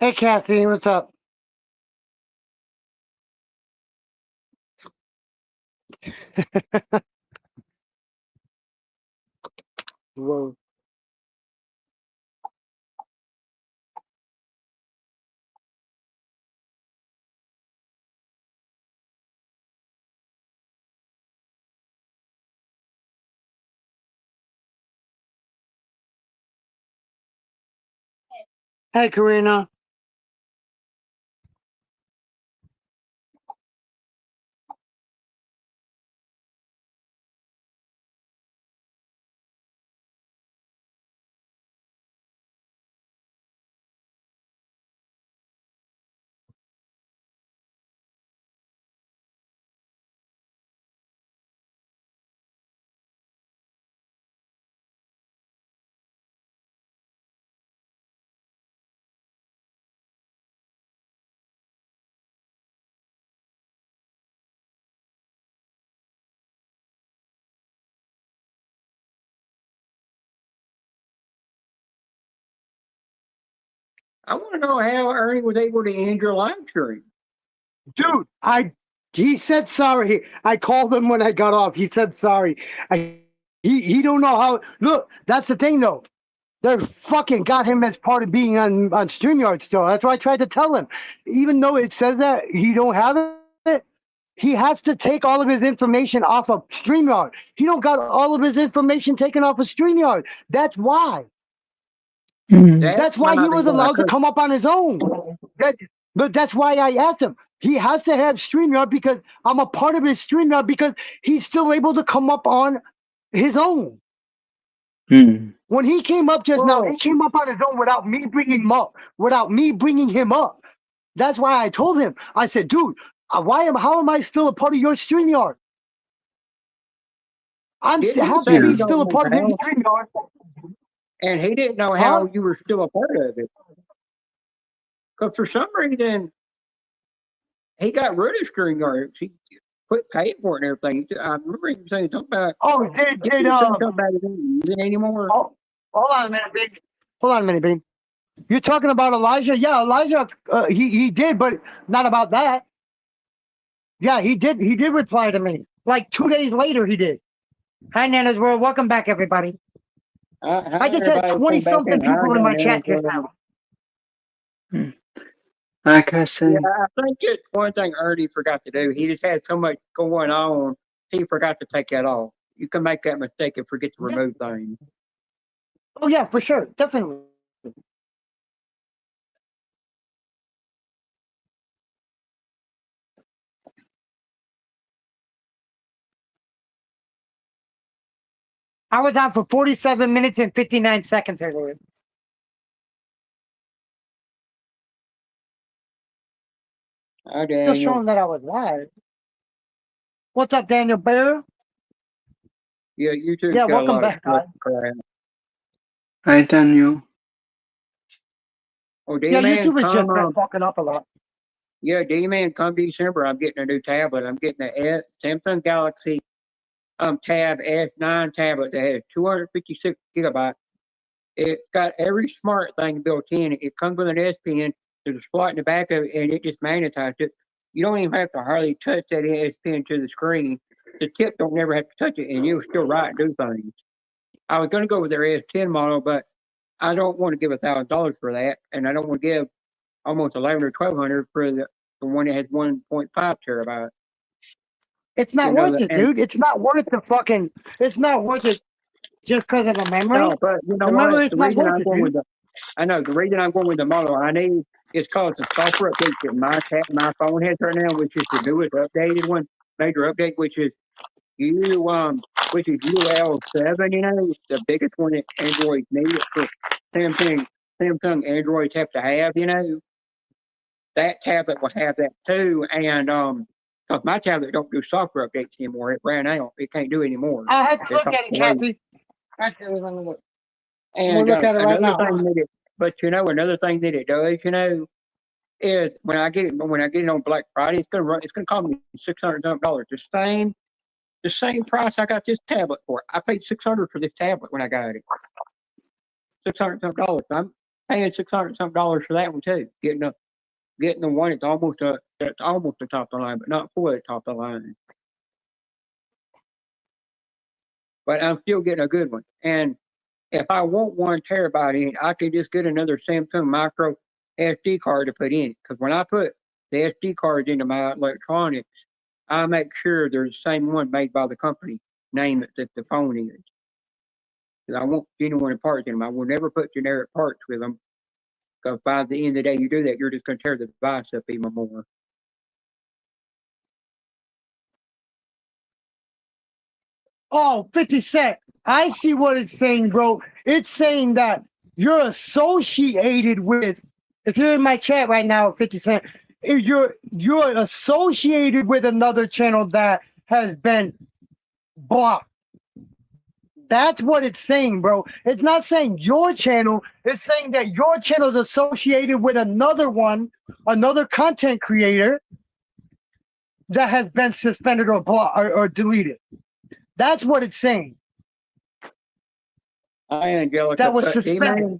Hey, Cassie, what's up? Whoa. Hey, Karina. I want to know how Ernie was able to end your live stream. Dude, he said sorry. I called him when I got off. He said sorry. He don't know how. Look, that's the thing though. They fucking got him as part of being on StreamYard still. That's why I tried to tell him. Even though it says that he don't have it, he has to take all of his information off of StreamYard. He don't got all of his information taken off of StreamYard. That's why. Mm. That That's why he might be was why. allowed to come up on his own. That, but that's why I asked him. He has to have StreamYard because I'm a part of his StreamYard because he's still able to come up on his own. Mm. When he came up just now, Well, he came up on his own without me bringing him up, without me bringing him up. That's why I told him. I said, dude, how am I still a part of your StreamYard? did he Have to say be he Yeah. still don't a know part of his how? StreamYard. And he didn't know how Huh? you were still a part of it. Because for some reason, he got rid of StreamYard. He quit paying for it and everything. I remember him saying something about, Oh, he was saying something about it didn't use it anymore. oh, hold on a minute, baby. Hold on a minute, baby. You're talking about Elijah? Yeah, Elijah. He did, but not about that. Yeah, he did. He did reply to me. Like 2 days later, he did. Hi, Nana's World. Welcome back, everybody. I Hi, just had everybody. 20 Came back something in. Hi, people in my Nana. chat just now. Mm. Like I Yeah, say, I think it's one thing Ernie forgot to do. He just had so much going on, he forgot to take that off. You can make that mistake and forget to Yeah. remove things. Oh, yeah, for sure. Definitely. I was on for 47 minutes and 59 seconds earlier. Hi, Still Daniel. showing that I was live. What's up, Daniel Bear? Yeah, YouTube's Yeah, got a welcome lot of back, stuff guys. crap. I done you. Oh, Yeah, D-Man, YouTube has come just been on. fucking up a lot. Yeah, D-Man, come December, I'm getting a new tablet. I'm getting the Samsung Galaxy Tab S9 tablet that has 256 gigabytes. It's got every smart thing built in. It comes with an S Pen. There's a slot in the back of it, and it just magnetizes it. You don't even have to hardly touch that S Pen to the screen. The tip don't never have to touch it, and you'll still write and do things. I was going to go with their S10 model, but I don't want to give $1,000 for that, and I don't want to give almost 11 or 1200 for the one that has 1.5 terabyte. It's not You know worth that, it, and dude. It's not worth the fucking. It's not worth it just because of the memory. no, but you know The what? memory is The not reason worth I'm it, going dude. with I know the reason I'm going with the model I need is because the software update that my phone has right now, which is the newest updated one, major update, which is UL7. You know, the biggest one that Android needs for Samsung Samsung Androids have to have. You know, that tablet will have that too, and because my tablet don't do software updates anymore, it ran out. It can't do anymore. I have to It's look all at it, the way. Cassie. Actually, let me look. I'm And gonna look at it right another now. thing that it, but another thing that it does, is when I get it on Black Friday, it's gonna cost me $600. The same price I got this tablet for. I paid 600 for this tablet when I got it. $600. paying $600 something for that one too. Getting the one that's almost the top of the line, but not fully top of the line. But I'm still getting a good one. And if I want 1 terabyte in, I can just get another Samsung micro SD card to put in. Because when I put the SD cards into my electronics, I make sure they're the same one made by the company name that the phone is. Because I want genuine parts in them. I will never put generic parts with them. Because by the end of the day, you do that, you're just going to tear the device up even more. Oh, 50 Cent. I see what it's saying, bro. It's saying that you're associated with, if you're in my chat right now, 50 Cent, if you're associated with another channel that has been blocked. That's what it's saying, bro. It's not saying your channel. It's saying that your channel is associated with another one, another content creator that has been suspended or blocked or deleted. That's what it's saying. Hi, Angelica. That was suspended.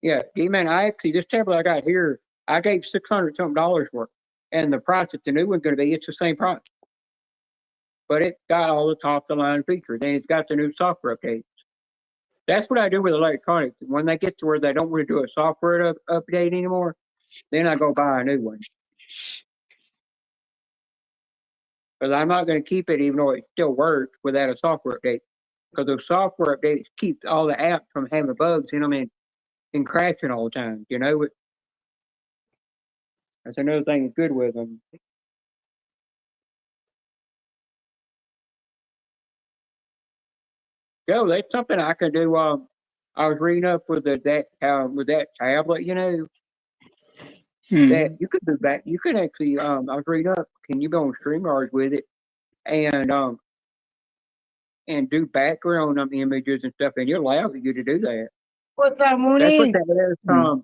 D-Man, I actually, this tablet I got here, I gave $600 something for it. And the price that the new one's going to be, it's the same price. But it got all the top of the line features, and it's got the new software updates. That's what I do with electronics. When they get to where they don't want to do a software update anymore, then I go buy a new one. Because I'm not going to keep it even though it still works without a software update. Because those software updates keep all the apps from having bugs in them and crashing all the time. You know, that's another thing that's good with them. Joe, that's something I can do. I was reading up with that tablet, you know, that you could do that. You can actually, I was reading up, can you go on StreamYard with it and do background images and stuff, and it allows you to do that. What's up, Mooney? That's what that is.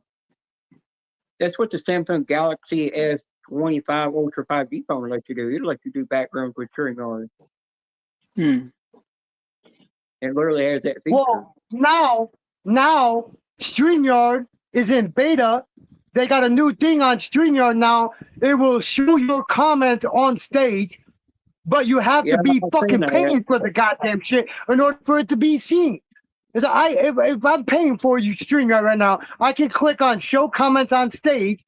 That's what the Samsung Galaxy S25 Ultra 5G phone lets you do. It'll let you do backgrounds with StreamYard. It literally has that feature. Well, now StreamYard is in beta. They got a new thing on StreamYard now. It will show your comments on stage, but you have to be fucking paying for the goddamn shit in order for it to be seen. If I'm paying for you StreamYard right now, I can click on show comments on stage.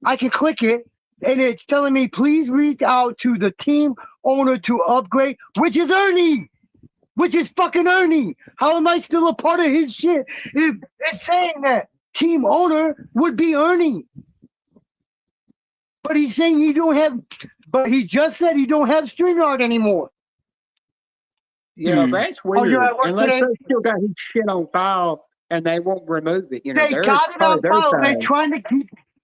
I can click it, and it's telling me, please reach out to the team owner to upgrade, which is Ernie. Which is fucking Ernie. How am I still a part of his shit? It's saying that team owner would be Ernie. But he's saying he just said he don't have StreamYard anymore. Yeah, that's weird. Unless they still got his shit on file and they won't remove it. You know, they got it on file.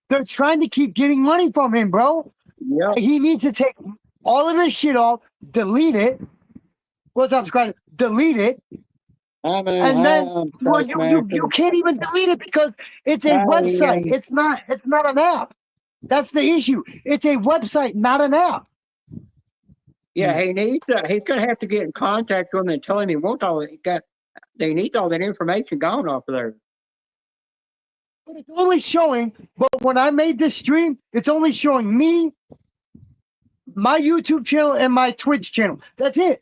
They're trying to keep getting money from him, bro. Yeah. He needs to take all of his shit off, delete it. What's up, subscribe? Delete it. And then you can't even delete it because it's a website. It's not an app. That's the issue. It's a website, not an app. Yeah, he's gonna have to get in contact with them and tell him he wants all that. They need all that information gone off of there. But it's only showing. But when I made this stream, it's only showing me, my YouTube channel, and my Twitch channel. That's it.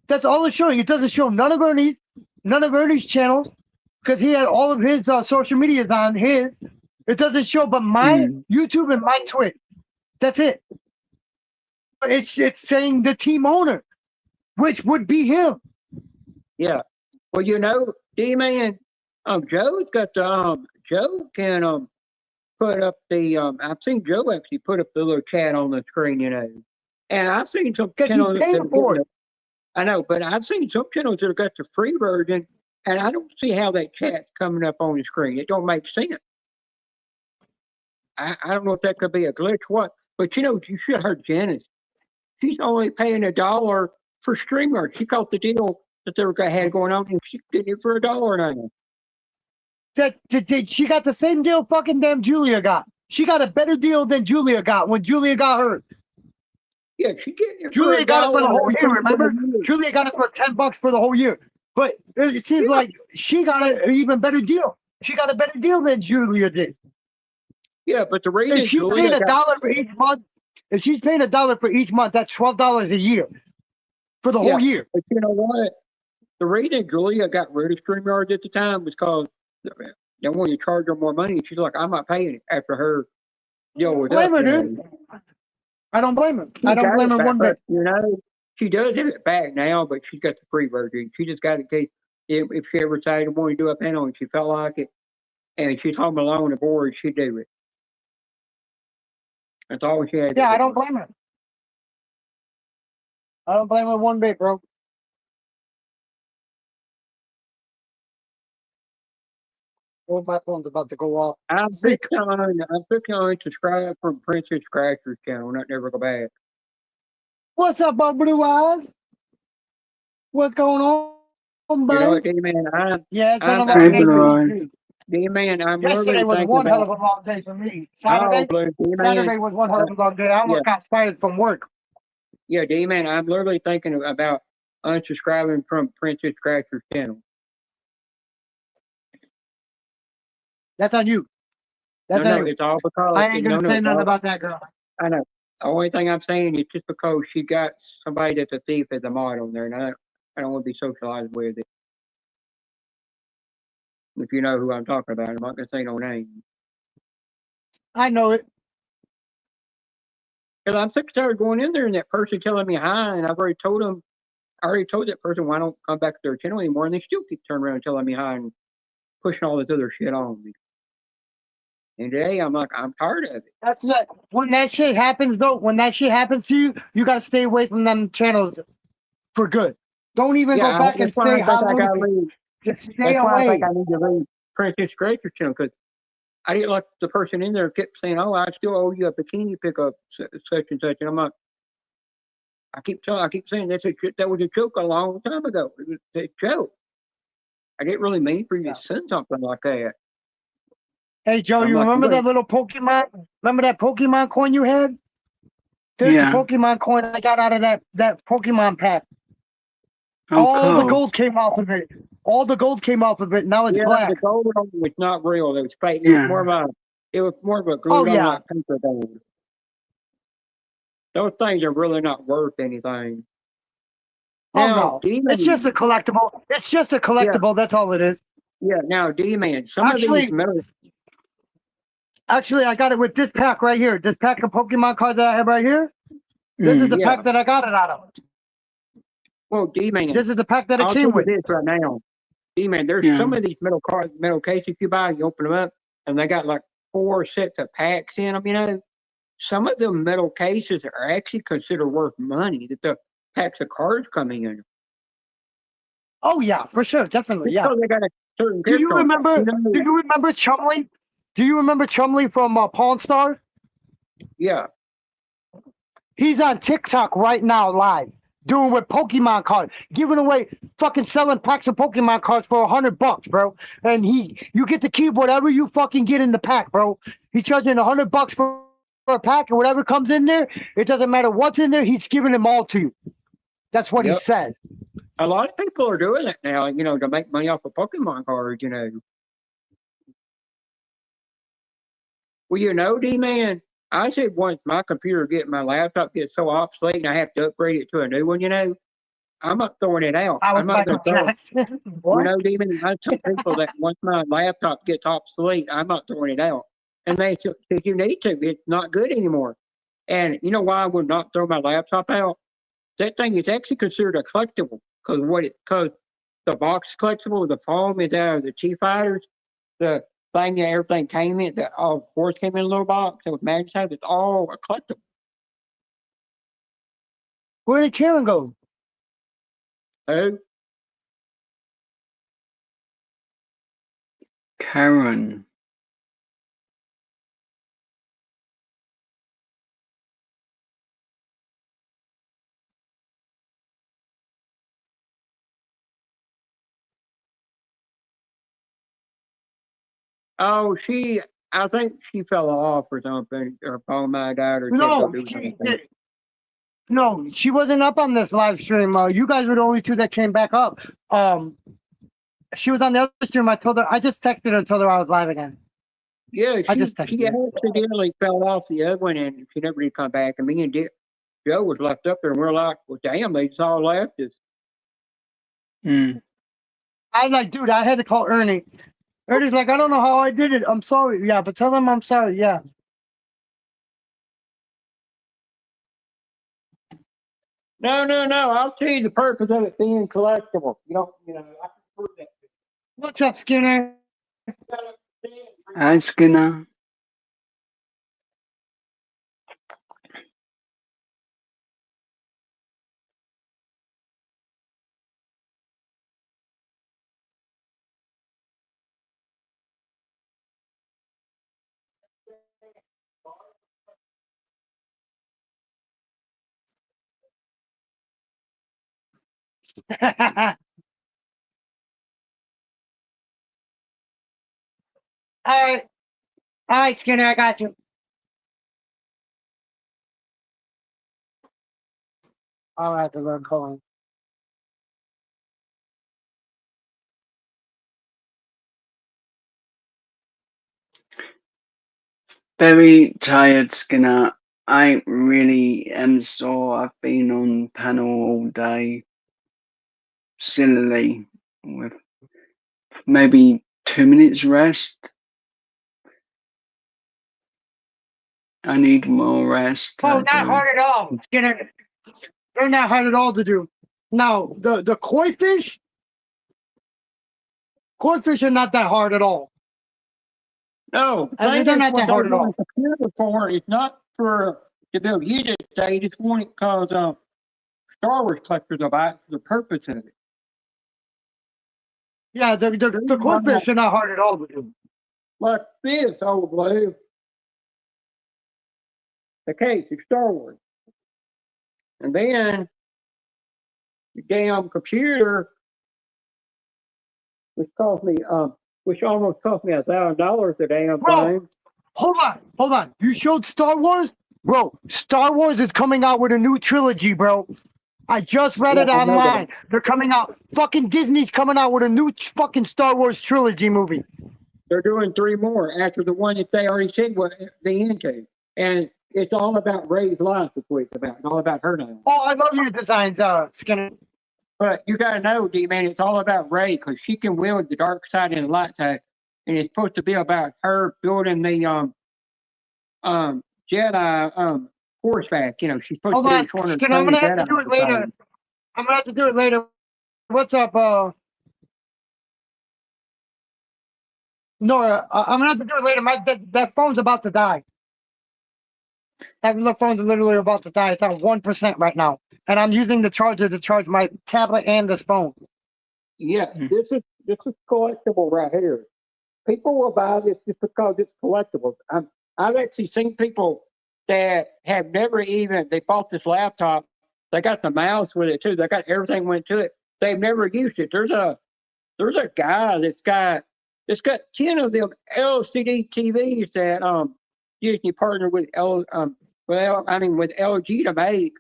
That's all it's showing. It doesn't show none of Ernie's channels because he had all of his social medias on his. It doesn't show but my YouTube and my Twitch. That's it. It's saying the team owner, which would be him. Yeah. Well, you know, D-Man, Joe's got the Joe can put up the I've seen Joe actually put up the little chat on the screen, you know, and I've seen some channels that for it. I know, but I've seen some channels that have got the free version, and I don't see how that chat's coming up on the screen. It don't make sense. I don't know if that could be a glitch, but you know, you should have heard Janice. She's only paying $1 for StreamYard. She caught the deal that they had going on, and she's getting it for $1 now. She got the same deal fucking damn Julia got. She got a better deal than Julia got when Julia got hers. Yeah, she getting it. Julia got it for the whole year, remember? Julia got it for $10 for the whole year. But it seems like she got an even better deal. She got a better deal than Julia did. Yeah, but the reason If she's Julia paying got, $1 for each month, if she's paying $1 for each month, that's $12 a year for the yeah, whole year. but you know what? The reason Julia got rid of StreamYard at the time was because they wanted to charge her more money. She's like, I'm not paying it after her deal was Blame up. her, You dude. know. I don't blame her. She I don't got blame it her back, one but, bit. you know, she does have it back now, but she's got the free version. She just got it in case if she ever decided to want to do a panel and she felt like it, and she's home alone and bored, she'd do it. That's all she had. Yeah, to I do. don't blame her. I don't blame her one bit, bro. Oh, my phone's about to go off. I'm fixing on subscribe from Princess Scratcher's channel, not never go back. What's up, my blue eyes? What's going on, You know buddy? what, D-Man? Yeah, it's been a I'm long Hey, day for Blue me, Eyes. too. D-Man, I'm Yesterday literally was thinking one hell about, of a long day for me. oh, Saturday, Blue, D-Man, Saturday was one hell of a long day. I almost got fired from work. yeah, D-Man, I'm literally thinking about unsubscribing from Princess Scratcher's channel. That's on you. That's No, on you. it's all because, I ain't no, gonna say it's nothing all, about that girl. I know. The only thing I'm saying is just because she got somebody that's a thief as a mod on there, and I don't want to be socialized with it. If you know who I'm talking about, I'm not going to say no name. I know it. Because I'm sick and tired of going in there and that person telling me hi, and I already told that person why I don't come back to their channel anymore, and they still keep turning around and telling me hi and pushing all this other shit on me. And today I'm like, I'm tired of it. That's what. When that shit happens, though, when that shit happens to you, you gotta stay away from them channels for good. Don't even go back and that's why say I think I gotta hallelujah. leave. Just stay That's why I away. think I need to leave Princess Scratcher channel because I didn't like the person in there kept saying, "Oh, I still owe you a bikini pickup, such and such," and I'm like, I keep saying that was a joke a long time ago. It was a joke. I didn't really mean for you to send something like that. Hey Joe, I'm you like, remember "Look, that little Pokemon? Remember that Pokemon coin you had? There's Yeah. the Pokemon coin I got out of that Pokemon pack. Oh, All the cool. gold came off of it. All the gold came off of it. Now it's yeah, black. the gold on it was not real. It was fake. It Yeah. was more of a Oh glued on yeah. like paper gold. Those things are really not worth anything. Oh Now, no. It's just a collectible. It's just a collectible. That's all it is. yeah. Now, D-Man, some of these metal. Actually, I got it with this pack right here. This pack of Pokemon cards that I have right here. This is the Yeah. pack that I got it out of. Well, D-Man, This is the pack that it I'll came tell you with. this right now. D-Man, there's Yeah. some of these metal cases you buy, you open them up, and they got like 4 sets of packs in them, you know. Some of the metal cases are actually considered worth money that the packs of cards coming in. Oh yeah, for sure, definitely, yeah. Because they got a certain Do you character. remember? You know, Do you remember Chumley? Do you remember Chumley from Pawn Stars? yeah. He's on TikTok right now, live, doing with Pokemon cards, giving away, fucking selling packs of Pokemon cards for $100, bro. And you get to keep whatever you fucking get in the pack, bro. He's charging $100 for a pack, and whatever comes in there, it doesn't matter what's in there. He's giving them all to you. That's what he Yep. says. A lot of people are doing it now, you know, to make money off of Pokemon cards, you know. Well, you know, D-Man, I said once my laptop gets so obsolete and I have to upgrade it to a new one, you know, I'm not throwing it out. I was I'm not going Michael to throw it. Jackson. You What? know, D-Man, I tell people that once my laptop gets obsolete, I'm not throwing it out. And they said, if you need to, it's not good anymore. And you know why I would not throw my laptop out? That thing is actually considered a collectible because the box collectible, the foam is out of the Chief Fighters, the thing that everything came in, that all fours came in a little box, and with magazines, it's all a collectible. Where did Karen go? Oh, Karen. oh, I think she fell off or something. Her phone might have died or she had to No, go do she, something. no, she wasn't up on this live stream. You guys were the only two that came back up. she was on the other stream. I told her, I just texted her and told her I was live again. Yeah, I she just texted she her. accidentally fell off the other one and she never did come back. And me and Joe was left up there and we're like, well, damn, they just all left us. Mm. I like, dude, I had to call Ernie. Ernie's like, I don't know how I did it. I'm sorry. Yeah, but tell them I'm sorry. Yeah. No, no, no. I'll tell you the purpose of it being collectible. I can prove that. What's up, Skinner? Hi, Skinner. All right, Skinner, I got you. All right, the Lord calling. Very tired, Skinner. I really am sore. I've been on panel all day. Silly. With maybe 2 minutes rest. I need more rest. Oh, I not do. hard at all, Skinner. They're not hard at all to do. Now, the koi fish are not that hard at all. No, the I mean, thing they're is not what that they hard at all. want the computer for is not for to be able to use it. They just want it because Star Wars collectors will buy it for the purpose of it. Yeah, the koi fish are not hard at all to do. Like this, old blue. The case is Star Wars. And then the damn computer, which almost cost me $1,000 a damn Bro, thing. hold on. You showed Star Wars? Bro, Star Wars is coming out with a new trilogy, bro. I just read it Yeah, I know that. online. They're coming out. Fucking Disney's coming out with a new fucking Star Wars trilogy movie. They're doing 3 more after the one that they already said was the end case. And it's all about Ray's life, is what it's about. It's all about her now. Oh, I love your designs, Skinner. But you gotta know, D-Man, it's all about Ray because she can wield the dark side and the light side. And it's supposed to be about her building the Jedi horseback. She's supposed Hold to on, be one of Skinner, I'm gonna have to Jedi do it later. I'm gonna have to do it later. What's up, Nora? I'm gonna have to do it later. That phone's about to die. That phone's literally about to die. It's on 1% right now, and I'm using the charger to charge my tablet and this phone. Yeah, this is collectible right here. People will buy this just because it's collectible. I've actually seen people that have never even they bought this laptop. They got the mouse with it too. They got everything went to it. They've never used it. There's a guy that's got 10 of them LCD TVs that Disney partnered with with LG to make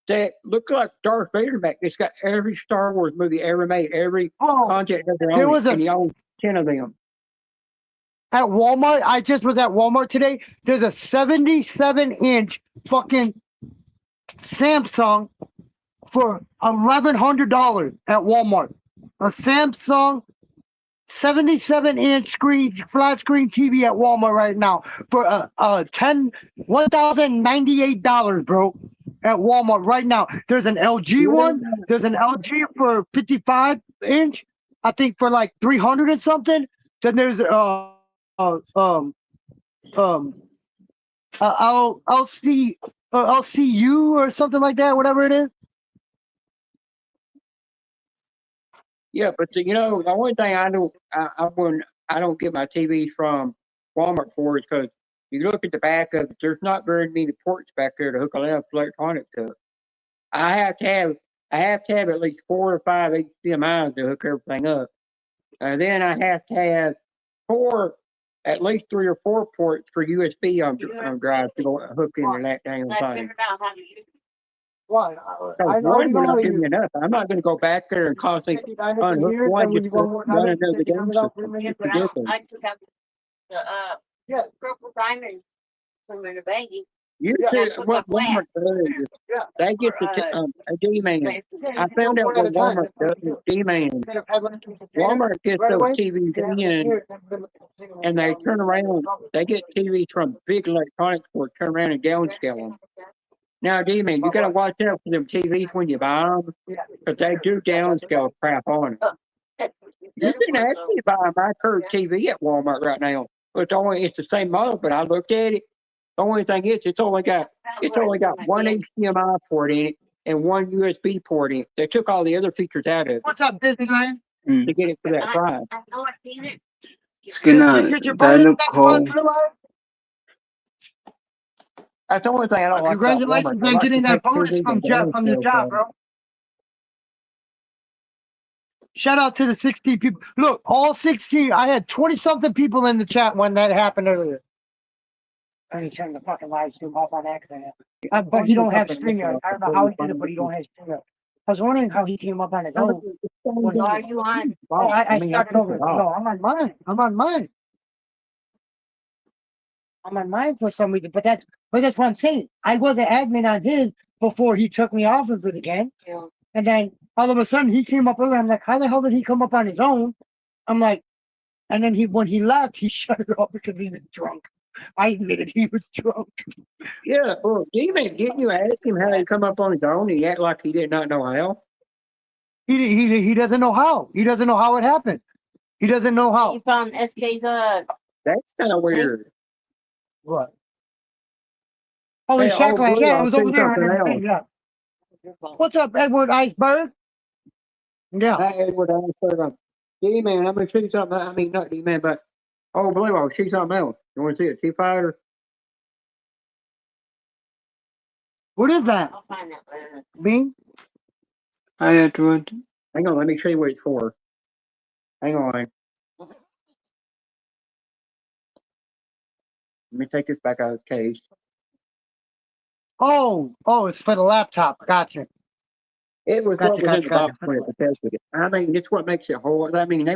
that look like Darth Vader back. It's got every Star Wars movie ever made, every content ever there on was it, and he owns 10 of them. At Walmart, I just was at Walmart today. There's a 77-inch fucking Samsung for $1,100 at Walmart. A Samsung 77-inch flat screen TV at Walmart right now for $1,098, bro. At Walmart right now. There's an LG one. There's an LG for 55-inch. I think for like 300 and something. Then there's LCU or something like that, whatever it is. Yeah, but the only thing I don't get my TVs from Walmart for is because you look at the back of it, there's not very many ports back there to hook electronics to. I have to have at least 4 or 5 HDMIs to hook everything up. And then I have to have at least 3 or 4 ports for USB drives to go hook into that damn thing. Why? Because I already one, we're know how not you. giving enough. I'm not going to go back there and constantly I have to unhook hear it, one then when just you to go work, run I another have to game come out system. for me. It's But I ridiculous. took out the Yeah, purple diamond from the baggie. You Yeah. two, I put what my Walmart does is yeah. they get a D-man. I found out what Walmart does is D-man. Walmart gets Right those away. TVs in and they turn around. They get TVs from big electronics stores, turn around and downscale them. Now, D-man, you got to watch out for them TVs when you buy them because they do downscale crap on it. You can actually buy my curved TV at Walmart right now. It's the same model, but I looked at it. The only thing is, it's only got one HDMI port in it and one USB port in it. They took all the other features out of it What's up, Disneyland? Mm. to get it for that price. I know I've seen it. Skinner, Did your they bonus look back cool. on through? That's the only thing I don't like about Walmart. Congratulations They on like to getting that take bonus TVs from and Jeff on the downscale job, them. bro. Shout out to the 16 people. Look, all 16. I had 20 something people in the chat when that happened earlier. I need to turn the fucking live stream off on accident. But he don't have StreamYard. I don't know how he did it, but he don't have StreamYard. I was wondering how he came up on his own. So are you on? Oh, I mean, started took over. it off. No, I'm on mine. I'm on mine for some reason. But that's what I'm saying. I was an admin on his before he took me off of it again. Yeah. And then all of a sudden he came up earlier. I'm like, how the hell did he come up on his own? I'm like, and then when he left, he shut it off because he was drunk. I admitted he was drunk. Yeah, well, didn't you ask him how he come up on his own? He act like he did not know how. He doesn't know how. He doesn't know how it happened. He doesn't know how. You found SK's That's kind of weird. What? Oh, Hey, the shack light. Blue, Yeah, it I'll was tell over you there. something else. Yeah. What's up, Edward Iceberg? Yeah. Hi, Edward Iceberg. D-Man, I'm going to show you something. I mean, not D-Man, but Blue, I'll show you something else. You want to see it? T-Fighter? What is that? I'll find that later. Me? Hi, Edward. Hang on, let me show you what it's for. Hang on. Let me take this back out of the case. Oh, it's for the laptop. Gotcha. It was Gotcha, what was in the gotcha, box when it was tested. I mean, this is what makes it hard. I mean,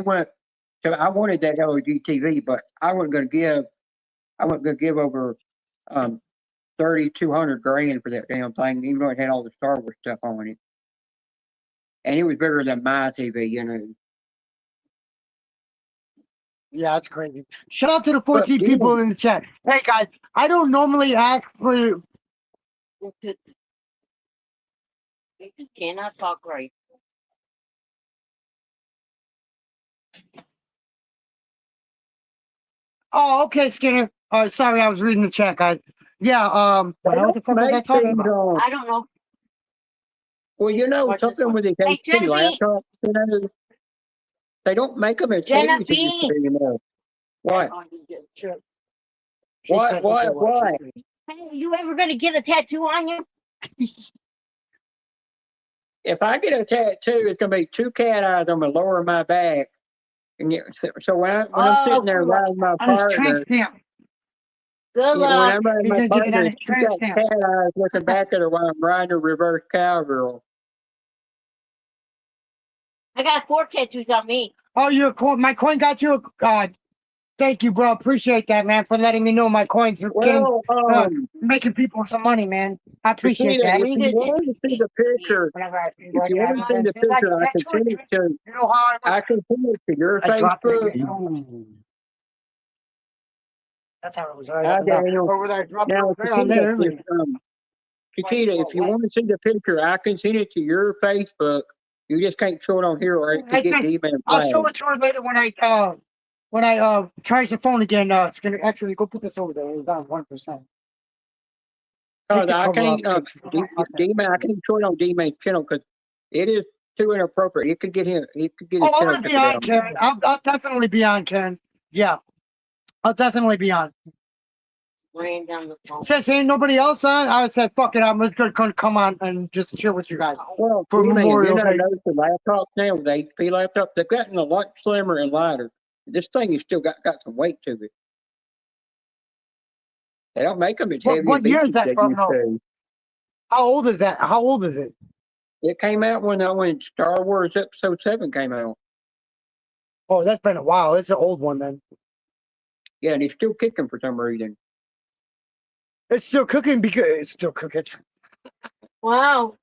so I wanted that LED TV, but I wasn't going to give over 3,200 grand for that damn thing, even though it had all the Star Wars stuff on it. And it was bigger than my TV, you know. Yeah, that's crazy. Shout out to the 14 But, people in the chat. Hey guys, I don't normally ask for You just cannot talk right. Oh, okay, Skinner. All right, sorry, I was reading the chat, guys. Yeah, what the fuck was I talking about? I don't know. Well, you know, Watch this something one. with these Hey, HP Genevieve. laptops, you know, they don't make them as heavy as they used to be anymore. What? Why? Hey, you ever gonna get a tattoo on you? If I get a tattoo, it's gonna be two cat eyes on the lower of my back. And so when I'm sitting there riding my On his partner, tramp stamp. Good when luck. I'm riding He's my gonna get it on partner, his she's tramp got stamp. cat eyes looking back at her while I'm riding a reverse cowgirl. I got 4 tattoos on me. Oh, my coin got you. Thank you, bro. Appreciate that, man, for letting me know my coins are Well, making people some money, man. I appreciate Christina, that. if you want to see the picture, Whenever I feel if you want to see the picture, I can send it to you know how I can send it to your I dropped it Facebook. again. That's how it was. Hi, Daniel. Or whether I dropped Now, it over on there earlier. Chiquita, if you want to see the picture, I can send it to your Facebook. You just can't show it on here or it could get email. I'll show it to her later when I charge the phone again. It's gonna actually go put this over there. It's down 1%. Because I can't, D-Man, I can't show it on D-Man's channel because it is too inappropriate. It could get him. It could get his Oh, channel I'll be taken on, down. Karen. I'll definitely be on, Karen. Yeah, I'll definitely be on. Ran down the phone. Since ain't nobody else on, I said, fuck it, I'm just gonna come on and just chill with you guys. Well, For D-Man, Memorial you know, Day. notice the laptops now, the HP laptops, they've gotten a lot slimmer and lighter. This thing has still got some weight to it. They don't make them as heavy What as year is that they from, used though? to. How old is that? How old is it? It came out when Star Wars Episode 7 came out. Oh, that's been a while. It's an old one then. Yeah, and it's still kicking for some reason. It's still cooking because it's still cooking. Wow.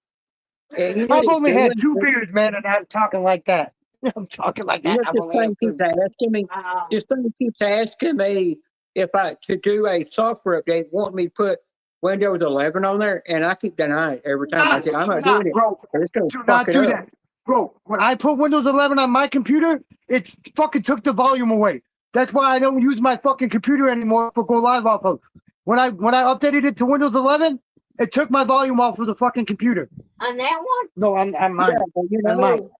And you know I've what only it's had doing? 2 beers, man, and I'm talking like that. I'm talking like You that. know, I've this only had thing keeps 2. asking me. Wow. This thing keeps asking me if I to do a software update, want me to put Windows 11 on there, and I keep denying it every time. I said I'm not doing it. Bro. It's gonna Do fuck not it do up. that. Bro, when I put Windows 11 on my computer, it's fucking took the volume away. That's why I don't use my fucking computer anymore for Go Live off of. When I updated it to Windows 11, it took my volume off of the fucking computer. On that one? No, I'm mine. Yeah, but you I'm mine. know,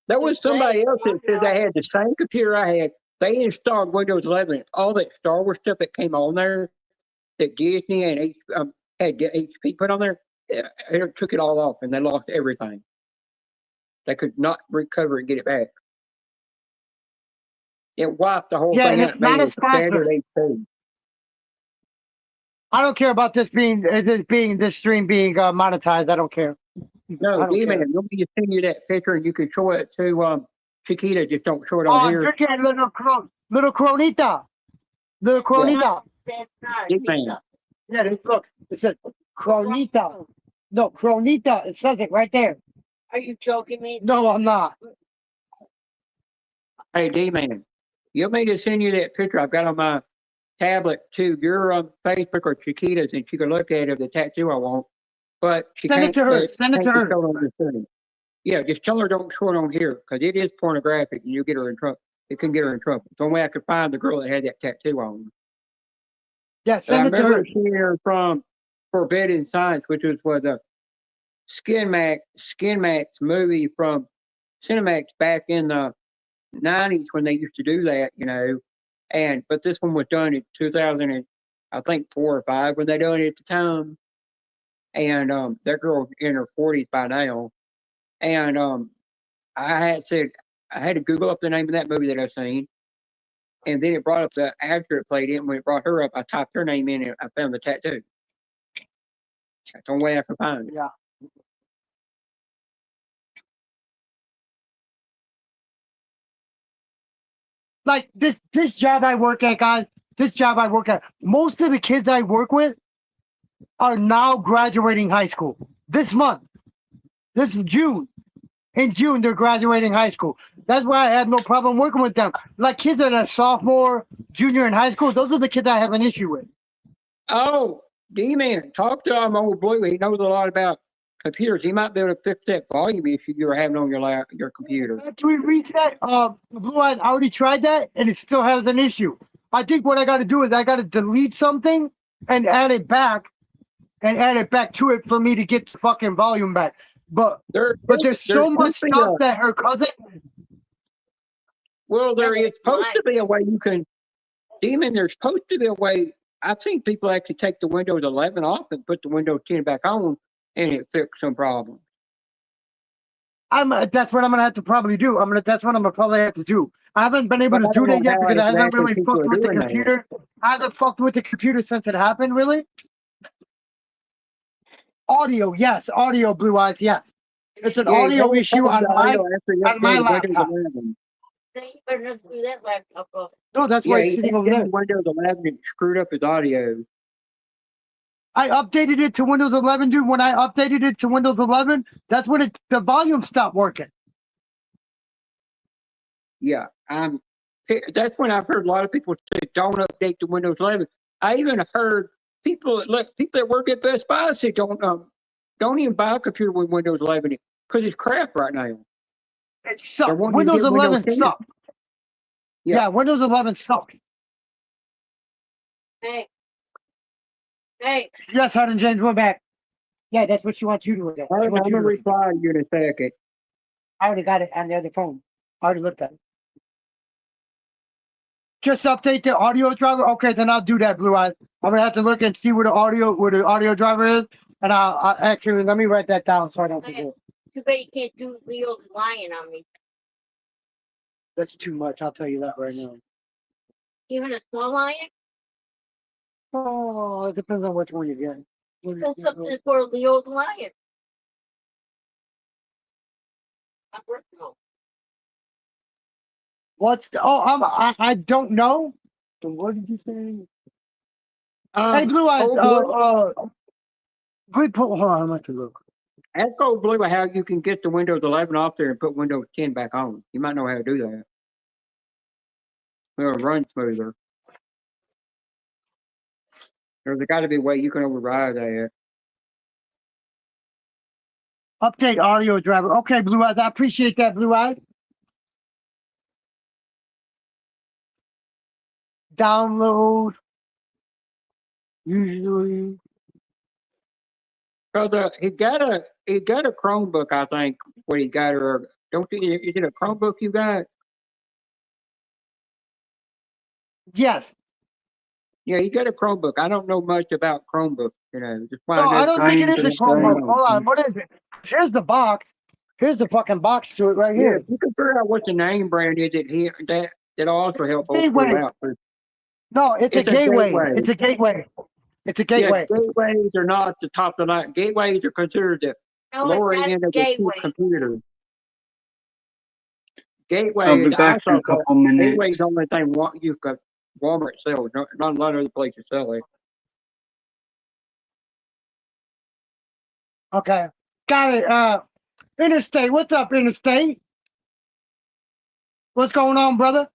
there was somebody else that said they had the same computer I had. They installed Windows 11. All that Star Wars stuff that came on there, that Disney and had HP put on there, it took it all off, and they lost everything. They could not recover and get it back. It wiped the whole Yeah, thing and out. it's not Made a it standard sponsor. HP. I don't care about this stream being monetized. I don't care. No, I don't D-Man, care. you'll be send you that picture and you can show it to Chiquita. Just don't show it Oh, on I'm here. drinking little Cronita. Little Cronita. That's not a D-Man. pizza. Yeah, look. It says Cronita. No, Cronita. It says it right there. Are you joking me? No, I'm not. Hey, D-Man, you want me to send you that picture I've got on my tablet to your Facebook or Chiquita's, and she can look at it of the tattoo I want. But she Send it can't. to her. Send it to can't her. show it on the thing. Yeah, just tell her don't show it on here because it is pornographic, and you'll get her in trouble. It can get her in trouble. It's the only way I could find the girl that had that tattoo on. Yeah, And I send it to remember her. seeing her from Forbidden Science, which was for the Skin Max movie from Cinemax back in the 90s when they used to do that, you know. But this one was done in 2000 and I think 4 or 5 when they done it at the time. And that girl in her 40s by now. And I had to Google up the name of that movie that I've seen. And then it brought up the actor that played it. And when it brought her up, I typed her name in and I found the tattoo. That's the only way I could find it. Yeah. Like this job I work at, guys. This job I work at. Most of the kids I work with are now graduating high school this month. This June. In June, they're graduating high school. That's why I had no problem working with them. Like kids that are sophomore, junior in high school, those are the kids I have an issue with. Oh, D-Man, talk to old Blue. He knows a lot about computers. He might be able to fix that volume issue you're having on your computer. After we reset, Blue Eyes, I already tried that, and it still has an issue. I think what I got to do is I got to delete something and add it back to it for me to get the fucking volume back. But there's so much stuff that her cousin. Well, there is supposed to be a way you can, D-Man, there's supposed to be a way. I've seen people actually take the Windows 11 off and put the Windows 10 back on, and it fixed some problems. That's what I'm gonna have to probably do. That's what I'm gonna probably have to do. I haven't been able to do that yet because I haven't really fucked with the computer. I haven't fucked with the computer since it happened, really. Audio, yes. Audio, Blue Eyes, yes. It's an audio issue on my laptop. Then you better not do that laptop up. No, that's why it's sitting over there. Windows 11 and screwed up his audio. I updated it to Windows 11, dude. When I updated it to Windows 11, that's when the volume stopped working. Yeah, that's when I've heard a lot of people say don't update to Windows 11. I even heard people that work at Best Buy say don't even buy a computer with Windows 11 because it's crap right now. It sucks. Windows 11 sucks. Yeah, Windows 11 sucks. Hey. Yes, Hardin James, we're back. Yeah, that's what she wants you to do. I'm going to reply to you in a second. I already got it on the other phone. I already looked at it. Just update the audio driver. Okay, then I'll do that, Blue Eyes. I'm gonna have to look and see where the audio driver is, and I'll actually let me write that down so I don't forget. Too bad you can't do Leo's lying on me. That's too much. I'll tell you that right now. Even a small lion? Oh, it depends on which one you get. That's something for the old lion. I'm personal. What's the, oh I don't know. So what did you say? Hey, Blue Eyes. Cold Blue, Good. Hold on. I'm going to look. ask Cold Blue how you can get the Windows 11 off there and put Windows 10 back on. You might know how to do that. It'll run smoother. There's got to be a way you can override that. Update audio driver. Okay, Blue Eyes. I appreciate that, Blue Eyes. Download. Usually. Cause he got a Chromebook, I think. What he got, or don't you? Is it a Chromebook you got? Yes. Yeah, he got a Chromebook. I don't know much about Chromebooks, just No, find I out. don't think it is a Trying to Chromebook. say- Hold on. What is it? Here's the box. Here's the fucking box to it right Yeah, here. you can figure out what the name brand is. It here that also help old Gateway. people out. No, it's a It's a gateway. gateway. It's a gateway. It's a Yeah, gateway. gateways are not the top of the line. Gateways are considered the No, lower it's end not of the two gateway. computers. I'll Gateway be is back in also a couple minutes. Gateway is the only thing you could Walmart sells. Not a lot of other places sell it. Okay. Got it. Interstate. What's up, Interstate? What's going on, brother?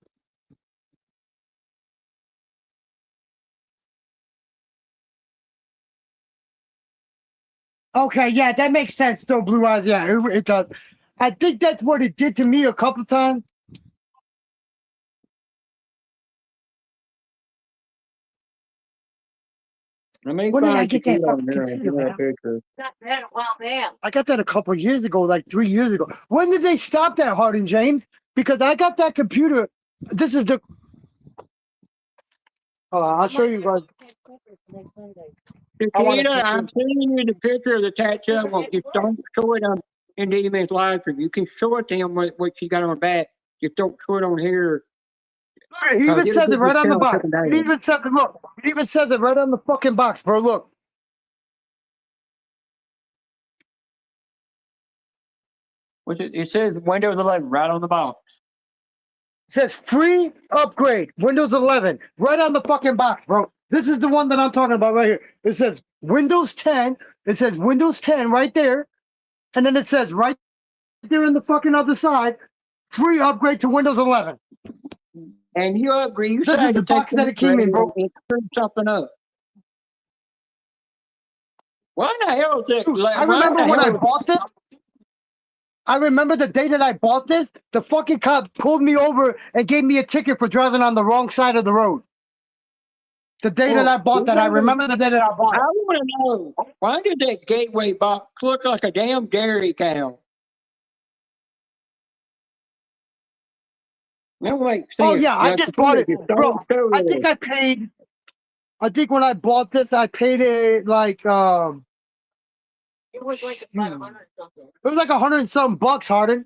Okay, yeah, that makes sense though, Blue Eyes. Yeah, it does. I think that's what it did to me a couple times. Let me When did I find get that Chiquita on fucking there and computer, give her a man? picture. Not that a while back. I got that a couple years ago, like 3 years ago. When did they stop that, Hardin James? Because I got that computer. This is the. I'll show you guys. I wanna Chiquita, see I'm this. sending you the picture of the tattoo. Well, just don't show it on in the email's live stream. You can show it to him what she got on her back. Just don't show it on here. It even it'll says give it right you on the channel box. taken down. It even says it. Look, it even says it right on the fucking box, bro. Look. What's it? It says Windows 11 right on the box. It says free upgrade, Windows 11, right on the fucking box, bro. This is the one that I'm talking about right here. It says Windows 10. It says Windows 10 right there. And then it says right there in the fucking other side, free upgrade to Windows 11. And you agree? You This is said the to take box that it came in, bro. and screw something up. Why the hell is it? Dude, Like, I why remember the when I hell? bought this. I remember the day that I bought this, the fucking cop pulled me over and gave me a ticket for driving on the wrong side of the road. The day that I bought that, I remember the day that I bought I it. want to know, why did that gateway box look like a damn dairy cow? No, wait. See Oh it. yeah, I just bought it, Just bro. don't show I it. think I paid. I think when I bought this, I paid it like It was like Hmm. 500 something. it was like 100 and something bucks, Harden.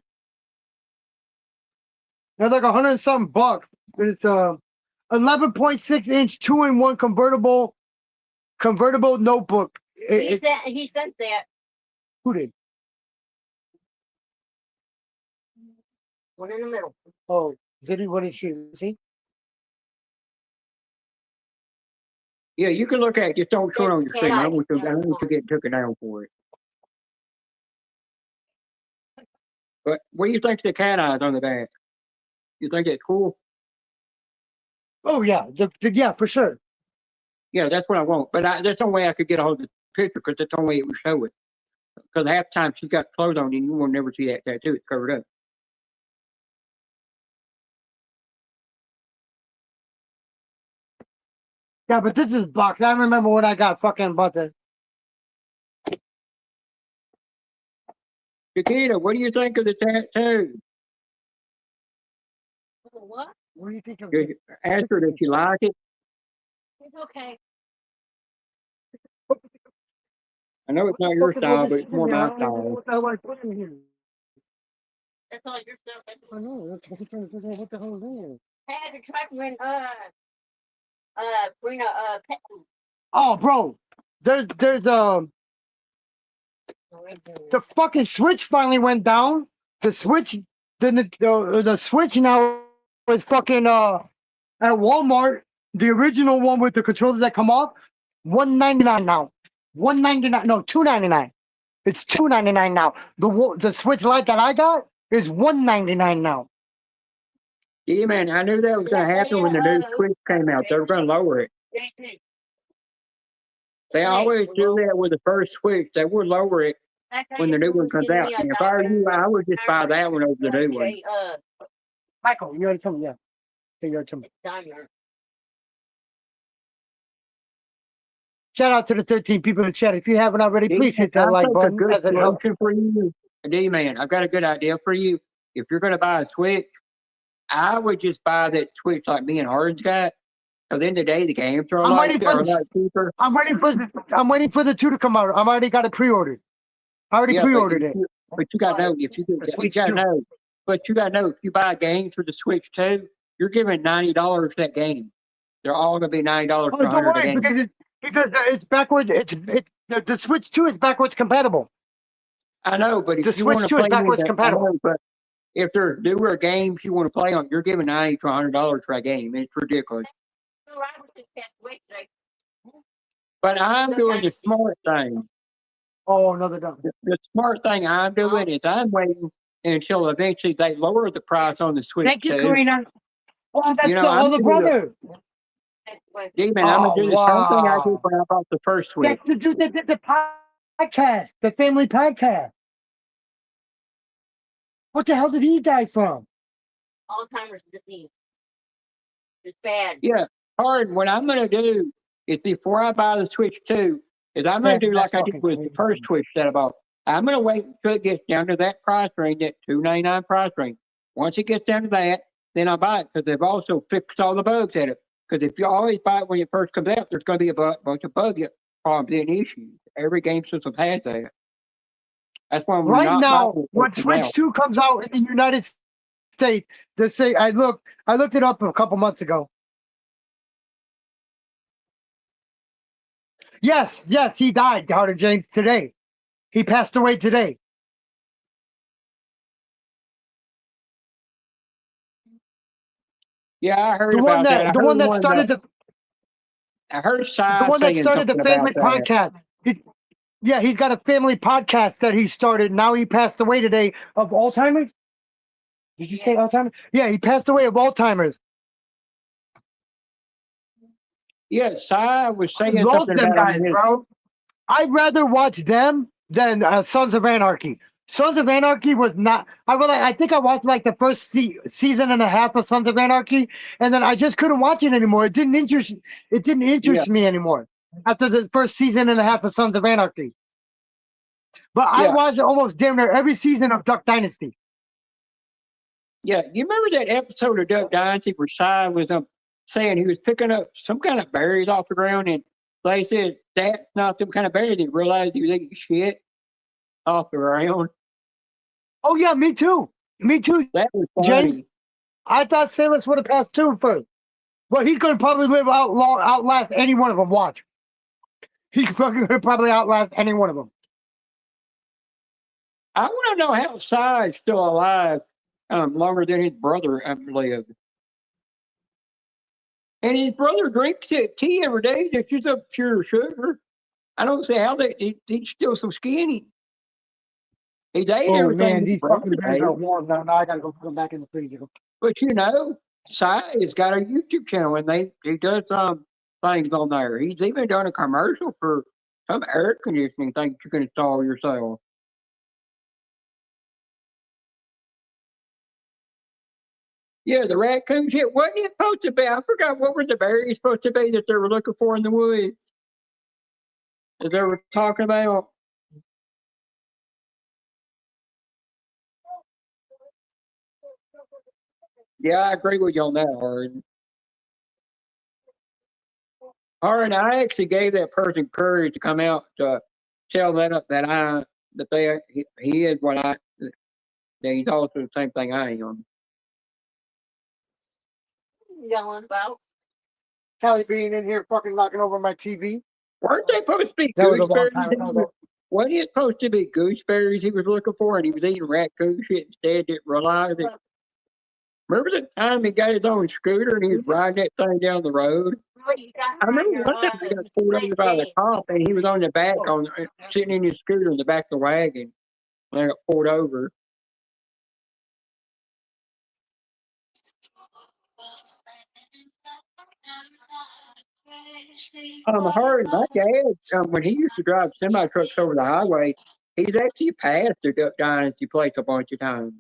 It was like 100 and something bucks. But it's 11.6 inch 2-in-1 convertible notebook. He sent that. Who did? One in the middle. Oh, did he? What did she see? Yeah, you can look at it. Just don't show it on your Yeah, screen. I I- want you to get took it down for it. But what do you think of the cat eyes on the back? You think it's cool? Oh yeah, yeah, for sure. Yeah, that's what I want. But there's no way I could get a hold of the picture because that's the only way it would show it. Because half the time she's got clothes on and you will never see that tattoo. It's covered up. Yeah, but this is box. I remember when I got fucking bought this. Chiquita, what do you think of the tattoo? What? What do you think of You ask her if she like it. It's okay. I know it's not your style, but it's more my style. What the hell I put in here? That's all your stuff. I know. That's what I'm trying to figure out. What the hell is in I had to try to bring bring a pet food. Oh, bro. there's the fucking switch finally went down. The switch, the switch now is fucking at Walmart. The original one with the controllers that come off, $199 now. $199, no, $299. It's $299 now. The Switch Lite that I got is $199 now. Yeah, man, I knew that was going to happen when the new Switch came out. They were going to lower it. They always do that with the first Switch. They will lower it when the new one comes out. And if I were you, I would just buy that one over the new one. Michael, you already told me, yeah. Okay, you already told me. Shout out to the 13 people in the chat. If you haven't already, please hit that like button. Good As it helps. solution for you, D-Man. I've got a good idea for you. If you're going to buy a Switch, I would just buy that Switch like me and Harden's got. So then the day the games are a lot cheaper. I'm waiting for the 2 to come out. I've already got it pre-ordered. I already pre-ordered it. But you gotta know if you gotta know. But you gotta know if you buy games for the Switch 2, you're giving $90 for that game. They're all gonna be $90 Oh, for don't 100 worry, because it's backwards. The Switch 2 is backwards compatible. I know, but if The you want Switch to 2 is play backwards compatible. but if there's newer games you want to play on, you're giving $90 to $100 for a game. It's ridiculous. But I'm doing the smart thing. Oh, another done. The smart thing I'm doing is I'm waiting until eventually they lower the price on the Switch. Thank you, 2. Karina. Oh, that's You know, the I'm older gonna brother. D-Man, I'm gonna do the same thing I did when I bought the first Switch. That's the dude that did the podcast, the family podcast. What the hell did he die from? Alzheimer's disease. It's bad. Yeah, Hard. What I'm gonna do is before I buy the Switch 2, is I'm gonna do like I did with the first Switch that I bought. I'm gonna wait until it gets down to that price range, that $299 price range. Once it gets down to that, then I'll buy it because they've also fixed all the bugs at it. Because if you always buy it when it first comes out, there's going to be a bunch of bug problems and issues. Every game system has that. That's why we're Right not now, buying it when Switch 2 comes out in the United States, they say I looked it up a couple months ago. Yes, he died, Carter James, today. He passed away today. Yeah, I heard The about one that the one that started the I heard the one that started the family podcast. Yeah, he's got a family podcast that he started. Now he passed away today of Alzheimer's. Did you say Alzheimer's? Yeah, he passed away of Alzheimer's. Yes, I was saying Love something them about guys, bro. I'd rather watch them than Sons of Anarchy. Sons of Anarchy was not. I think I watched like the first season and a half of Sons of Anarchy, and then I just couldn't watch it anymore. It didn't interest me anymore after the first season and a half of Sons of Anarchy. But I watched almost damn near every season of Duck Dynasty. Yeah, you remember that episode of Duck Dynasty where Cy was saying he was picking up some kind of berries off the ground, and they said that's not some kind of berry. They realized he was eating shit off the ground. Oh yeah, me too. That was funny. James, I thought Sailors would have passed too first. Well, he's gonna probably outlast any one of them. Watch. He fucking could probably outlast any one of them. I want to know how Cy is still alive longer than his brother lived. And his brother drinks tea every day that's just of pure sugar. I don't see how he's still so skinny. He's ate everything. Man, these fucking berries are warm now. Now I gotta go put them back in the freezer. But you know, Cy has got a YouTube channel and he does things on there. He's even done a commercial for some air conditioning thing you can install yourself. Yeah, the raccoon shit. Wasn't it supposed to be? I forgot what were the berries supposed to be that they were looking for in the woods that they were talking about. Yeah, I agree with you on that, Hard. Hard, I actually gave that person courage to come out to tell that he is what that he's also the same thing I am. Yelling about. Kelly being in here fucking knocking over my TV. Weren't they supposed to be That was a long gooseberries? time ago. Wasn't it supposed to be gooseberries he was looking for, and he was eating raccoon shit instead? Didn't realize it. Remember the time he got his own scooter and he was riding that thing down the road? I remember one time he got pulled over by the cop and he was on the back, sitting in his scooter in the back of the wagon when I got pulled over. Harry, my dad, when he used to drive semi trucks over the highway, he's actually passed the Duck Dynasty place a bunch of times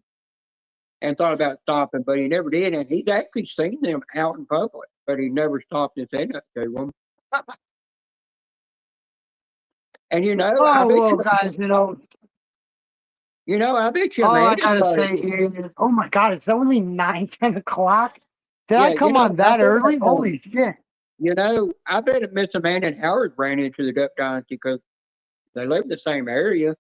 and thought about stopping, but he never did. And he's actually seen them out in public, but he never stopped and said nothing to them. And I Oh, bet well, you, guys, I bet you, all I Amanda's gotta place. say is, oh my God, it's only 9, 10 o'clock. Did Yeah, I come on I that bet early? that, Holy shit. I bet Miss Amanda and Howard ran into the Duck Dynasty because they live in the same area,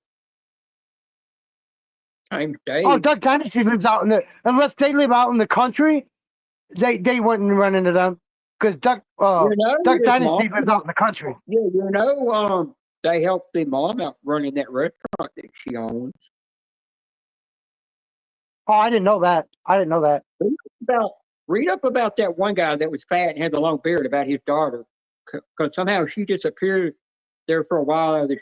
same state. Oh, Duck Dynasty lives out unless they live out in the country, they wouldn't run into them. Because Duck his Dynasty mom, lives out in the country. yeah, they helped the mom out running that restaurant that she owns. Oh, I didn't know that. Read up about that one guy that was fat and had the long beard about his daughter, because somehow she disappeared there for a while out of the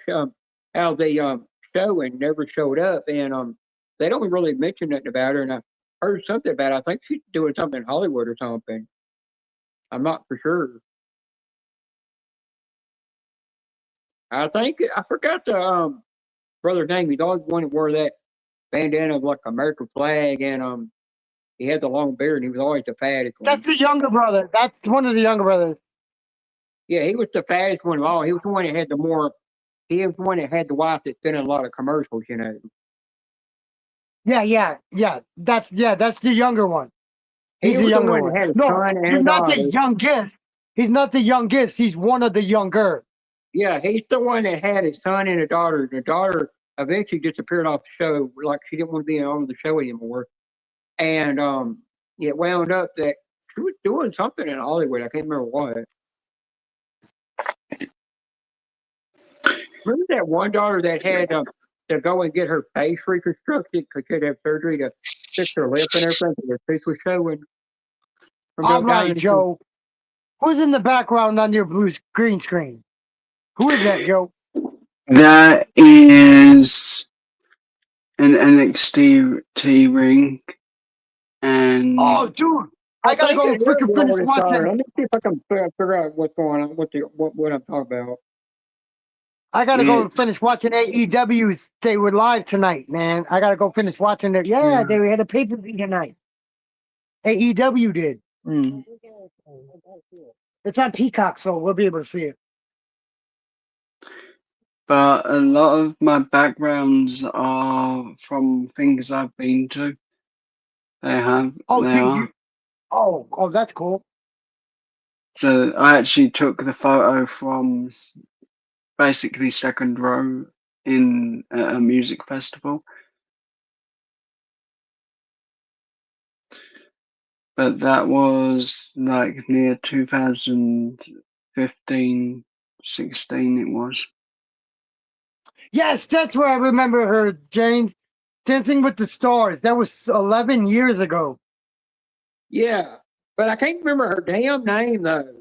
show and never showed up, and they don't really mention nothing about her. And I heard something about it. I think she's doing something in Hollywood or something. I'm not for sure. I think I forgot the brother's name. He's always one that wore that bandana of like American flag, and he had the long beard, and he was always the fattest one. That's the younger brother. That's one of the younger brothers. Yeah, he was the fattest one of all. He was the one that had the more. He was the one that had the wife that's been in a lot of commercials. Yeah. That's the younger one. He's the was younger the one one. that had a No, son and he's a not the daughter. youngest. He's not the youngest. He's one of the younger. Yeah, he's the one that had his son and a daughter. The daughter eventually disappeared off the show, like she didn't want to be on the show anymore. And it wound up that she was doing something in Hollywood. I can't remember what. Remember that one daughter that had to go and get her face reconstructed because she had to have surgery to fix her lip and everything because her face was showing. All right, Joe. Who's in the background on your green screen? Who is that, Joe? That is an NXT ring. And oh, dude, I gotta go freaking finish watching. Let me see if I can figure out what's going on, what I'm talking about. I gotta go and finish watching AEW. They were live tonight, man. I gotta go finish watching it. Yeah, they had a pay-per-view tonight. AEW did. It's on Peacock, so we'll be able to see it. But a lot of my backgrounds are from things I've been to. They have. Oh, that's cool. So I actually took the photo from basically second row in a music festival. But that was like near 2015, 16 it was. Yes, that's where I remember her, James. Dancing with the Stars. That was 11 years ago. Yeah, but I can't remember her damn name, though.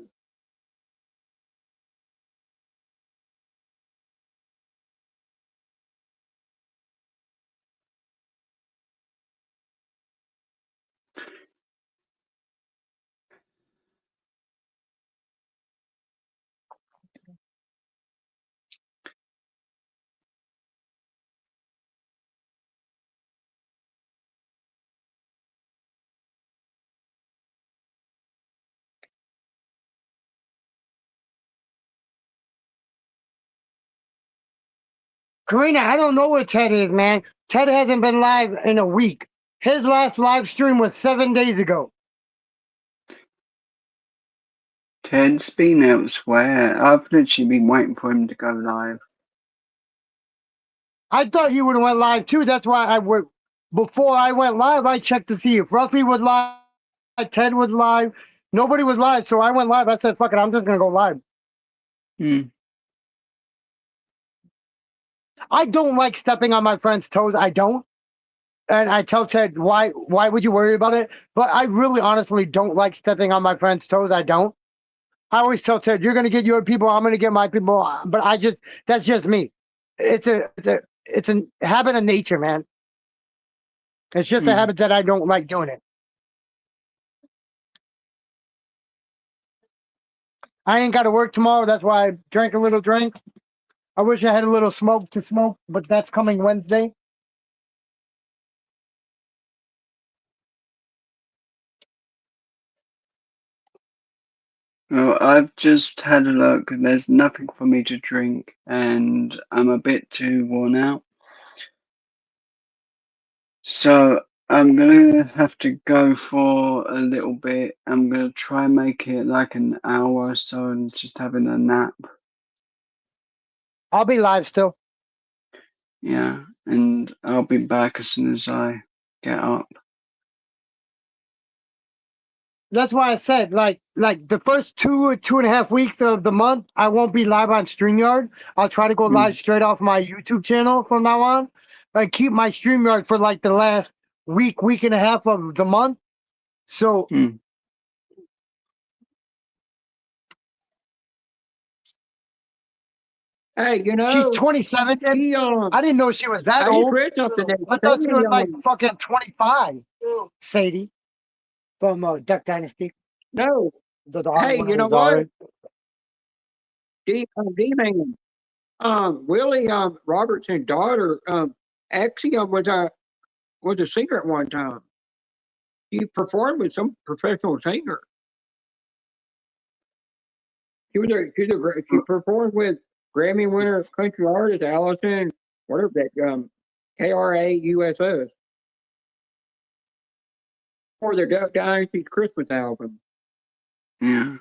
Karina, I don't know where Ted is, man. Ted hasn't been live in a week. His last live stream was 7 days ago. Ted's been elsewhere. I've literally been waiting for him to go live. I thought he would have went live too. That's why before I went live, I checked to see if Ruffy was live, Ted was live. Nobody was live, so I went live. I said, fuck it, I'm just gonna go live. I don't like stepping on my friend's toes. I don't. And I tell Ted, why would you worry about it? But I really honestly don't like stepping on my friend's toes. I don't. I always tell Ted, you're gonna get your people, I'm gonna get my people. But I just that's just me. It's a habit of nature, man. It's just a Mm. habit that I don't like doing it. I ain't got to work tomorrow. That's why I drank a little drink. I wish I had a little smoke to smoke, but that's coming Wednesday. Well, I've just had a look and there's nothing for me to drink and I'm a bit too worn out. So I'm gonna have to go for a little bit. I'm gonna try and make it like an hour or so and just having a nap. I'll be live still. Yeah, and I'll be back as soon as I get up. That's why I said like the first 2 or 2.5 weeks of the month, I won't be live on StreamYard. I'll try to go live Mm. straight off my YouTube channel from now on. I keep my StreamYard for like the last week and a half of the month. So Mm. Hey, she's 27. And she I didn't know she was that I just old. read something that I thought she Sadie was like fucking 25. Ooh, Sadie from Duck Dynasty. no. The daughter, Hey, one you of know the what? daughters. D-Man, Willie Robertson's daughter, actually was a singer at one time. She performed with some professional singer. She performed with Grammy winner country artist Allison, whatever that KRAUSS for their Duck Dynasty's Christmas album. Yeah.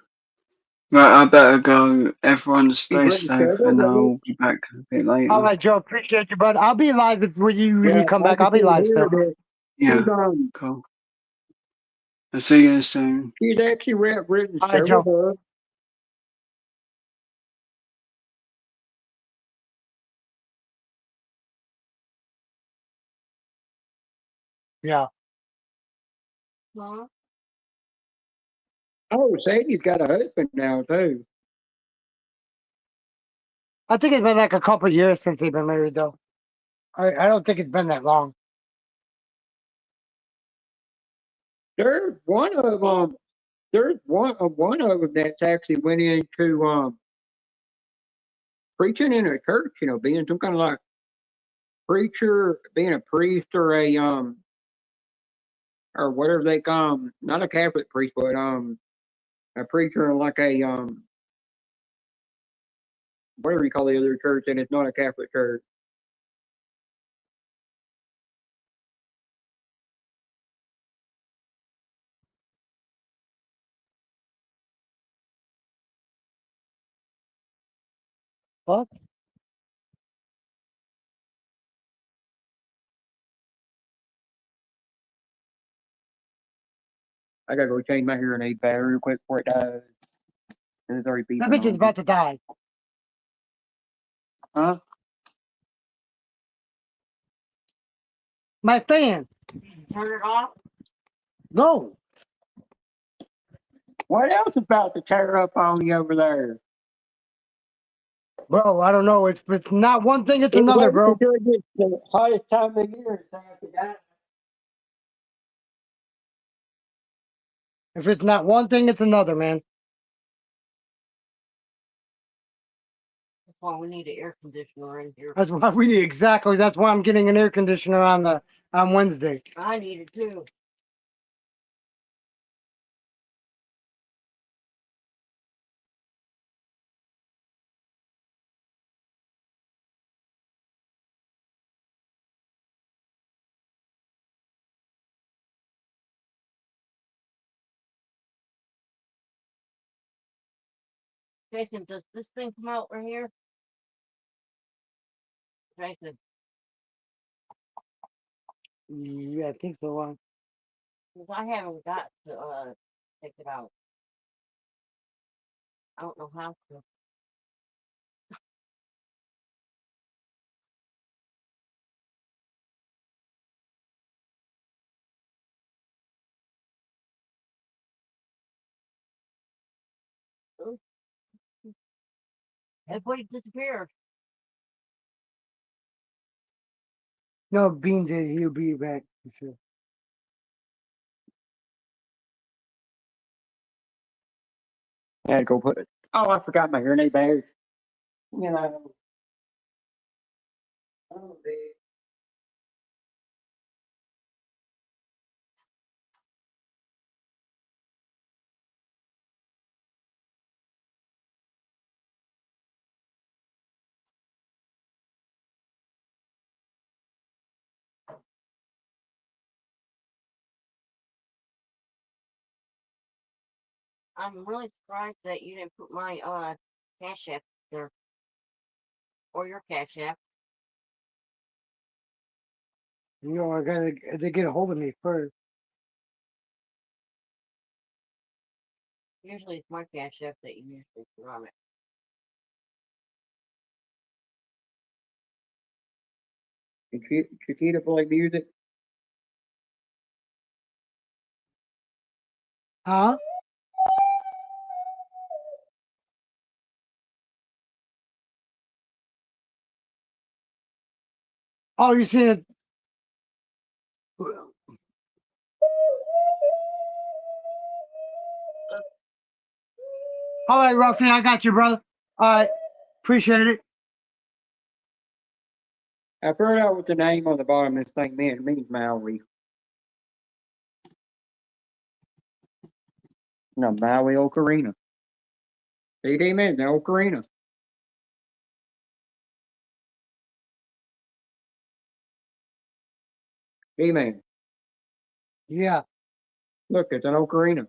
Right, I better go. Everyone She's stay written safe several and records. I'll be back a bit All later. right, Joe. Appreciate you, bud. I'll be live when you Yeah, come I back. can I'll be see live here still. that Yeah, cool. I'll see you soon. she's actually written All right, several Joe. books. Yeah. huh? Oh, Sadie's got a husband now too. I think it's been like a couple of years since they've been married, though. I don't think it's been that long. There's one of them. There's one of them that's actually went into preaching in a church. Being some kind of like preacher, being a priest or a or whatever they call 'em, not a Catholic priest, but a preacher like a whatever you call the other church, and it's not a Catholic church. What? I gotta go change my hearing aid battery real quick before it dies. And it's already That beeping bitch is on me. about to die. Huh? My fan. Turn it off. No. What else is about to tear up on you over there? Bro, I don't know. It's not one thing, it's It another, wasn't bro. until it gets the hottest time of year it's time to die. If it's not one thing, it's another, man. That's why we need an air conditioner in here. That's why we need exactly. That's why I'm getting an air conditioner on Wednesday. I need it too. Jason, does this thing come out right here? Jason, Yeah, I think so. 'cause I haven't got to take it out. I don't know how to. Everybody disappeared. No, Bean did. He'll be back. For sure. I had to go put it. Oh, I forgot my hearing aid bags. You know. Oh, big. I'm really surprised that you didn't put my cash app there or your cash app. You know, they get a hold of me first. Usually it's my cash app that you usually put on it. Chiquita play music. Huh? Oh, you see it? All right, Ruffy, I got you, brother. All right, appreciate it. I figured out what the name on the bottom of this thing meant. It means Maui. No, Maui Ocarina. CD man, the Ocarina. CD man, Yeah. look, it's an Ocarina.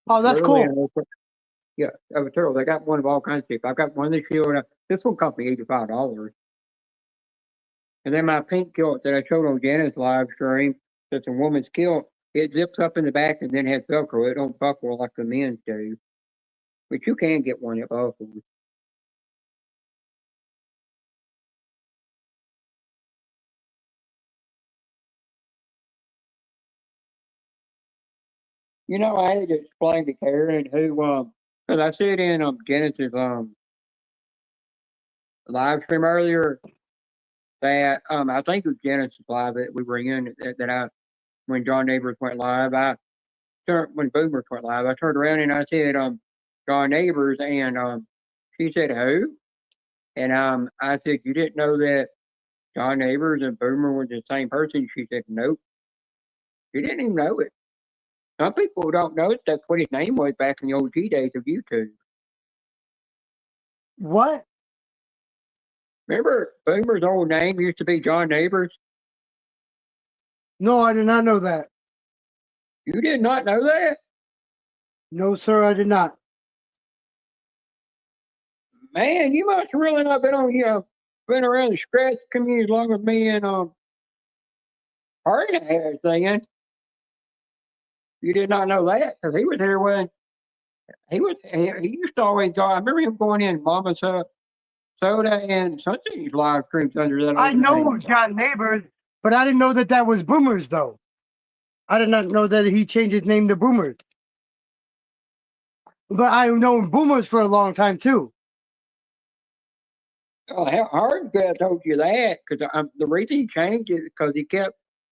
Oh, that's Literally cool. an Ocarina. Yeah, of a turtle. They got one of all kinds of stuff. I got one this year. This one cost me $85. And then my pink kilt that I showed on Janet's live stream, that's a woman's kilt. It zips up in the back and then has Velcro. It don't buckle like the men's do. But you can get one that buckles. You know, I had to explain to Karen who, because I said in Genesis live stream earlier that I think it was Genesis live that we were in that I when John Neighbors went live, when Boomers went live, I turned around and I said John Neighbors and she said who? And I said you didn't know that John Neighbors and Boomer were the same person? She said nope. She didn't even know it. Some people don't know that's what his name was back in the OG days of YouTube. What? Remember, Boomer's old name used to be John Neighbors? No, I did not know that. You did not know that? No, sir, I did not. Man, you must have really not been on been around the scratch community longer than me and Hardy has then. You did not know that because he was here when he used to always go. I remember him going in Mama's Soda and Sunshine live streams under that. I old know name. John Neighbors, but I didn't know that was Boomers, though. I did not know that he changed his name to Boomers. But I've known Boomers for a long time, too. Oh, Hard told you that because the reason he changed it because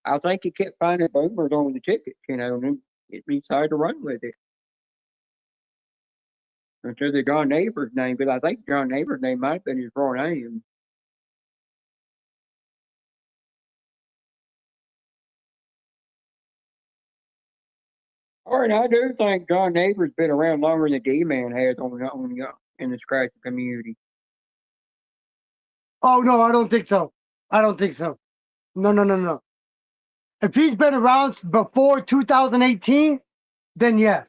I think he kept finding Boomers on the tickets, and he decided to run with it. Instead of John Neighbors' name, because I think John Neighbors' name might have been his real name. All right, I do think John Neighbors been around longer than D-Man has in the scratch community. Oh, no, I don't think so. I don't think so. No. If he's been around before 2018, then yes.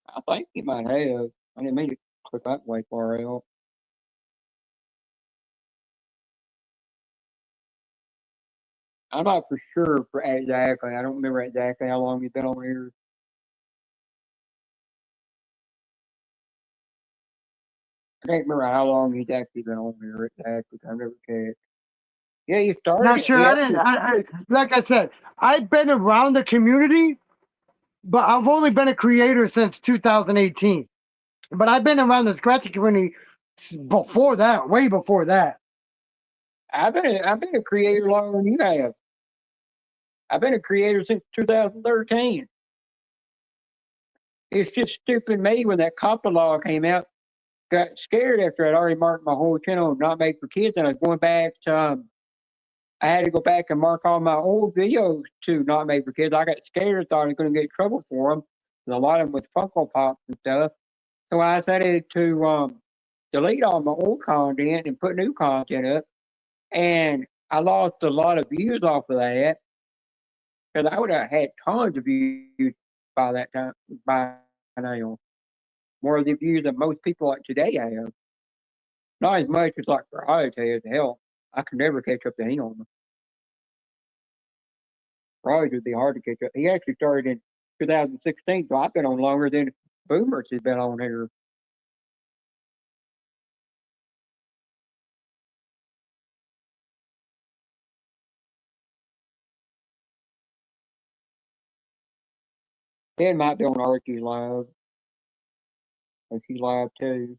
I think he might have. I didn't mean to click that way far out. I'm not for sure for exactly. I don't remember exactly how long he's been on here. I can't remember how long he's actually been on here exactly. I've never checked. Yeah, you started. Not sure. Yeah, I didn't. Like I said, I've been around the community but I've only been a creator since 2018. But I've been around the scratchy community before that, way before that. I've been a creator longer than you have. I've been a creator since 2013. It's just stupid me when that COPPA law came out. Got scared after I'd already marked my whole channel not made for kids, and I was going back to. I had to go back and mark all my old videos to not made for kids. I got scared, thought I was going to get in trouble for them. And a lot of them was Funko Pops and stuff. So I decided to delete all my old content and put new content up. And I lost a lot of views off of that because I would have had tons of views by that time, by now. More of the views that most people like today have. Not as much as like Raj has. Hell, I could never catch up to him. Raj would be hard to catch up. He actually started in 2016, so I've been on longer than Boomers has been on here. Ted might be on Archie Live. Archie Live too.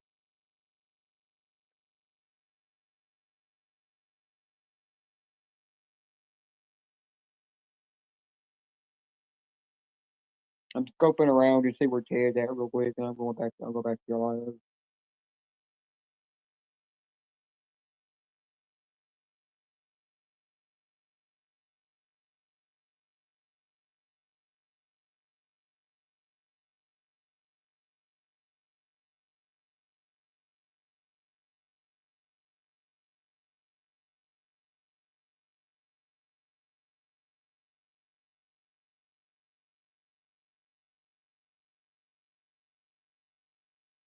I'm scoping around to see where Ted's at real quick, and I'll go back to your live.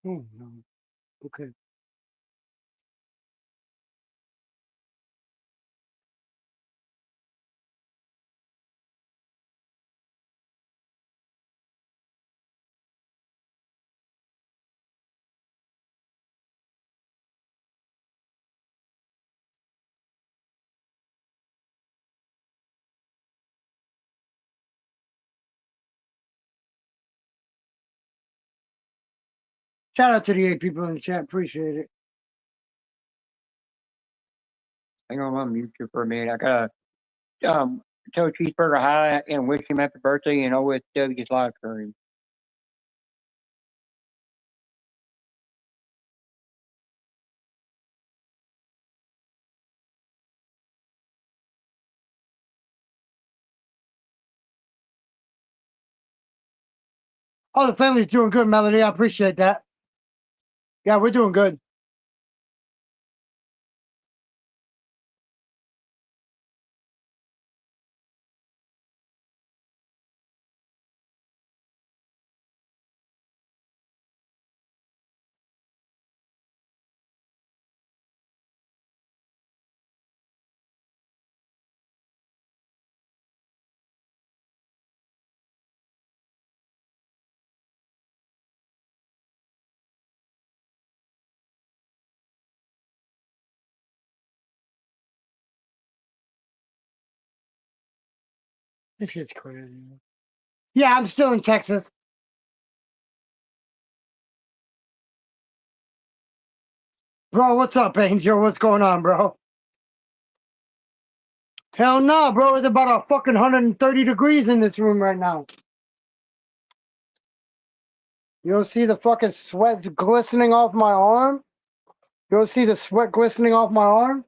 Oh no. Okay. Shout out to the 8 people in the chat. Appreciate it. Hang on, I'm mute you for a minute. I gotta tell Cheeseburger hi and wish him happy birthday and OSW's live stream. Oh, the family's doing good, Melody. I appreciate that. Yeah, we're doing good. This shit's crazy. Yeah, I'm still in Texas. Bro, what's up, Angel? What's going on, bro? Hell no, bro. It's about a fucking 130 degrees in this room right now. You don't see the fucking sweat glistening off my arm? You don't see the sweat glistening off my arm?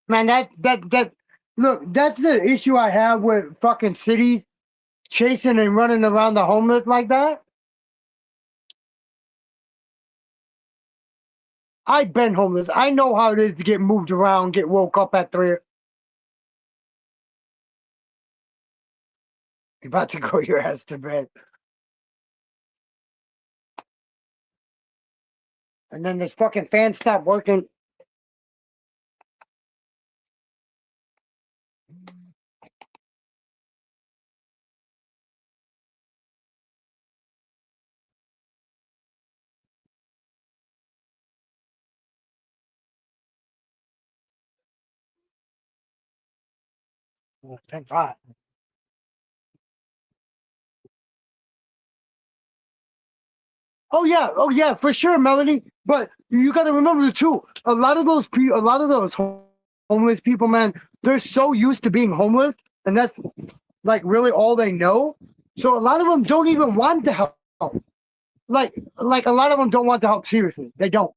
Man, that look, that's the issue I have with fucking cities chasing and running around the homeless like that. I've been homeless. I know how it is to get moved around, get woke up at 3. You're about to go your ass to bed. And then this fucking fan stopped working. Well, thank God. Oh yeah, for sure, Melanie. But you got to remember too. A lot of those homeless people, man, they're so used to being homeless, and that's like really all they know. So a lot of them don't even want to help. Like a lot of them don't want to help. Seriously, they don't.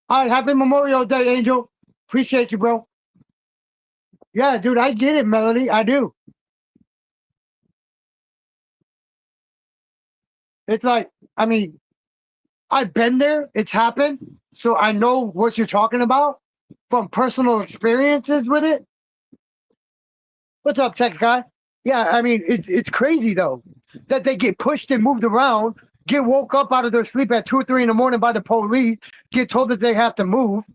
All right, happy Memorial Day, Angel. Appreciate you, bro. Yeah, dude, I get it, Melody. I do. It's like, I mean, I've been there. It's happened, so I know what you're talking about from personal experiences with it. What's up, tech guy? Yeah, I mean, it's crazy though that they get pushed and moved around, get woke up out of their sleep at 2 or 3 in the morning by the police, get told that they have to move.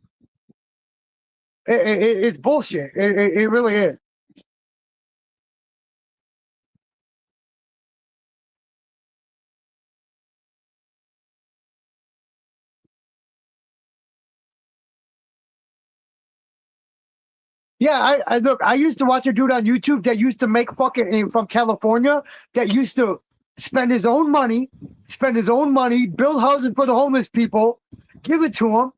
It's bullshit. It really is. Yeah, I look. I used to watch a dude on YouTube that used to make fucking from California that used to spend his own money, build houses for the homeless people, give it to them.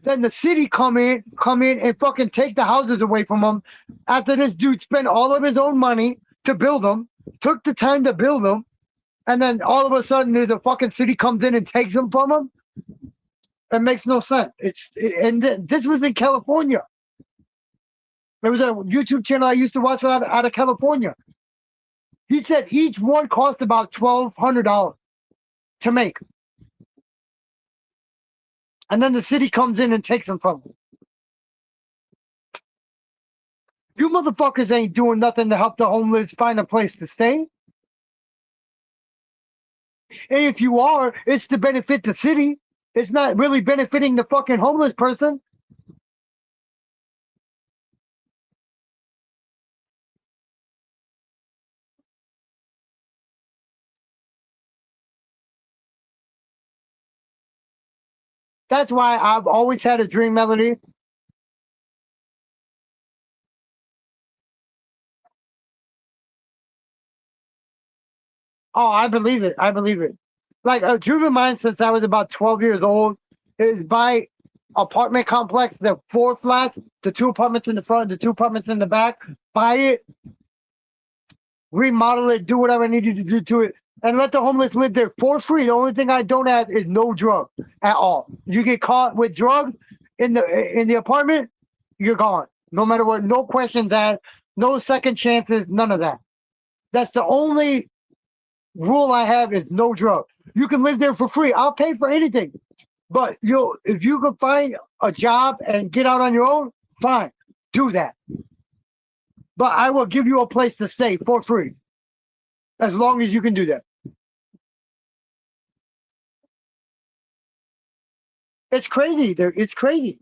Then the city come in and fucking take the houses away from him. After this dude spent all of his own money to build them, took the time to build them, and then all of a sudden the fucking city comes in and takes them from him. It makes no sense. This was in California. There was a YouTube channel I used to watch out of California. He said each one cost about $1,200 to make, and then the city comes in and takes them from him. You motherfuckers ain't doing nothing to help the homeless find a place to stay. And if you are, it's to benefit the city. It's not really benefiting the fucking homeless person. That's why I've always had a dream, Melody. Oh, I believe it. I believe it. Like a dream of mine since I was about 12 years old is buy apartment complex, the 4 flats, the 2 apartments in the front, the 2 apartments in the back, buy it, remodel it, do whatever I needed to do to it, and let the homeless live there for free. The only thing I don't have is no drugs at all. You get caught with drugs in the apartment, you're gone. No matter what, no questions asked, no second chances, none of that. That's the only rule I have is no drugs. You can live there for free. I'll pay for anything. But if you can find a job and get out on your own, fine, do that. But I will give you a place to stay for free, as long as you can do that. It's crazy. It's crazy.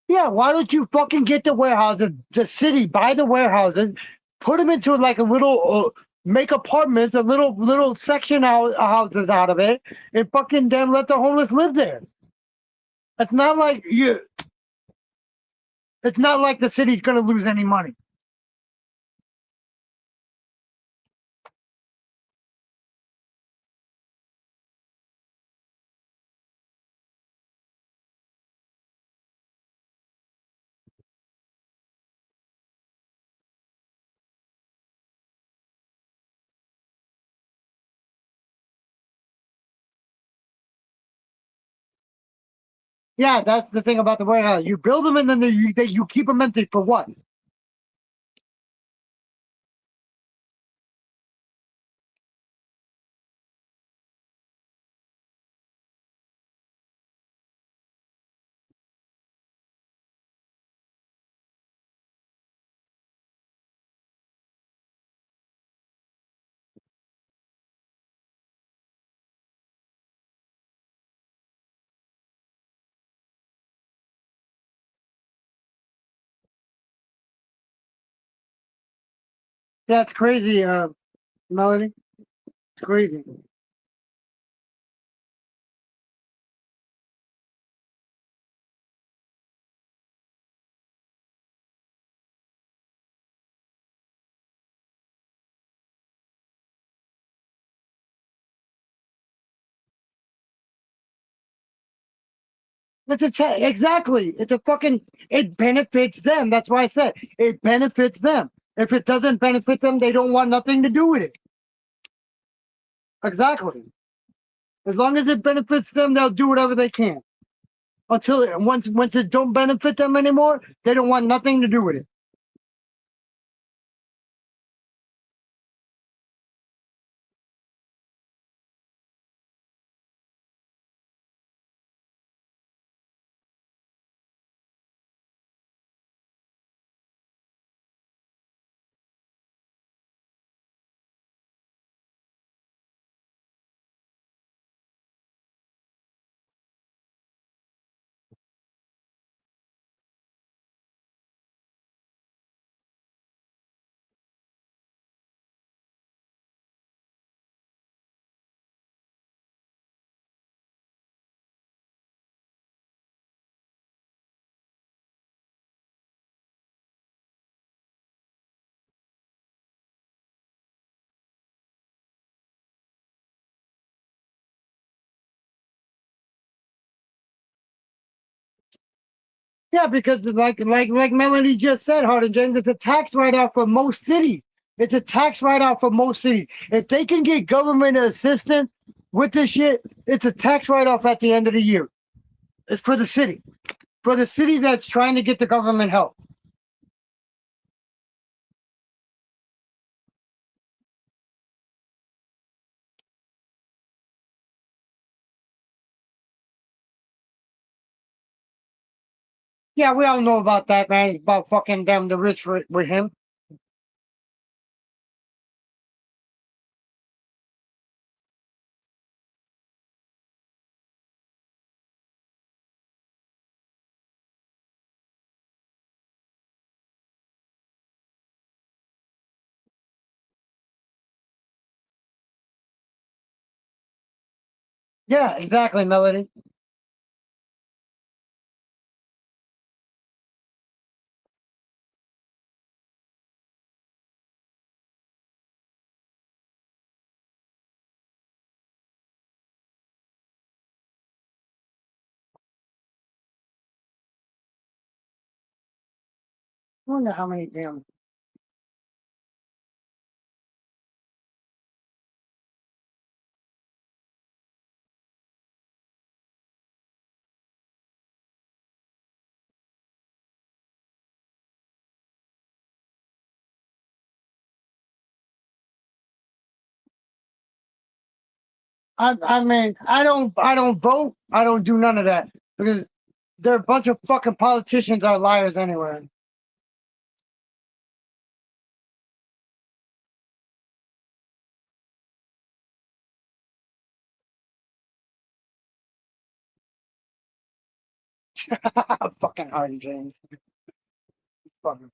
Yeah, why don't you fucking get the warehouses, the city, buy the warehouses, put them into like a little, make apartments, a little section houses out of it, and fucking then let the homeless live there. It's not like you. It's not like the city's gonna lose any money. Yeah, that's the thing about the warehouse. You build them and then you keep them empty for what? That's crazy, Melanie. It's crazy. Exactly. It's a fucking. It benefits them. That's why I said it benefits them. If it doesn't benefit them, they don't want nothing to do with it. Exactly. As long as it benefits them, they'll do whatever they can. Once it don't benefit them anymore, they don't want nothing to do with it. Yeah, because like Melanie just said, Hardin James, it's a tax write-off for most cities. It's a tax write-off for most cities. If they can get government assistance with this shit, it's a tax write-off at the end of the year. It's for the city. For the city that's trying to get the government help. Yeah, we all know about that, man. It's about fucking them, the rich with him. Yeah, exactly, Melody. I wonder how many damn. I mean, I don't vote. I don't do none of that because they're a bunch of fucking politicians are liars anyway. Fucking Hardy James. Fucking.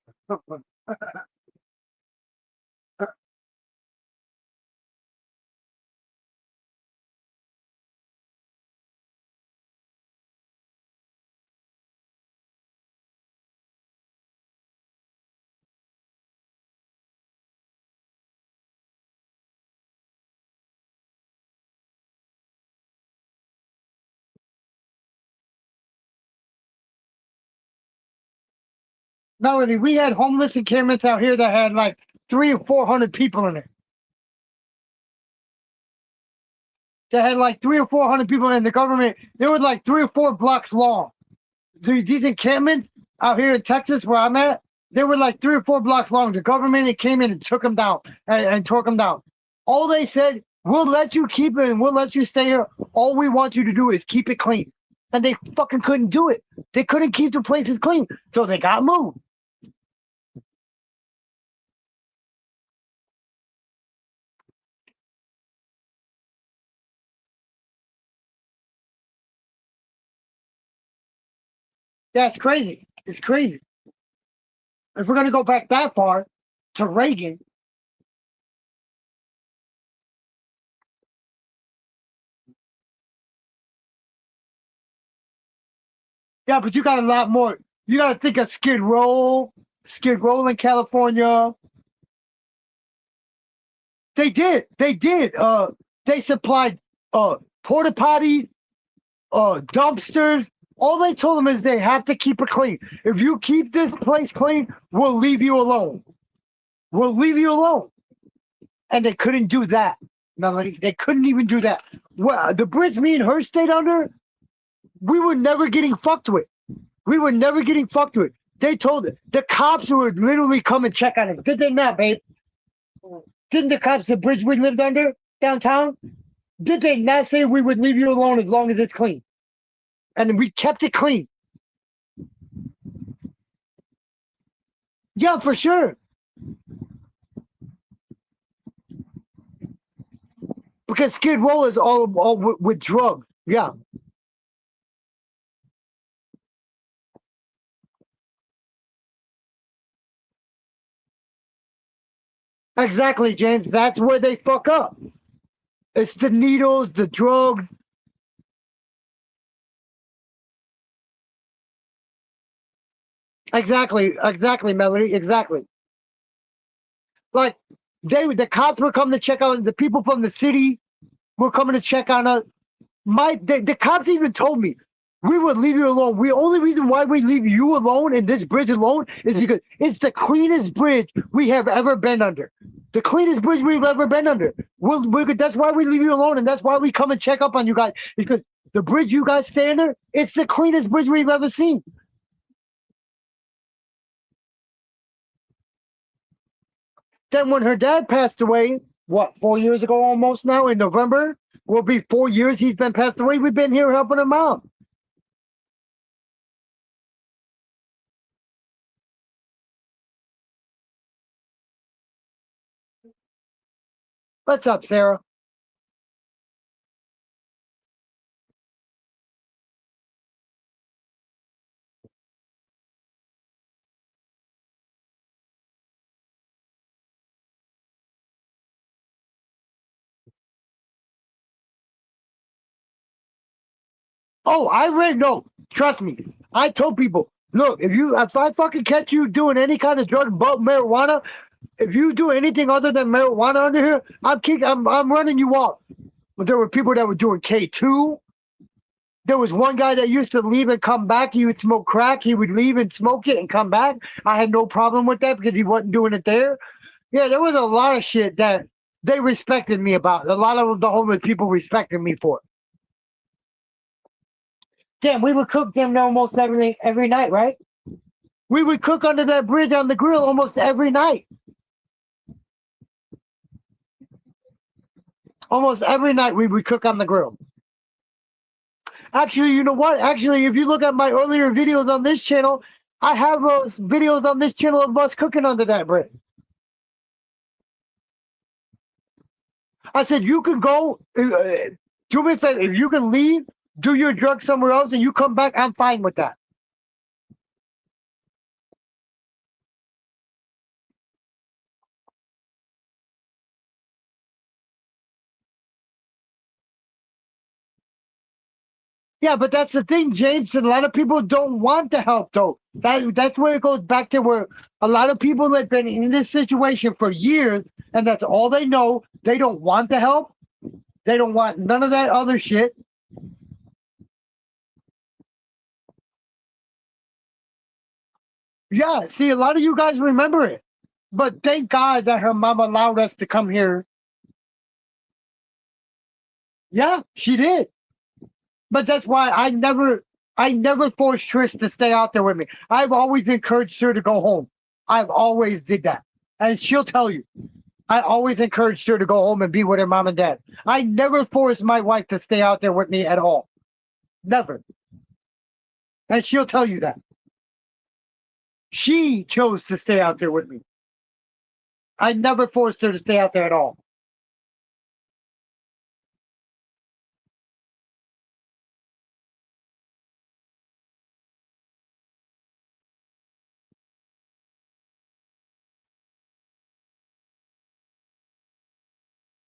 Melody, we had homeless encampments out here that had like 300 or 400 people in it. That had like 300 or 400 people in the government. They were like 3 or 4 blocks long. These encampments out here in Texas, where I'm at, they were like 3 or 4 blocks long. The government it came in and took them down and tore them down. All they said, we'll let you keep it and we'll let you stay here. All we want you to do is keep it clean. And they fucking couldn't do it. They couldn't keep the places clean. So they got moved. That's crazy. It's crazy. If we're gonna go back that far to Reagan, Yeah, but you got a lot more. You got to think of Skid Row in California. They did. They did. They supplied porta potties, dumpsters. All they told them is they have to keep it clean. If you keep this place clean, we'll leave you alone. We'll leave you alone. And they couldn't do that, Melody. They couldn't even do that. Well, the bridge me and her stayed under, we were never getting fucked with. We were never getting fucked with. They told it. The cops would literally come and check on us. Did they not, babe? Didn't the cops, the bridge we lived under downtown, did they not say we would leave you alone as long as it's clean? And we kept it clean. Yeah, for sure. Because Skid Row is all with drugs. Yeah. Exactly, James. That's where they fuck up. It's the needles, the drugs. Exactly, Melody. Exactly. Like the cops were coming to check out. The people from the city were coming to check on us. The cops even told me we would leave you alone. The only reason why we leave you alone in this bridge alone is because it's the cleanest bridge we have ever been under. The cleanest bridge we've ever been under. That's why we leave you alone, and that's why we come and check up on you guys. Because the bridge you guys stay under, it's the cleanest bridge we've ever seen. Then when her dad passed away, what, 4 years ago almost now, in November, will be 4 years he's been passed away. We've been here helping him out. What's up, Sarah? Oh, I read no. Trust me. I told people, look, if I fucking catch you doing any kind of drug but marijuana, if you do anything other than marijuana under here, I'm running you off. But there were people that were doing K2. There was one guy that used to leave and come back. He would smoke crack. He would leave and smoke it and come back. I had no problem with that because he wasn't doing it there. Yeah, there was a lot of shit that they respected me about. A lot of the homeless people respected me for. Damn, we would cook them almost every night, right? We would cook under that bridge on the grill almost every night. Almost every night we would cook on the grill. Actually, you know what? Actually, if you look at my earlier videos on this channel, I have videos on this channel of us cooking under that bridge. I said, you can go, do me a favor, if you can leave, do your drugs somewhere else, and you come back, I'm fine with that. Yeah, but that's the thing, James. And a lot of people don't want the help, though. That's where it goes back to where a lot of people have been in this situation for years, and that's all they know. They don't want the help. They don't want none of that other shit. Yeah, see, a lot of you guys remember it. But thank God that her mom allowed us to come here. Yeah, she did. But that's why I never forced Trish to stay out there with me. I've always encouraged her to go home. I've always did that. And she'll tell you. I always encouraged her to go home and be with her mom and dad. I never forced my wife to stay out there with me at all. Never. And she'll tell you that. She chose to stay out there with me. I never forced her to stay out there at all.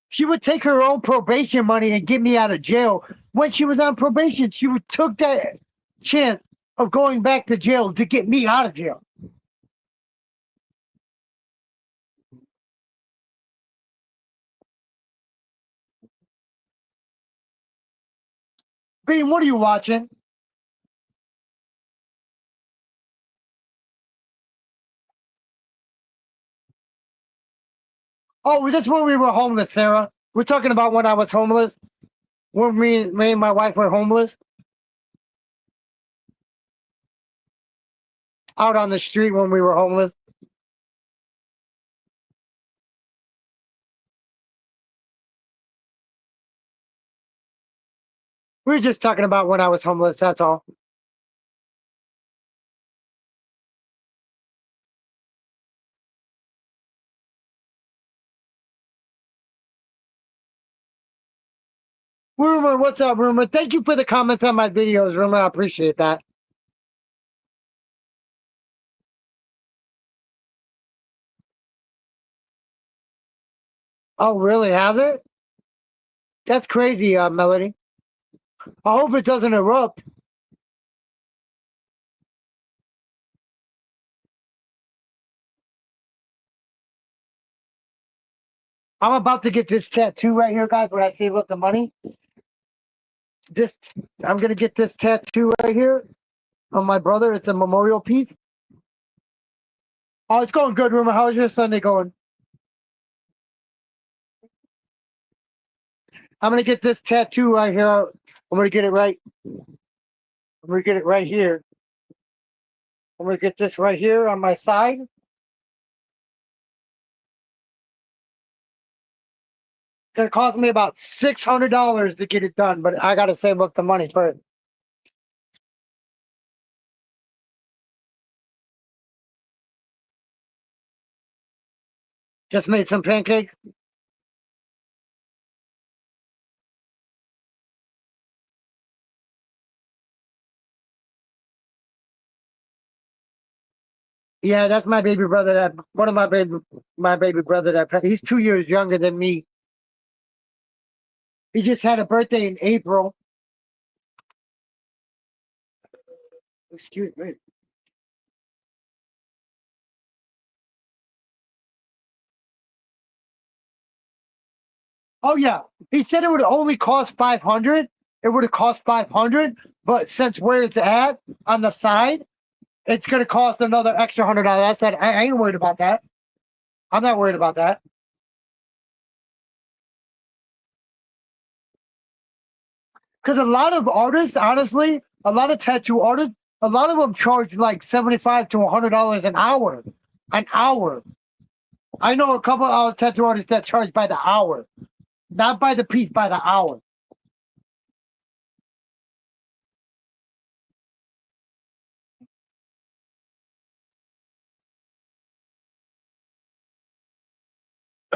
She would take her own probation money and get me out of jail. When she was on probation, she took that chance of going back to jail to get me out of jail. Bean, what are you watching? Oh, this is when we were homeless, Sarah. We're talking about when I was homeless. When me and my wife were homeless. Out on the street when we were homeless. We were just talking about when I was homeless, that's all. Rumor, what's up, Rumor? Thank you for the comments on my videos, Rumor. I appreciate that. Oh, really? Has it? That's crazy, Melody. I hope it doesn't erupt. I'm about to get this tattoo right here, guys, where I save up the money. This, I'm going to get this tattoo right here on my brother. It's a memorial piece. Oh, it's going good, Rumor. How's your Sunday going? I'm going to get this tattoo right here. I'm going to get it right. I'm going to get it right here. I'm going to get this right here on my side. It's going to cost me about $600 to get it done, but I got to save up the money first. Just made some pancakes. Yeah, that's my baby brother. That one of my baby brother. He's 2 years younger than me. He just had a birthday in April. Excuse me. Oh yeah, he said it would only cost 500. It would have cost 500, but since where it's at on the side, it's gonna cost another extra $100. I said I ain't worried about that. I'm not worried about that. Because a lot of artists, honestly, a lot of tattoo artists, a lot of them charge like $75 to $100 an hour. An hour. I know a couple of tattoo artists that charge by the hour, not by the piece, by the hour.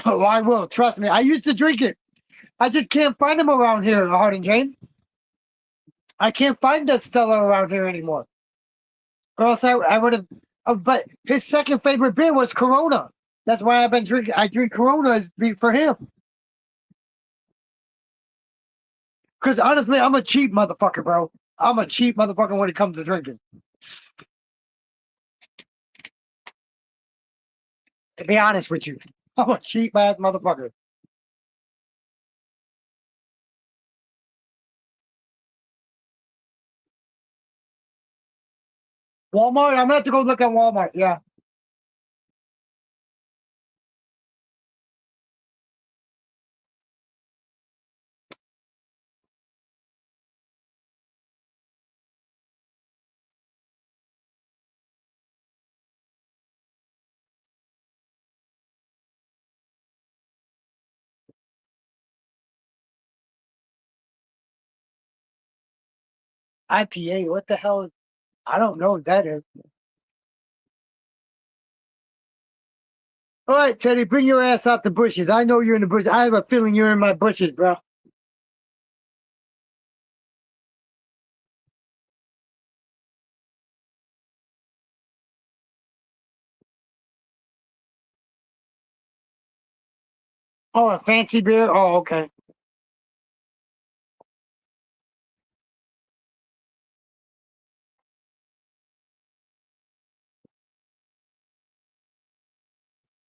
Oh, I will. Trust me. I used to drink it. I just can't find them around here, Harding Jane. I can't find that Stella around here anymore. Or else I would have. But his second favorite beer was Corona. That's why I've been drinking. I drink Corona for him. Because honestly, I'm a cheap motherfucker, bro. I'm a cheap motherfucker when it comes to drinking. To be honest with you, I'm a cheap ass motherfucker. Walmart. I'm gonna have to go look at Walmart. Yeah. IPA. What the hell is? I don't know what that is. All right, Teddy, bring your ass out the bushes. I know you're in the bushes. I have a feeling you're in my bushes, bro. Oh, a fancy beer. Oh, okay.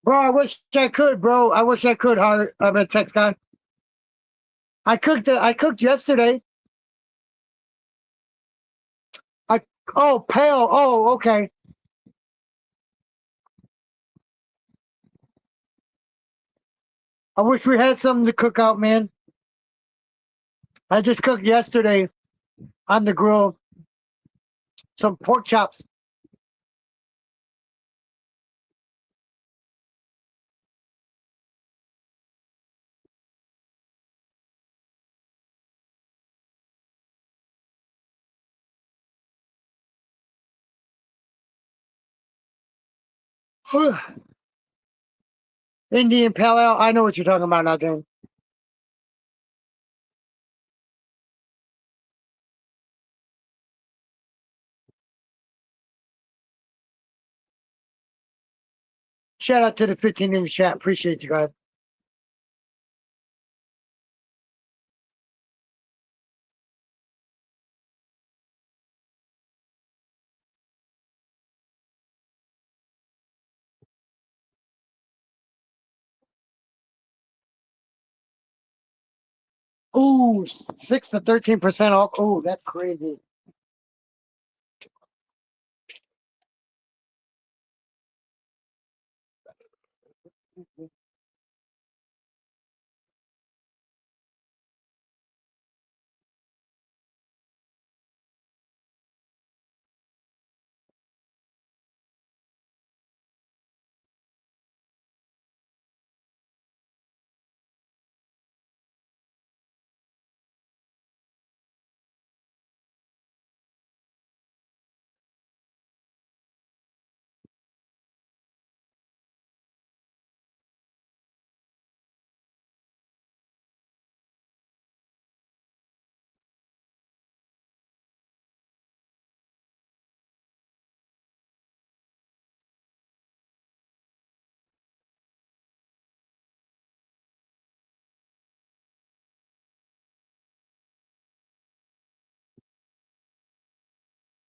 Bro, I wish I could, bro. I wish I could. I'm a text guy. I cooked yesterday. I oh pale. Oh okay. I wish we had something to cook out, man. I just cooked yesterday on the grill some pork chops. Indian Pale Ale. I know what you're talking about now, Dan. Shout out to the 15 in the chat. Appreciate you guys. Ooh, 6 to 13% off. Ooh, that's crazy.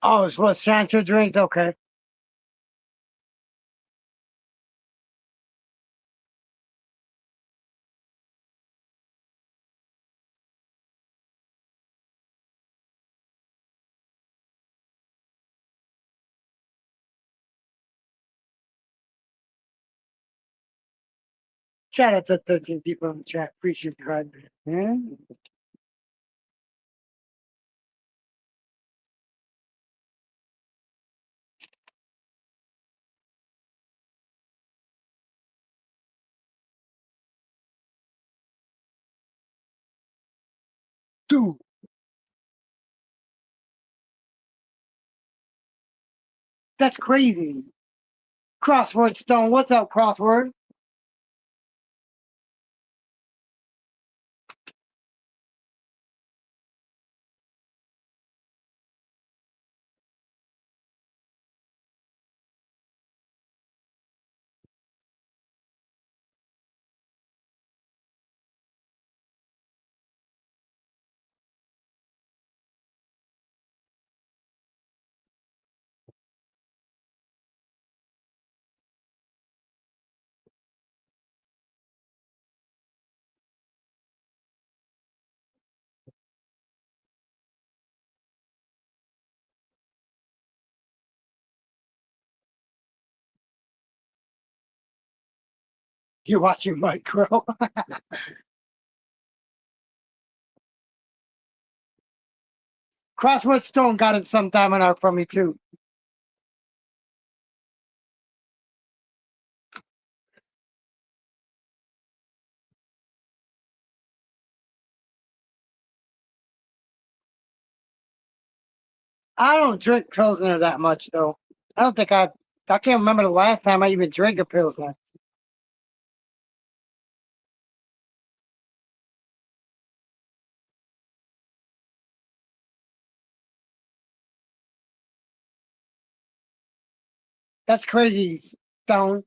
Oh, it's what Sancho drinks. Okay. Shout out to 13 people in the chat. Appreciate you guys. Yeah. Dude, that's crazy. Crossword Stone. What's up, Crossword? You're watching Micro. Crossword Stone got it some diamond out from me too. I don't drink Pilsner that much though. I don't think I can't remember the last time I even drank a Pilsner. That's crazy, Stone.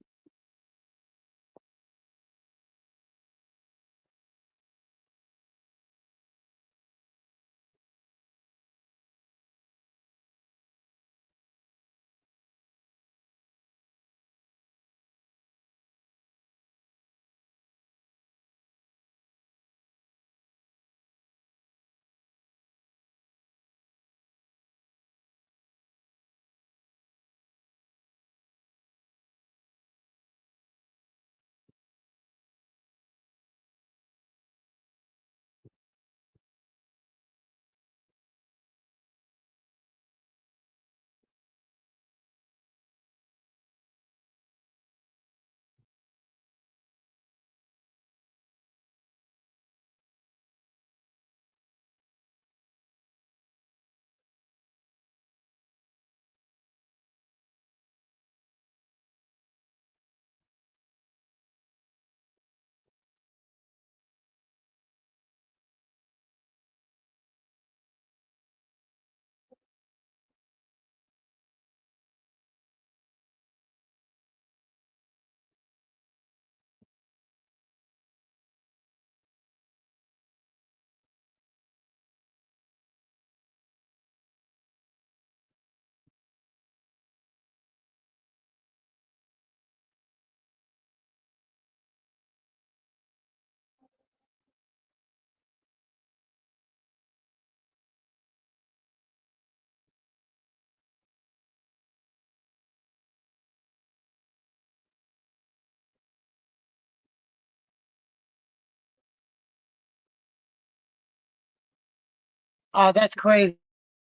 Oh, that's crazy,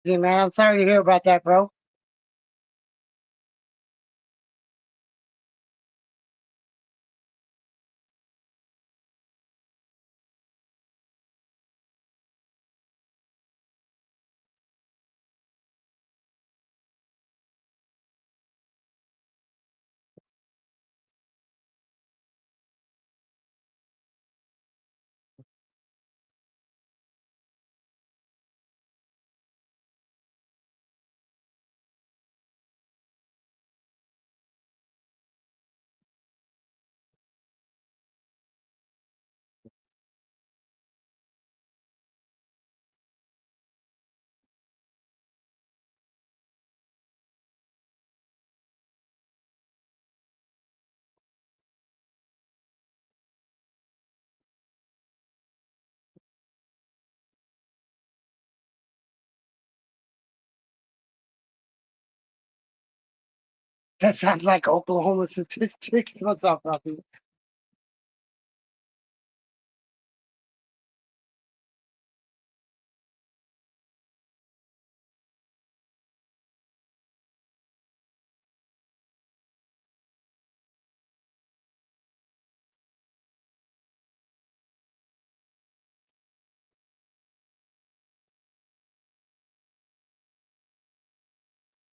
man. I'm sorry to hear about that, bro. That sounds like Oklahoma statistics. What's up, Ruffy?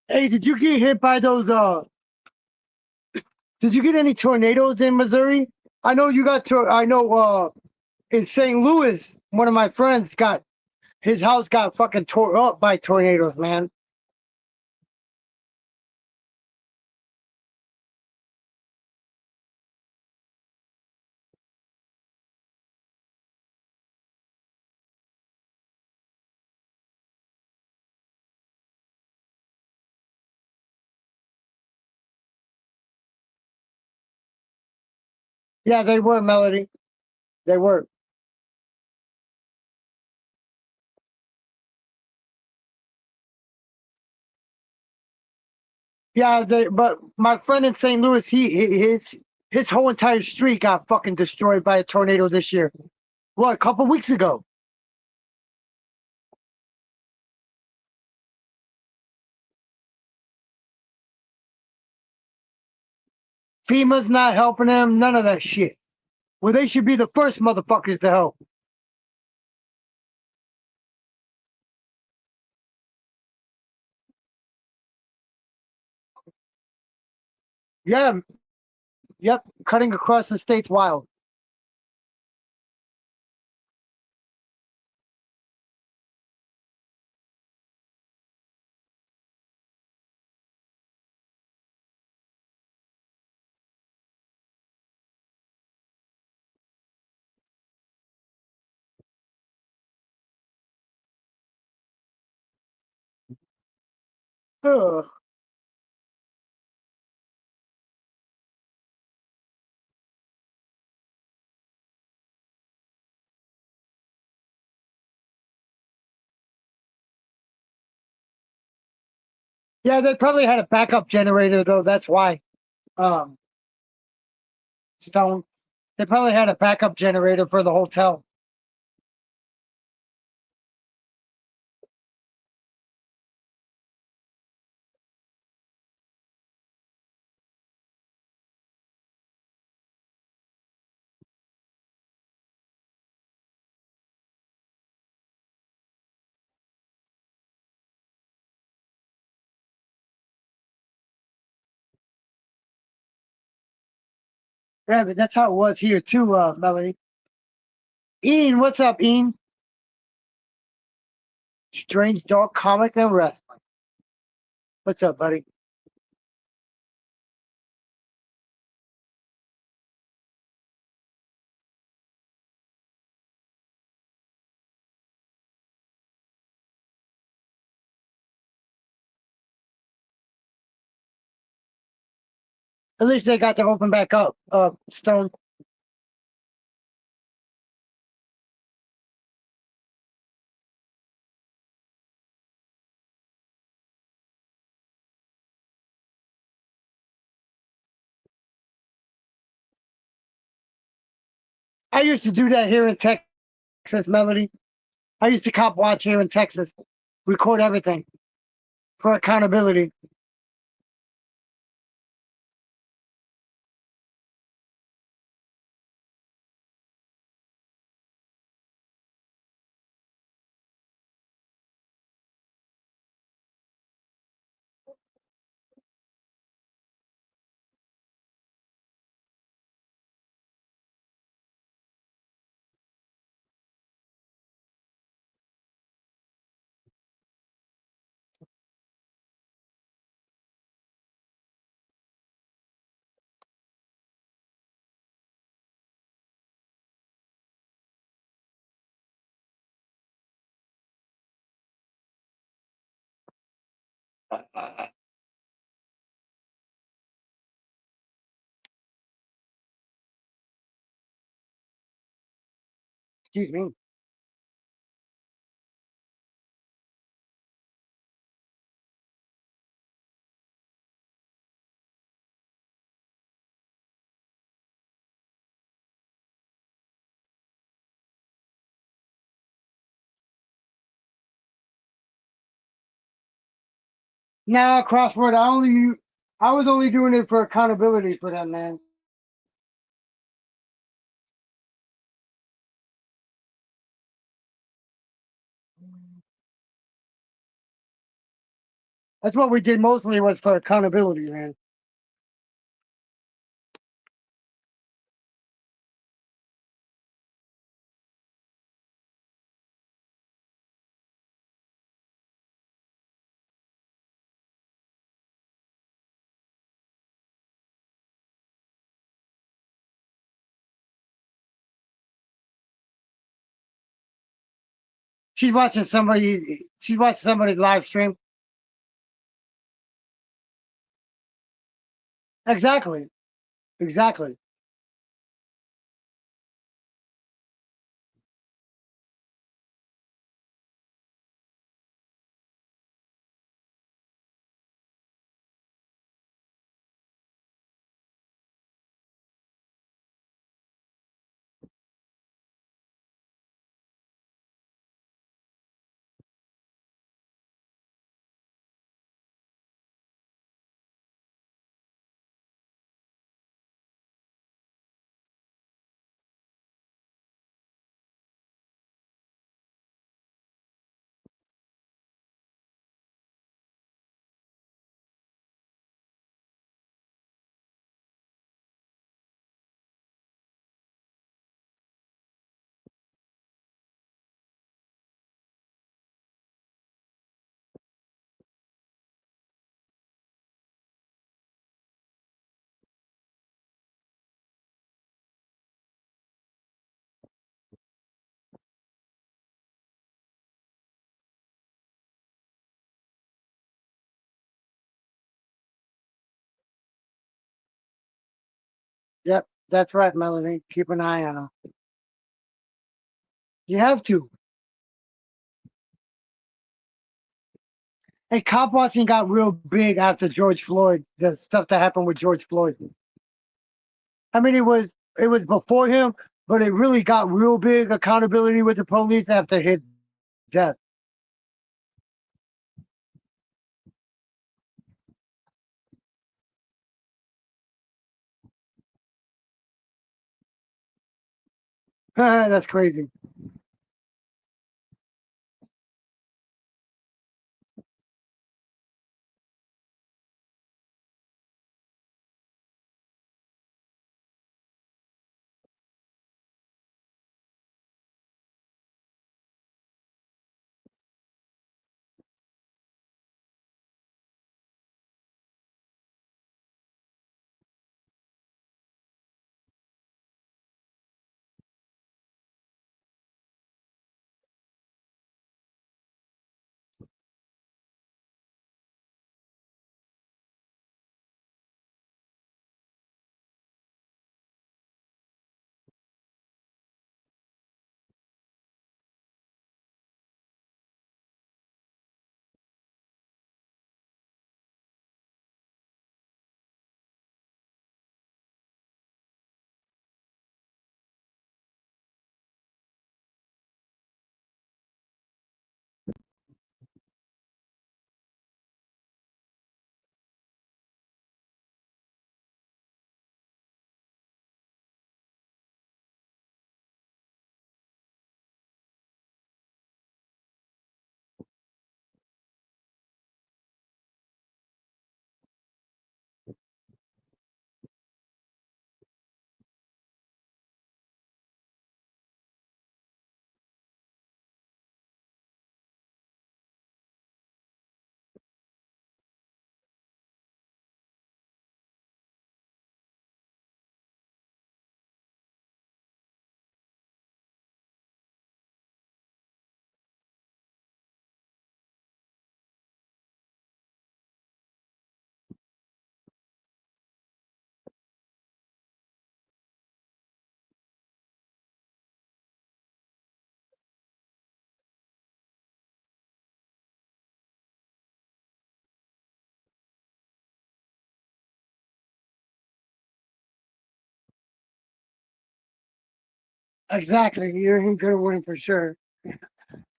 Hey, did you get hit by those? Did you get any tornadoes in Missouri? I know you got. I know. In St. Louis, one of my friends got his house got fucking tore up by tornadoes, man. Yeah, they were, Melody. They were. Yeah, but my friend in St. Louis, his whole entire street got fucking destroyed by a tornado this year. What, a couple weeks ago? FEMA's not helping them, none of that shit. Well, they should be the first motherfuckers to help. Yeah, yep, cutting across the state's wild. Ugh. Yeah, they probably had a backup generator though. That's why. Um, Stone. They probably had a backup generator for the hotel. Yeah, but that's how it was here too, Melanie. Ian, what's up, Ian? Strange Dog Comic and Wrestling. What's up, buddy? At least they got to open back up, Stone. I used to do that here in Texas, Melody. I used to cop watch here in Texas, record everything for accountability. Excuse me. Now, crossword. I was only doing it for accountability for them, man. That's what we did mostly was for accountability, man. She's watching somebody. She's watching somebody's live stream. Exactly. Exactly. Yep. That's right, Melanie. Keep an eye on her. You have to. Hey, cop watching got real big after George Floyd. The stuff that happened with George Floyd. I mean, it was before him, but it really got real big accountability with the police after his death. That's crazy. Exactly. You ain't gonna win for sure.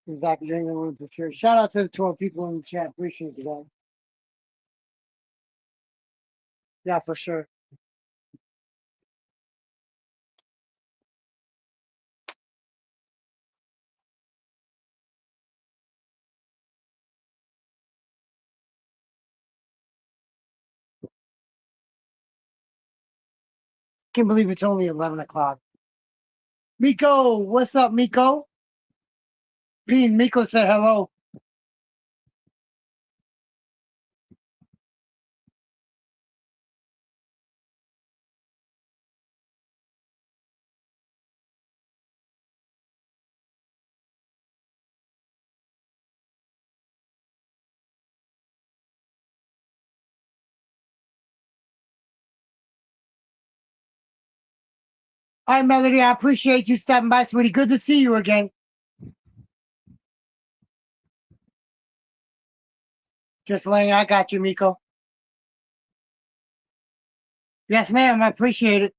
Exactly. You ain't gonna win for sure. Shout out to the 12 people in the chat. Appreciate you guys. Yeah, for sure. Can't believe it's only 11 o'clock. Miko, what's up, Miko? Bean, Miko said hello. Hi, Melody. I appreciate you stopping by, sweetie. Good to see you again. Just laying. I got you, Miko. Yes, ma'am. I appreciate it.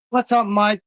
What's up, Mike?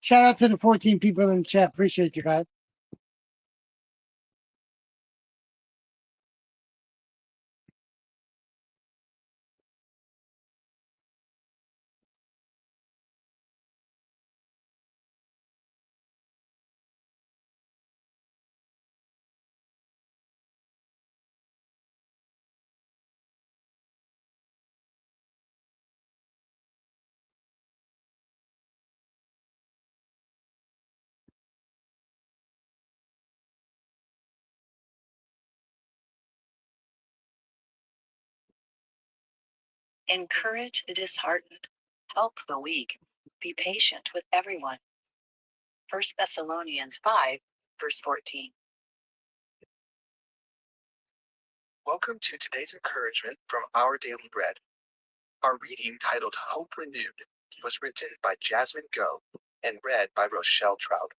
Shout out to the 14 people in the chat. Appreciate you guys. Encourage the disheartened. Help the weak. Be patient with everyone. 1 Thessalonians 5, verse 14. Welcome to today's encouragement from Our Daily Bread. Our reading, titled Hope Renewed, was written by Jasmine Go and read by Rochelle Trout.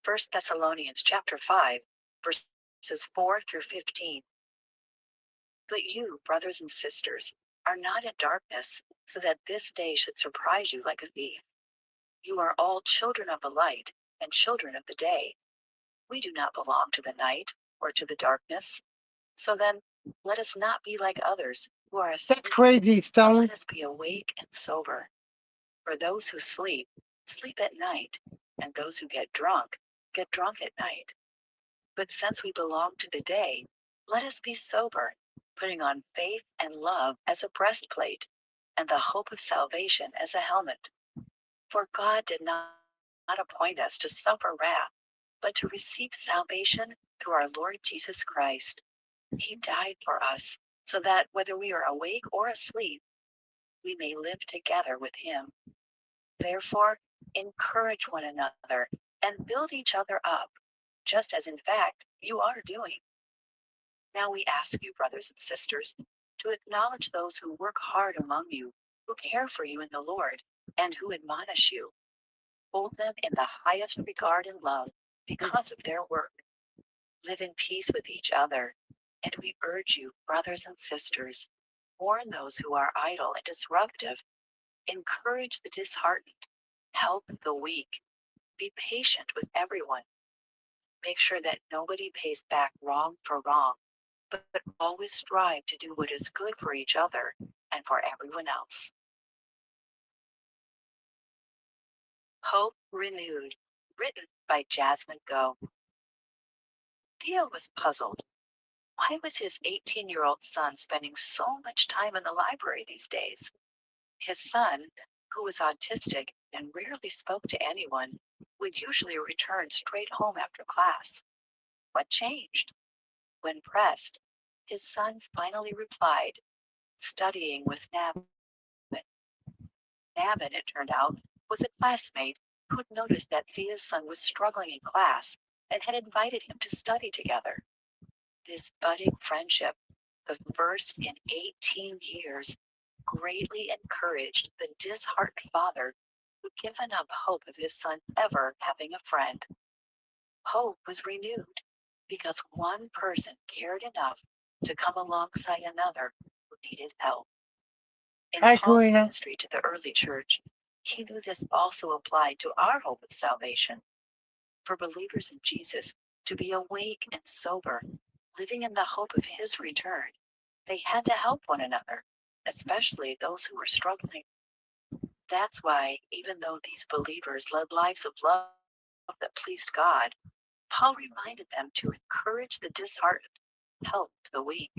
1 Thessalonians chapter 5, verses 4 through 15. But you, brothers and sisters, are not in darkness, so that this day should surprise you like a thief. You are all children of the light and children of the day. We do not belong to the night or to the darkness. So then, let us not be like others who are asleep. That's crazy, But Stone. let us be awake and sober. For those who sleep, sleep at night, and those who get drunk at night. But since we belong to the day, let us be sober, putting on faith and love as a breastplate, and the hope of salvation as a helmet. For God did not appoint us to suffer wrath, but to receive salvation through our Lord Jesus Christ. He died for us, so that whether we are awake or asleep, we may live together with him. Therefore, encourage one another and build each other up, just as in fact you are doing. Now we ask you, brothers and sisters, to acknowledge those who work hard among you, who care for you in the Lord, and who admonish you. Hold them in the highest regard and love because of their work. Live in peace with each other, and we urge you, brothers and sisters, warn those who are idle and disruptive, encourage the disheartened, help the weak, be patient with everyone. Make sure that nobody pays back wrong for wrong, but always strive to do what is good for each other and for everyone else. Hope Renewed, written by Jasmine Go. Theo was puzzled. Why was his 18-year-old son spending so much time in the library these days? His son, who was autistic and rarely spoke to anyone, would usually return straight home after class. What changed? When pressed, his son finally replied, studying with Navin. Navin, it turned out, was a classmate who'd noticed that Thea's son was struggling in class and had invited him to study together. This budding friendship, the first in 18 years, greatly encouraged the disheartened father who'd given up hope of his son ever having a friend. Hope was renewed because one person cared enough to come alongside another who needed help. In Hi, Paul's Karina. ministry to the early church, he knew this also applied to our hope of salvation. For believers in Jesus to be awake and sober, living in the hope of his return, they had to help one another, especially those who were struggling. That's why, even though these believers led lives of love that pleased God, Paul reminded them to encourage the disheartened, help the weak.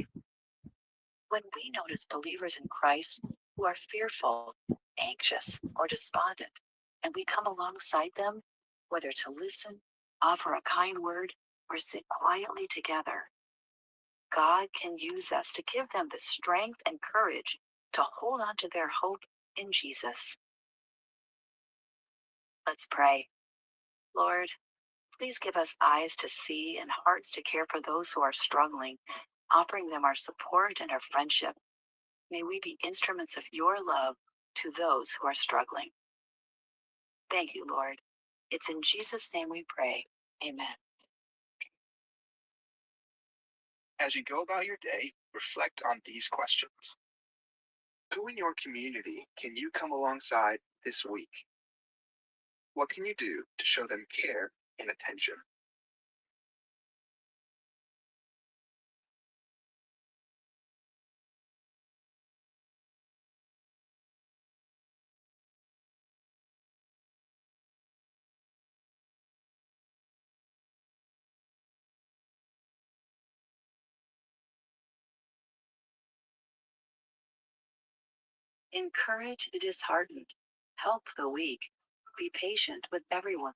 When we notice believers in Christ who are fearful, anxious, or despondent, and we come alongside them, whether to listen, offer a kind word, or sit quietly together, God can use us to give them the strength and courage to hold on to their hope in Jesus. Let's pray. Lord, please give us eyes to see and hearts to care for those who are struggling, offering them our support and our friendship. May we be instruments of your love to those who are struggling. Thank you, Lord. It's in Jesus' name we pray. Amen. As you go about your day, reflect on these questions. Who in your community can you come alongside this week? What can you do to show them care and attention? Encourage the disheartened. Help the weak. Be patient with everyone.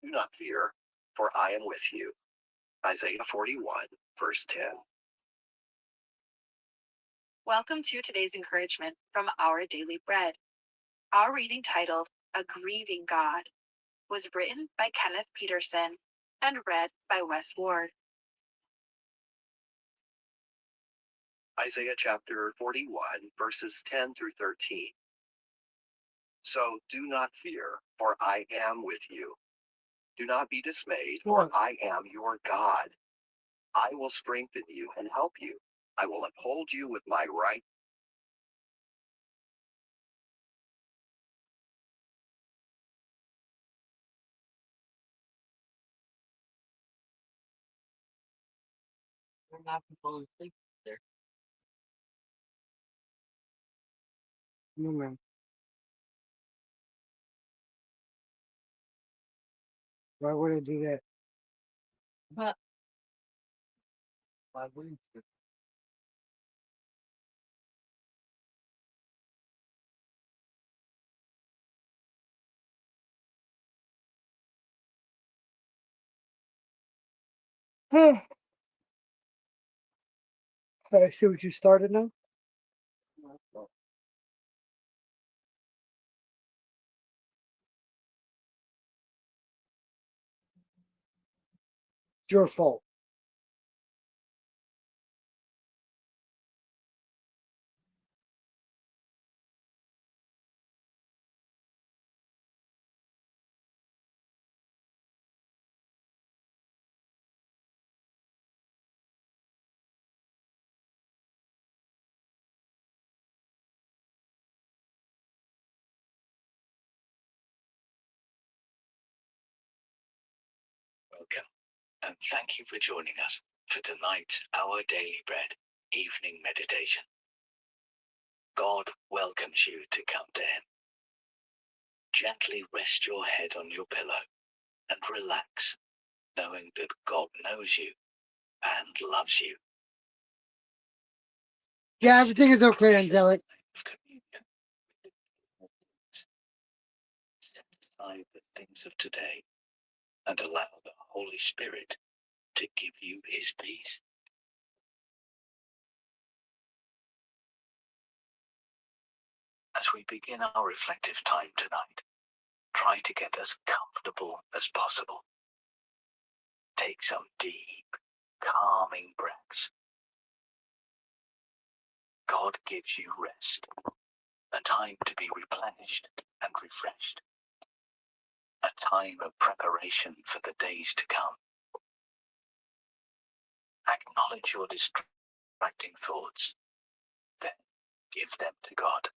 Do not fear, for I am with you. Isaiah 41, verse 10. Welcome to today's encouragement from Our Daily Bread. Our reading titled A Grieving God was written by Kenneth Peterson and read by Wes Ward. Isaiah chapter 41, verses 10 through 13. So do not fear, for I am with you. Do not be dismayed, for I am your God. I will strengthen you and help you. I will uphold you with my right. We're not falling asleep there. No, man. Why would I do that? But why wouldn't you? I see what you started now. It's your fault. Welcome, and thank you for joining us for tonight's Our Daily Bread evening meditation. God welcomes you to come to Him. Gently rest your head on your pillow and relax, knowing that God knows you and loves you. Yeah, This everything is a okay, precious Angelic. time of communion with the King of Kings. Set aside the things of today and allow the Holy Spirit to give you His peace. As we begin our reflective time tonight, try to get as comfortable as possible. Take some deep, calming breaths. God gives you rest, a time to be replenished and refreshed, a time of preparation for the days to come. Acknowledge your distracting thoughts, then give them to God.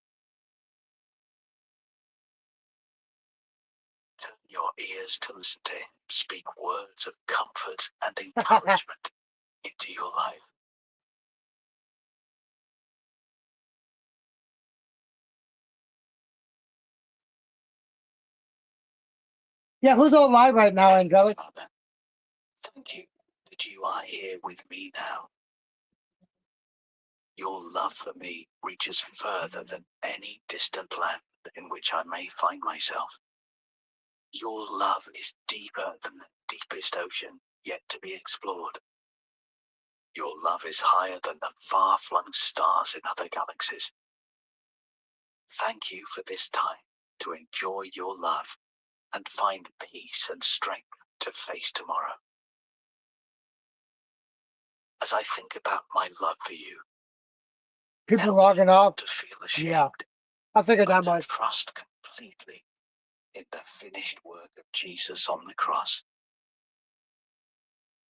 Turn your ears to listen to Him speak words of comfort and encouragement into your life. Yeah, who's on live right now, Angelic? Father, thank you that you are here with me now. Your love for me reaches further than any distant land in which I may find myself. Your love is deeper than the deepest ocean yet to be explored. Your love is higher than the far-flung stars in other galaxies. Thank you for this time to enjoy your love and find peace and strength to face tomorrow. as I think about my love for you, People help logging me off. not to feel ashamed, Yeah, I figured but that to much. trust completely in the finished work of Jesus on the cross.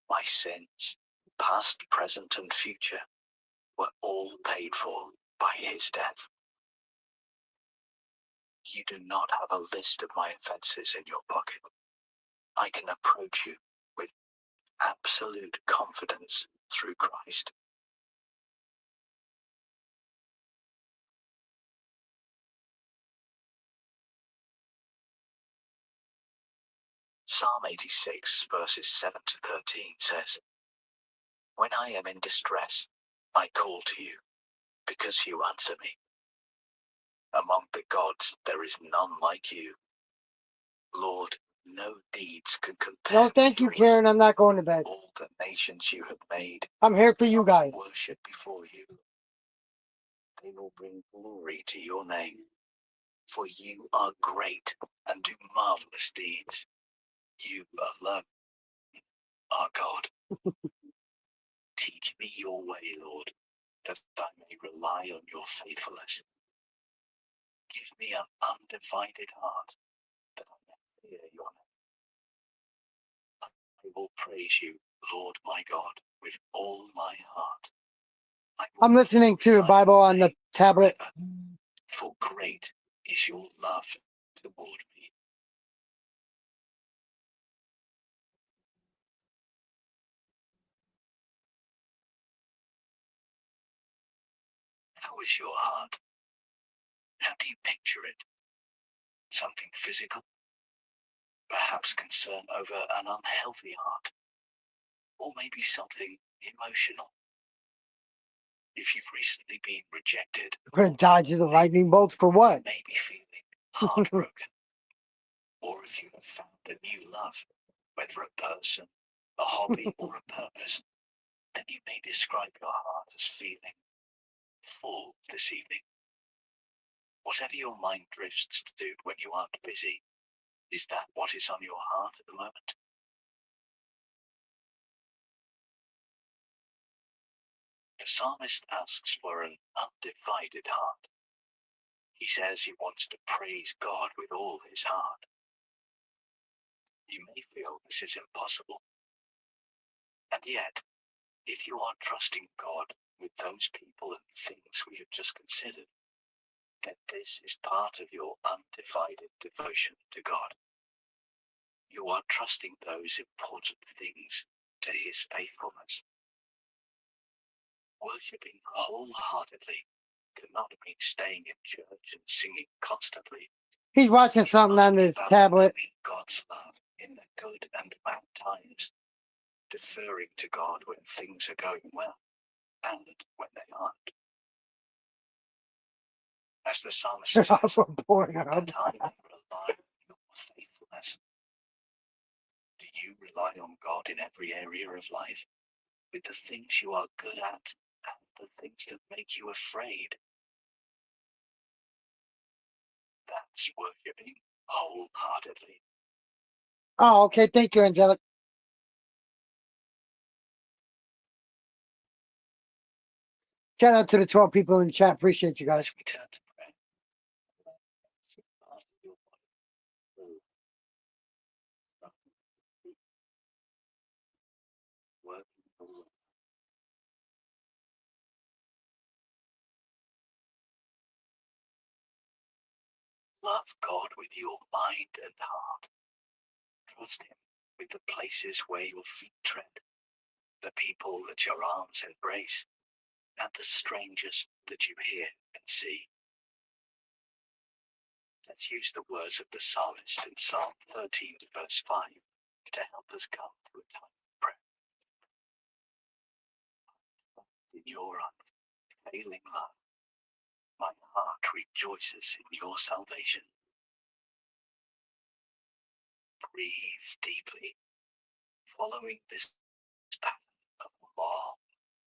My sins, past, present, and future, were all paid for by his death. You do not have a list of my offenses in your pocket. I can approach you with absolute confidence through Christ. Psalm 86, verses 7 to 13 says, "When I am in distress, I call to you, because you answer me. Among the gods there is none like you. Lord, no deeds can compare No, with thank you, yours. Karen. I'm not going to bed. All the nations you have made I'm here for you guys. worship before you. They will bring glory to your name, for you are great and do marvelous deeds. You alone are God. Teach me your way, Lord, that I may rely on your faithfulness. Give me an undivided heart, that I may fear your name. I will praise you, Lord my God, with all my heart. I will I'm listening to the glorify Bible your on the name tablet. forever, for great is your love toward me. How is your heart? How do you picture it? Something physical? Perhaps concern over an unhealthy heart? Or maybe something emotional? If you've recently been rejected, We're gonna dodge the lightning bolts for you what? may be feeling heartbroken. Or if you have found a new love, whether a person, a hobby, or a purpose, then you may describe your heart as feeling full this evening. Whatever your mind drifts to when you aren't busy, is that what is on your heart at the moment? The psalmist asks for an undivided heart. He says he wants to praise God with all his heart. You may feel this is impossible. And yet, if you are trusting God with those people and things we have just considered, then this is part of your undivided devotion to God. You are trusting those important things to his faithfulness. Worshipping wholeheartedly cannot mean staying in church and singing constantly. He's watching It something must on be his about tablet. knowing God's love in the good and bad times, deferring to God when things are going well and when they aren't. As the psalmist says, I'm bored that up. I may rely on your faithfulness. Do you rely on God in every area of life, with the things you are good at and the things that make you afraid? That's worshipping wholeheartedly. Oh, okay. Thank you, Angelic. Shout out to the 12 people in the chat. Appreciate you guys. As we turn to prayer, love God with your mind and heart. Trust him with the places where your feet tread, the people that your arms embrace, and the strangers that you hear and see. Let's use the words of the psalmist in Psalm 13, verse 5, to help us come to a time of prayer. In your unfailing love, my heart rejoices in your salvation. Breathe deeply, following this pattern of long,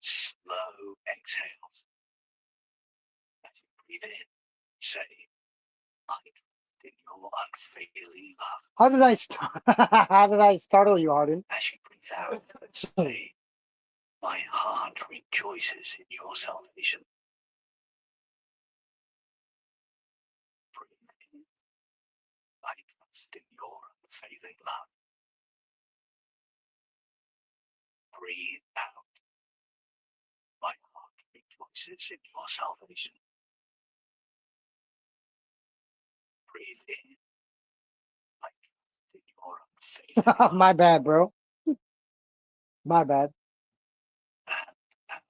slow exhales. As you breathe in, say, I trust in your unfailing love. How did I start? How did I startle you, Arden? As you breathe out, say, My heart rejoices in your salvation. Breathe in. I trust in your unfailing love. Breathe out. My heart rejoices in your salvation. Breathe in. I trust in your unfailing love. My bad, bro. My bad. And out.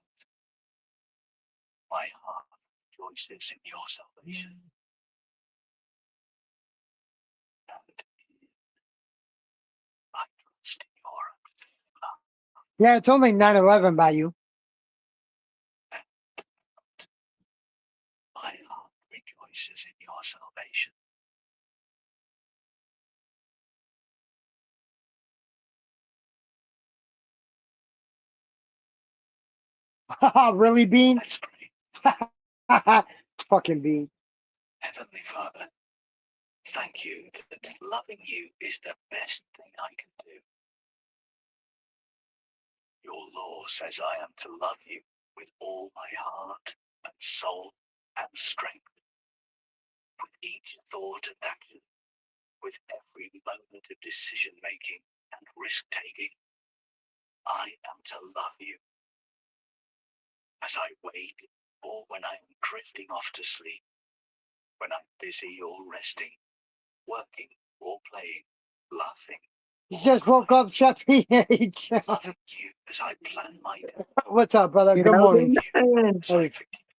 My heart rejoices in your salvation. And in. I trust in your unfailing love. Yeah, it's only 9/11 by you. My heart rejoices in your salvation. Really, Bean? Let's pray. Fucking Bean. Heavenly Father, thank you that loving you is the best thing I can do. Your law says I am to love you with all my heart and soul and strength, with each thought and action, with every moment of decision making and risk taking. I am to love you. As I wake or when I am drifting off to sleep, when I'm busy or resting, working or playing, laughing. You just woke up, Chef PH. Loving you as I plan my day. What's up, brother? You Good know, morning. and As I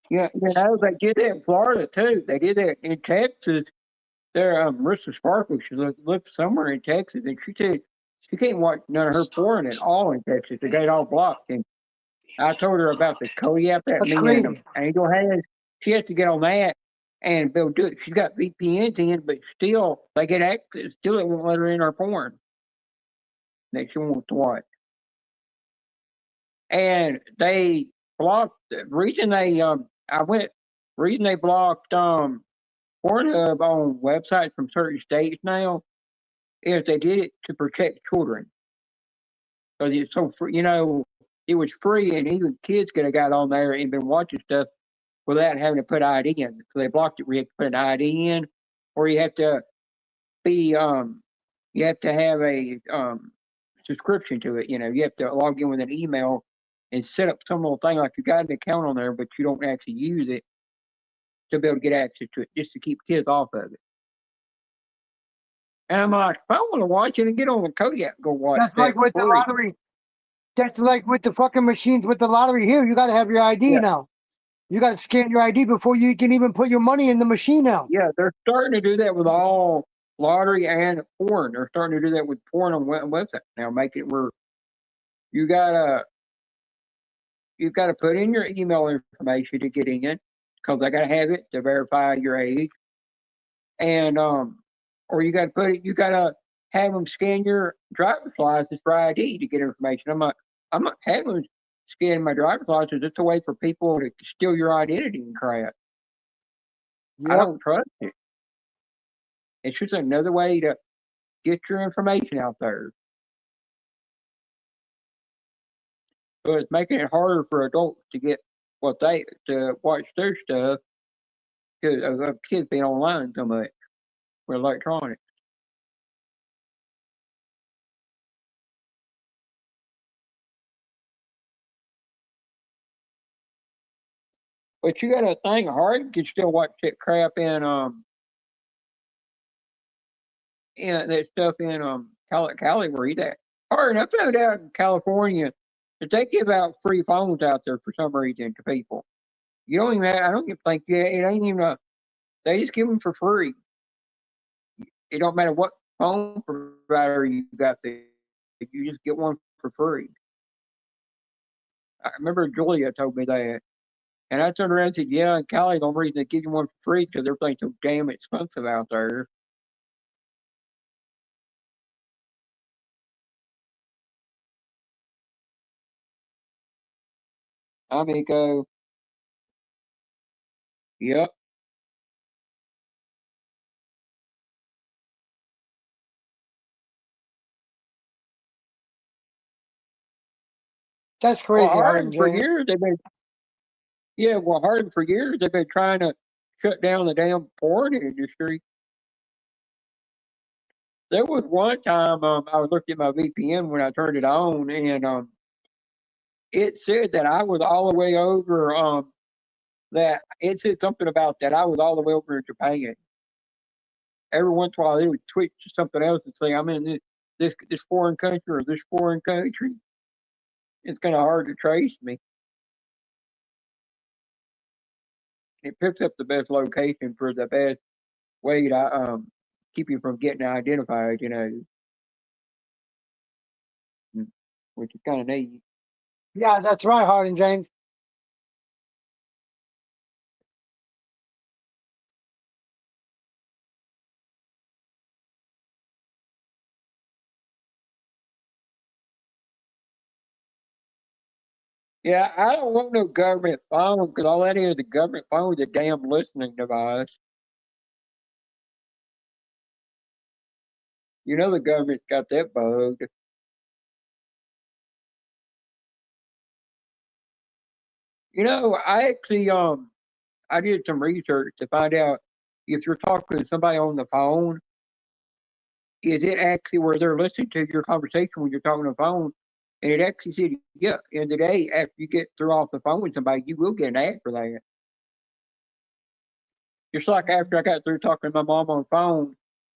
yeah, you know, they did that in Florida too. They did that in Texas. There, Marissa Sparkle, she lived somewhere in Texas, and she said she can't watch none of her porn at all in Texas. They got it all blocked. And I told her about the Kodiak that That's me crazy. and Angel has. She has to get on that and they'll do it. She's got VPNs in, but still they get access. Still, it won't let her in our porn that she wants to watch. And they blocked the reason they reason they blocked Pornhub on websites from certain states now is they did it to protect children. Because it's so free, you know, it was free and even kids could have got on there and been watching stuff without having to put ID in. So they blocked it where you have to put an ID in, or you have to be you have to have a subscription to it. You know, you have to log in with an email and set up some little thing like you got an account on there, but you don't actually use it to be able to get access to it, just to keep kids off of it. And I'm like, if I want to watch it and get on the Kodiak, go watch That's that like with the free. lottery. That's like with the fucking machines with the lottery here. You got to have your ID Yeah. now. You got to scan your ID before you can even put your money in the machine now. Yeah, they're starting to do that with all lottery and porn. They're starting to do that with porn on websites now, make it where you gotta put in your email information to get in because I gotta have it to verify your age, and or you gotta have them scan your driver's license for ID to get information. I'm not having them scan my driver's license. It's a way for people to steal your identity and crap. I Yep. don't trust it. It's just another way to get your information out there. So it's making it harder for adults to get to watch their stuff because of kids being online so much with electronics. But you gotta think Harden can still watch that crap in that stuff in Cali where he's at. Harden, I found out in California that they give out free phones out there for some reason to people. You don't even I don't even think it ain't even they just give them for free. It don't matter what phone provider you got there, you just get one for free. I remember Julia told me that. And I turned around and said, yeah, in Cali, the only reason they give you one for free is because everything's so damn expensive out there. Amigo. Yep. That's Well, crazy, Harden Harden for James. years they've been Harden for years they've been trying to shut down the damn porn industry. There was one time I was looking at my VPN when I turned it on, and it said that I was all the way over. That it said something about that I was all the way over in Japan. Every once in a while, they would switch to something else and say I'm in this foreign country or this foreign country. It's kind of hard to trace me. It picks up the best location for the best way to keep you from getting identified. Which is kind of neat. Yeah, that's right, Harden James. Yeah, I don't want no government phone because all that is the government phone is a damn listening device. The government's got that bugged. I actually I did some research to find out if you're talking to somebody on the phone, is it actually where they're listening to your conversation when you're talking on the phone? And it actually said, yeah, in the day after you get through off the phone with somebody, you will get an ad for that. Just like after I got through talking to my mom on the phone,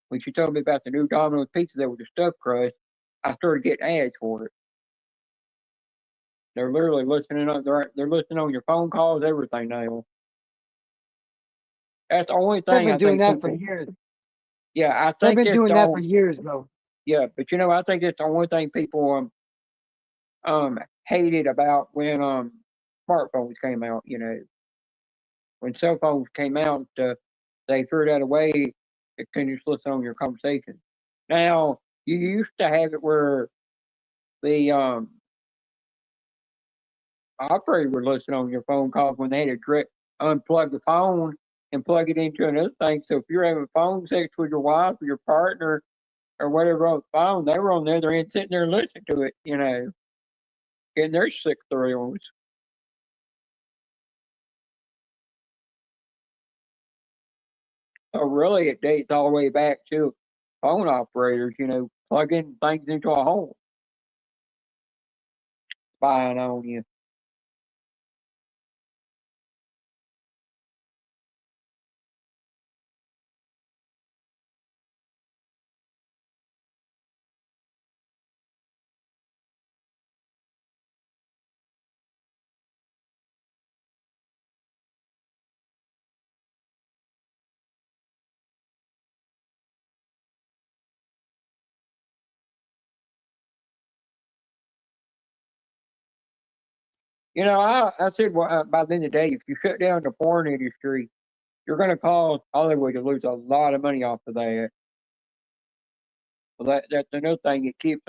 when she told me about the new Domino's pizza that was a stuffed crust, I started getting ads for it. They're literally listening on they're listening on your phone calls, everything now. That's the only They've thing been I doing think that for people. years. Yeah, I They've think been that's doing the that for only, years, though. yeah, but I think that's the only thing people hated about when smartphones came out. When cell phones came out, they figured out a way to can just listen on your conversation. Now you used to have it where the operator would listen on your phone calls when they had to unplug the phone and plug it into another thing. So if you're having phone sex with your wife or your partner or whatever on the phone, they were on the other end sitting there listening to it, getting their sick thrills. So really, it dates all the way back to phone operators, plugging things into a home, spying on you. I said well, by the end of the day, if you shut down the porn industry, you're going to cause Hollywood to lose a lot of money off of that. So that's another thing. It keeps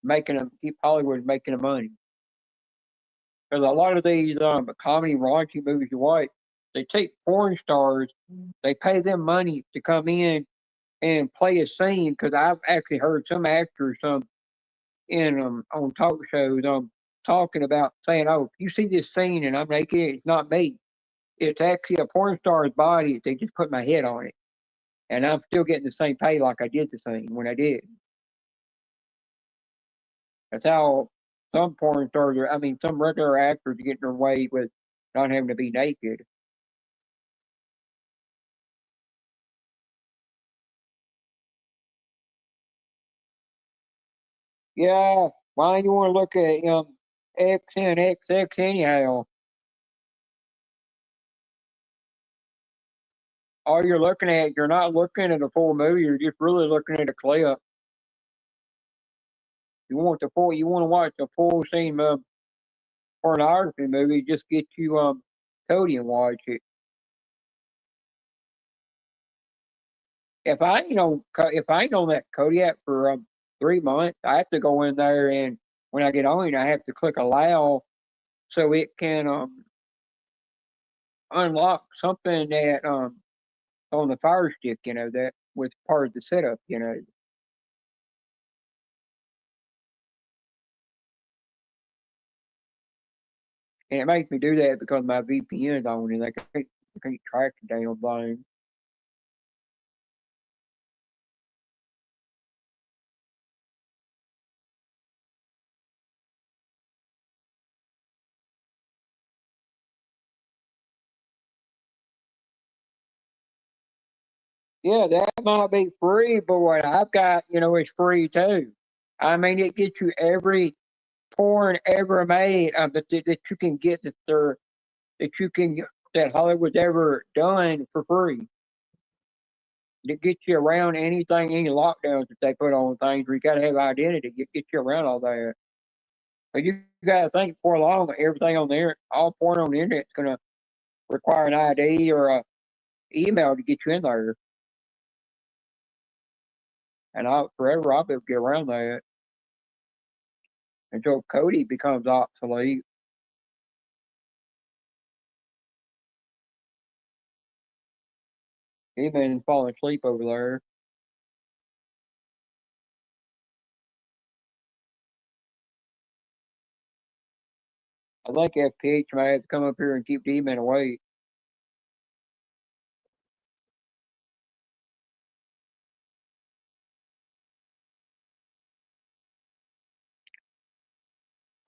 making them keep Hollywood making the money. Because a lot of these comedy raunchy movies you watch, they take porn stars, they pay them money to come in and play a scene. Because I've actually heard some actors in on talk shows talking about saying, "Oh, if you see this scene and I'm naked, it's not me. It's actually a porn star's body. They just put my head on it, and I'm still getting the same pay like I did the scene when I did." That's how some porn stars are. I mean, some regular actors are getting their way with not having to be naked. Yeah, why you want to look at X and XX anyhow? All you're not looking at a full movie. You're just really looking at a clip. You want to watch a full scene pornography movie. Just get you Cody and watch it. If I ain't on that Kodiak for 3 months, I have to go in there and when I get on it, I have to click allow so it can unlock something that on the Fire Stick, that was part of the setup. And it makes me do that because my VPN's on and they can't track the damn thing. Yeah, that might be free, but what I've got, is free too. I mean, it gets you every porn ever made that you can get that Hollywood's ever done for free. It gets you around any lockdowns that they put on things where you got to have identity. It gets you around all that. But you got to think before long, everything on there, all porn on the internet is going to require an ID or a email to get you in there. And forever I'll be able to get around that until Cody becomes obsolete. He's been falling asleep over there. I think FPH might have to come up here and keep D-Man away.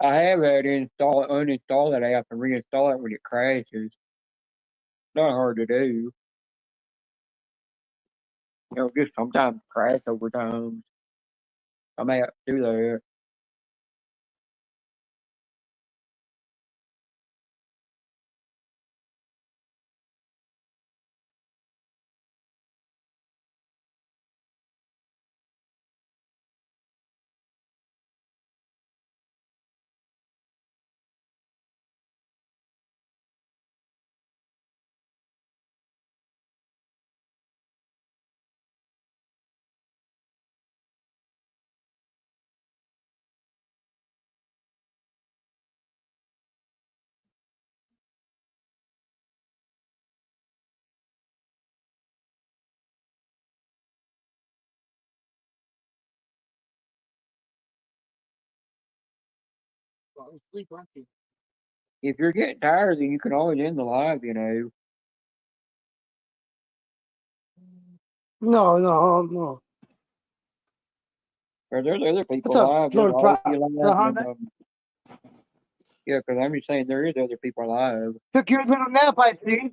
I have had to uninstall that app and reinstall it when it crashes. Not hard to do. Just sometimes crash over time. I may have to do that. Fall asleep, aren't you? If you're getting tired, then you can always end the live, No. Or there's other people What's up, live. There's Lord always Pro- live. Muhammad? Yeah, because I'm just saying there is other people live. Took your little nap, I see.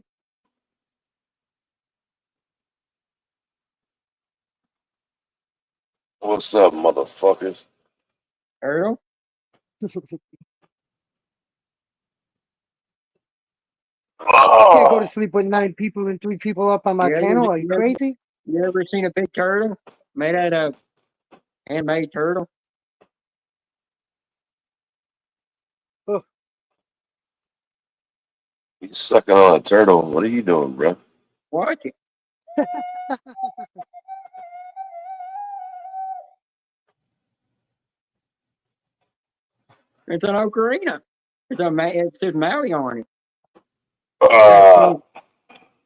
What's up, motherfuckers? Earl? Can't go to Oh, sleep with 9 people and 3 people up on my You ever, panel. Are you you ever, crazy? you ever seen a big turtle made out of handmade turtle? Oh, you sucking on a turtle. What are you doing, bro? Watch it. It's an ocarina. It says Maui on it. Uh,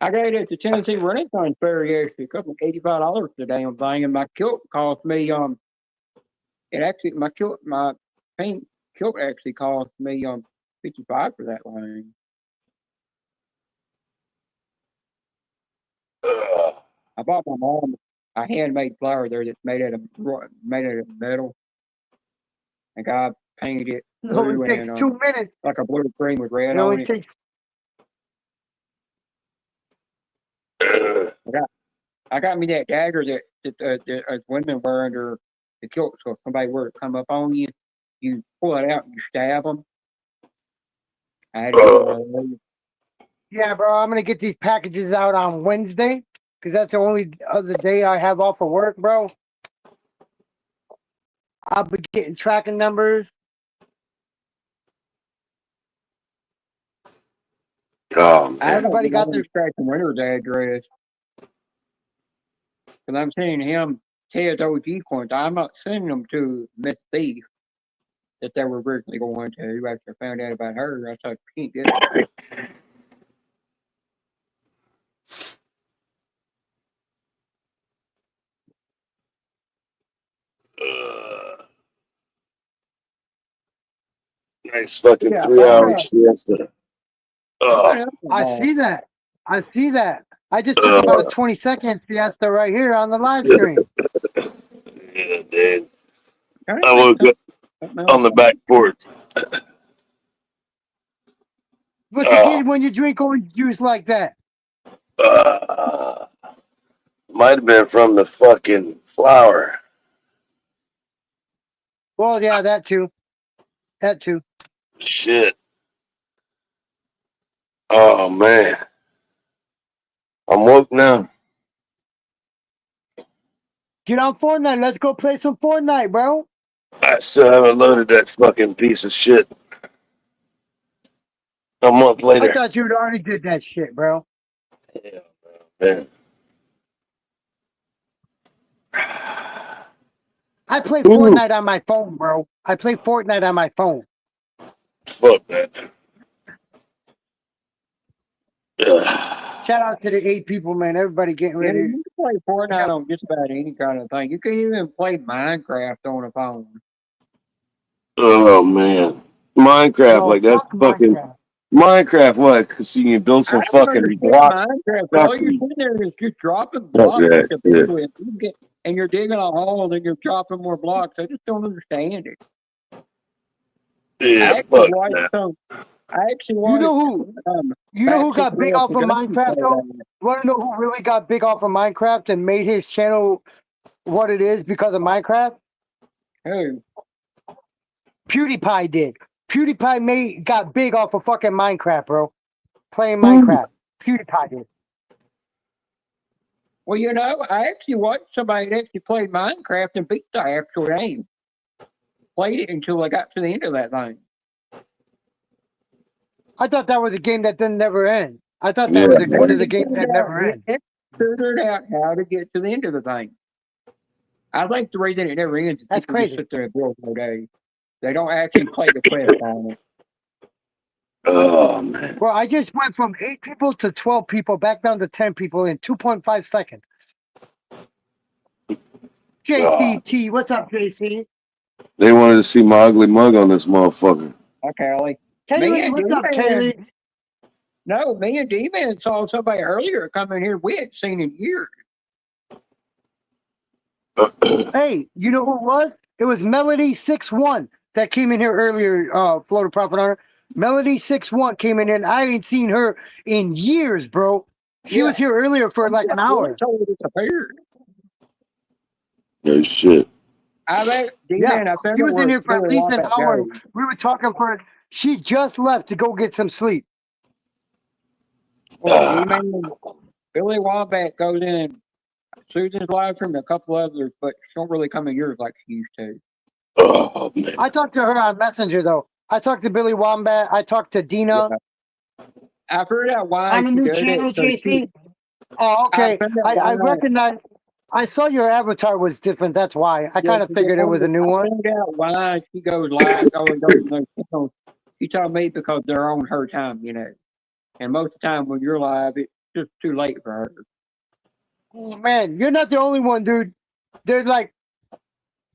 I got it at the Tennessee Renaissance Fair yesterday. It cost me $85 for the damn thing, and my kilt cost me my paint kilt actually cost me $55 for that thing. I bought my mom a handmade flower there that's made out of metal, and God painted it it only blue takes and 2 minutes. like a blue cream with red It on only it. takes. I got me that dagger that women wear under the kilt, so if somebody were to come up on you, you pull it out and you stab them. I had to get one of those. Yeah, bro. I'm gonna get these packages out on Wednesday because that's the only other day I have off of work, bro. I'll be getting tracking numbers. oh man. Everybody got their. Tracking Winter's address. Because I'm sending him Ted's OG coins. I'm not sending them to Miss Thief that they were originally going to after I found out about her. I thought, you can't get them. Nice fucking Yeah, 3 hour siesta. everybody Uh, else is I bald. see that. I see that. I just took about a 20-second siesta right here on the live stream. yeah, dude. Trying I to think woke up something else. on the back porch. What you Oh, get when you drink orange juice like that? uh, might have been from the fucking flower. Well, yeah, that too. That too. Shit. Oh man, I'm woke now. Get on Fortnite. Let's go play some Fortnite, bro. I still haven't loaded that fucking piece of shit. A month I later. thought you'd already did that shit, bro. Yeah, man. I play Ooh, Fortnite on my phone, bro. I play Fortnite on my phone. fuck that. Ugh. Shout out to the 8 people, man. Everybody getting Yeah, ready. you can play Fortnite on just about any kind of thing. You can even play Minecraft on a phone. Oh man, Minecraft, No, like that's fuck fucking Minecraft. Minecraft. What? Because you can build I some don't fucking understand blocks. Minecraft. All you're sitting there is just dropping Fuck blocks that into shit. people, and you're digging a hole, and you're dropping more blocks. I just don't understand it. Yeah, I actually fuck watched that. some. I actually You know watched who? You know who Backseat got big Bill off of Production Minecraft play though? that. You want to know who really got big off of Minecraft and made his channel what it is because of Minecraft? Who? PewDiePie did. PewDiePie got big off of fucking Minecraft, bro. Playing Ooh. Minecraft. PewDiePie did. Well, you know, I actually watched somebody that actually played Minecraft and beat the actual game. Played it until I got to the end of that thing. I thought that was a game that didn't never end. I thought that Yeah, was one Well, of the he games that never end. figured out how to get to the end of the thing. I think the reason it never ends is That's people just crazy. sit there and build all day. They don't actually play the quest on it. Oh man. Bro, I just went from 8 people to 12 people back down to 10 people in 2.5 seconds. Oh. JCT, what's up, JC? They wanted to see my ugly mug on this motherfucker. Okay, Ollie. Me Kaylee, and what's up, D-Man. Kaylee? No, me and D-Man saw somebody earlier come in here we hadn't seen in years. Hey, you know who it was? It was Melody61 that came in here earlier, Floater Prophet Hunter. Melody61 came in here, and I ain't seen her in years, bro. She was here earlier for like an hour. Totally disappeared. No shit. I bet Yeah, D-Man, I found she out was in where here for at Billy least an Wombat hour. goes. We were talking for. She just left to go get some sleep. Well, D-Man, Billy Wombat goes in Susan's live stream and a couple others, but she don't really come in yours like she used to. Oh man. I talked to her on Messenger though. I talked to Billy Wombat. I talked to Dina. I figured out why On the she new did channel, it. So JC. Oh, okay. found out I why. recognize. I saw your avatar was different. That's why. I kind of figured it was a new I one. found out why she goes live. Always goes in those channels. She told me because they're on her time, you know. And most of the time when you're live, it's just too late for her. Oh, man, you're not the only one, dude. There's like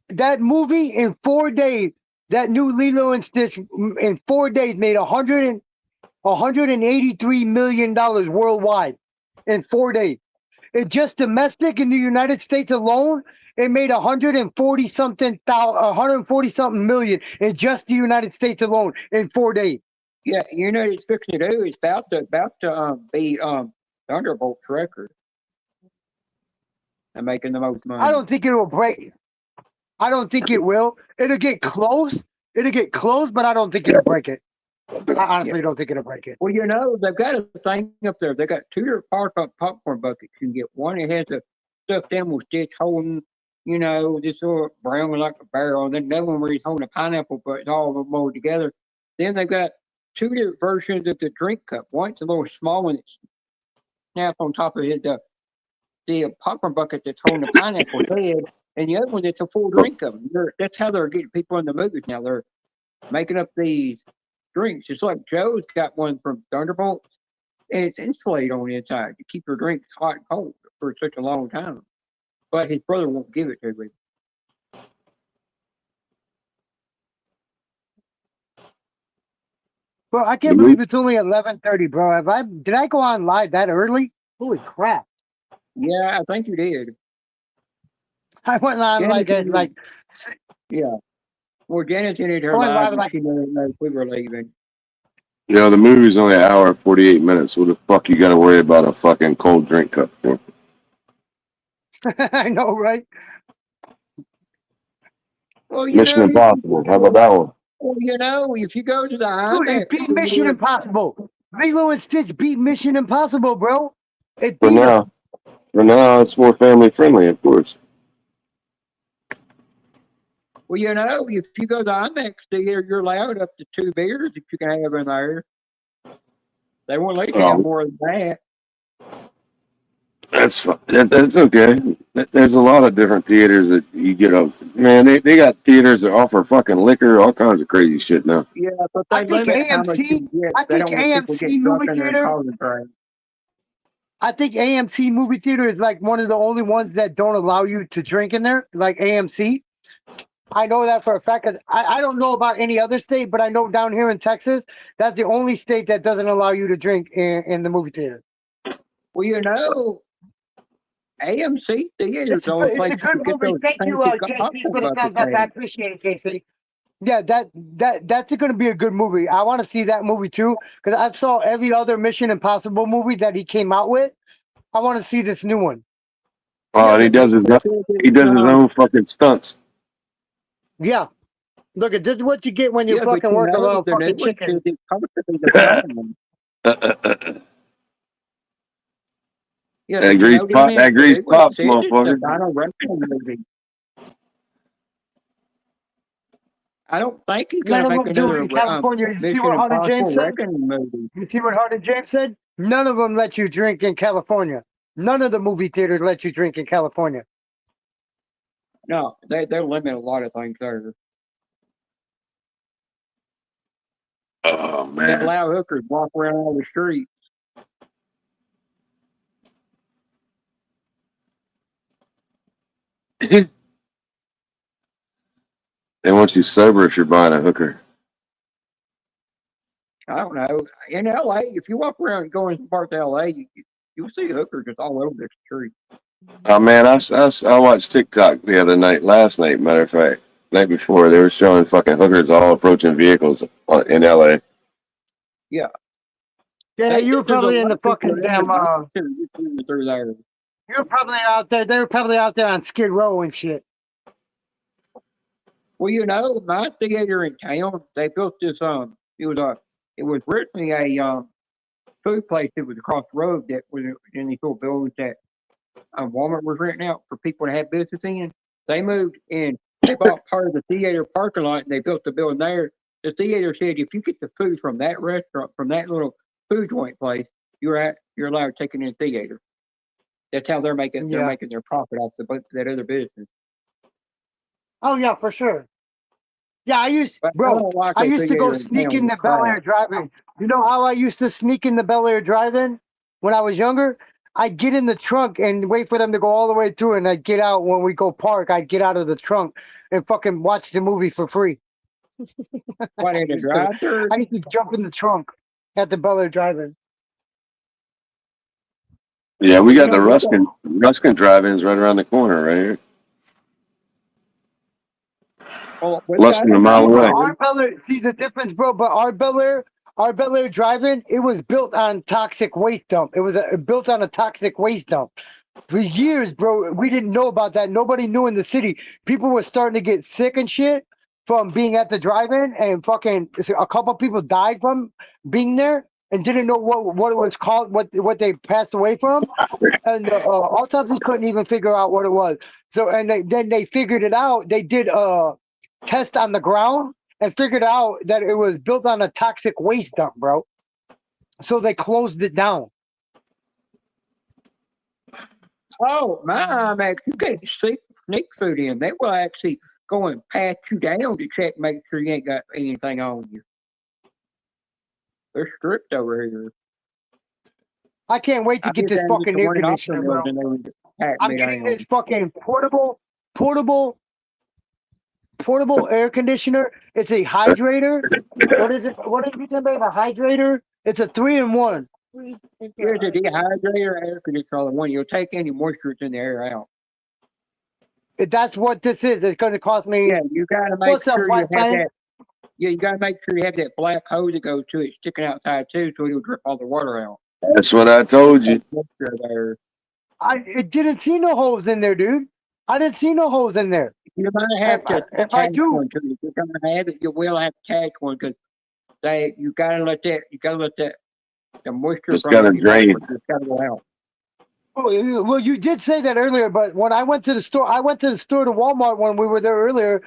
that movie in 4 days. That new Lilo and Stitch in 4 days made $183 million worldwide in 4 days. It just domestic in the United States alone, it made 140 something million in just the United States alone in 4 days. Yeah, you know what it's fixing to do? It's about to beat Thunderbolt's record. And making the most money. I don't think it will break. I don't think it will. It'll get close. It'll get close, but I don't think it'll break it. I honestly don't think it'll break it. Well, you know, they've got a thing up there. They got 2 different popcorn buckets. You can get one that has a stuffed animal Stitch holding, you know, this sort of brown like a barrel. And then another one where he's holding a pineapple, but it's all of them molded together. Then they've got 2 different versions of the drink cup. One's a little small one that snaps on top of the popcorn bucket that's holding the pineapple head, and the other one that's a full drink cup. That's how they're getting people in the movies now. They're making up these drinks. It's like Joe's got one from Thunderbolts, and it's insulated on the inside to keep your drinks hot and cold for such a long time. But his brother won't give it to him. Bro, I can't The believe movie, it's only 11:30, bro. Did I go on live that early? Holy crap! Yeah, I think you did. I went on Janet like at ended, like yeah. Well, Janet ended I her went live live and like she didn't know if we were leaving. the movie's only an hour and 48 minutes. What the fuck you gotta worry about a fucking cold drink cup for? I know, right? Well, Mission Impossible. How about that one? if you go to the Dude, IMAX it beat Mission theater, Impossible. Lilo and Stitch beat Mission Impossible, bro. It For beat him. now, it's more family friendly, of course. well, if you go to the IMAX theater, you're allowed up to 2 beers that you can have in there. They won't let you have Oh, more than that. that's fine. That's okay. There's a lot of different theaters that you get up. Man, they got theaters that offer fucking liquor, all kinds of crazy shit now. Yeah, but I they think limit how much you AMC. can get. I They think don't want people AMC getting drunk movie in their theater. college train. I think AMC movie theater is like one of the only ones that don't allow you to drink in there, like AMC. I know that for a fact because I don't know about any other state, but I know down here in Texas, that's the only state that doesn't allow you to drink in the movie theater. Well, AMC theater is the only It's place a you can good get movie. those Thank you, fancy JC, cocktail for the buckets thumbs up. I out. appreciate it, JC. Yeah, that's going to be a good movie. I want to see that movie too because I saw every other Mission Impossible movie that he came out with. I want to see this new one. Oh, Yeah, and but this one said he does his own fucking stunts. Yeah, look at this is what you get when you yeah, but fucking work around the new fucking one said chicken. it's supposed to be the same one. Yeah, That but grease pop, D-Man, that the grease new one pops, said it's a motherfucker. Dino Wrestling movie. I don't think he's None gonna of make them do another in California. You see Mission what Hunter James Impossible said? Reckoning movie. You see what Hunter James said? None of them let you drink in California. None of the movie theaters let you drink in California. No, they limit a lot of things there. Oh They man. allow hookers walk around all the streets. They want you sober if you're buying a hooker. I don't know. In LA, if you walk around going from part to LA, you'll see hookers just all over the street. Oh man, I watched TikTok the other night, last night, matter of fact, night before. They were showing fucking hookers all approaching vehicles in LA. Yeah. Yeah, They you were said there's a probably in lot the of people fucking that damn. never through there. You were probably out there. They were probably out there on Skid Row and shit. Well, my theater in town, they built this it was originally a food place that was across the road that was in these little buildings that Walmart was renting out for people to have business in. They moved in, they bought part of the theater parking lot and they built the building there. The theater said if you get the food from that restaurant, from that little food joint place, you're allowed to take it in the theater. That's how they're making their profit off that other business. Oh yeah, for sure. Yeah, I used to go sneak in the Bel Air Drive-In. You know how I used to sneak in the Bel Air Drive-In when I was younger? I'd get in the trunk and wait for them to go all the way through, and I'd get out when we go park. I'd get out of the trunk and fucking watch the movie for free. What, in the drive-thru? I used to jump in the trunk at the Bel Air Drive-In. Yeah, we got the Ruskin drive-ins right around the corner, right here. Well, Less than a mile away. Our Bel Air, see the difference, bro. But our Bel Air Drive-In, it was built on toxic waste dump. It was built on a toxic waste dump. For years, bro, we didn't know about that. Nobody knew in the city. People were starting to get sick and shit from being at the drive-in, and fucking a couple people died from being there and didn't know what it was called, what they passed away from, and autopsy couldn't even figure out what it was. So, and then they figured it out. They did a test on the ground and figured out that it was built on a toxic waste dump, bro. So they closed it down. Oh, my IMAX, you can't sneak food in. They will actually go and pat you down to check, make sure you ain't got anything on you. They're strict over here. I can't wait to get this fucking air conditioner, bro. I'm getting this fucking portable portable air conditioner. It's a hydrator. What is it? What is it about a hydrator? It's a 3-in-1. Here's a dehydrator air conditioner, the one you'll take any moisture in the air out. That's what this is. It's going to cost me. Yeah, you gotta make What's up, sure you White have Plain? that. Yeah, you gotta make sure you have that black hose that goes to it sticking outside too, so it'll drip all the water out. That's what I told you. Moisture there. I didn't see no holes in there, dude. I didn't see no holes in there. You're gonna have to If I attach do- one to it. If you're gonna have it, you will have to attach one because you gotta let that the moisture Just from gotta it, drain. Just gotta go out. Oh, well, you did say that earlier, but when I went to the store, to Walmart when we were there earlier,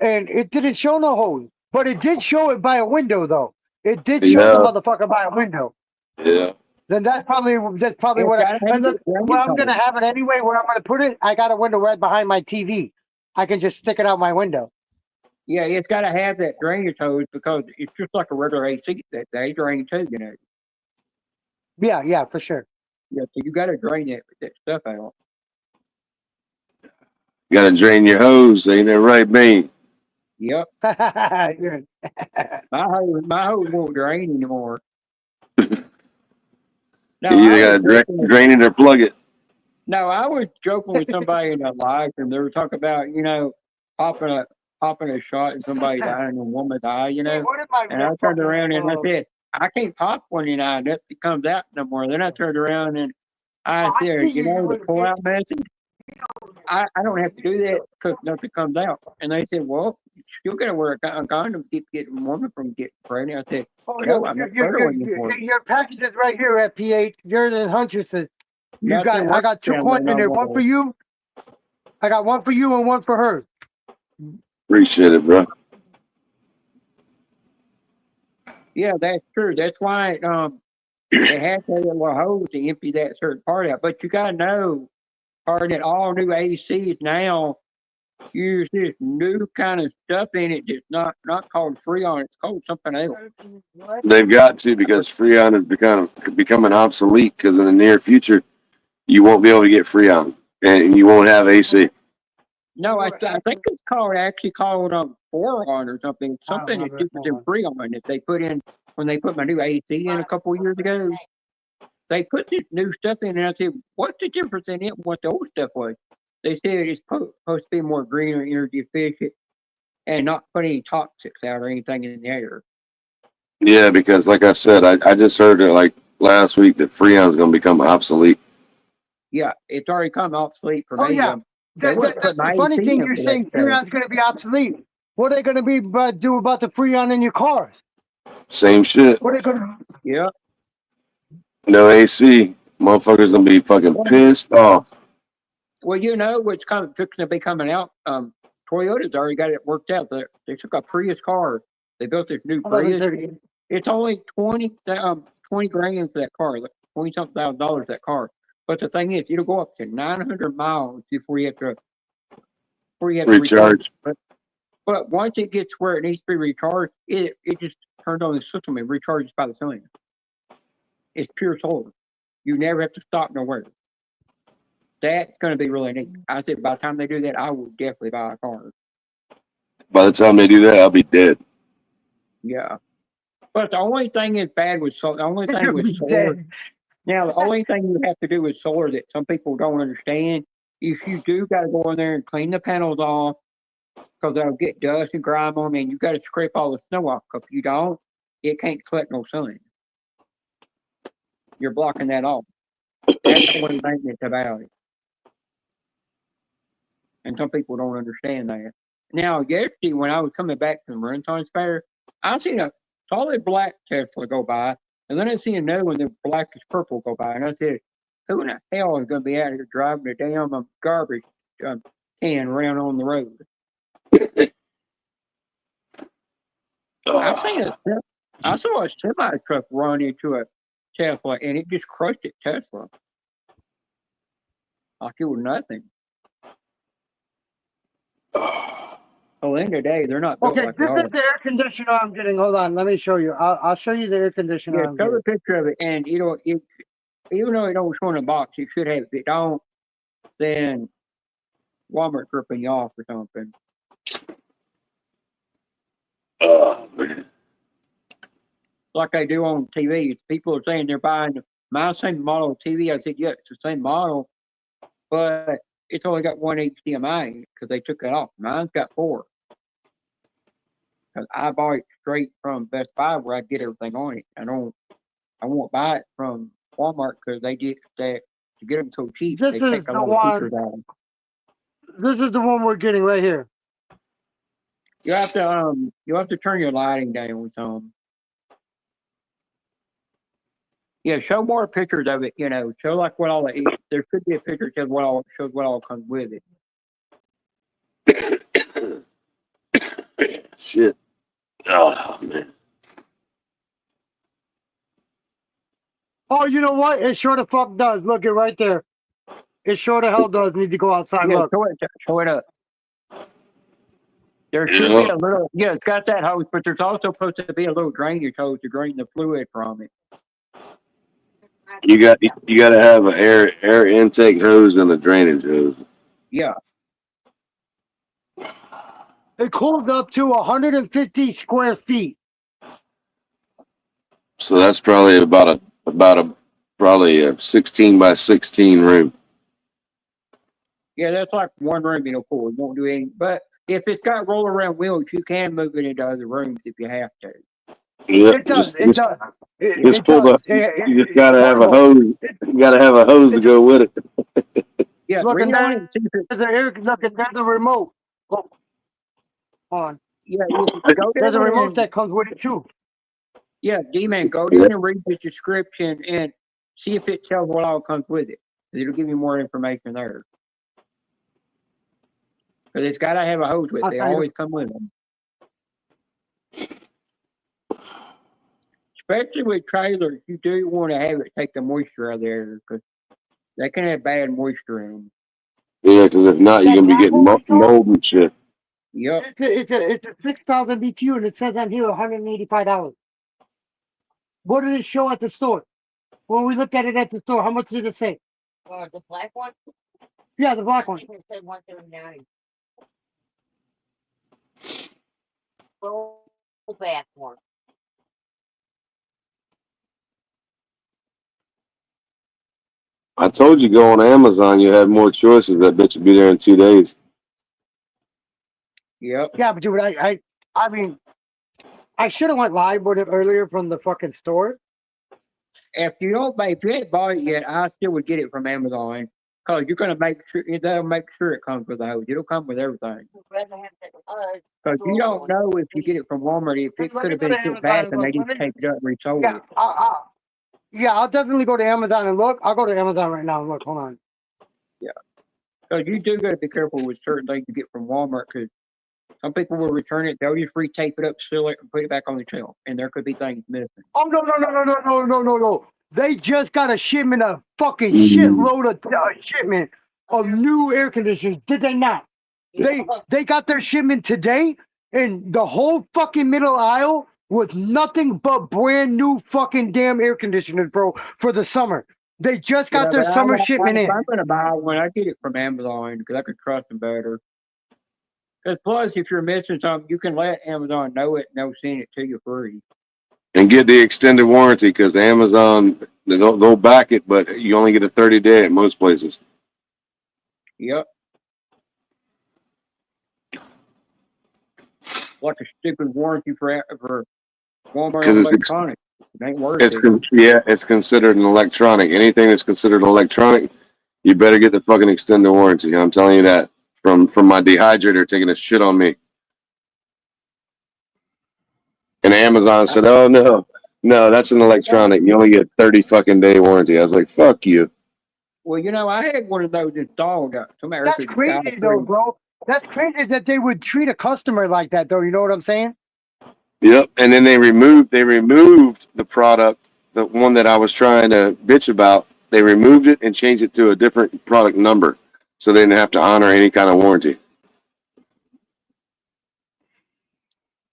and it didn't show no holes. But it did show it by a window, though. It did show the Yeah. motherfucker by a window. Yeah. Then that's probably It's what. gotta have And it drained well, I'm hole. gonna have it anyway. Where I'm gonna put it, I got a window right behind my TV. I can just stick it out my window. Yeah, it's gotta have that drainage hose because it's just like a regular AC that they drain too, you know. Yeah, for sure. Yeah, so you gotta drain that stuff out. You gotta drain your hose, ain't that right, Bane? Yep. You're- My hose won't drain anymore. No, You I either was gotta joking with- drain it or plug it. No, I was joking with somebody in a live and they were talking about, popping a shot and somebody dying and a woman die, What did my And I turned fucking- around and I said, I can't pop one in eye. Nothing comes out no more. Then I turned around and I I said, see you the with pull it. out message, I don't have to do that because nothing comes out. And they said, well, you still got to wear a condom to keep getting woman from getting pregnant. I said, Oh, no, I'm not going for it. your package is right here at PH. Yours and Huntress's. Nothing I got works 2 down coins in no there. One more. for you. I got one for you and one for her. Appreciate it, bro. Yeah, that's true. That's why it has to have a little hose to empty that certain part out. But you gotta know, part that all new ACs now use this new kind of stuff in it that's not called Freon. It's called something else. They've got to because Freon is becoming obsolete because in the near future you won't be able to get Freon and you won't have AC. No, I think it's actually called Boron or something. Something that's remember. different than Freon that they put in when they put my new AC in a couple of years ago. They put this new stuff in, and I said, "What's the difference in it and what the old stuff was?" They said it's supposed to be more green or energy efficient and not put any toxics out or anything in the air. Yeah, because like I said, I just heard it like last week that Freon's going to become obsolete. Yeah, it's already come obsolete for Oh, me. yeah. They wouldn't That's put the my funny AC thing in you're for that saying stuff. Freon's going to be obsolete. What are they going to do about the Freon in your cars? Same shit. What are they going to? Yeah. No AC. Motherfuckers going to be fucking pissed off. Well, what's fixing to be coming out. Toyota's already got it worked out. They took a Prius car. They built this new Prius. It's only 20 grand for that car, like $20-something thousand that car. But the thing is, it'll go up to 900 miles before you have to Recharge. But once it gets where it needs to be recharged, it just turns on the system and recharges by the sun. It's pure solar. You never have to stop nowhere. That's going to be really neat. I said by the time they do that, I will definitely buy a car. By the time they do that, I'll be dead. Yeah. But the only thing is bad with solar. The only thing You'll with be solar. dead. Now, the only thing you have to do with solar that some people don't understand, if you do got to go in there and clean the panels off, because they'll get dust and grime on them, and you got to scrape all the snow off. If you don't, it can't collect no sun. You're blocking that off. That's the only thing that's about it. And some people don't understand that. Now, yesterday, when I was coming back from the Renaissance Fair, I seen a solid black Tesla go by, and then I seen another one that blackish purple go by, and I said, who in the hell is going to be out here driving a damn garbage can around on the road? I saw a semi truck run into a Tesla, and it just crushed it Tesla. Like it was nothing. Oh, in the day, they're not built Okay, like this ours. is the air conditioner I'm getting. Hold on, let me show you. I'll show you the air conditioner. Yeah, I'm show getting. a picture of it, and even though it don't show in a box, it should have. If it don't, then Walmart's ripping you off or something. Oh man. Like they do on TV. People are saying they're buying my same model of TV. I said, yeah, it's the same model, but it's only got one HDMI because they took it off. Mine's got 4. Because I bought it straight from Best Buy where I get everything on it. I won't buy it from Walmart because they did that to get them so cheap. This They is take a the lot of one. features out of them. This is the one we're getting right here. You have to turn your lighting down some. Yeah, show more pictures of it. Show like what all there should be a picture that shows what all comes with it. Shit. Oh man. Oh, you know what? It sure the fuck does. Look it right there. It sure the hell does need to go outside. Yeah, Look. show it up. There should be a little. Yeah, it's got that hose, but there's also supposed to be a little drainage hose to drain the fluid from it. You got to have an air intake hose and a drainage hose. Yeah. It cools up to 150 square feet. So that's probably about a 16 by 16 room. Yeah, that's like one room it'll cool. It won't do anything. But if it's got roll around wheels, you can move it into other rooms if you have to. Yeah, It does. It does. It just pull does. you just gotta have a hose. You gotta have a hose to go with it. Yeah, Look, read and on then it. See if it, look, and there's a remote. Oh, hold on. yeah, go There's a down remote and, that comes with it too. yeah, D-Man, go down and read the description and see if it tells what all comes with it. It'll give you more information there. Because it's got to have a hose with it. They always come with them. Especially with trailers, you do want to have it take the moisture out of there because they can have bad moisture in them. Yeah, because if not, you're gonna be getting mold and shit. Yep. It's a 6,000 BTU and it says on here $185. What did it show at the store? When we looked at it at the store, how much did it say? The black one? Yeah, the black one. It said 139. Go back one. I told you go on Amazon, you have more choices. That bitch will be there in 2 days. Yep. Yeah, but dude, I mean, I should have went live with it earlier from the fucking store. If you ain't bought it yet, I still would get it from Amazon because you're gonna make sure they'll make sure it comes with a hose. It'll come with everything. I'd rather have that, Because you don't know if you get it from Walmart if it Let could me have go been to shipped back Amazon and they and just look. taped it up and resold Yeah, it. I'll definitely go to Amazon and look. I'll go to Amazon right now and look. Hold on. Yeah. Because you do got to be careful with certain things you get from Walmart because some people will return it. They'll just re-tape it up, seal it, and put it back on the shelf. And there could be things missing. Oh no! They just got a shipment of fucking shitload of shipment of new air conditioners. Did they not? They got their shipment today, and the whole fucking middle aisle was nothing but brand new fucking damn air conditioners, bro, for the summer. They just got their summer shipment in. I'm gonna buy one. I get it from Amazon because I could trust them better. Because plus, if you're missing something, you can let Amazon know it and they'll send it to you free. And get the extended warranty because Amazon they'll back it, but you only get a 30-day at most places. Yep. Like a stupid warranty for Walmart electronics. It ain't worth it. It's considered an electronic. Anything that's considered electronic, you better get the fucking extended warranty. I'm telling you that from my dehydrator taking a shit on me. And Amazon said, "Oh no, that's an electronic. You only get 30 fucking day warranty." I was like, "Fuck you." Well, I had one of those installed. That's crazy though, bro. That's crazy that they would treat a customer like that, though. You know what I'm saying? Yep. And then they removed the product, the one that I was trying to bitch about. They removed it and changed it to a different product number, so they didn't have to honor any kind of warranty.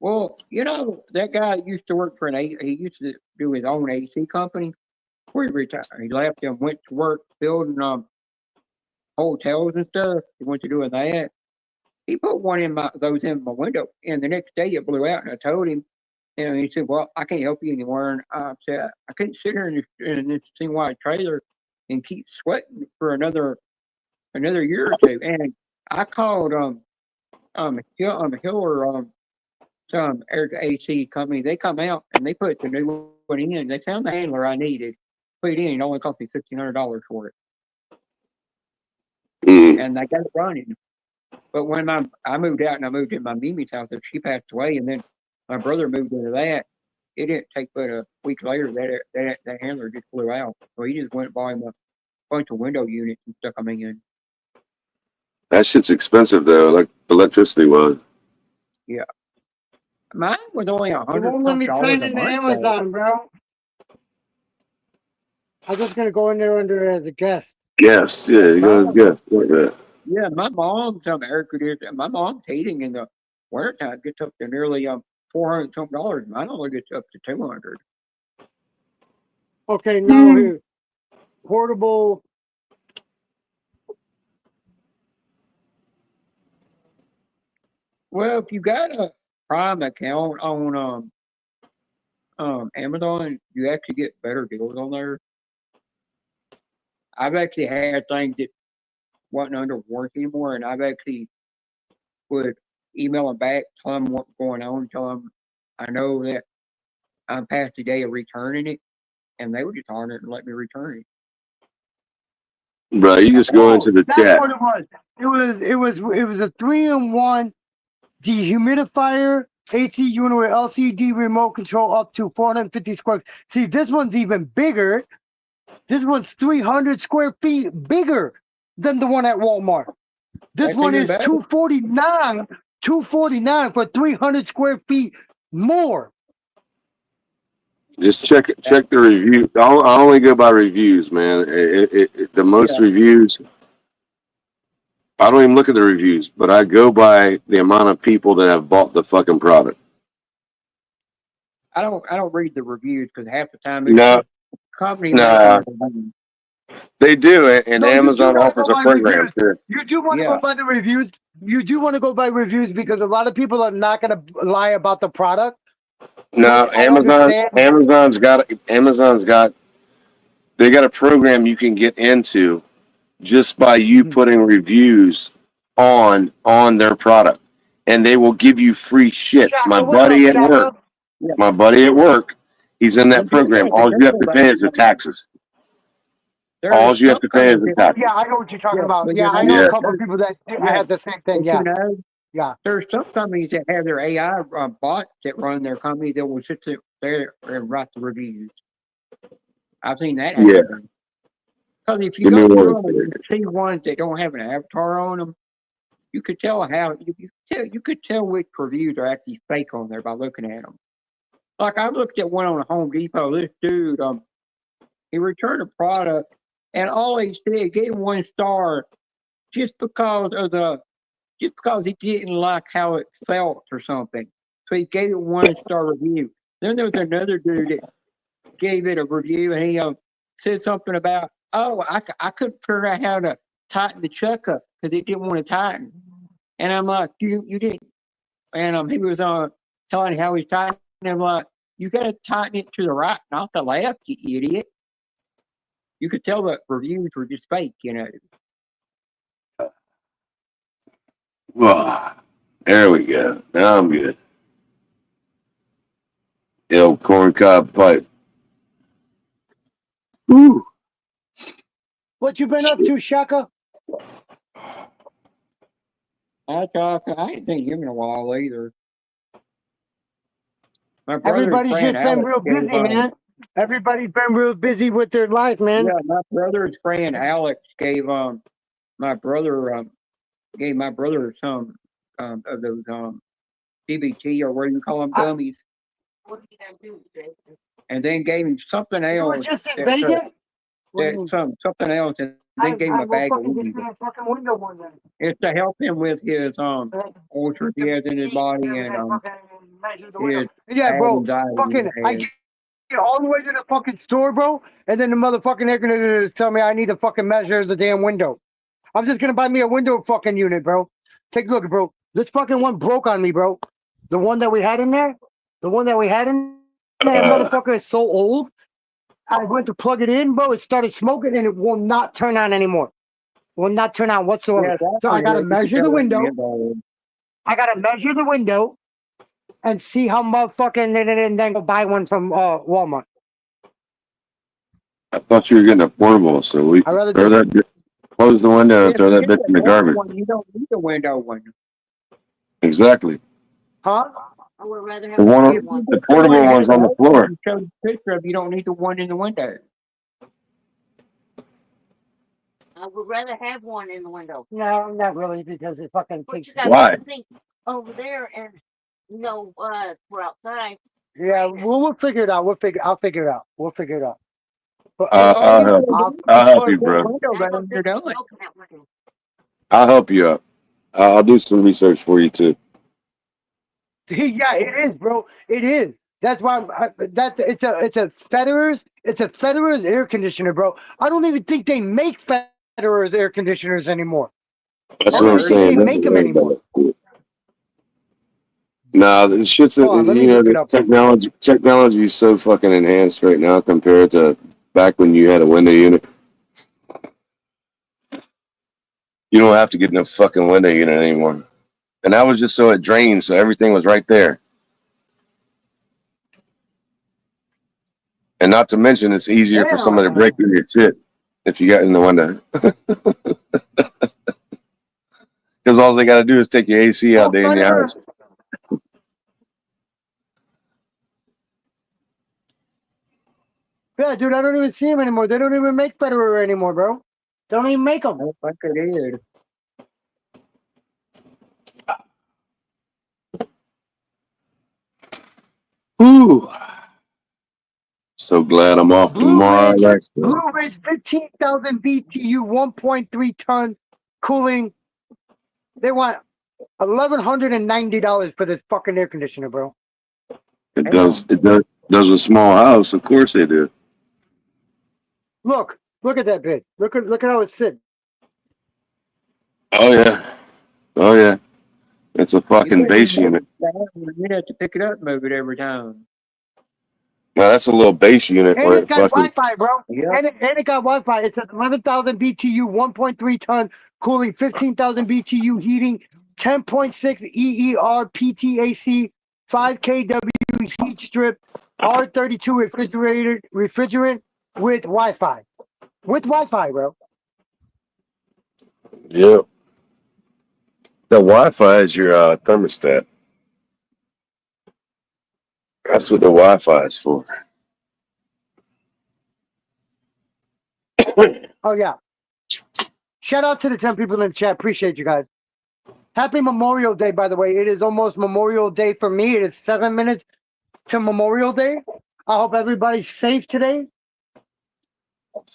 Well, that guy used to work for he used to do his own AC company. Before he retired, he left and went to work building hotels and stuff. He went to doing that. he put one in those in my window, and the next day it blew out. And I told him, and he said, "Well, I can't help you anymore." And I said, "I couldn't sit here in this thing wide trailer and keep sweating for another year or two." And I called Hiller some air AC company. They come out and they put the new one in. They found the handler I needed, put it in. It only cost me $1,500 for it, Mm. and I got it running. But when I moved out and I moved in my Mimi's house, and she passed away, and then my brother moved into that. It didn't take but a week later that handler just blew out. So he just went and bought him a bunch of window units and stuck them in. That shit's expensive though, like electricity was. Yeah. Mine was only You $100 won't let me a sign month. into though. Amazon, bro. I'm just gonna go in there under as a guest. Yes, yeah, you go good. Like that. Yeah, my mom's air conditioner. My mom's heating in the wintertime gets up to nearly $400 something. Mine only gets up to $200. Okay, now here, portable. Well, if you got a Prime account on Amazon, you actually get better deals on there. I've actually had things that wasn't under warranty anymore, and I've actually would email them back, tell them what's going on, tell them I know that I'm past the day of returning it, and they would just honor it and let me return it. Bro, you just go into the That's chat. what it was. It was a 3-in-1 dehumidifier, AC unit with LCD remote control up to 450 square. See, this one's even bigger. This one's 300 square feet bigger than the one at Walmart. This That's one even is better. $249 for 300 square feet more. Just check the review. I only go by reviews, man. The most reviews. I don't even look at the reviews, but I go by the amount of people that have bought the fucking product. I don't read the reviews because half the time No, company no. They do it, and No, you do Amazon wanna offers go a by program reviews. too. You do want to Yeah. go by the reviews. You do want to go by reviews because a lot of people are not going to lie about the product. No, I understand. Amazon's got they got a program you can get into just by you putting reviews on their product, and they will give you free shit. Shaka, My what's buddy up, at work, Shaka? he's in that program. All you have to pay is the taxes. All you have to pay is the taxes. Yeah, I know what you're talking about. but Yeah, you I know- know Yeah. a couple of people that had the same thing. But Yeah, you know, yeah. there's some companies that have their AI bots that run their company that will sit there and write the reviews. I've seen that happen. Yeah. Because if you The go new through ones, them and you see ones that don't have an avatar on them, you could tell you could tell which reviews are actually fake on there by looking at them. Like I looked at one on Home Depot. This dude, he returned a product, and all he said gave him 1 star just because he didn't like how it felt or something. So he gave it 1-star review. Then there was another dude that gave it a review, and he said something about, I couldn't figure out how to tighten the chuck up because it didn't want to tighten. And I'm like, you didn't. And he was telling how he's tightening. I'm like, you got to tighten it to the right, not the left, you idiot. You could tell the reviews were just fake, you know. Well, there we go. Now I'm good. The old corncob pipe. Woo. What you been up to, Shaka? I ain't seen him in a while either. My brother's Everybody's friend just been Alex real gave, busy, man. Everybody's been real busy with their life, man. Yeah, my brother's friend Alex gave my brother some of those DBT or what do you call them, dummies, What are you gonna do, Jason? and then gave him something You were else. just in that- Vegas? something else, and then gave him a bag of weed. fucking window one day. It's to help him with his ulcers he has in his body and his Yeah, bro. anxiety Fucking, he I has. get all the way to the fucking store, bro, and then the motherfucking air conditioner tell me I need to fucking measure the damn window. I'm just gonna buy me a window fucking unit, bro. Take a look, bro. This fucking one broke on me, bro. The one that we had in there, the one that we had in there, motherfucker is so old. I went to plug it in, bro. It started smoking and it will not turn on anymore. Will not turn on whatsoever. Yeah, that's So I gotta measure the window. window. I gotta measure the window and see how motherfucking and then go buy one from Walmart. I thought you were getting a portable, so we I'd rather throw do that. Close the window and If throw you that get bitch in the the portable garbage. one, you don't need the window one. Exactly. huh? I would rather have The a one, big one. the portable one's on the floor. You showed the picture of. You don't need the one in the window. I would rather have one in the window. No, not really, because it fucking But takes. you gotta Why? think over there and we're outside. Yeah, we'll figure it out. I'll figure it out. We'll figure it out. But I'll help you. I'll- I'll help you, Put a bro. window That's down, what you're done. not working. I'll help you out. I'll do some research for you too. yeah, it is, bro. It is. That's why it's a Federer's air conditioner, bro. I don't even think they make Federer's air conditioners anymore. That's I what don't I'm think saying. they make them anymore. Nah, the shit's Hold on, let me you know look it the up. technology is so fucking enhanced right now compared to back when you had a window unit. You don't have to get no fucking window unit anymore. And that was just so it drained, so everything was right there. And not to mention, it's easier for somebody to break through your tit if you got in the window. Because all they got to do is take your AC out there in your house. Yeah, dude, I don't even see them anymore. They don't even make Federer anymore, bro. They don't even make them. I don't think it is. Whew. So glad I'm off tomorrow. Blue Ridge 15,000 BTU, 1.3 ton cooling. They want $1,190 for this fucking air conditioner, bro. It does a small house, of course they do. Look at that bit. Look at how it sits. Oh yeah. It's a fucking base unit. You have to pick it up and move it every time. Now that's a little base unit And where it's it got fucking Wi-Fi, bro. Yeah. And it got Wi-Fi. It says 11,000 BTU, 1.3 ton cooling, 15,000 BTU heating, 10.6 EER PTAC, 5 kW heat strip, R32 refrigerant with Wi-Fi. With Wi-Fi, bro. Yep. The Wi-Fi is your thermostat. That's what the Wi-Fi is for. Oh yeah. Shout out to the 10 people in the chat. Appreciate you guys. Happy Memorial Day, by the way. It is almost Memorial Day for me. It is 7 minutes to Memorial Day. I hope everybody's safe today.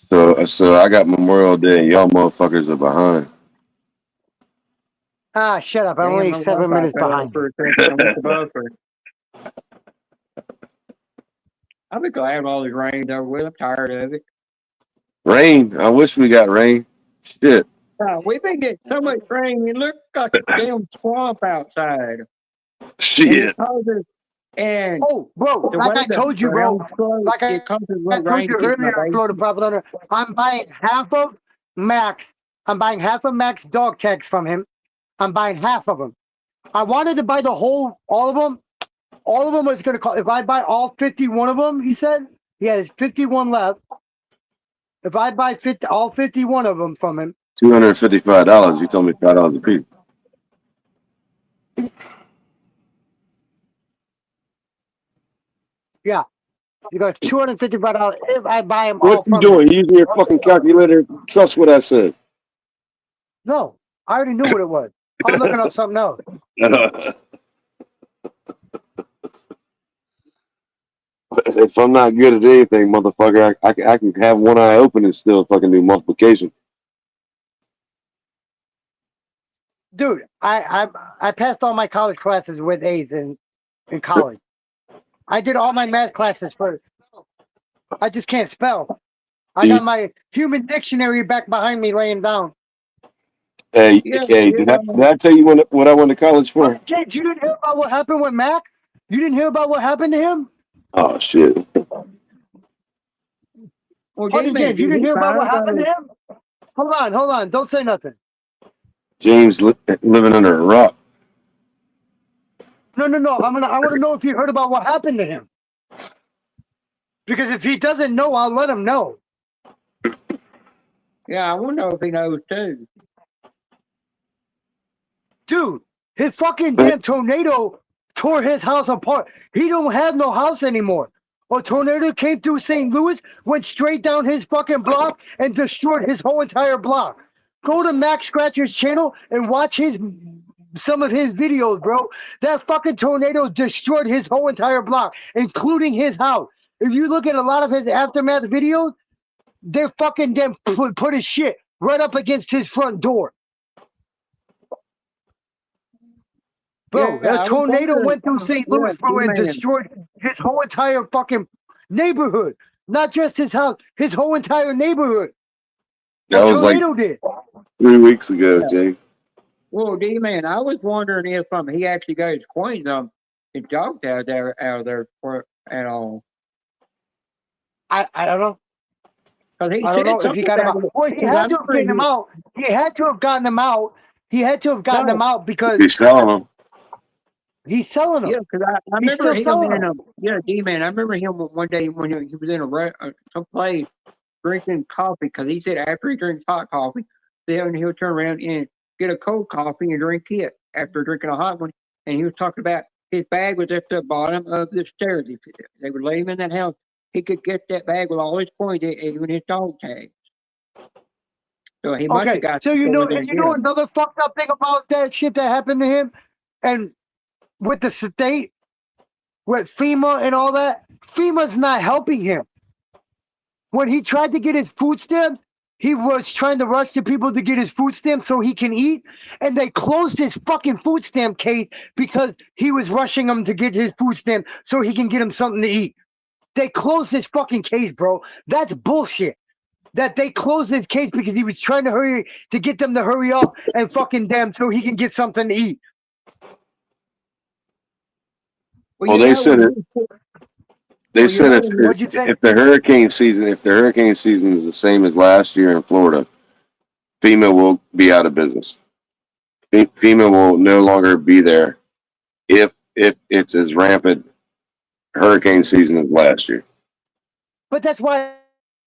So I got Memorial Day. Y'all motherfuckers are behind. Ah, shut up. I'm only 7 minutes behind. I'll be glad all this rain's over with. I'm tired of it. Rain. I wish we got rain. Shit. We've been getting so much rain. It looks like a damn swamp outside. Shit. And oh, bro, like I told you, bro. Like I told you earlier, Florida Private Owner, I'm buying half of Max. I'm buying half of Max dog tags from him. I'm buying half of them. I wanted to buy all of them. All of them was going to cost, if I buy all 51 of them, he said, he has 51 left. If I buy all 51 of them from him, $255. You told me $5 a piece. yeah, you got $255 if I buy them. What's all he from doing? him. Using your fucking calculator? Trust what I said. No, I already knew what it was. I'm looking up something else. If I'm not good at anything, motherfucker, I can have one eye open and still fucking do multiplication. Dude, I passed all my college classes with A's in college. I did all my math classes first. I just can't spell. I got my human dictionary back behind me laying down. Hey, Yeah, hey, did I tell you what I went to college for? Jay, you didn't hear about what happened with Mac? You didn't hear about what happened to him? Oh shit. Well, Honey D-Man, James, you did didn't he hear about what finally happened to him? Hold on. Don't say nothing. James living under a rock. No. I want to know if you heard about what happened to him. Because if he doesn't know, I'll let him know. Yeah, I want to know if he knows too. Dude, his fucking damn tornado tore his house apart. He don't have no house anymore. A tornado came through St. Louis, went straight down his fucking block, and destroyed his whole entire block. Go to Max Scratcher's channel and watch some of his videos, bro. That fucking tornado destroyed his whole entire block, including his house. If you look at a lot of his aftermath videos, they're fucking damn put his shit right up against his front door. Bro, Yeah, a I was tornado wondering- went through St. Louis, yeah, bro, and D-Man. destroyed his whole entire fucking neighborhood. Not just his house, his whole entire neighborhood. That A was like tornado did. 3 weeks ago, Jay. Well, D-Man, I was wondering if he actually got his coins his dogs out of there for at all. I don't know. Because he I said don't know if he something got him about out. Well, he because had I'm to have pretty- gotten him out. He had to have gotten him out. He had to have gotten No. him out because He's selling them. he's selling them. Yeah, because I He's remember still him selling D-Man. I remember him one day when he was in some place drinking coffee because he said after he drinks hot coffee, then he'll turn around and get a cold coffee and drink it after drinking a hot one. And he was talking about his bag was at the bottom of the stairs. If they would let him in that house, he could get that bag with all his coins, even his dog tags. So he must have Okay, got. so you know another fucked up thing about that shit that happened to him, and with the state, with FEMA and all that, FEMA's not helping him. When he tried to get his food stamps, he was trying to rush the people to get his food stamps so he can eat, and they closed his fucking food stamp case because he was rushing them to get his food stamp so he can get him something to eat. They closed his fucking case, bro. That's bullshit. That they closed his case because he was trying to get them to hurry up and fucking damn so he can get something to eat. Well, they said it. They said what'd you say? if the hurricane season is the same as last year in Florida, FEMA will be out of business. FEMA will no longer be there if it's as rampant hurricane season as last year. But that's why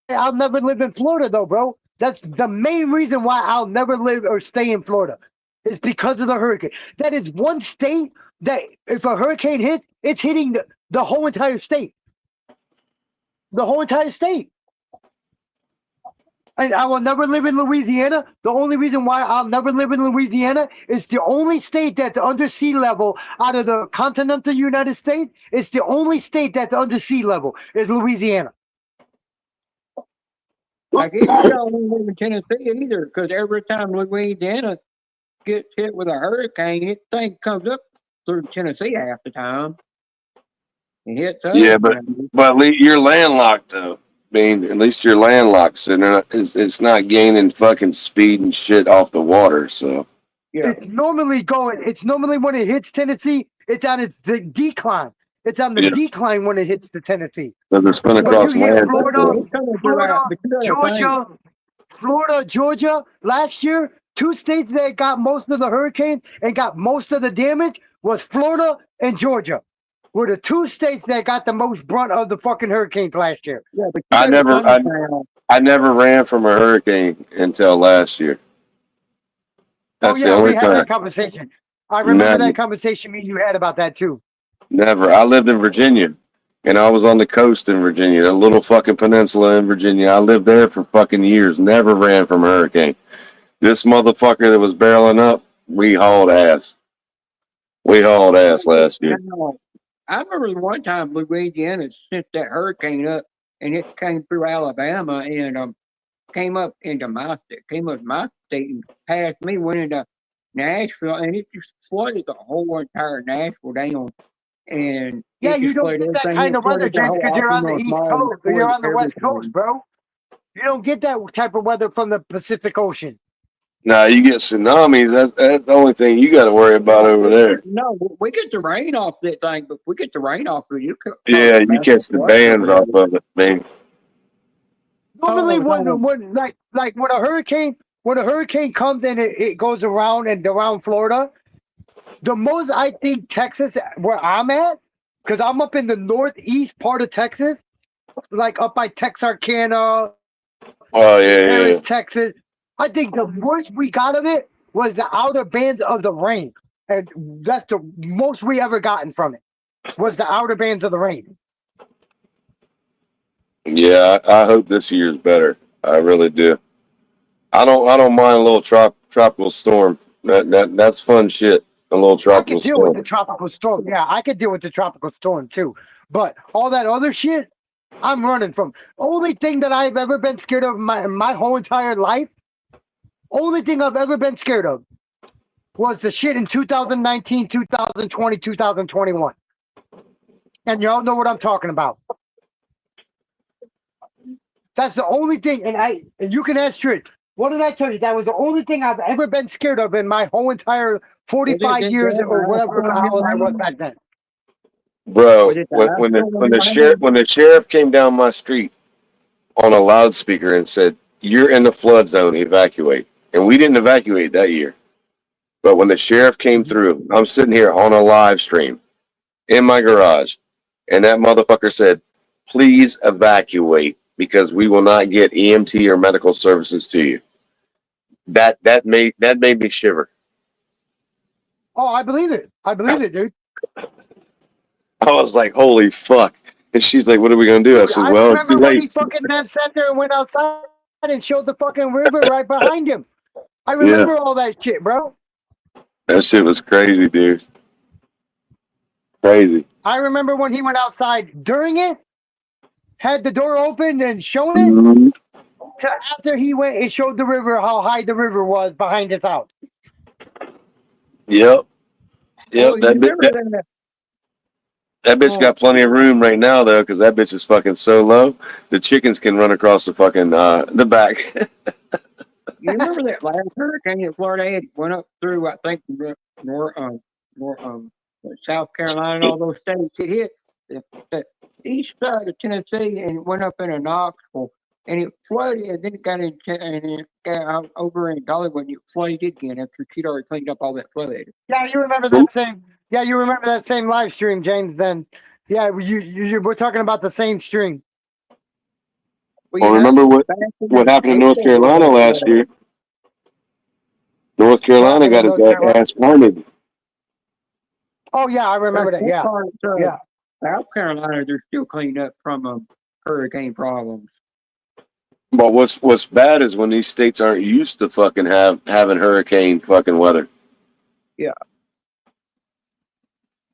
I'll never live in Florida, though, bro. That's the main reason why I'll never live or stay in Florida. Is because of the hurricane. That is one state that if a hurricane hits, it's hitting the whole entire state. The whole entire state. And I will never live in Louisiana. The only reason why I'll never live in Louisiana is the only state that's under sea level out of the continental United States. It's the only state that's under sea level is Louisiana. I guess you don't live in Tennessee either, because every time Louisiana gets hit with a hurricane, it thing comes up through Tennessee half the time. It hits us. Yeah, but you're landlocked though. I mean, at least you're landlocked, so it's not gaining fucking speed and shit off the water. So yeah, It's normally when it hits Tennessee, it's on its decline. It's on the Yeah. decline when it hits the Tennessee. it's going But across you hit land. Florida, Georgia, last year, two states that got most of the hurricane and got most of the damage was Florida and Georgia. Were the two states that got the most brunt of the fucking hurricanes last year. yeah, but I never ran from a hurricane until last year. That's the we only had time. that conversation. I remember Never. that conversation me and you had about that too. Never. I lived in Virginia, and I was on the coast in Virginia, a little fucking peninsula in Virginia. I lived there for fucking years. Never ran from a hurricane. This motherfucker that was barreling up, we hauled ass. We hauled ass last year. I remember one time Louisiana sent that hurricane up, and it came through Alabama and came up into my state and passed me, went into Nashville, and it just flooded the whole entire Nashville down. And Yeah, it you just don't flooded get that everything. kind It of weather, flooded the James, whole because you're on the Altamont East Mall, Coast or you're on the West everything. Coast, bro. You don't get that type of weather from the Pacific Ocean. Nah, you get tsunamis. That's the only thing you got to worry about over there. No, we get the rain off that thing, but we get the rain off of you. Yeah, you catch the bands off of it, man. Normally, Oh, when like when a hurricane comes and it goes around and around Florida, the most I think Texas, where I'm at, because I'm up in the northeast part of Texas, like up by Texarkana, Oh yeah, Paris, yeah. Texas. I think the worst we got of it was the outer bands of the rain, and that's the most we ever gotten from it. Was the outer bands of the rain. Yeah, I hope this year's better. I really do. I don't mind a little tropical storm. That's fun shit. A little I tropical could deal with the storm. tropical storm. Yeah, I could deal with the tropical storm too. But all that other shit, I'm running from. Only thing that I've ever been scared of my whole entire life, only thing I've ever been scared of was the shit in 2019, 2020, 2021. And y'all know what I'm talking about. That's the only thing. And you can ask Trish. What did I tell you? That was the only thing I've ever been scared of in my whole entire 45 years or whatever how old I was back then. Bro, Was it the when the Astros when the on sheriff when the sheriff came down my street on a loudspeaker and said, "You're in the flood zone, evacuate." And we didn't evacuate that year. But when the sheriff came through, I'm sitting here on a live stream in my garage, and that motherfucker said, "Please evacuate because we will not get EMT or medical services to you." That made me shiver. Oh, I believe it. I believe it, dude. I was like, "Holy fuck!" And she's like, "What are we gonna do?" I said, I "Well, it's too remember when late." he fucking man sat there and went outside and showed the fucking river right behind him. I Yeah, remember all that shit, bro. that shit was crazy, dude. Crazy. I remember when he went outside during it, had the door open and shown it. Mhm. To after he went, it showed the river how high the river was behind his house. Yep. Oh, Yep. you That bit. remember that? That bitch Oh, got plenty of room right now though, because that bitch is fucking so low. The chickens can run across the fucking the back. you remember that last hurricane that Florida had went up through? I think more South Carolina and all those states. It hit the east side of Tennessee and it went up into Knoxville. And it flooded, and then it got out over in Dollywood. It flooded again after she'd already cleaned up all that flood. Yeah, you remember that same. Yeah, you remember that same live stream, James. Then, yeah, we're talking about the same stream. Well, Well, remember what happened in North April, Carolina last year? North Carolina got its ass pounded. Oh yeah, I remember that. Yeah, yeah. South Carolina, they're still cleaning up from hurricane problems. But what's bad is when these states aren't used to fucking having hurricane fucking weather. Yeah.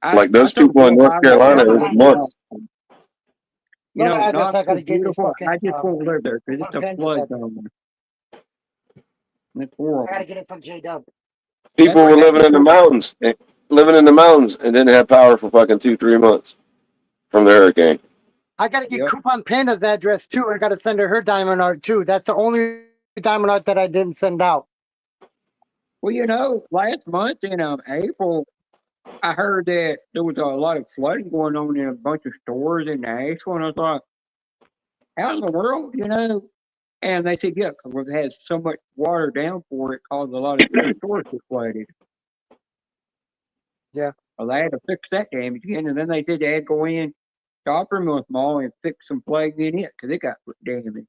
Like those people in North Carolina, it's months. You know, I Knoxville's gotta get this beautiful. fucking. I just won't live there because it's a flood zone. It's horrible. I gotta get it from J Dub. People were living in the mountains, and didn't have power for fucking 2-3 months from the hurricane. I gotta get Coupon Panda's address too. I gotta send her diamond art too. That's the only diamond art that I didn't send out. Well, you know, last month in April, I heard that there was a lot of flooding going on in a bunch of stores in Nashville, and I thought, how in the world, you know? And they said, yeah, because it has so much water downpour, it caused a lot of stores to flooded. Yeah. Well, they had to fix that damage again, and then they said they had to go in Coppermouth Mall and fix some plugging in it because it got damaged.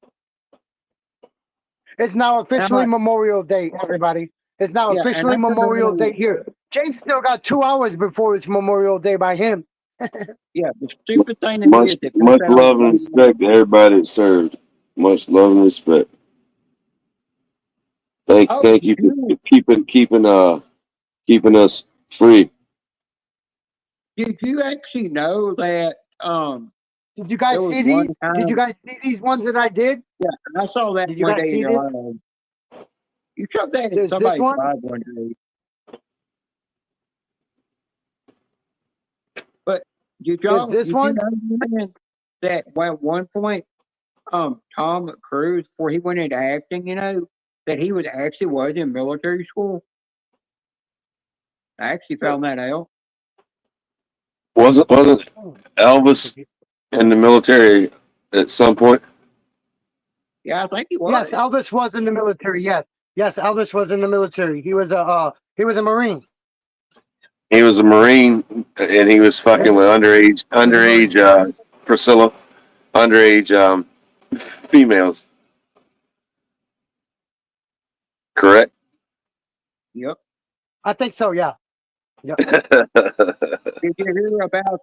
It's now officially Memorial Day, everybody. It's now officially Memorial Day here. James still got 2 hours before it's Memorial Day by him. Yeah, the stupid thing Much love and respect to everybody that served. Much love and respect. Thank you for keeping us free. Did you actually know that? Did you guys see these? Did you guys see these ones that I did? Yeah, I saw that. Did you guys see this? You showed that in somebody's live one day. But did y'all this one? Know that at one point, Tom Cruise, before he went into acting, you know, that he was in military school. I actually found that out. Wasn't Elvis in the military at some point? Yeah, I think he was. Yes, Elvis was in the military. Yes, Elvis was in the military. He was a Marine. He was a Marine, and he was fucking with underage Priscilla, underage females. Correct. Yep. I think so. Yeah. Did you hear about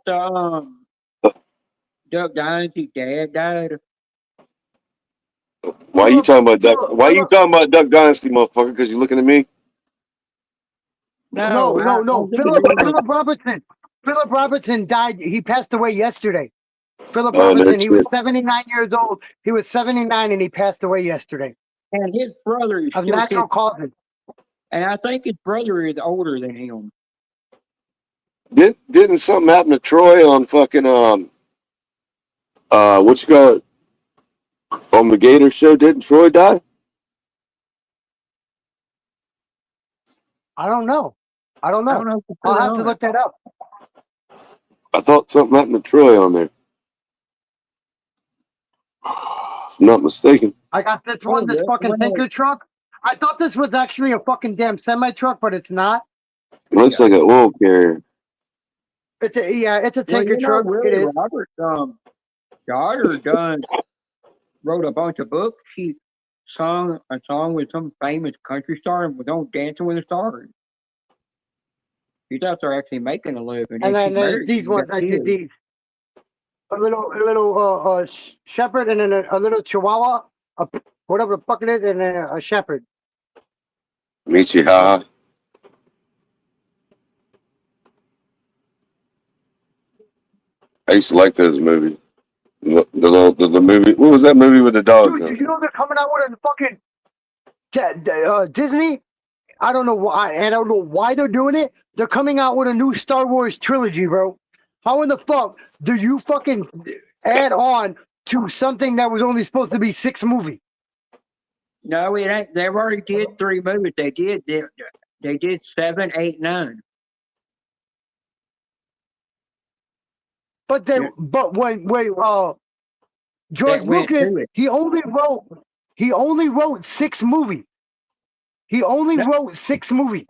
Duck Dynasty? Dad died. Why are you talking about Duck? Why are you talking about Duck Dynasty, motherfucker? Because you're looking at me. No. Philip Robertson. Philip Robertson died. He passed away yesterday. Philip Robertson. He was 79 years old. He was 79 and he passed away yesterday. And his brother is of natural causes. And I think his brother is older than him. Didn't something happen to Troy on fucking what you call it, on the Gator show? Didn't Troy die? I don't know. I'll have to look that up. I thought something happened to Troy on there. If I'm not mistaken. I got this one, this fucking tanker truck. I thought this was actually a fucking damn semi truck, but it's not. Looks like an oil carrier. It's a tanker truck. Really, it is. Robert's daughter wrote a bunch of books. She sung a song with some famous country star and was on Dancing with the Stars. She's out there actually making a living. And then there's these ones. I did these. A little shepherd and then a little chihuahua, whatever the fuck it is, and then a shepherd. Michiha. I used to like those movies. The movie. What was that movie with the dog? Dude, you know they're coming out with a fucking Disney. I don't know why. I don't know why they're doing it. They're coming out with a new Star Wars trilogy, bro. How in the fuck do you fucking add on to something that was only supposed to be 6 movies? No, it ain't. They've already did 3 movies. They did 7, 8, 9. But when George Lucas, he only wrote 6 movies. He only wrote 6 movies.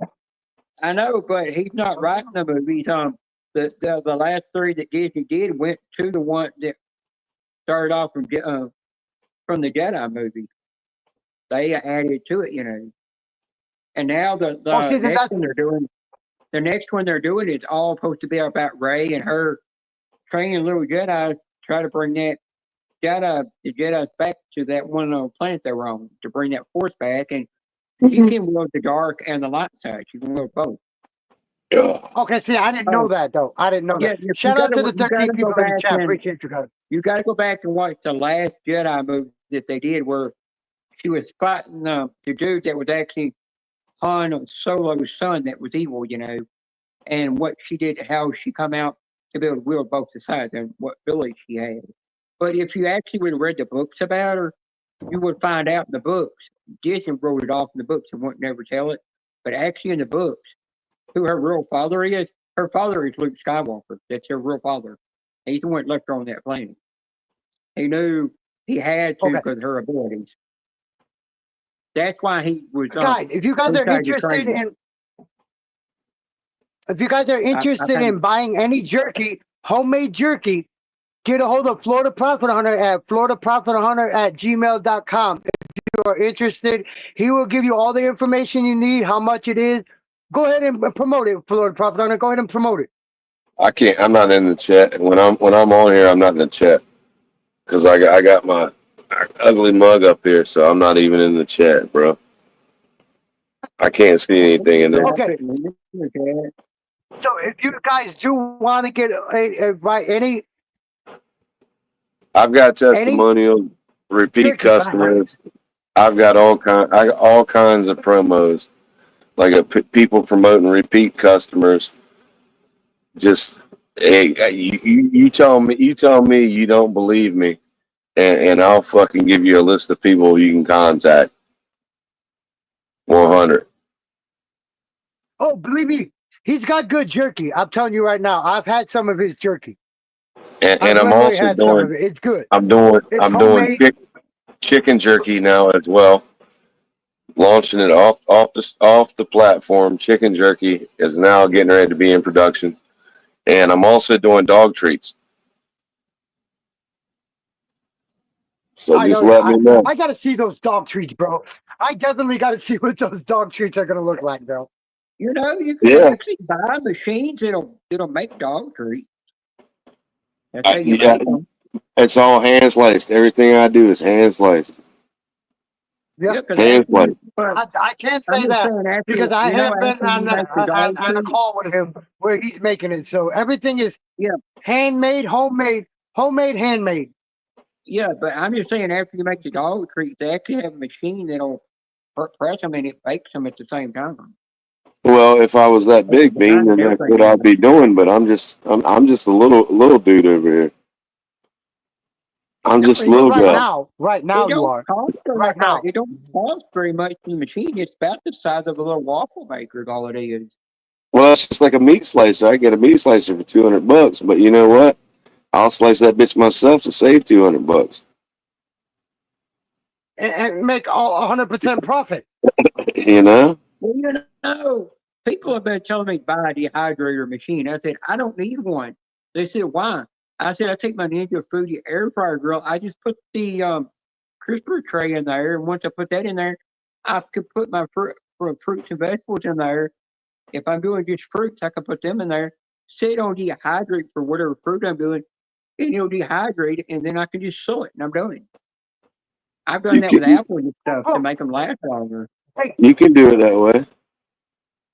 I know, but he's not writing the movies. The last 3 that Disney did went to the one that started off from the Jedi movie. They added to it, you know. And now the next one they're doing is all supposed to be about Rey and her training little Jedi, try to bring the Jedi's back to that one planet they were on, to bring that force back. And she can wield the dark and the light side. She can wield both. Yeah. Okay, see, I didn't know that, though. I didn't know that. Shout out to the 13 people in the chat. Appreciate you guys. You got to go back and watch the last Jedi movie that they did where she was fighting the dude that was actually Han Solo's son that was evil, you know, and what she did, how she come out to be able to wield both the sides and what ability she had. But if you actually would have read the books about her, you would find out in the books. Disney wrote it off in the books and won't never tell it. But actually in the books, who her real father is, her father is Luke Skywalker. That's her real father. He's the one that left her on that planet. He knew he had to because of her abilities. That's why he was. Guys, if you guys are interested in buying any jerky, homemade jerky, get a hold of Florida Profit Hunter at floridaprophethunter@gmail.com. If you are interested, he will give you all the information you need, how much it is. Go ahead and promote it, Florida Profit Hunter. Go ahead and promote it. I can't. I'm not in the chat. When I'm on here, I'm not in the chat because I got my ugly mug up here, so I'm not even in the chat, bro. I can't see anything in there. Okay. So if you guys do want to get any, I've got testimonials, repeat customers. I've got all kinds of promos, like people promoting repeat customers. Just hey, you tell me you don't believe me, and I'll fucking give you a list of people you can contact. 100. Oh, believe me, he's got good jerky. I'm telling you right now. I've had some of his jerky. And I've I'm literally also had some of doing it. It's good. I'm doing It's I'm doing homemade. chicken jerky now as well. Launching it off the platform. Chicken jerky is now getting ready to be in production, and I'm also doing dog treats. So I just know. let me know. I got to see those dog treats, bro. I definitely got to see what those dog treats are gonna look like, bro. You know, you can Yeah, actually buy machines that'll make dog treats. That's how you yeah. make them. It's all hand sliced. Everything I do is hand sliced. Yeah. Yeah, because Hand after sliced. I can't I'm say just that saying after because I you know have been after you on make the dog on a treat, call with him where he's making it. So everything is yeah, handmade, homemade, handmade. yeah. But I'm just saying after you make the dog treats, they actually have a machine that'll press them and it bakes them at the same time. Well, if I was that big, Bean, Behind then and that's everything. what I'd be doing. But I'm just a little dude over here. I'm No, just a it little don't Right guy. cost. now, right It now you don't are. cost a Right lot. now. It don't cost very much for the machine. It's about the size of a little waffle maker. Is all it is. Well, it's just like a meat slicer. I get a meat slicer for $200, but you know what? I'll slice that bitch myself to save $200. And make all 100% profit. You know? Well, you know, people have been telling me buy a dehydrator machine. I said I don't need one. They said why? I said I take my Ninja Foodie air fryer grill. I just put the crisper tray in there, and once I put that in there, I could put my fruits and vegetables in there. If I'm doing just fruits, I can put them in there. Say it on dehydrate for whatever fruit I'm doing, and it'll dehydrate, and then I can just sew it, and I'm done. I've done You that with can, apples and stuff to Bro, make them last longer. hey, you can do it that way.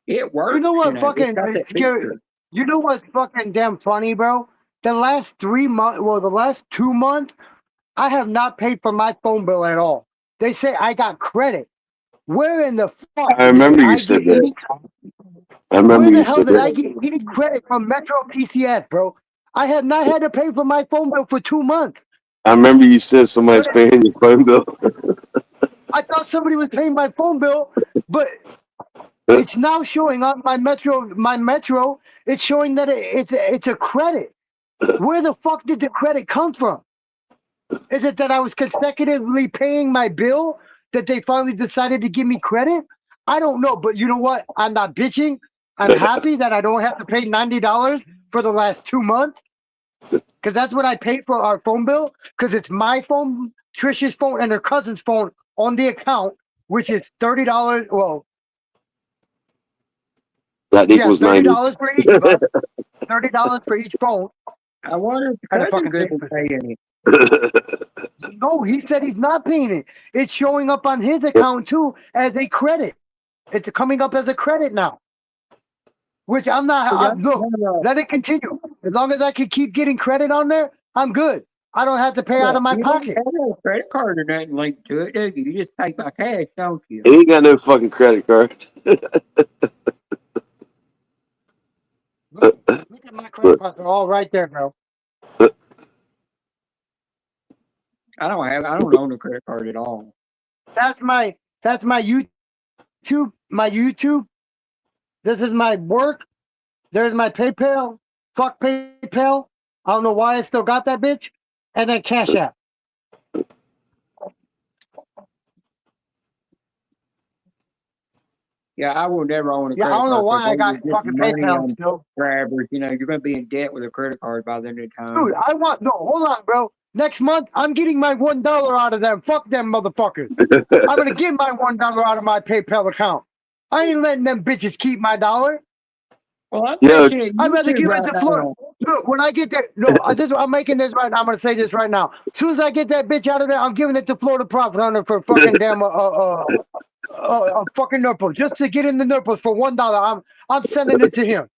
It works. you know what It's fucking got that scary? feature. You know what's fucking damn funny, bro? The last 3 months, well, the last 2 months, I have not paid for my phone bill at all. They say I got credit. Where in the fuck I did remember you I get said that. any? I remember Where the you hell said did I that. get any credit from Metro PCS, bro? I have not had to pay for my phone bill for 2 months. I remember you said somebody's paying your phone bill. I thought somebody was paying my phone bill, but it's now showing on my Metro. It's showing that it's a credit. Where the fuck did the credit come from? Is it that I was consecutively paying my bill that they finally decided to give me credit? I don't know, but you know what? I'm not bitching. I'm happy that I don't have to pay $90 for the last 2 months because that's what I paid for our phone bill because it's my phone, Trisha's phone, and her cousin's phone on the account, which is $30. Well, That yeah, equals 90. $30 for each of us. $30 for each phone. I wonder if Kind of cousin fucking couldn't pay any. No, he said he's not paying it. It's showing up on his account too as a credit. It's coming up as a credit now. Which I'm not. Look, let it continue. As long as I can keep getting credit on there, I'm good. I don't have to pay out of my You pocket. don't have a credit card or nothing linked to it, do you? You just pay by cash, don't you? He ain't got no fucking credit card. Look at my credit cards. They're all right there, bro. I don't own a credit card at all. That's my YouTube. My YouTube. This is my work. There's my PayPal. Fuck PayPal. I don't know why I still got that bitch. And then Cash App. Yeah, I will never own a Yeah, I credit don't know card. why I 'cause got those are just fucking money PayPal on still. grabbers. You know, you're going to be in debt with a credit card by the end of the time. Dude, hold on, bro. Next month, I'm getting my $1 out of them. Fuck them motherfuckers. I'm going to get my $1 out of my PayPal account. I ain't letting them bitches keep my dollar. Well, I'm Yeah. fishing at I'd rather YouTube give right it to Florida. now. Look, when I get that, I'm making this right now. I'm going to say this right now. As soon as I get that bitch out of there, I'm giving it to Florida Profit Hunter for fucking damn fucking Nurple. Just to get in the Nurples for $1. I'm sending it to him.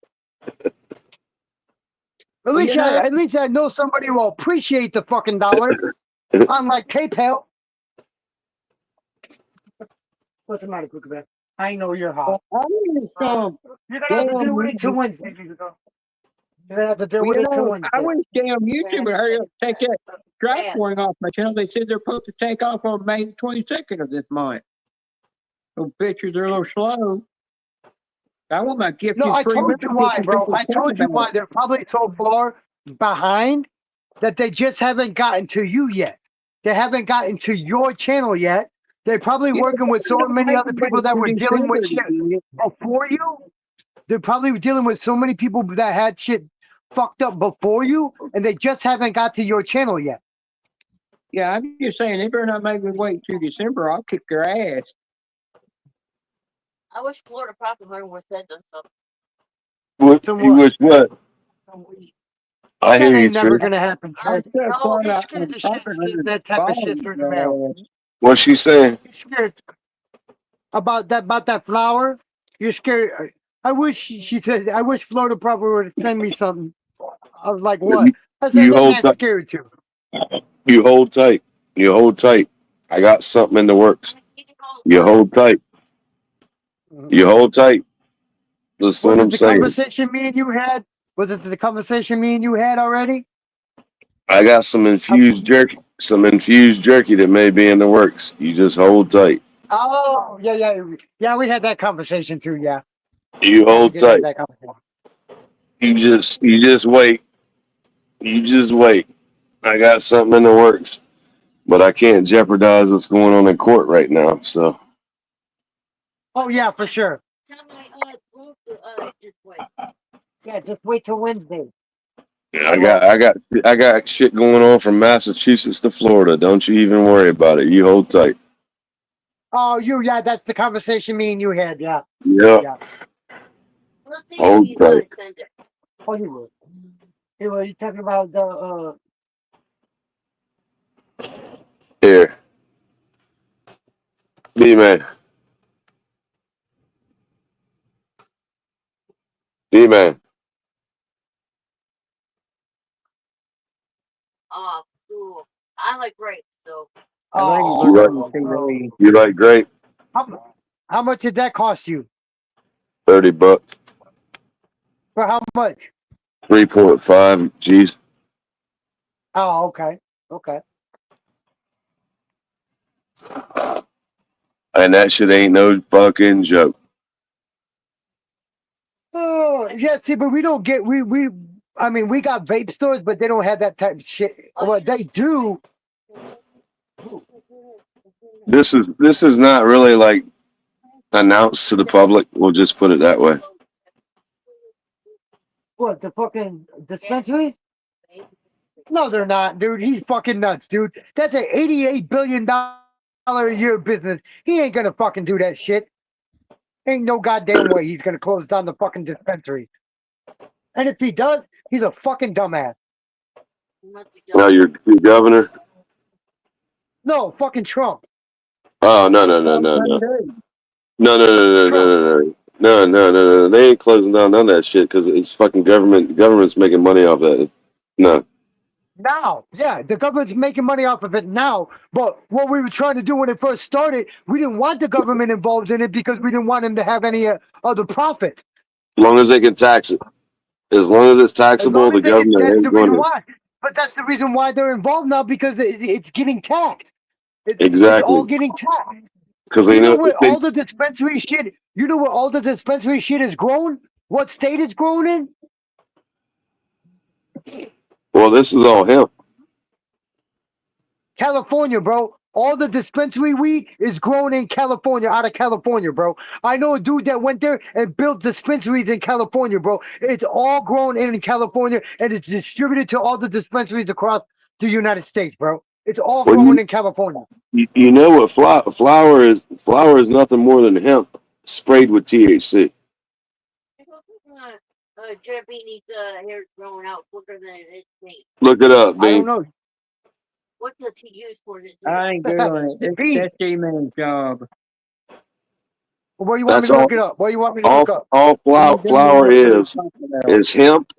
At least I know somebody will appreciate the fucking dollar, unlike PayPal. What's the matter, Cookie Bear? I know you're hot. I wish, You're gonna have to deal with it till Wednesday. You're gonna have to deal with it till Wednesday. I wish damn YouTube would hurry up and take that strike warning off my channel. They said they're supposed to take off on May 22nd of this month. Those bitches are a little slow. I want my gift. No, I free told you why, bro. I told you about why. it. They're probably so far behind that they just haven't gotten to you yet. They haven't gotten to your channel yet. They're probably Yeah, working with so don't many make other me people wait that till were dealing with December to shit do it. before you. They're probably dealing with so many people that had shit fucked up before you, and they just haven't got to your channel yet. Yeah, I'm just saying they better not make me wait till December. I'll kick their ass. I wish Florida Profit Hunter would send us something. What So you what? wish what? Some weed. I That hear you, ain't never Trish. gonna happen. I Trey. said No, Florida he's scared to shit, Profit Hunter that type of shit through the mail. balls, What's she saying? He's scared about that flower. You're scared. I wish she said. I wish Florida Proper would send me something. I was like, what? I said You that hold man's tight. scared too. You hold tight. You hold tight. I got something in the works. You hold tight. You hold tight. That's what Was it I'm the saying. conversation me and you had? Was it the conversation me and you had already? I got some infused jerky. Some infused jerky that may be in the works. You just hold tight. Oh, yeah. We had that conversation too. Yeah, You we hold did have tight. that conversation. You just wait. You just wait. I got something in the works, but I can't jeopardize what's going on in court right now. So Oh yeah, for sure. Tell my group to just wait. Yeah, just wait till Wednesday. yeah, I got shit going on from Massachusetts to Florida. Don't you even worry about it. You hold tight. Oh, yeah, that's the conversation me and you had. Yeah, Yeah, yeah. Let's see if hold he's tight. send it. Oh, you would. You talking about the Here, D-Man. D-Man. Cool. I like grapes, so I think he's You looking like on TV. you like grape? how much did that cost you? $30. For how much? 3.5 G's. Oh, okay, okay. And that shit ain't no fucking joke. Oh, yeah. See, but we don't get we. I mean, we got vape stores, but they don't have that type of shit. Well, they do. This is not really like announced to the public. We'll just put it that way. What, the fucking dispensaries? No, they're not, dude. He's fucking nuts, dude. That's an $88 billion a year business. He ain't gonna fucking do that shit. Ain't no goddamn way he's gonna close down the fucking dispensary. And if he does, he's a fucking dumbass. Now your governor. No, fucking Trump. Oh no. No. They ain't closing down none of that shit because it's fucking government. The government's making money off that. No. Now, yeah, the government's making money off of it now. But what we were trying to do when it first started, we didn't want the government involved in it because we didn't want them to have any other profit. As long as they can tax it. As long as it's As taxable, long the as they get, government that's the ain't going reason to. why. But that's the reason why they're involved now because it's getting taxed. It's all Exactly. getting taxed. Because You they know know. where all the dispensary shit. You know where all the dispensary shit is grown. What state it's grown in? Well, this is all hemp. California, bro. All the dispensary weed is grown in California, out of California, bro. I know a dude that went there and built dispensaries in California, bro. It's all grown in California and it's distributed to all the dispensaries across the United States, bro. It's all Well, grown in California. You know what flower is? Flower is nothing more than hemp sprayed with THC. Jeremy hair growing out quicker than it's me. Look it up, I don't Bean. know. What does he use for his I ain't doing it. Pete. That's D-Man's job. Where you want That's me to all. look it up? Where you want me to look up? All flower is hemp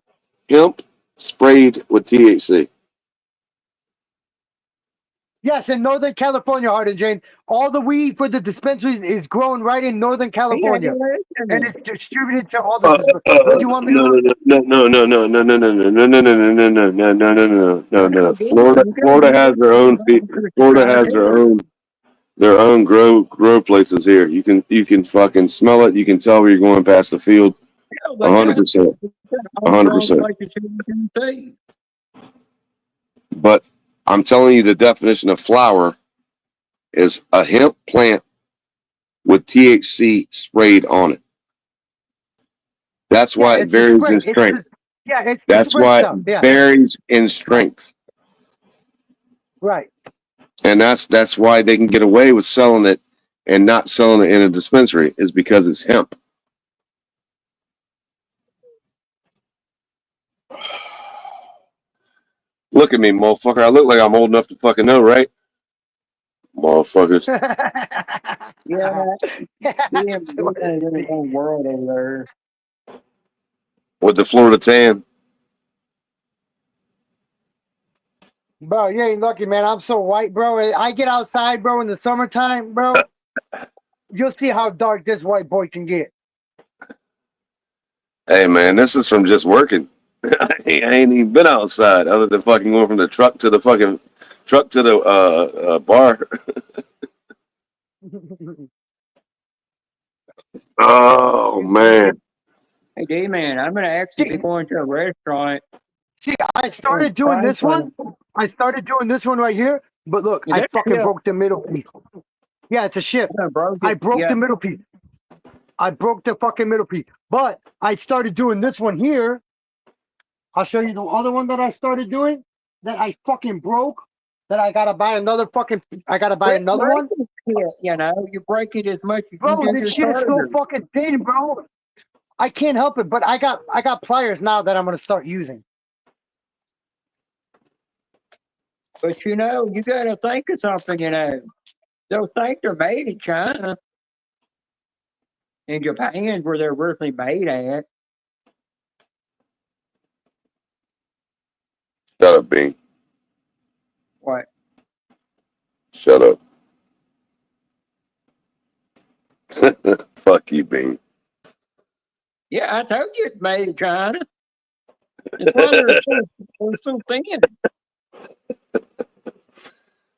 sprayed with THC. Yes, in Northern California, Hard and Jane. All the weed for the dispensaries is grown right in Northern California. And it's distributed to all the What do you want me to look? No. Florida has their own. Florida has their own. their own grow places here. You can fucking smell it. You can tell where you're going past the field. 100%. 100%. But I'm telling you, the definition of flower is a hemp plant with THC sprayed on it. That's why it varies in strength. That's why it varies in strength. Right. And that's why they can get away with selling it and not selling it in a dispensary, is because it's hemp. Look at me, motherfucker. I look like I'm old enough to fucking know, right? Motherfuckers. Yeah. In the whole world over there. With the Florida tan. Bro, you ain't lucky, man. I'm so white, bro. I get outside, bro, in the summertime, bro. You'll see how dark this white boy can get. Hey, man, this is from just working. I ain't even been outside other than fucking going from the truck to the bar. Oh, man. Hey, D-Man, I'm going to actually be going to a restaurant. See, I started doing this one. I started doing this one right here. But look, I fucking broke the middle piece. Yeah, it's a shift. I broke the middle piece. I broke the fucking middle piece. But I started doing this one here. I'll show you the other one that I started doing that I fucking broke. That I gotta buy another fucking. I gotta buy another one. You know, you break it as much as bro, this shit is so fucking thin, bro. I can't help it, but I got pliers now that I'm gonna start using. But you know, you gotta think of something. You know, they'll think they're made in China, in Japan, where they're really made at. Shut up, Bean. What? Shut up. Fuck you, Bean. Yeah, I told you it's made in China. It's why they're so thin.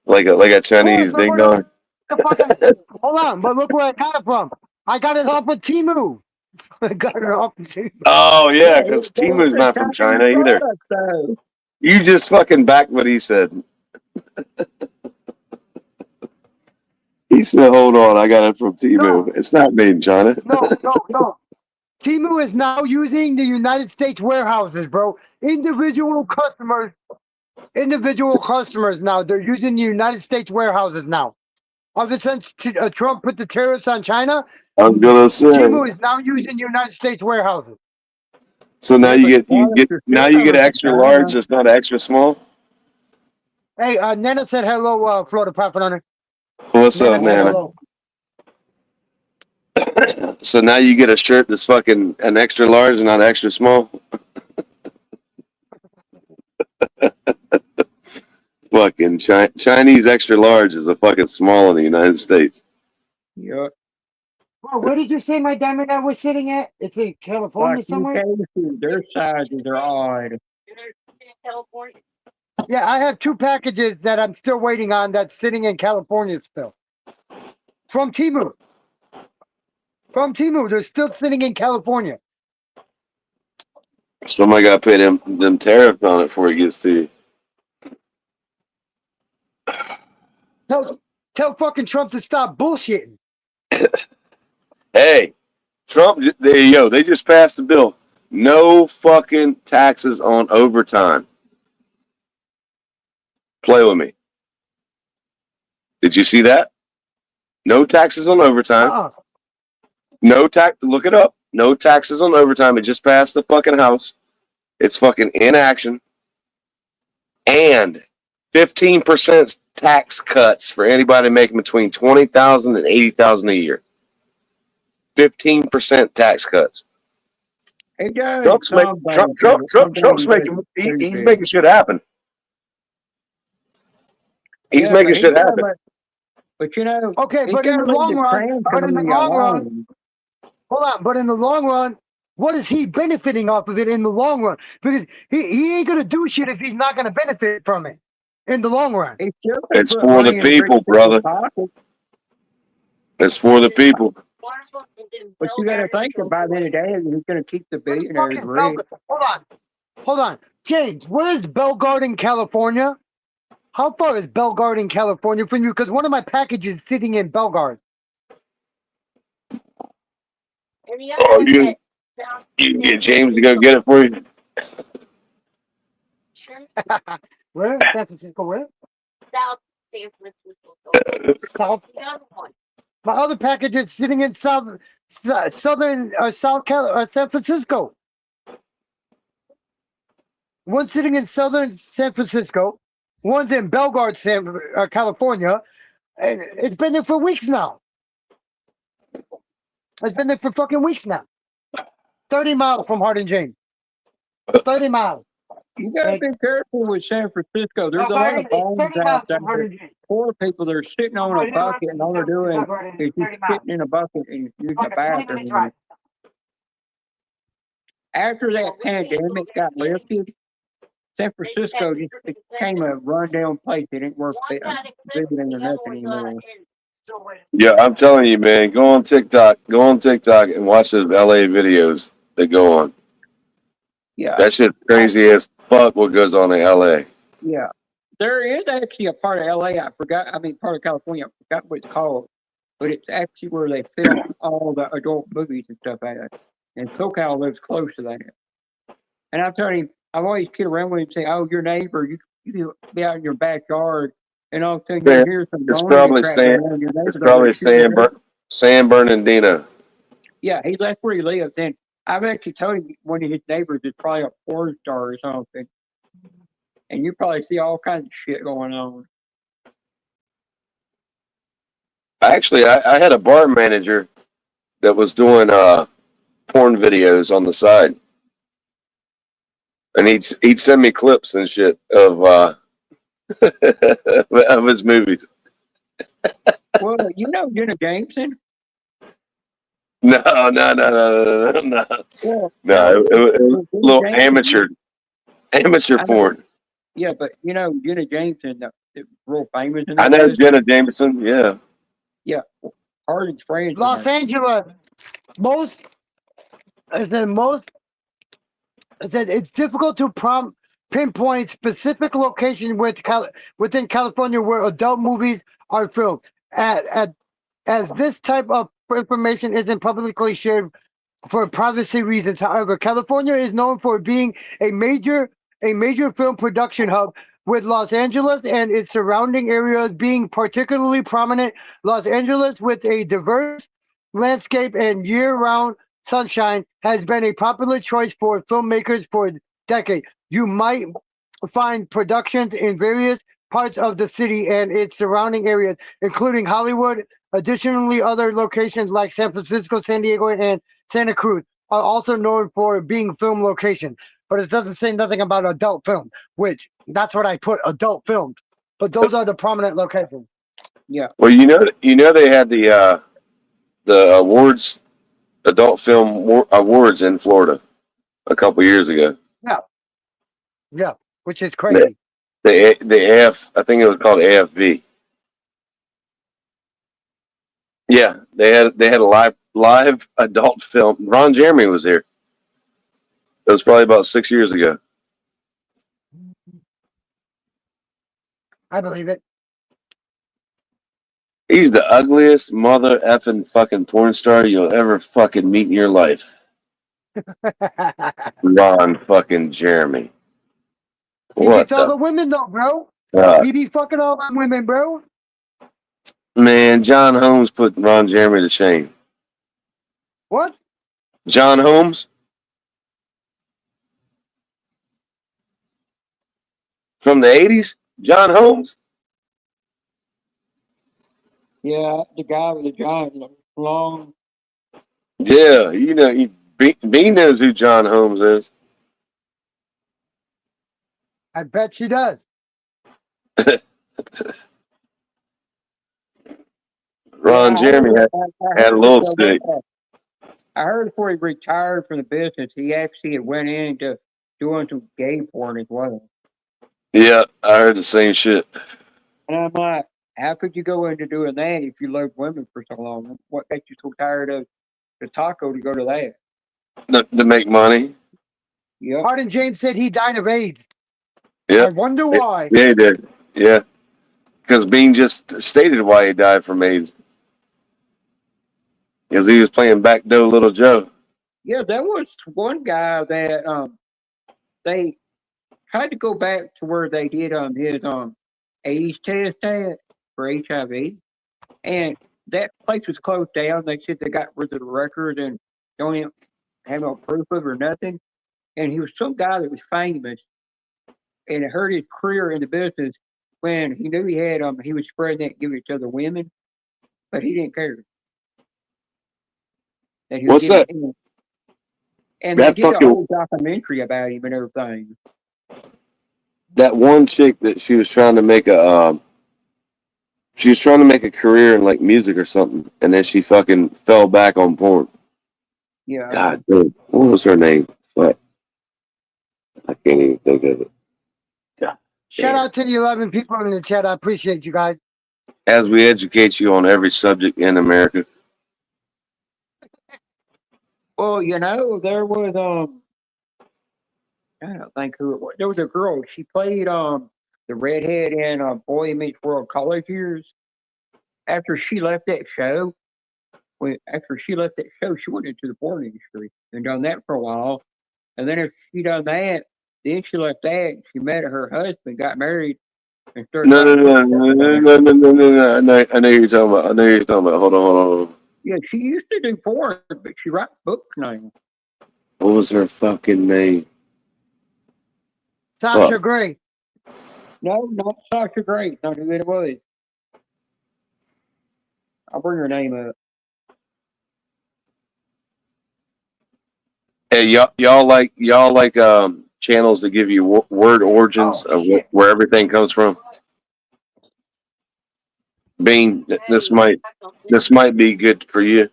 Like a Chinese ding dong. Hold on, but look where I got it from. I got it off of Temu. I got it off of Temu. Oh yeah, because Timu's not from China either. You just fucking backed what he said. He said, "Hold on, I got it from Temu. No. It's not made in China." No. Temu is now using the United States warehouses, bro. Individual customers now. They're using the United States warehouses now. Ever since Trump put the tariffs on China, I'm gonna say Temu is now using United States warehouses. So now you get extra large. It's not extra small. Hey, Nana said hello, Florida Profit Hunter. What's up, Nana? So now you get a shirt that's fucking an extra large and not extra small. Fucking Chinese extra large is a fucking small in the United States. Yeah. Well, where did you say my diamond I was sitting at? It's in California somewhere? Their sizes are odd. California. Yeah, I have 2 packages that I'm still waiting on that's sitting in California still. From Temu. They're still sitting in California. Somebody got to pay them tariffs on it before it gets to you. Tell fucking Trump to stop bullshitting. Hey, Trump, they just passed the bill. No fucking taxes on overtime. Play with me. Did you see that? No taxes on overtime. No tax. Look it up. No taxes on overtime. It just passed the fucking House. It's fucking in action. And 15% tax cuts for anybody making between $20,000 and $80,000 a year. 15% tax cuts. Trump's making. He's making shit happen. He's making shit happen. But you know, okay, but in the long run, hold on. But in the long run, what is he benefiting off of it in the long run? Because he ain't gonna do shit if he's not gonna benefit from it in the long run. It's for the people, brother. It's for the people. Wonderful, and then But you got to Belgrade think is that by the end of the over. day, he's going to keep the Where's billionaires fucking rich. Hold on. James, where's Belgarden, California? How far is Belgarden, California from you? Because one of my packages is sitting in Belgarden. And the other Oh, one you at South you can San get James to go Francisco. get it for you. Sure. Where? San Francisco, where? South San Francisco. South. The other one. My other package is sitting in southern San Francisco. One's sitting in southern San Francisco. One's in Belgarden, California. And it's been there for weeks now. It's been there for fucking weeks now. 30 miles from Hardin James. 30 miles. You got to Like- be careful with San Francisco. There's No, a lot Hardin- of it's bones 30 out miles there. from Hardin James. Poor people that are sitting on Oh, a you know what? bucket and all they're doing is just sitting in a bucket and using the bathroom. After that pandemic got lifted, San Francisco just became a rundown place. It ain't worth One got visiting or the other nothing one got anymore. Yeah, I'm telling you, man. Go on TikTok and watch those LA videos that go on. Yeah, That shit's crazy as fuck. What goes on in LA? yeah. There is actually a part of LA, part of California, I forgot what it's called, but it's actually where they film all the adult movies and stuff at. And SoCal lives close to that. And I'm telling you, I always kid around with him and say, "Oh, your neighbor, you be out in your backyard, and all of a sudden you Yeah, hear some it's moaning probably and crap San- going on. Your It's neighbor's over probably there shooting at you." San Bernardino. Yeah, that's where he lives. And I've actually told him one of his neighbors is probably a porn star or something. And you probably see all kinds of shit going on. Actually, I had a bar manager that was doing porn videos on the side, and he'd send me clips and shit of of his movies. Well, you know Jenna Jameson? No. Well, It was a little Jameson, amateur I know. porn. Yeah, but you know Jenna Jameson, the real famous. In I that know business. Jenna Jameson. Yeah. Yeah, Harden's friends. with Los her. Angeles. It's difficult to pinpoint specific location within California where adult movies are filmed. As this type of information isn't publicly shared for privacy reasons. However, California is known for being a major film production hub, with Los Angeles and its surrounding areas being particularly prominent. Los Angeles, with a diverse landscape and year-round sunshine, has been a popular choice for filmmakers for decades. You might find productions in various parts of the city and its surrounding areas, including Hollywood. Additionally, other locations like San Francisco, San Diego, and Santa Cruz are also known for being film locations. But it doesn't say nothing about adult film, which that's what I put, adult filmed. But those are the prominent locations. Yeah. Well, you know they had the awards, adult film awards in Florida a couple years ago. Yeah, which is crazy. The AF, I think it was called AFV. Yeah, they had a live adult film. Ron Jeremy was here. It was probably about 6 years ago. I believe it. He's the ugliest mother effing fucking porn star you'll ever fucking meet in your life. Ron fucking Jeremy. He What beats all the women though, bro. He be fucking all them women, bro. man, John Holmes put Ron Jeremy to shame. What? John Holmes? From the 80s? John Holmes? Yeah, the guy with the giant long. Yeah, you know, B knows who John Holmes is. I bet she does. Ron Jeremy had a little stick. I heard before he retired from the business, he actually went into doing some gay porn as well. Yeah, I heard the same shit. And I'm like, How could you go into doing that if you loved women for so long? What makes you so tired of the taco to go to that? To make money. Yep. Martin James said he died of AIDS. I Yeah. wonder why. Yeah, he did. Yeah. Because Bean just stated why he died from AIDS. Because he was playing Backdoor Little Joe. Yeah, there was one guy that they tried to go back to where they did his AIDS test at for HIV, and that place was closed down. They said they got rid of the record and don't even have no proof of it or nothing. And he was some guy that was famous, and it hurt his career in the business when he knew he was spreading that, giving it to other women, but he didn't care. That he was What's giving that? it to them. And That they did a fucking- whole documentary about him and everything. That one chick that she was trying to make a career in like music or something, and then she fucking fell back on porn. Yeah. God damn, what was her name? What? I can't even think of it. Shout out to the 11 people in the chat. I appreciate you guys. As we educate you on every subject in America. Well, there was I don't think who it was. There was a girl. She played the redhead in Boy Meets World College Years. After she left that show, she went into the porn industry and done that for a while. And then if she done that, then she left that. She met her husband, got married, and started. No. I know you're talking about. Hold on. Yeah, she used to do porn, but she writes books now. What was her fucking name? Sasha What? Grey. No, not Sasha Grey. Not who it was. I'll bring her name up. Hey, y'all like channels that give you word origins of where everything comes from. Bean, this might be good for you.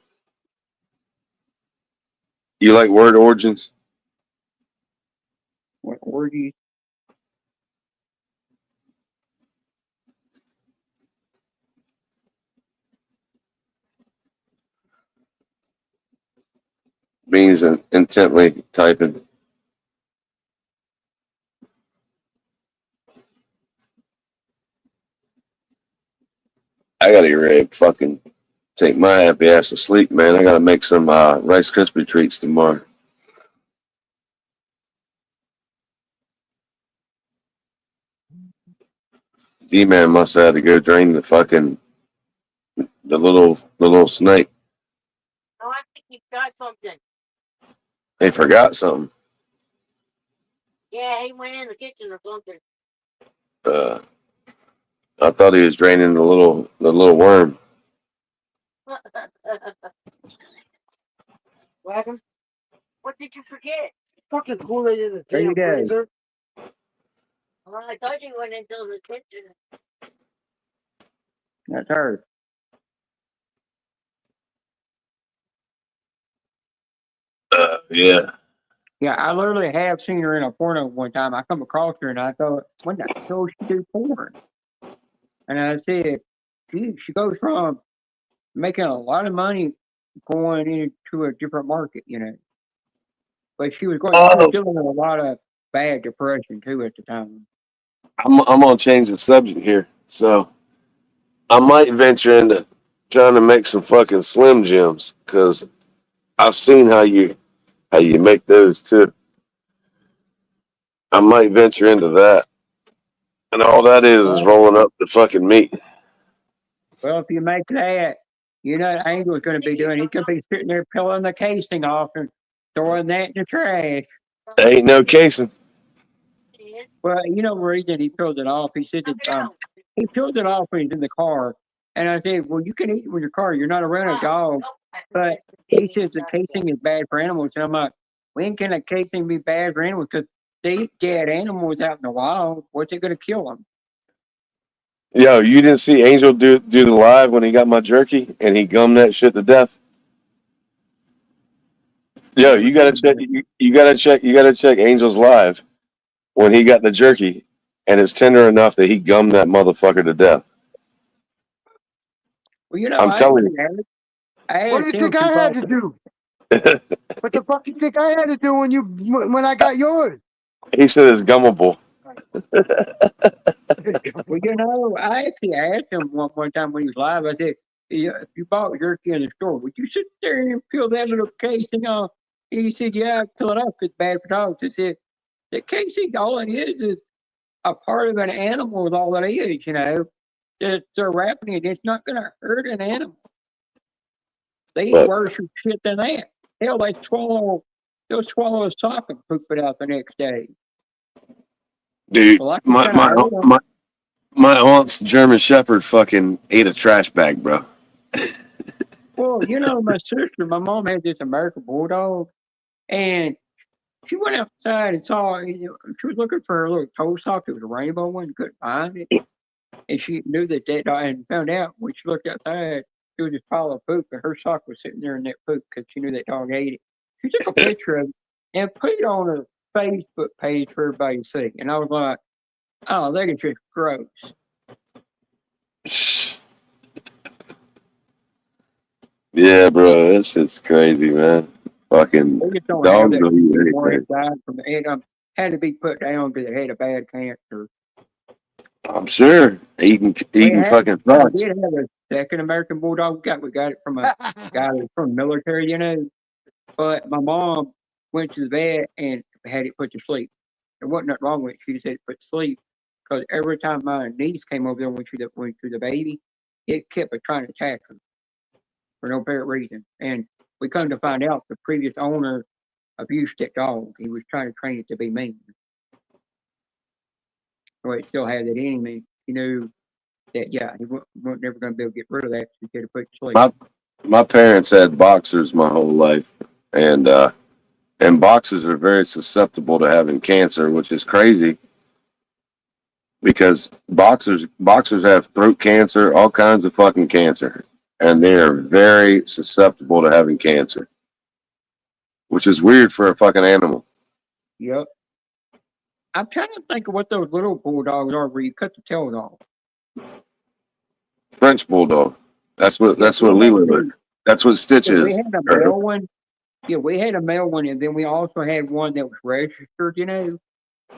You like word origins? What orgies? Bean's intently typing. I gotta get ready to fucking take my happy ass to sleep, man. I gotta make some Rice Krispie treats tomorrow. D-Man must have had to go drain the little snake. Oh, I think you've got something. They forgot something. Yeah, he went in the kitchen or something. I thought he was draining the little worm. Wagon? What did you forget? Fucking Kool-Aid in the There you damn go. freezer. Well, I thought you went into the kitchen. That's her. Yeah. Yeah, I literally have seen her in a porno one time. I come across her and I thought, when the hell she do porn? And I said, she goes from making a lot of money going into a different market, But she was dealing with a lot of bad depression too at the time. I'm gonna change the subject here. So I might venture into trying to make some fucking Slim Jims because I've seen how you make those too. I might venture into that, and all that is rolling up the fucking meat. Well, if you make that, Angel's going to be doing. He's going to be sitting there peeling the casing off and throwing that in the trash. There ain't no casing. Well, the reason he peeled it off. He said that he peeled it off when he's in the car. And I said, well, you can eat it with your car. You're not around a dog. But he says the casing is bad for animals. And I'm like, when can a casing be bad for animals? Because they eat dead animals out in the wild. What's it going to kill them? Yo, you didn't see Angel do the live when he got my jerky and he gummed that shit to death? Yo, you gotta check Angel's live when he got the jerky and it's tender enough that he gummed that motherfucker to death. Well, you know, I'm telling you. I What do asked you him think if I he had bought to do? What the fuck you think I had to do when I got yours? He said it's gummable. Well, you know, I actually asked him one time when he was live. I said, "Yeah, if you bought jerky in the store, would you sit there and peel that little casing off?" He said, "Yeah, I'd peel it off. It's bad for dogs." I said, "The casing, all it is a part of an animal. Is all it is. You know, they're wrapping it. It's not going to hurt an animal. They eat But worse shit than that. Hell, they'll swallow a sock and poop it out the next day." dude, Well, I my kind my of my my aunt's German Shepherd fucking ate a trash bag, bro. Well, you know, my mom had this American Bulldog, and she went outside and saw, she was looking for her little toe sock. It was a rainbow one, couldn't find it. And she knew that dog, and found out when she looked outside, it was just pile of poop, and her sock was sitting there in that poop because she knew that dog ate it. She took a picture of it and put it on her Facebook page for everybody to see. And I was like, oh, that is just gross. Yeah, bro, that shit's crazy, man. Fucking They just don't have dogs that don't eat anymore. anything. It died from and had to be put down because it had a bad cancer. I'm sure eating fucking We frogs. did have a second American Bulldog. We got it from a guy that's from the military, you know. But my mom went to the vet and had it put to sleep. There wasn't nothing wrong with it. She just had it put to sleep because every time my niece came over there when she was the baby, it kept trying to attack her for no apparent reason. And we come to find out the previous owner abused that dog. He was trying to train it to be mean. So it still had that in him. He knew that, yeah, he wasn't never going to be able to get rid of that. So he had to put it to sleep. My parents had boxers my whole life, and boxers are very susceptible to having cancer, which is crazy because boxers have throat cancer, all kinds of fucking cancer, and they are very susceptible to having cancer, which is weird for a fucking animal. Yep. I'm trying to think of what those little bulldogs are where you cut the tails off. French bulldog. That's what Yeah, Lila. That's what Stitch we is. had a male one. Yeah, we had a male one, and then we also had one that was registered, you know,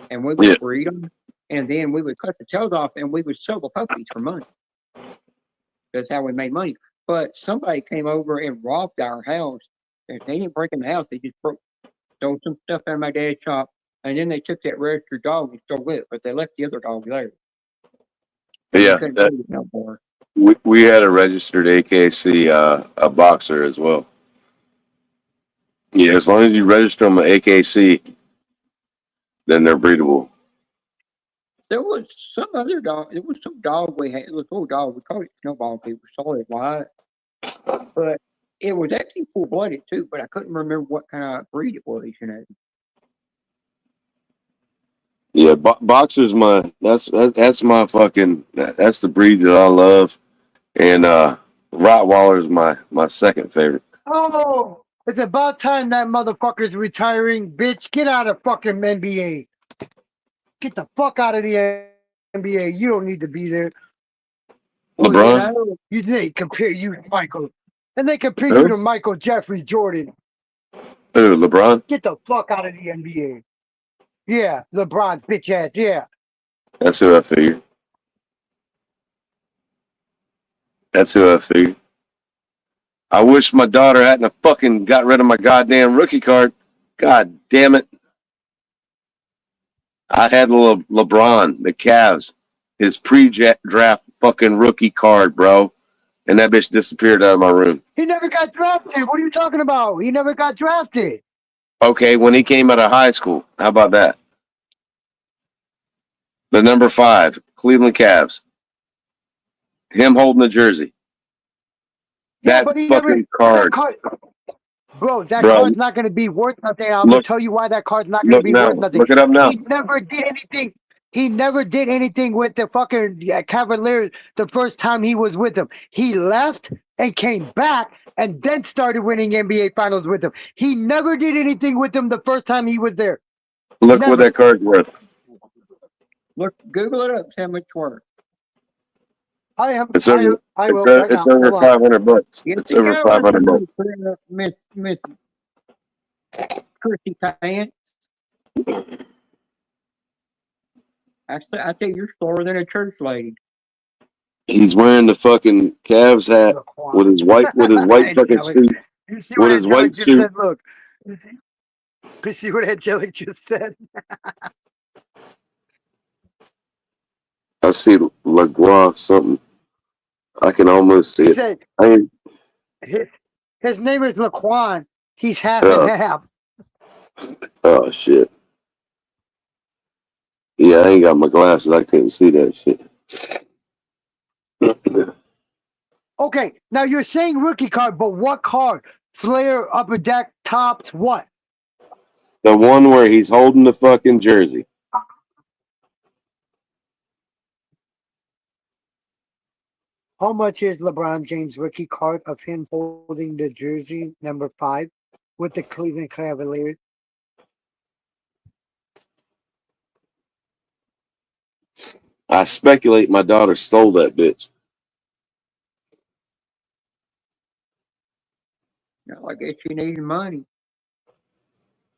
and we would breed them, and then we would cut the tails off, and we would sell the puppies for money. That's how we made money. But somebody came over and robbed our house. And they didn't break in the house; they just stole some stuff out of my dad's shop, and then they took that registered dog and stole it, but they left the other dog there. Yeah, couldn't breed it no more. we had a registered AKC, a boxer as well. Yeah, as long as you register them at AKC, then they're breedable. There was some other dog. It was some dog we had. It was a little dog. We called it Snowball. It was solid white, but it was actually full blooded too. But I couldn't remember what kind of breed it was. You know. Yeah, boxer's that's my fucking that's the breed that I love, and Rottweiler's my second favorite. Oh, it's about time that motherfucker's retiring, bitch. Get out of fucking NBA. Get the fuck out of the NBA. You don't need to be there. LeBron? Well, They compare you to Michael. And they compare you to Michael Jeffrey Jordan. Who, LeBron? Get the fuck out of the NBA. Yeah, LeBron's bitch ass, yeah. That's who I figured. I wish my daughter hadn't fucking got rid of my goddamn rookie card. God damn it. I had LeBron, the Cavs, his pre-draft fucking rookie card, bro. And that bitch disappeared out of my room. He never got drafted. What are you talking about? He never got drafted. Okay, when he came out of high school. How about that? The number 5, Cleveland Cavs. Him holding the jersey. Yeah, That fucking card. Bro, that card's not going to be worth nothing. I'm going to tell you why that card's not going to be worth nothing. Look it up now. He never did anything. He never did anything with the fucking Cavaliers the first time he was with them. He left and came back and then started winning NBA Finals with them. He never did anything with them the first time he was there. Look what that card's worth. Look, Google it up. See how much worth. I am. It's I over. am. I It's will right it's now. over Hold on. $500. Yes, It's over 500 bucks. Miss Chrissy Pants. I think you're slower than a church lady. He's wearing the fucking Cavs hat with his white fucking Angelic. suit You see with what his white Angelic just suit. said? Look. You see what Angelic just said? I see LaGroix something. I can almost see He it. said I mean, his name is Laquan. He's half and half. oh shit. Yeah, I ain't got my glasses. I couldn't see that shit. Okay, now you're saying rookie card, but what card? Flair, upper deck, tops, what? The one where he's holding the fucking jersey. How much is LeBron James rookie card of him holding the jersey number 5 with the Cleveland Cavaliers? I speculate my daughter stole that bitch. I guess you need money.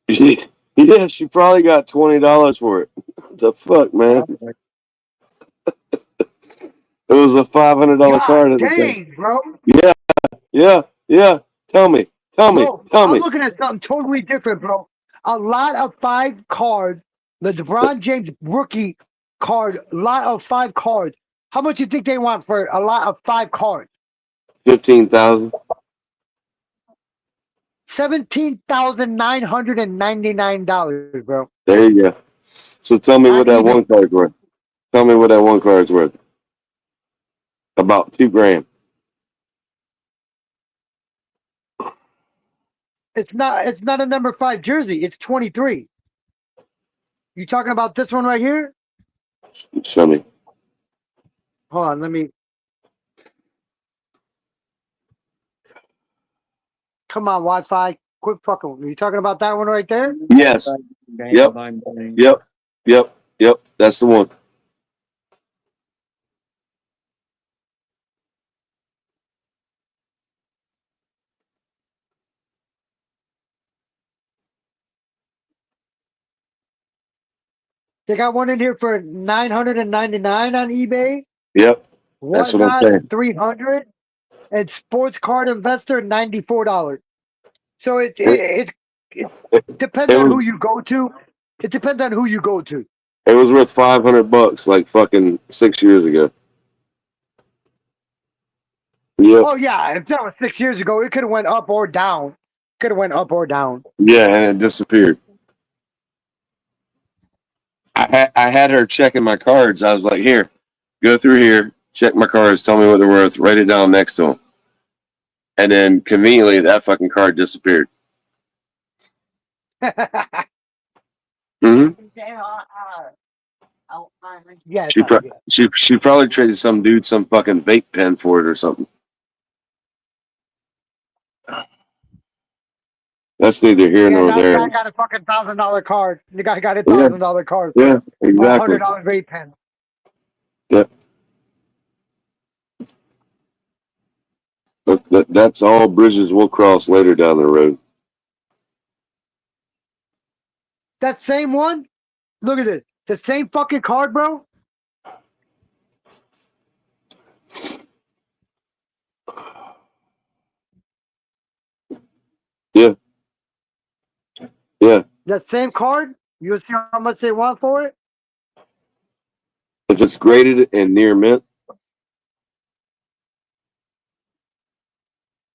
Yeah, she probably got $20 for it. What the fuck, man? It was a $500 card at the time. Dang, bro. Yeah. Tell me. No, I'm looking at something totally different, bro. A lot of 5 cards. The LeBron James rookie card, lot of 5 cards. How much you think they want for a lot of 5 cards? 15,000. $17,999, bro. There you go. So tell me On what that eBay. one card's worth. Tell me what that one card's worth. About $2,000. It's not a number 5 jersey. It's 23. You talking about this one right here? Show me. Hold on, let me. Come on, Wi-Fi. Quit fucking with me. You talking about that one right there? Yes. Yep. That's the one. They got one in here for $999 on eBay. Yep. That's what I'm saying. $300, and Sports Card Investor $94. So it depends on who you go to. It depends on who you go to. It was worth $500 like fucking 6 years ago. Yep. Oh yeah, if that was 6 years ago, it could have went up or down. Could have went up or down. Yeah, and it disappeared. I had her checking my cards. I was like, here, go through here, check my cards, tell me what they're worth, write it down next to them. And then conveniently, that fucking card disappeared. Mm-hmm. Yeah, she probably traded some dude some fucking vape pen for it or something. That's neither here nor there. The guy got a fucking $1,000 card. The guy got a $1,000 card. Yeah, exactly. $100 vape pen. Yep. That's all bridges we'll cross later down the road. That same one? Look at this. The same fucking card, bro? Yeah. That same card? You see how much they want for it? If it's graded and near mint.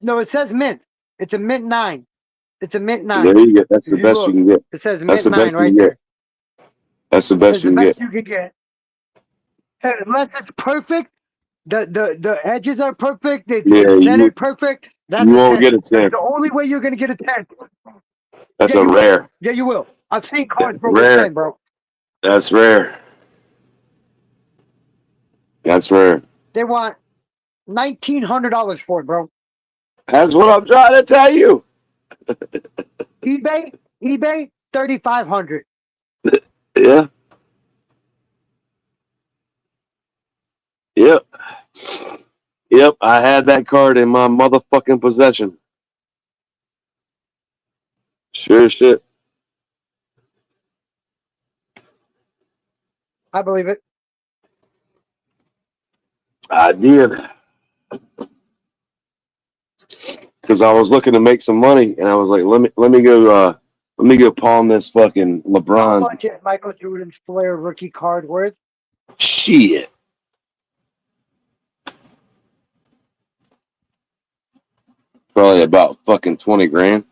No, it says mint. It's a mint 9. It's a mint 9. There you go. That's the best you can get. It says That's mint the 9 best right you can there. get. That's the best you can get. You can get. And unless it's perfect, the edges are perfect, it's centered perfect. That's you won't get a 10. The only way you're gonna get a 10. That's a rare. Yeah, you will. I've seen cards for Rare. 10, bro. That's rare. That's rare. They want $1,900 for it, bro. That's what I'm trying to tell you. eBay, $3,500. Yeah. Yep. Yep, I had that card in my motherfucking possession. Sure as shit. I believe it. I did. Because I was looking to make some money, and I was like, let me go pawn this fucking How LeBron. much is Michael Jordan's Flair rookie card worth? Shit. Probably about fucking 20 grand.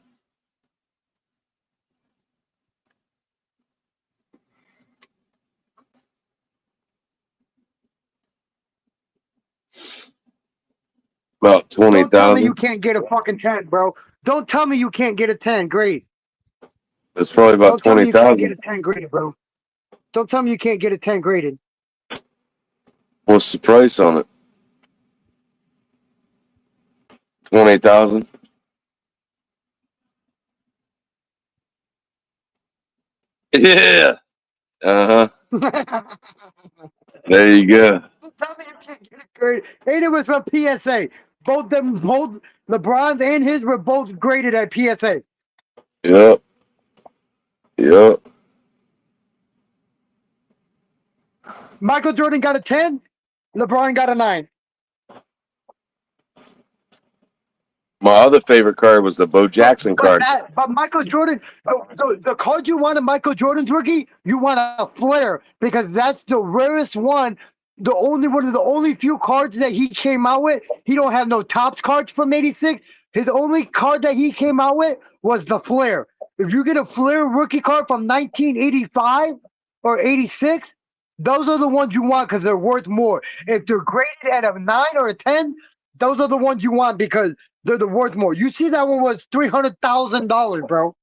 About Don't tell me 20,000. you can't get a fucking 10, bro. Don't tell me you can't get a 10 grade. It's probably about Don't tell me you can't get 20,000. a 10 graded, bro. Don't tell me you can't get a 10 graded. What's the price on it? 20,000. Yeah. Uh huh. There you go. Don't tell me you can't get it graded. And it was from PSA. Both LeBron's and his were both graded at PSA. Yep. Yep. Michael Jordan got a 10. LeBron got a 9. My other favorite card was the Bo Jackson card. But Michael Jordan, the card you want of Michael Jordan's rookie, you want a Flair because that's the rarest one. One of the only few cards that he came out with. He don't have no Topps cards from '86. His only card that he came out with was the Flair. If you get a Flair rookie card from 1985 or '86, those are the ones you want because they're worth more. If they're graded at a 9 or a 10, those are the ones you want because they're the worth more. You see that one was $300,000, bro.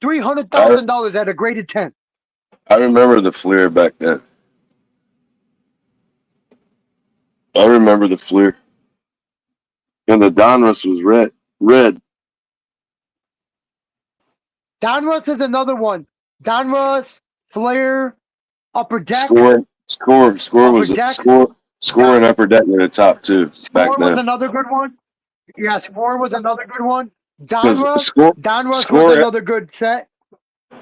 $300,000 at a graded 10. I remember the Fleer back then. I remember the Fleer. And the Donruss was red. Donruss is another one. Donruss, Flair, Upper Deck. Score was Deck. Score and Upper Deck were the top two back Score was then. another good one. Yeah, Score was another good one. Score was another good set.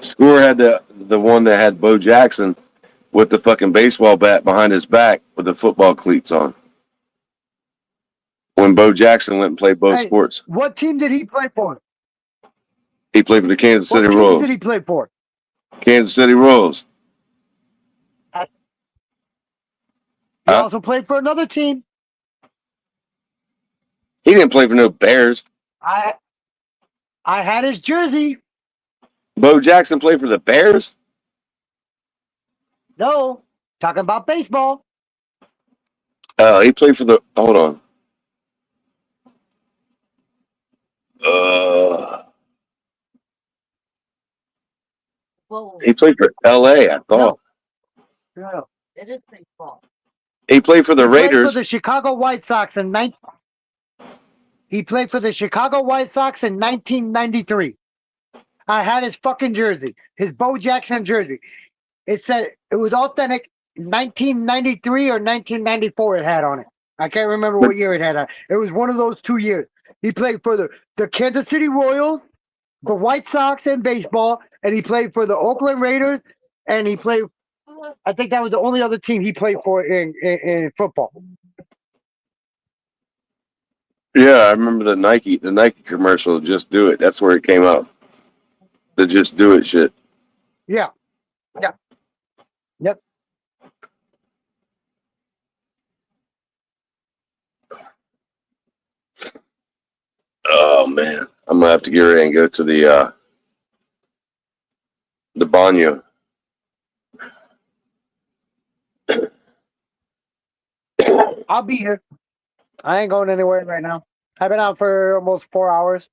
Score had the one that had Bo Jackson with the fucking baseball bat behind his back with the football cleats on. When Bo Jackson went and played both sports. What team did he play for? He played for the Kansas City What Royals. team did he play for? Kansas City Royals. He also played for another team. He didn't play for no Bears. I had his jersey. Bo Jackson played for the Bears? No, talking about baseball. He played for the. Hold on. Whoa, He played for L.A., I thought. No. it is baseball. He played for the He played Raiders. for the Chicago White Sox He played for the Chicago White Sox in 1993. I had his fucking jersey, his Bo Jackson jersey. It said it was authentic 1993 or 1994 it had on it. I can't remember what year it had on. It was one of those 2 years. He played for the Kansas City Royals, the White Sox in baseball, and he played for the Oakland Raiders, and he played, I think that was the only other team he played for in football. Yeah, I remember the Nike commercial, Just Do It. That's where it came out. The Just Do It shit. Yeah. Yeah. Yep. Oh man, I'm gonna have to get ready and go to the banyo. I'll be here. I ain't going anywhere right now. I've been out for almost 4 hours.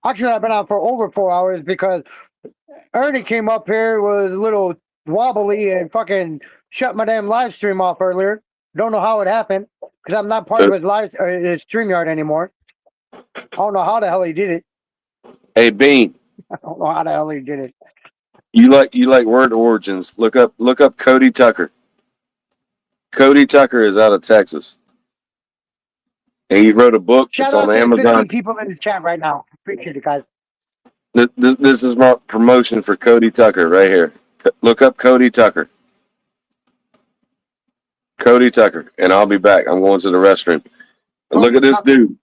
Actually, I've been out for over 4 hours because Ernie came up here, was a little wobbly, and fucking shut my damn live stream off earlier. Don't know how it happened because I'm not part of his his StreamYard anymore. I don't know how the hell he did it. Hey Bean, I don't know how the hell he did it. you like word origins? Look up Cody Tucker. Cody Tucker is out of Texas. And he wrote a book. Shout It's out on to the 15 Amazon. people in the chat right now. Appreciate it, guys. This is my promotion for Cody Tucker right here. Look up Cody Tucker. Cody Tucker, and I'll be back. I'm going to the restroom. And look at this dude.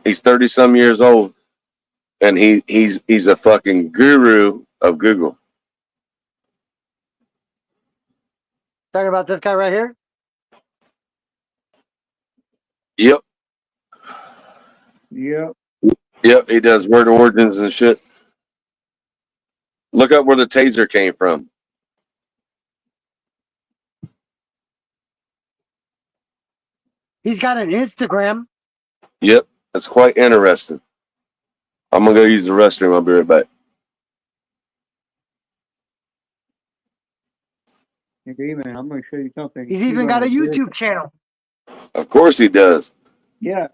He's 30-some years old, and he's a fucking guru of Google. Talking about this guy right here? Yep. Yep. Yep, he does word origins and shit. Look up where the taser came from. He's got an Instagram. Yep, that's quite interesting. I'm gonna go use the restroom. I'll be right back. Hey, man, I'm going to show you something. He's even got a YouTube channel. Of course he does. Yeah,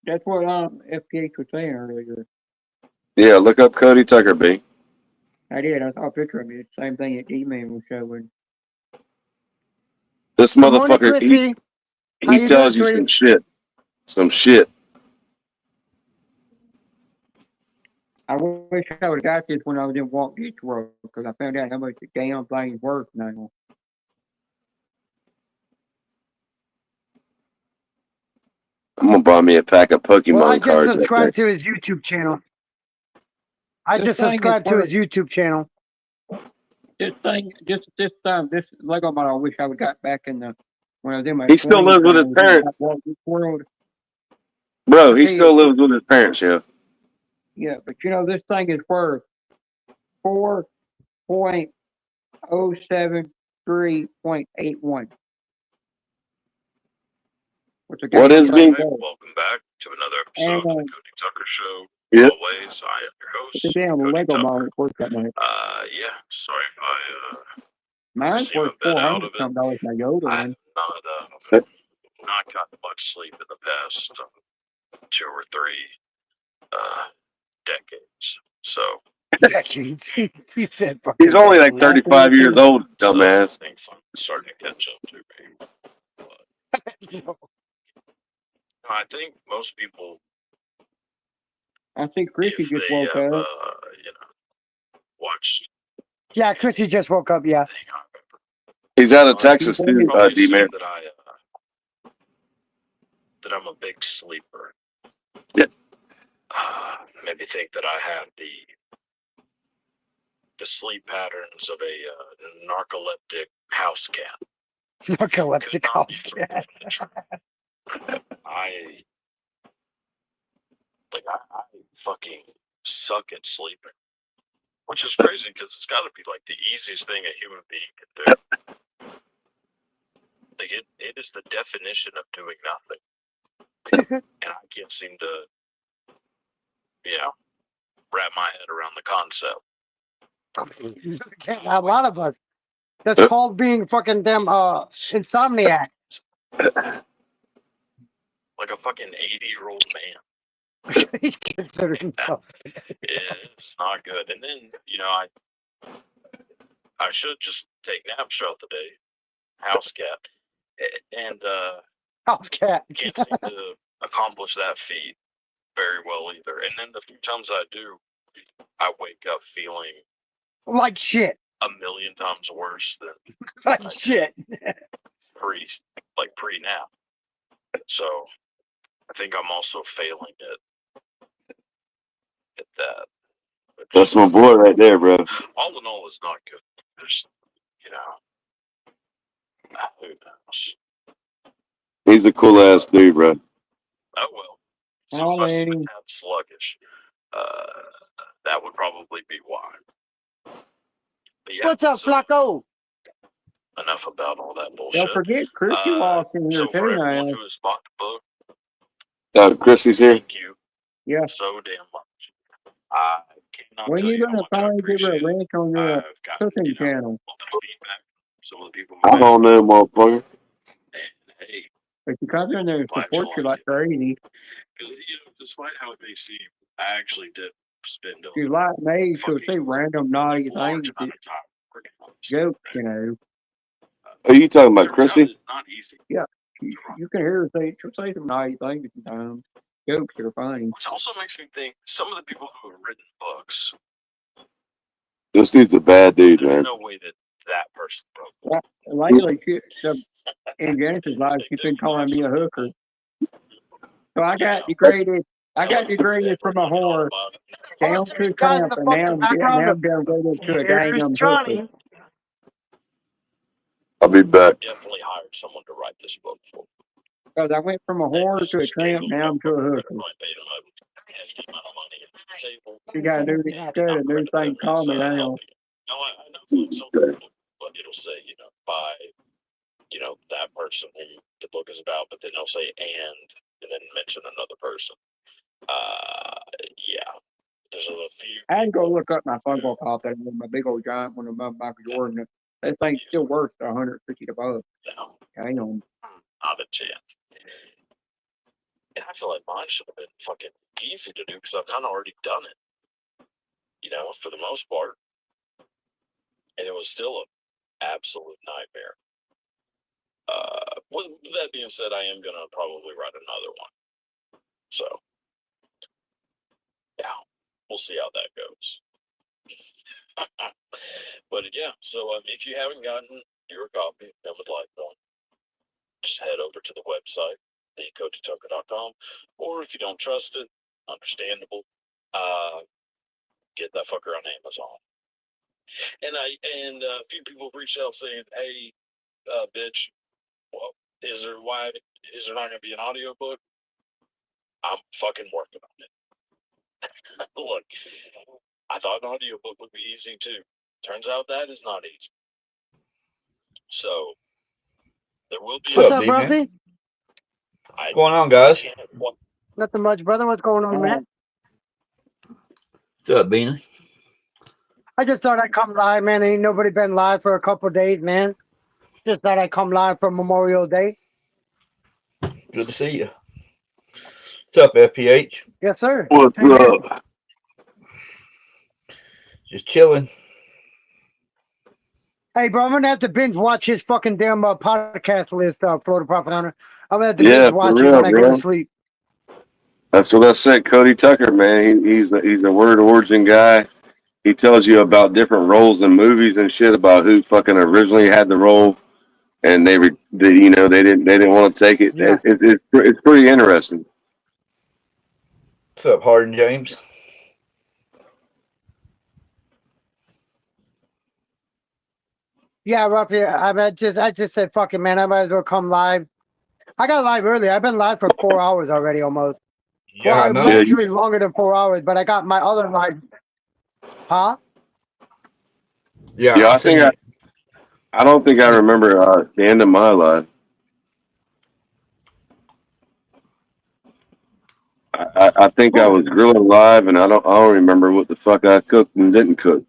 that's what FPH was saying earlier. Yeah, look up Cody Tucker, B. I did. I saw a picture of it. Same thing that D-Man was showing. This Good morning, motherfucker, Chrissy. How he you tells doing, you sweetie? some shit. Some shit. I wish I would have got this when I was in Walt Disney World because I found out how much the damn thing's worth now. I'm gonna buy me a pack of Pokemon Well, I just cards. subscribed to his YouTube channel. I This just thing is subscribed to worth- his YouTube channel. This thing, just this time, this Lego model, I wish I would got back in the when I was in my. He still 20s, lives with when I his was in parents. Walt Disney World. Bro, he Okay. still lives with his parents, yeah. Yeah, but you know this thing is worth $4.073.81. What is being- Welcome back to another episode of the And, Cody Tucker Show. Yep. Always, I am your host, it's a damn Cody Lego Tucker. model is worth that much. Yeah, sorry if I Mine's seem a worth bit out $400 of it. some dollars. My Yoda I have one. not gotten much sleep in the past 2 or 3 decades. So Decades. He said. He's only like 35 years old, dumbass. things are starting to catch up to me. I think most people, I think Chrissy if just they woke have, up. watched Yeah, Chrissy just woke up. Yeah. the thing, I remember. He's out of Texas He's too, Probably D-Man. assume that I'm a big sleeper. Yeah. Maybe think that I have the sleep patterns of a narcoleptic house cat. Narcoleptic Could not be house further cat. from the truth. I fucking suck at sleeping, which is crazy because it's got to be like the easiest thing a human being can do. Like it is the definition of doing nothing, and I can't seem to, wrap my head around the concept. A lot of us. That's called being fucking damn insomniac. Like a fucking 80-year-old man. He considers himself. It's not good. And then, I should just take naps throughout the day. House cat. And House cat. can't seem to accomplish that feat very well either. And then the few times I do, I wake up feeling Like shit. a million times worse than Like shit. pre-nap. So I think I'm also failing at that. Which, That's my boy right there, bro. all in all, is not good. There's, who knows? He's a cool ass dude, bro. Oh well. Oh, If I said lady. the cat's sluggish, that would probably be why. But yeah, What's up, so Flacco? enough about all that bullshit. Don't forget, Chrissy walked in here So for too everyone now. who has bought the book, Chrissy's here. thank you Yeah. so damn much. I cannot When tell you you how gonna much I finally give her a appreciate it. link on your I've gotten, cooking channel? a little bit of feedback from some of the people who I don't know, motherfucker. hey, But you come in there and Glad support you you like crazy. despite how it may seem, I actually did spend If you like me, she'll fucking say random naughty large things, amount of time working on this. jokes, you know. Are you talking about Turns out Chrissy? it's not easy. You can hear her say some nice things sometimes. Jokes are funny. Which also makes me think some of the people who have written books, This dude's a bad dude, there's man. no way that that person wrote. Lately, in Genesis' life, she's been calling me a hooker. So I got degraded. I got degraded from a whore down to a Guys in tramp, the and now fucking background. I'm downgraded to a Here's dang Johnny. hooker. I'll be back. Definitely hired someone to write this book for. Because I went from a whore to a tramp, now I'm to a hooker. You got a new thing to call me now. No, I know some people, but it'll say, by, that person who the book is about, but then they'll say and then mention another person. Yeah. There's a few. I can go look up my Funko Pop, that one, my big old giant one above Michael Jordan. That thing's still worth $150 bucks. No, Hang on. not a chance. And I feel like mine should have been fucking easy to do because I've kind of already done it, for the most part. And it was still an absolute nightmare. With that being said, I am going to probably write another one. So, yeah, we'll see how that goes. But yeah, so if you haven't gotten your copy and would like one, just head over to the website, thecodytucker.com, or if you don't trust it, understandable, get that fucker on Amazon. And a few people have reached out saying, "Hey, bitch, well, is there not going to be an audiobook?" I'm fucking working on it. Look, I thought an audiobook would be easy too. Turns out that is not easy. So there will be. What's up, Ruffy? What's going on, guys? Nothing much, brother. What's going on, man? What's up, Beanie? I just thought I'd come live, man. Ain't nobody been live for a couple of days, man. Just thought I'd come live for Memorial Day. Good to see you. What's up, FPH? Yes, sir. What's Same here. up? Just chilling. Hey, bro, I'm gonna have to binge watch his fucking damn podcast list, Florida Profit Hunter. I'm gonna have to Yeah, binge for watch it real, when I go bro. to sleep. That's what I said. Cody Tucker, man. He's a word origin guy. He tells you about different roles in movies and shit, about who fucking originally had the role, and they didn't want to take it. Yeah. It's pretty interesting. What's up, Harden James? Yeah, Ruffy. I just said, fuck it, man. I might as well come live. I got live early. I've been live for 4 hours already, almost. Yeah, I know. Actually longer than 4 hours, but I got my other live. Huh? Yeah, I think I don't think I remember the end of my life. I think I was grilling live, and I don't remember what the fuck I cooked and didn't cook.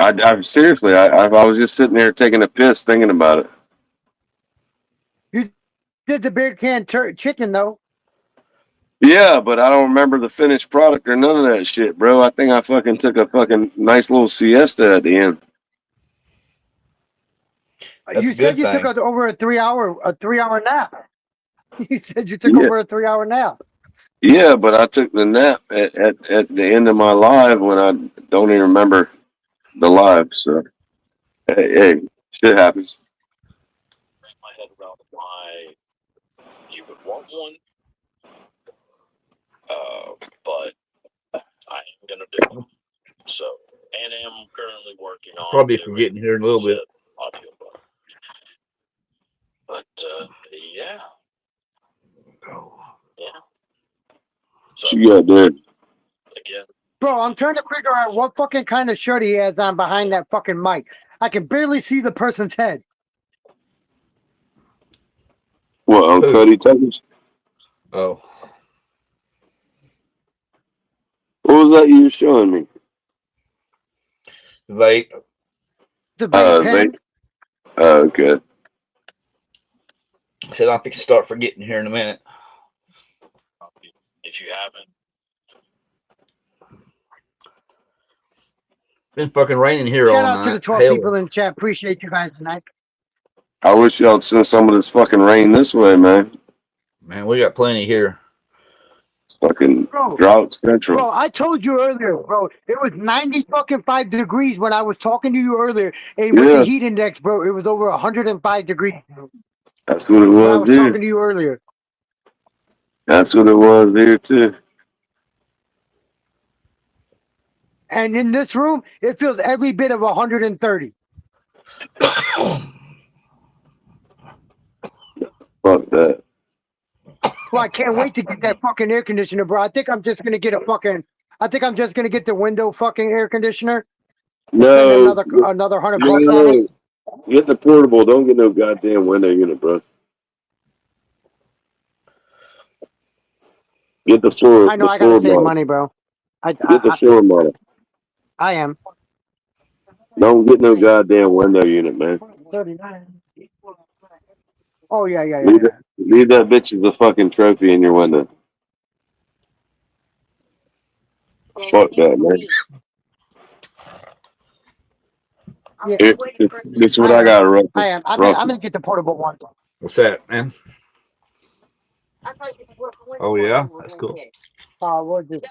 I seriously, I was just sitting there taking a piss thinking about it. You did the beer can chicken though. Yeah, but I don't remember the finished product or none of that shit, bro. I think I fucking took a fucking nice little siesta at the end. You said you took over a 3 hour nap. You said you took over a 3 hour nap. Yeah, but I took the nap at the end of my live when I don't even remember the live. So, hey, shit happens. My head around why you would want one, but I am gonna do it. So, and I'm currently working on probably forgetting here in a little bit. Audiobook. But yeah. Yeah. So you got there. Again. Bro, I'm trying to figure out what fucking kind of shirt he has on behind that fucking mic. I can barely see the person's head. What, on Cody Tucker's? Oh. What was that you were showing me? Vape. The vape. Okay. I said I think start forgetting here in a minute. If you haven't. Been fucking raining here Shout all out to the night. 12 Hell, people in chat. Appreciate you guys tonight. I wish y'all would send some of this fucking rain this way, man. man, we got plenty here. It's fucking Bro, drought central. Bro, I told you earlier, bro. It was 90 fucking 5 degrees when I was talking to you earlier. And with Yeah. the heat index, bro, it was over 105 degrees. That's what it When I was, was talking dude. to you earlier. That's what it was here too. And in this room, it feels every bit of 130. Fuck that. Well, I can't wait to get that fucking air conditioner, bro. I think I'm just gonna get the window fucking air conditioner. Spend No, another 100 bucks on it. no. Get the portable. Don't get no goddamn window unit, bro. Get the floor. I know the I gotta floor save model. money, bro. Get the floor model. I am. Don't get no goddamn window unit, man. 39. Oh yeah. Leave that bitch as a fucking trophy in your window. Fuck that, man. Yeah. This is what I got, Russell. I am. I'm gonna get the portable one. What's that, man? Oh yeah, that's cool. What is it?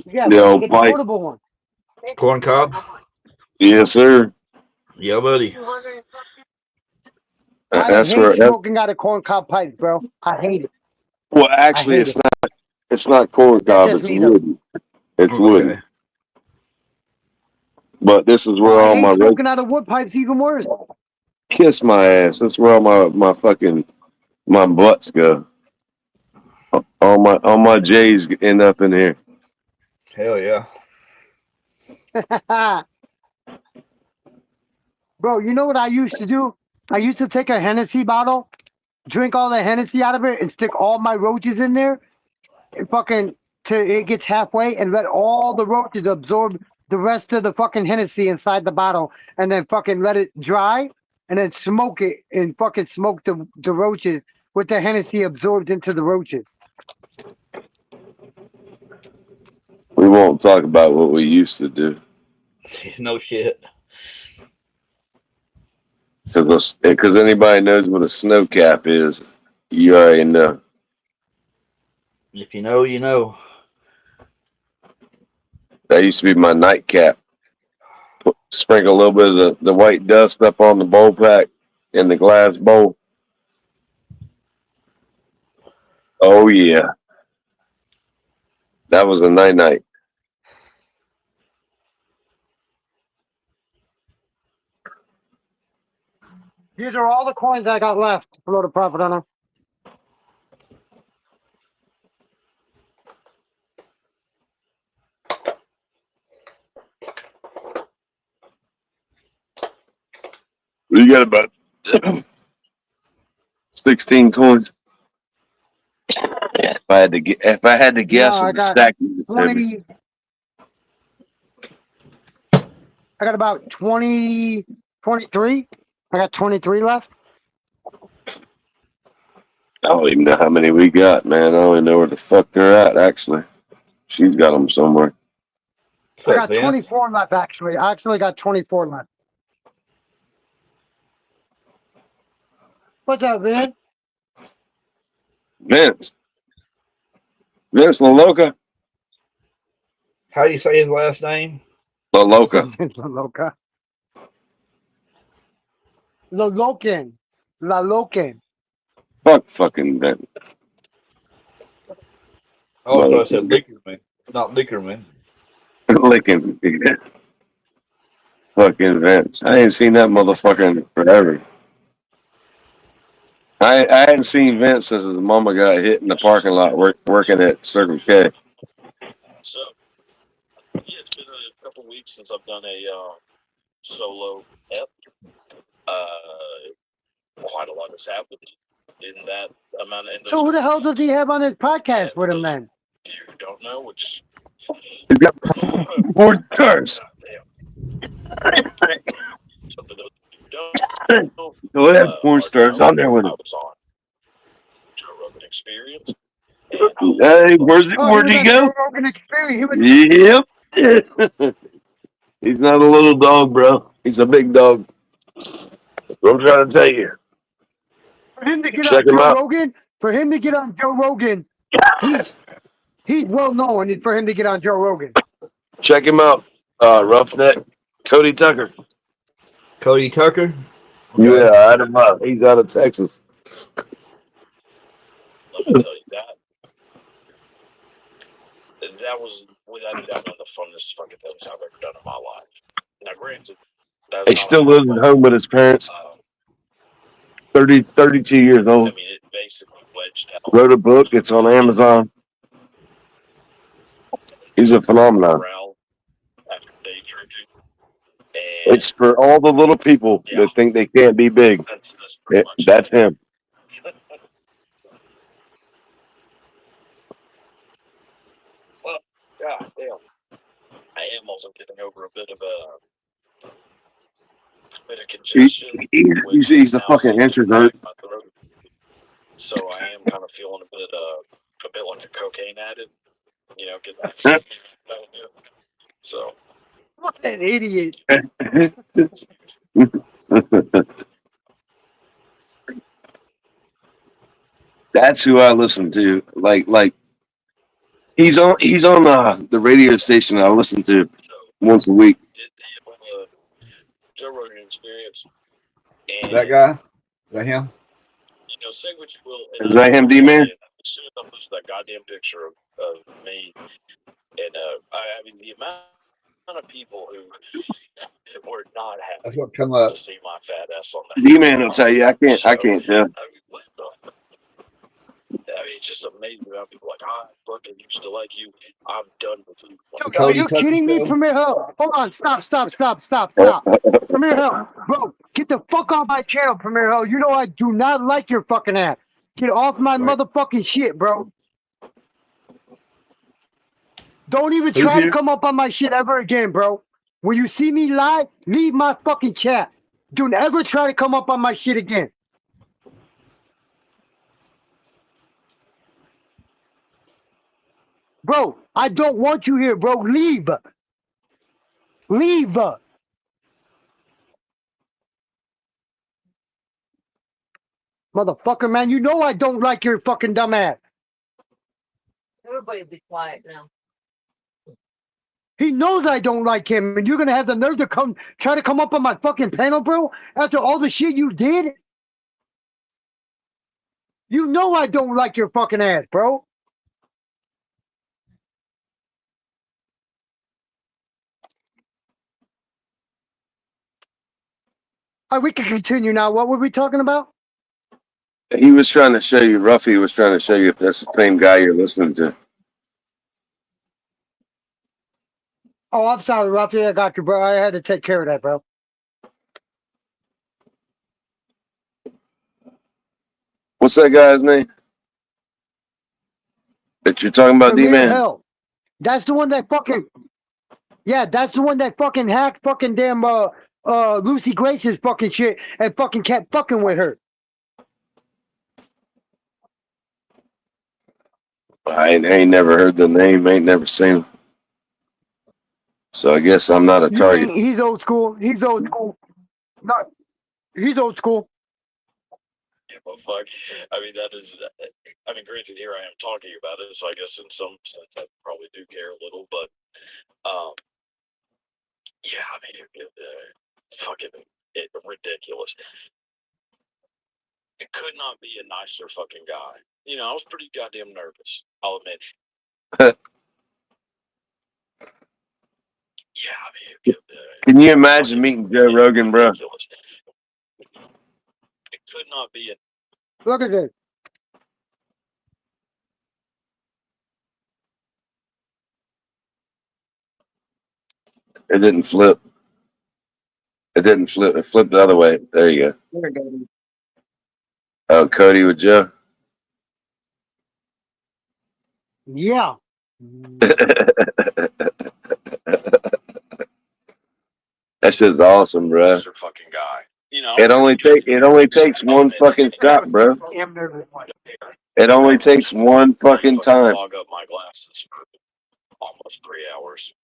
Yeah, The but old get the pipe. portable one. Corn cob? Yes, sir. Yeah, buddy. I That's hate where. smoking out of corn cob pipes, bro. I hate it. Well, actually, I hate it's it. not. It's not corn cob. just It's me, though. wooden. It's Okay. wooden. But this is where I all hate my smoking out of wood pipes even worse. kiss my ass. That's where all my fucking my butts go. All my J's end up in here. Hell yeah. Bro, you know what I used to do? I used to take a Hennessy bottle, drink all the Hennessy out of it, and stick all my roaches in there, and fucking till it gets halfway, and let all the roaches absorb the rest of the fucking Hennessy inside the bottle, and then fucking let it dry, and then smoke it, and fucking smoke the roaches with the Hennessy absorbed into the roaches. We won't talk about what we used to do No shit. because anybody knows what a snow cap is, you already know. If you know, you know. That used to be my nightcap. Sprinkle a little bit of the white dust up on the bowl pack in the glass bowl. Oh yeah, that was a night. These are all the coins I got left. Below the profit on them. You got about 16 coins. If I had to guess, No, I at the got stack you just said me. 20. I got about 20, 23. I got 23 left. I don't even know how many we got, man. I don't even know where the fuck they're at, actually. She's got them somewhere. I got 24 left, actually. I actually got 24 left. What's up, man? Vince LaLoca. How do you say his last name? LaLoca. LaLocan. Fuck fucking Vince. Oh, I thought I said Lickerman, not Lickerman. Licking. Fucking Vince. I ain't seen that motherfucker in forever. I hadn't seen Vince since his mama got hit in the parking lot working at Circle K. So, yeah, it's been a couple weeks since I've done a solo ep. Quite a lot has happened in that amount of. So who the hell does he have on his podcast with him then? If you don't know, which. He's got 4 stars. So it has porn stars on there with him. Joe Rogan Experience. Hey, where'd he go? Joe Rogan Experience. Yep. He's not a little dog, bro. He's a big dog. That's what I'm trying to tell you. For him to get Check on him Joe out. Rogan, he's well known for him to get on Joe Rogan. Check him out. Roughneck Cody Tucker. Cody Tucker. Yeah, I him up. He's out of Texas. Let me tell you that was without a doubt one of the funnest fucking things I've ever done in my life. Now, granted, that's He not still a lives lot, at home with his parents. 32 years I old. mean, it basically wedged out. Wrote a book. It's on Amazon. He's a phenomenon. After day drinking. It's for all the little people that think they can't be big. That's him. Well, God damn. I am also getting over a bit of congestion. He's a fucking introvert. So I am kind of feeling a bit like a cocaine addict. You know, get that. So. What an idiot. That's who I listen to. Like he's on the radio station I listen to once a week. Joe Rogan Experience. That guy? Is that him? You know, say what you will. Is that him, D-Man? As soon as I post that goddamn picture of me, and I mean the amount of people who were not happy That's what come up. to see my fat ass on that. D-Man will tell you I can't tell. I mean, what the? I mean, it's just amazing how people are like, I fucking used to like you. I'm done with you. Dude, are you kidding me, Premier Hill? Hold on, stop. Premier Hill, bro, get the fuck off my channel, Premier Hill. You know I do not like your fucking ass. Get off my motherfucking shit, bro. Don't even try to come up on my shit ever again, bro. When you see me live, leave my fucking chat. Don't ever try to come up on my shit again. Bro, I don't want you here, bro. Leave. Leave. Motherfucker, man, you know I don't like your fucking dumb ass. Everybody be quiet now. He knows I don't like him, and you're gonna have the nerve to try to come up on my fucking panel, bro, after all the shit you did? You know I don't like your fucking ass, bro. All right, we can continue now. What were we talking about? He was trying to show you, Ruffy was trying to show you if that's the same guy you're listening to. Oh, I'm sorry, Ruffy. I got you, bro. I had to take care of that, bro. What's that guy's name? That you're talking about, D-Man? Hell. That's the one that fucking... Yeah, that's the one that fucking hacked fucking damn Lucy Grace's fucking shit and fucking kept fucking with her. I ain't never heard the name. Ain't never seen him. So I guess I'm not a target. He's old school. He's old school. No, he's old school. Yeah, but fuck. I mean, that is. I mean, granted, here I am talking about it, so I guess in some sense I probably do care a little, but yeah, I mean, fucking ridiculous. It could not be a nicer fucking guy. You know, I was pretty goddamn nervous, I'll admit. Yeah, I mean, can you imagine meeting Joe Rogan, bro? It could not be a... Look at this. It didn't flip. It didn't flip. It flipped the other way. There you go. Oh, Cody with Joe. Yeah. That shit's awesome, bro. Fucking guy. You know, it only takes one fucking shot, bro. It only takes one fucking time. Fog up my glasses for almost 3 hours.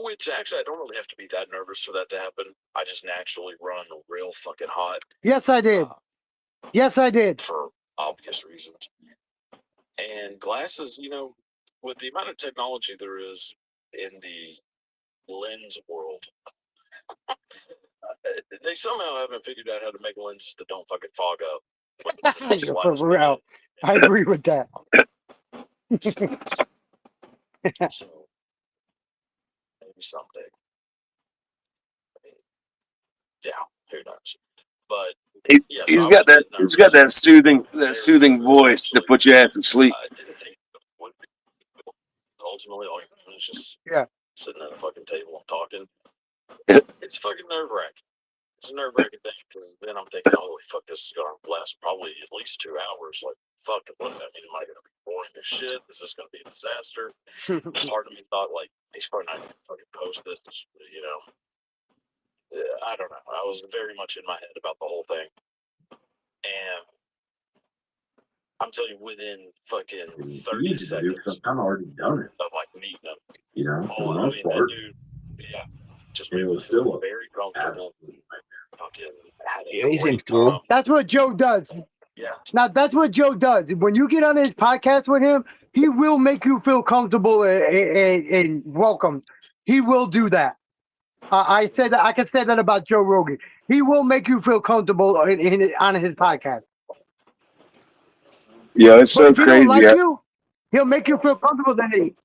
Which actually, I don't really have to be that nervous for that to happen. I just naturally run real fucking hot. Yes, I did. Uh, Yes, I did. for obvious reasons. And glasses, with the amount of technology there is in the lens world, they somehow haven't figured out how to make lenses that don't fucking fog up. For real. I agree with that. So maybe someday. Yeah, who knows? But yeah, He's so I got was that. getting He's got nervous. that soothing voice to put your ass to sleep. I didn't think it would be. Ultimately, all you're doing is just Yeah. sitting at a fucking table and talking. It's fucking nerve wracking. It's a nerve wracking thing because then I'm thinking, holy fuck, this is going to last probably at least 2 hours. Like, fuck, what? I mean, am I going to be boring as shit? Is this going to be a disaster? Part of me thought, like, he's probably not going to fucking post this, I don't know. I was very much in my head about the whole thing. And I'm telling you, within fucking 30 seconds I've kind of already done it, of like meeting him, for the most part. that dude, yeah, just And made it me was feel still very comfortable. absolutely Fucking had a Yeah, he's great in school. time. That's what Joe does. Yeah, Now, that's what Joe does. When you get on his podcast with him, he will make you feel comfortable and welcome. He will do that. I said that. I can say that about Joe Rogan. He will make you feel comfortable on his podcast. Yeah, it's But so if he don't like crazy. you, he'll make you feel comfortable. Then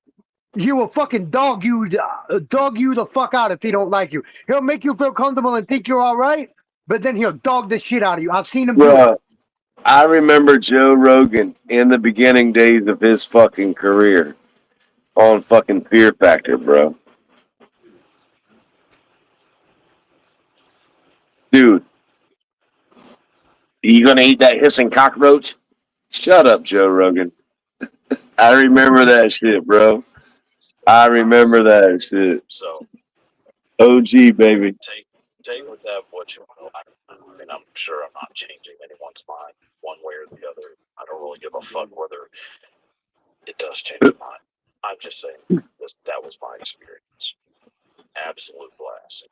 he will fucking dog you the fuck out if he don't like you. He'll make you feel comfortable and think you're all right, but then he'll dog the shit out of you. I've seen him do it. Well, I remember Joe Rogan in the beginning days of his fucking career on fucking Fear Factor, bro. Dude, you gonna eat that hissing cockroach? Shut up, Joe Rogan. I remember that shit, bro. I remember that shit. so OG, baby. take with that what you will. I mean, I'm sure I'm not changing anyone's mind one way or the other. I don't really give a fuck whether it does change your mind. I'm just saying that was my experience. Absolute blast.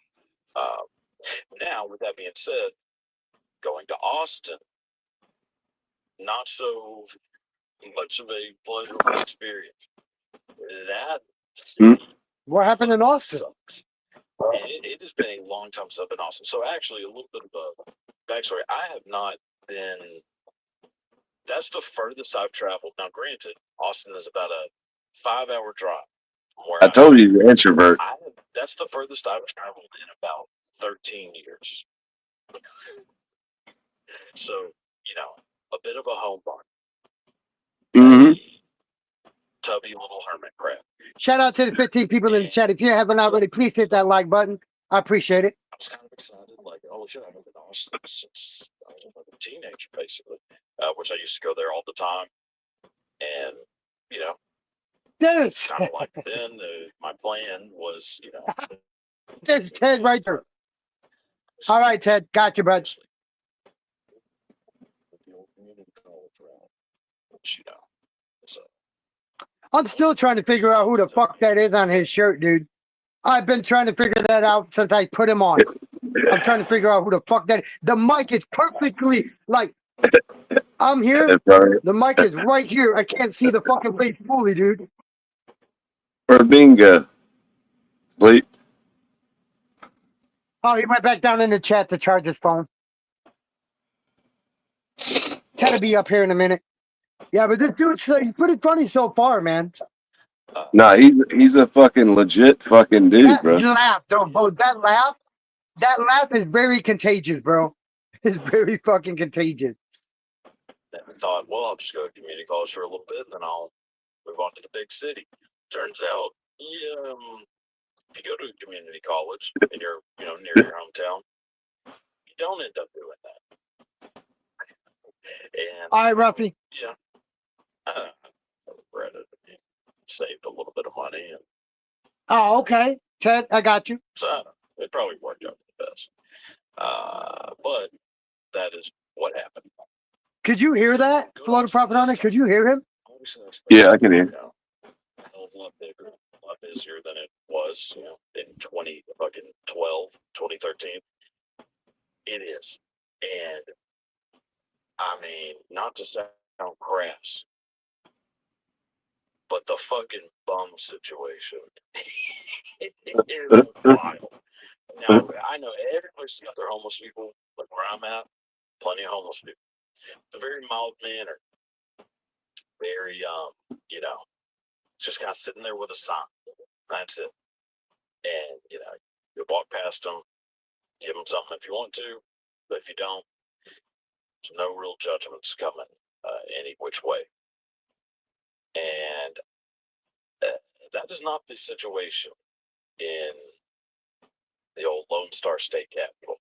Now, with that being said, going to Austin, not so much of a pleasurable experience. That What happened in Austin? sucks. It has been a long time since I've been in Austin. So actually, a little bit of a backstory. I have not been. That's the furthest I've traveled. Now, granted, Austin is about a 5-hour drive from where I told you you're an introvert. that's the furthest I've traveled in about 13 years. So, a bit of a homebody. Mm-hmm. Tubby little hermit crab. Shout out to the 15 people in the chat. If you haven't already, please hit that like button. I appreciate it. I was kind of excited, like, oh shit, I've been in Austin since I was like a teenager, basically, which I used to go there all the time. And, Yes. kind of like then, my plan was, There's Ted right there. All right, Ted. Got you, bud. the old community college route, which, so. I'm still trying to figure out who the fuck that is on his shirt, dude. I've been trying to figure that out since I put him on. I'm trying to figure out who the fuck that is. The mic is perfectly like I'm here. The mic is right here. I can't see the fucking face fully, dude. For bingo. Sleep. Oh, he went back down in the chat to charge his phone. Ted'll be up here in a minute. Yeah, but this dude's he's pretty funny so far, man. Nah, he's a fucking legit fucking dude, That bro. laugh, that laugh is very contagious, bro. It's very fucking contagious. Then we thought, well, I'll just go to community college for a little bit, and then I'll move on to the big city. Turns out, if you go to a community college and you're, near your hometown, you don't end up doing that. And All right, Ruffy. yeah, I regret it. Saved a little bit of money, and Oh, okay. Ted, I got you. so it probably worked out for the best. But that is what happened. Could you hear that? Florida Prophet Hunter, could you hear him? Obviously, Yeah, I can hear. A hell of a lot bigger, a lot busier than it was, 2013. It is. And I mean, not to sound crass, but the fucking bum situation it is wild. Now, I know everybody's got their homeless people, like where I'm at, plenty of homeless people. The very mild mannered, very, just kind of sitting there with a sign. That's it. And, you walk past them, give them something if you want to, but if you don't, there's no real judgments coming any which way. And that is not the situation in the old Lone Star State Capitol.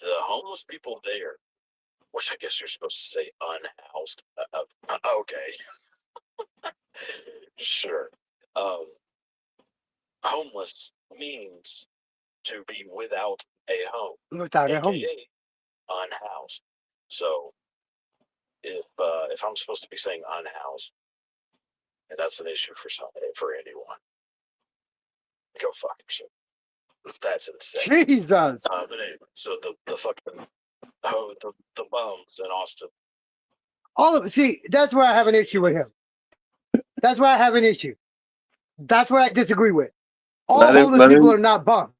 The homeless people there, which I guess you're supposed to say unhoused. Okay. Sure. Homeless means to be without a home, Without a home. aka unhoused. So if I'm supposed to be saying unhoused, and that's an issue for anyone, go fuck yourself. That's insane. Jesus. But anyway, so the fucking the bums in Austin. All of see, that's where I have an issue with him. That's where I have an issue. That's what I disagree with. All homeless people are not bums.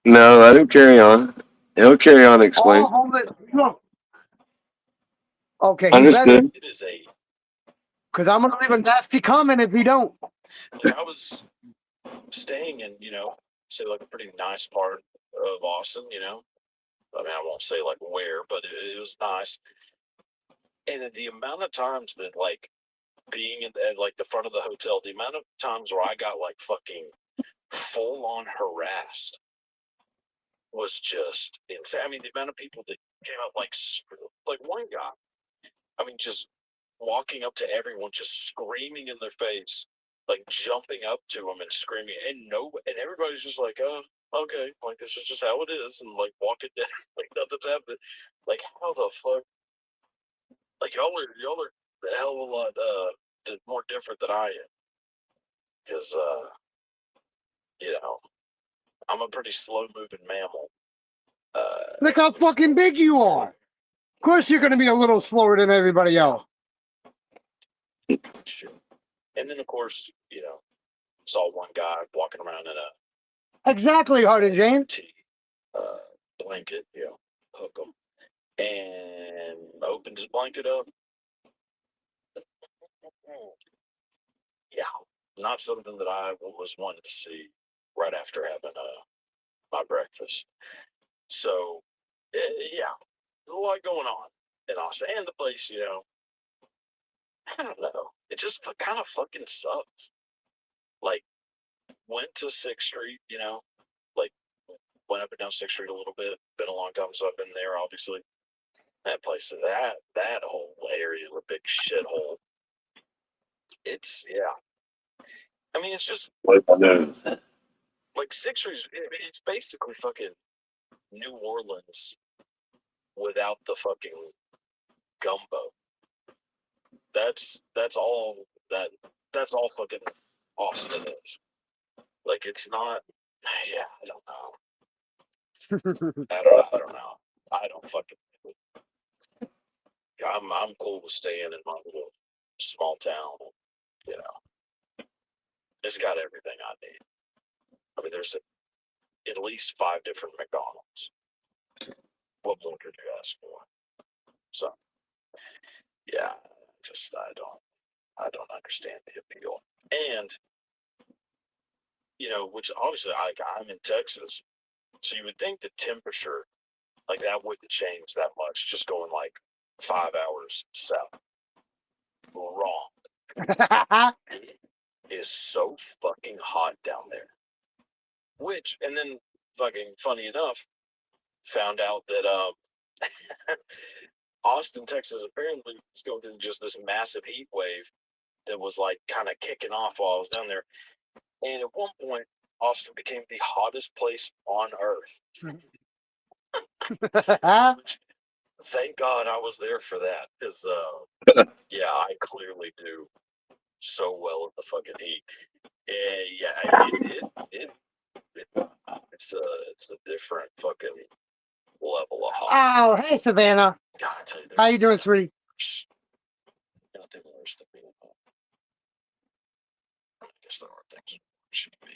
No, let him carry on. He'll carry on and explain. All homeless. Look. Okay, Understood. It is a. Because I'm gonna leave a nasty comment if you don't. Like I was staying in, say like a pretty nice part of Austin, I mean, I won't say like where, but it was nice. And the amount of times that like being at like the front of the hotel, the amount of times where I got like fucking full on harassed was just insane. I mean, the amount of people that came up like one guy, I mean, just walking up to everyone, just screaming in their face, like jumping up to them and screaming, and everybody's just like, oh, okay, like this is just how it is, and like walking down, like nothing's happening. Like how the fuck? Like y'all are a hell of a lot more different than I am, because I'm a pretty slow moving mammal. Look how fucking big you are. Of course, you're gonna be a little slower than everybody else. And then, of course, saw one guy walking around in a Exactly, Hardin James. blanket, hook him, and opened his blanket up. Yeah, not something that I was wanting to see right after having my breakfast. So, yeah, there's a lot going on in Austin, and the place, I don't know. It just kind of fucking sucks. Like, went to 6th Street, like, went up and down 6th Street a little bit. Been a long time since I've been there, obviously. That place, that whole area is a big shithole. It's, yeah. I mean, it's just, like 6th Street, it's basically fucking New Orleans without the fucking gumbo. That's all fucking Austin is. Like it's not. Yeah, I don't know. I don't know. I don't fucking. I'm cool with staying in my little small town. It's got everything I need. I mean, there's at least 5 different McDonald's. What more could you ask for? So, yeah, I don't understand the appeal. And, which obviously I'm in Texas, so you would think the temperature, like that wouldn't change that much, just going like 5 hours south. Wrong. It is so fucking hot down there. And then fucking funny enough, found out that Austin, Texas apparently was going through just this massive heat wave that was like kind of kicking off while I was down there. And at one point, Austin became the hottest place on earth. Thank God I was there for that, because yeah, I clearly do so well at the fucking heat. It's a different fucking level of hot. Oh, hey, Savannah. God, I tell you, How you doing, sweetie? there's nothing worse than being home. I guess there are things should be,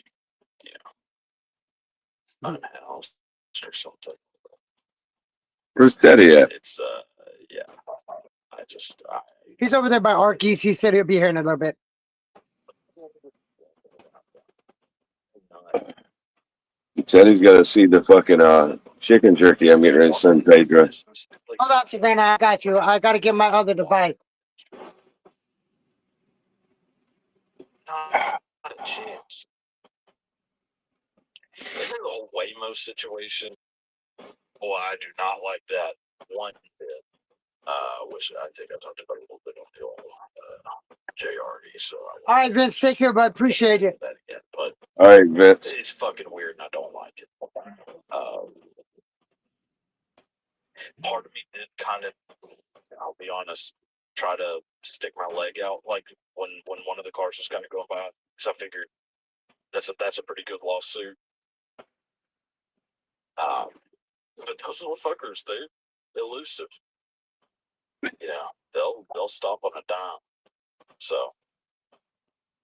you know, unhoused or something. Where's Teddy at? It's yeah. He's over there by Arkies. He said he'll be here in a little bit. Teddy's got to see the fucking chicken jerky I'm getting ready to send Pedro. Hold on, Savannah. I got you. I got to get my other device. Not a chance. And then the whole Waymo situation. Boy, I do not like that one bit. Which I think I talked about a little bit on the old JRD. So All right, Vince. Take care, bud. Appreciate it. that again, but All right, Vince. it's fucking weird and I don't like it. Part of me did kind of, I'll be honest, try to stick my leg out like when one of the cars was kind of going by, because I figured that's a pretty good lawsuit. But those little fuckers, they're elusive. You know, they'll stop on a dime. So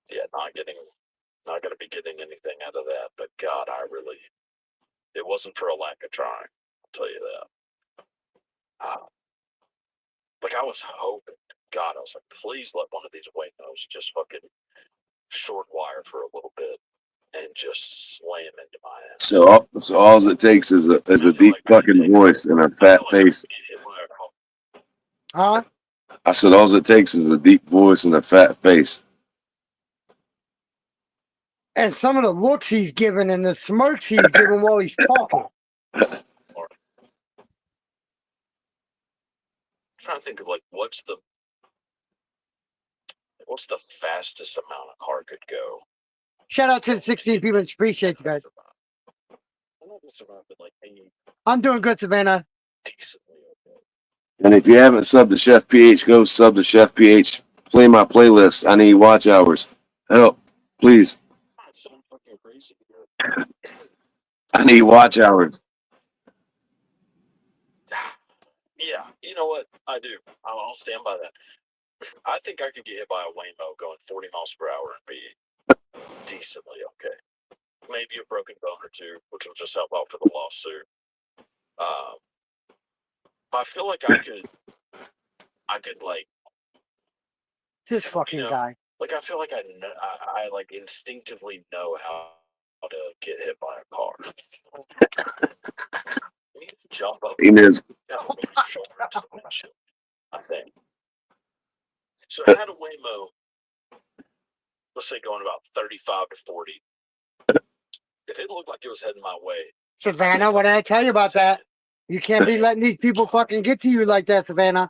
yeah, not gonna be getting anything out of that. But God, it wasn't for a lack of trying. I'll tell you that. Like I was hoping, God, I was like, please let one of these Waymos just fucking short wire for a little bit and just slam into my ass. So all it takes is a deep fucking voice and a fat face. Huh? I said all it takes is a deep voice and a fat face. And some of the looks he's giving and the smirks he's giving while he's talking. I'm trying to think of like what's the fastest amount a car could go. Shout out to the 16 people. Appreciate you guys. I know this around like I'm doing good, Savannah. decently okay. And if you haven't subbed to Chef PH, go sub to Chef PH. Play my playlist. I need watch hours. Help, please. It's so fucking crazy. I need watch hours. Yeah, you know what? I do. I'll stand by that. I think I could get hit by a Waymo going 40 miles per hour and be decently okay. Maybe a broken bone or two, which will just help out for the lawsuit. But I feel like I could like This fucking guy. like I feel like I like instinctively know how to get hit by a car. You need to jump up. He is. I think. So I had a Waymo, let's say going about 35 to 40. If it looked like it was heading my way. Savannah, what did I tell you about that? You can't be letting these people fucking get to you like that, Savannah.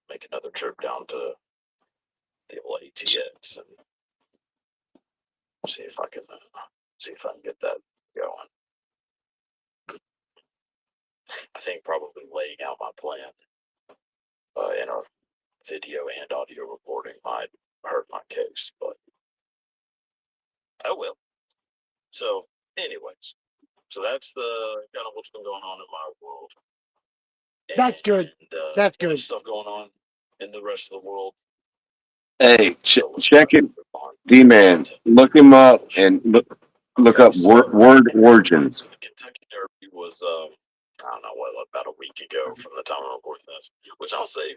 Make another trip down to the old ATX and see if I can get that going. I think probably laying out my plan in a video and audio recording might hurt my case, but I will. So, anyways, so that's the kind of what's been going on in my world. That's good. That's good. Stuff going on in the rest of the world. Hey, check it, D-Man. Look him up and look up Word Origins. Kentucky Derby was I don't know what, about a week ago from the time I'm recording this, which I'll say.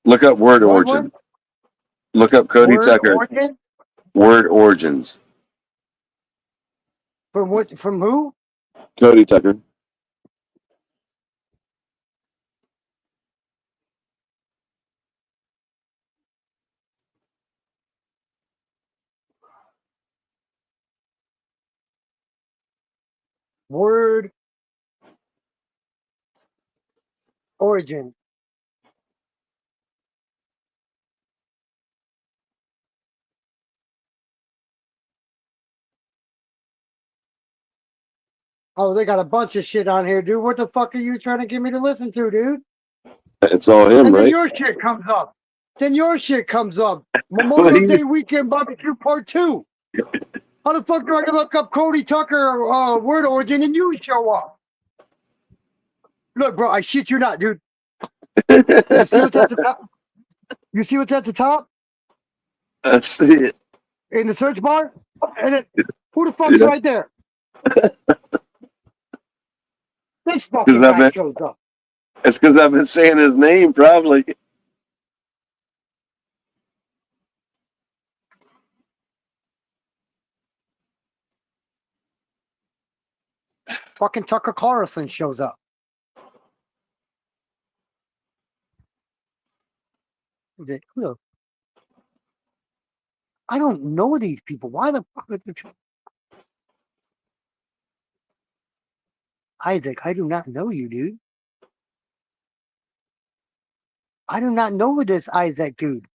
Look up Word Origins. Look up Cody Word Tucker. Origin? Word Origins. From what? From who? Cody Tucker. Word Origin. Oh, they got a bunch of shit on here, dude. What the fuck are you trying to get me to listen to, dude? It's all him, And then right? your shit comes up. Then your shit comes up. Memorial Day weekend barbecue part 2. How the fuck do I look up Cody Tucker word origin and you show up? Look, bro, I shit you not, dude. You see what's at the top? You see what's at the top I see it. in the search bar? And then who the fuck's Yeah. right there? This fucking guy shows up. It's because I've been saying his name, probably. Fucking Tucker Carlson shows up. Look, I don't know these people. Why the fuck is the Isaac? I do not know you, dude. I do not know this Isaac, dude.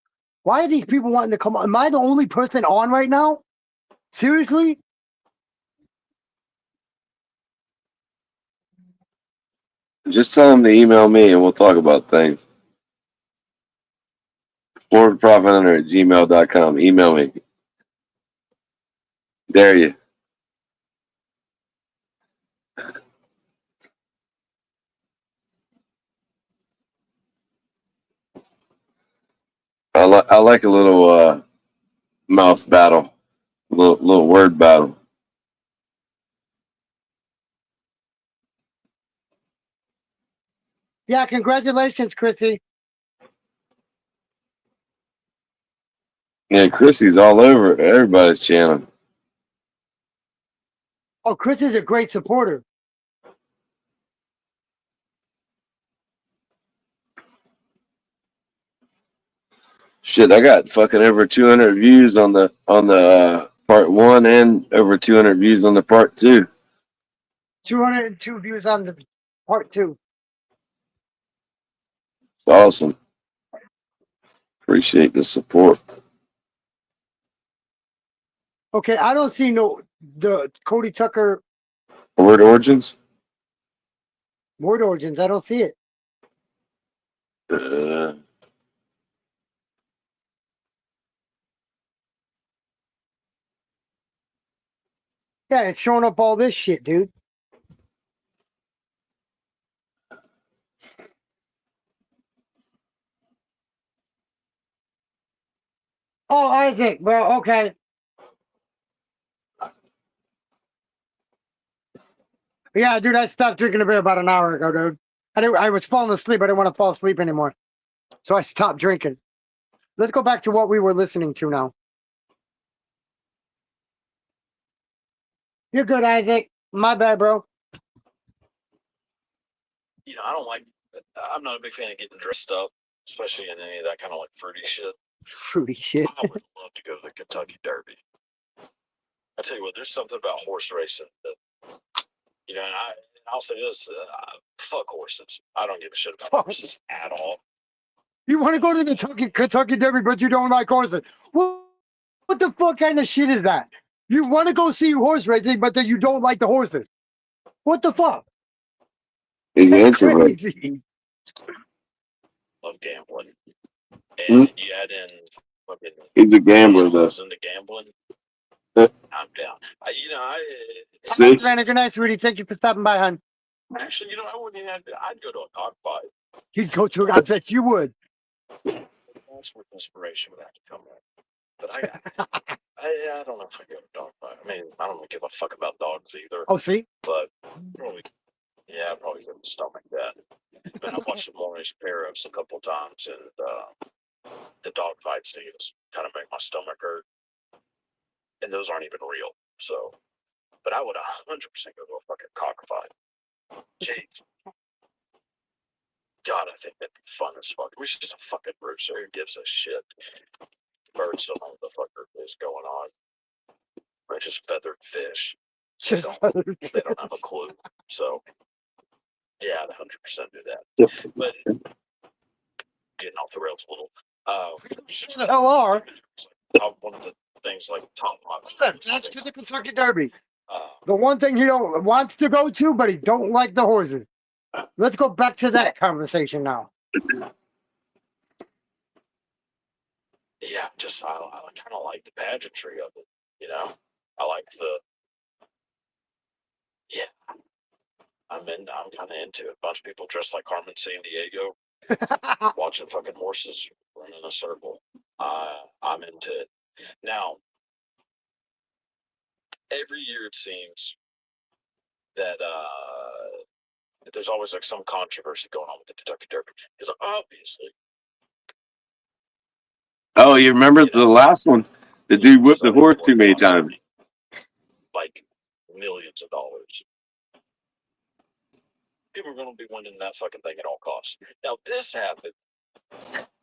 Why are these people wanting to come on? Am I the only person on right now? Seriously? Just tell him to email me and we'll talk about things. FloridaProfitHunter@gmail.com. Email me. Dare you. I like a little mouth battle, little word battle. Yeah, congratulations, Chrissy. Yeah, Chrissy's all over everybody's channel. Oh, Chris is a great supporter. Shit, I got fucking over 200 views on the part 1 and over 200 views on the part 2. 202 views on the part 2. Awesome. Appreciate the support. Okay, I don't see the Cody Tucker Word origins? word origins. I don't see it. Yeah, it's showing up all this shit, dude. Oh, Isaac, bro. Okay. Yeah, dude, I stopped drinking a beer about an hour ago, dude. I was falling asleep. I didn't want to fall asleep anymore. So I stopped drinking. Let's go back to what we were listening to now. You're good, Isaac. My bad, bro. You know, I don't like. I'm not a big fan of getting dressed up, especially in any of that kind of like fruity shit. Fruity shit. I would love to go to the Kentucky Derby. I tell you what, there's something about horse racing that, you know, and I'll say this: fuck horses. I don't give a shit about horses at all. You want to go to the Kentucky Derby, but you don't like horses. What the fuck kind of shit is that? You want to go see horse racing, but then you don't like the horses. What the fuck? He's That's introvert. crazy. Love gambling, and you add in fucking. He's a gambler, though. Into gambling. I'm down. See? Savannah, good night, sweetie. Thank you for stopping by, hon. Actually, you know, I wouldn't even have to. I'd go to a cockfight. You'd go to. I bet you would. That's where inspiration would have to come in. But I don't know if I go to a dog fight. I mean, I don't give a fuck about dogs either. Oh, see? But probably, yeah, I probably couldn't stomach that. But I've watched the Morris Paris a couple times, and the dog fight scenes kind of make my stomach hurt. And those aren't even real. So, but I would 100% go to a fucking cockfight. Jeez. God, I think that'd be fun as fuck. We're just a fucking rooster. Who gives a shit? Birds don't know what the fuck is going on. They're just feathered fish. They don't have a clue. So, yeah, I'd 100% do that. But getting off the rails a little. The hell are? One of the things like top. That's to the Kentucky Derby. The one thing he wants to go to, but he don't like the horses. Let's go back to that conversation now. yeah, just I kind of like the pageantry of it. You know, I like the yeah. I'm kind of into it. A bunch of people dressed like Carmen Sandiego, watching fucking horses run in a circle. I'm into it. Now, every year it seems that there's always like some controversy going on with the Kentucky Derby because obviously, Oh, you remember you the know, last one? The dude whipped the somebody horse too worth many lots of times. money, like millions of dollars. People are going to be winning that fucking thing at all costs. Now, this happened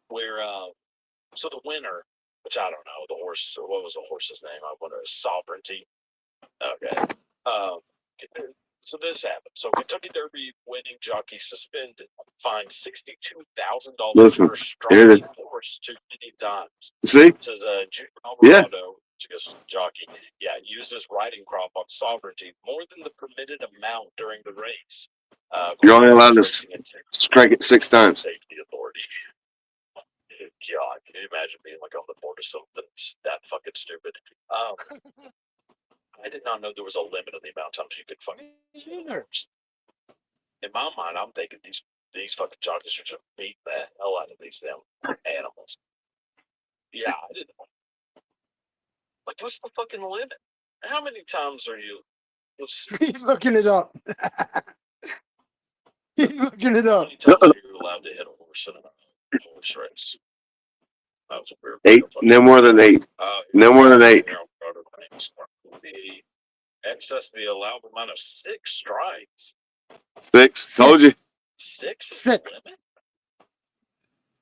where, so the winner, which I don't know, the horse, what was the horse's name? I wonder, Sovereignty. Okay. Um, so this happened. So Kentucky Derby winning jockey suspended, fined $62,000 Listen, for here it striking horse too many times. is. See? It says Junior Yeah. Alvarado, which is jockey, used his riding crop on Sovereignty more than the permitted amount during the race. You're only allowed to Racing and strike it 6 times. Safety Authority. God, can you imagine being like on the board of something that fucking stupid? I did not know there was a limit on the amount of times you could fucking. In my mind, I'm thinking these fucking jockeys are just beat the hell out of these damn animals. Yeah, I didn't. Like, what's the fucking limit? How many times are you? He's looking it up. He's looking it How up. many times are you allowed to hit a horse in a horse race? That was a weird. 8. No more than 8. No more than 8. The excess of the allowable amount of 6 strikes. 6. Told you. 6 is Six. the limit?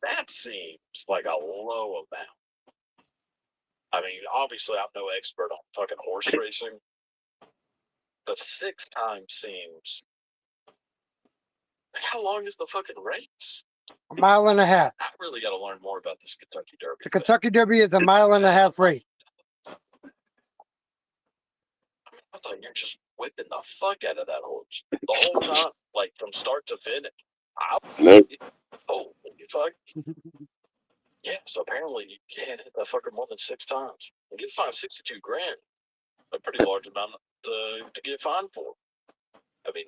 That seems like a low amount. I mean, obviously, I'm no expert on fucking horse racing, but 6 times seems. Like, how long is the fucking race? A mile and a half. I really got to learn more about this Kentucky Derby. The Kentucky Derby is a mile and a half race. I thought you were just whipping the fuck out of that horse the whole time, like from start to finish. Nope. Oh, fuck. Yeah, so apparently you can't hit that fucker more than 6 times. And get fined $62 grand. A pretty large amount to get fined for. I mean,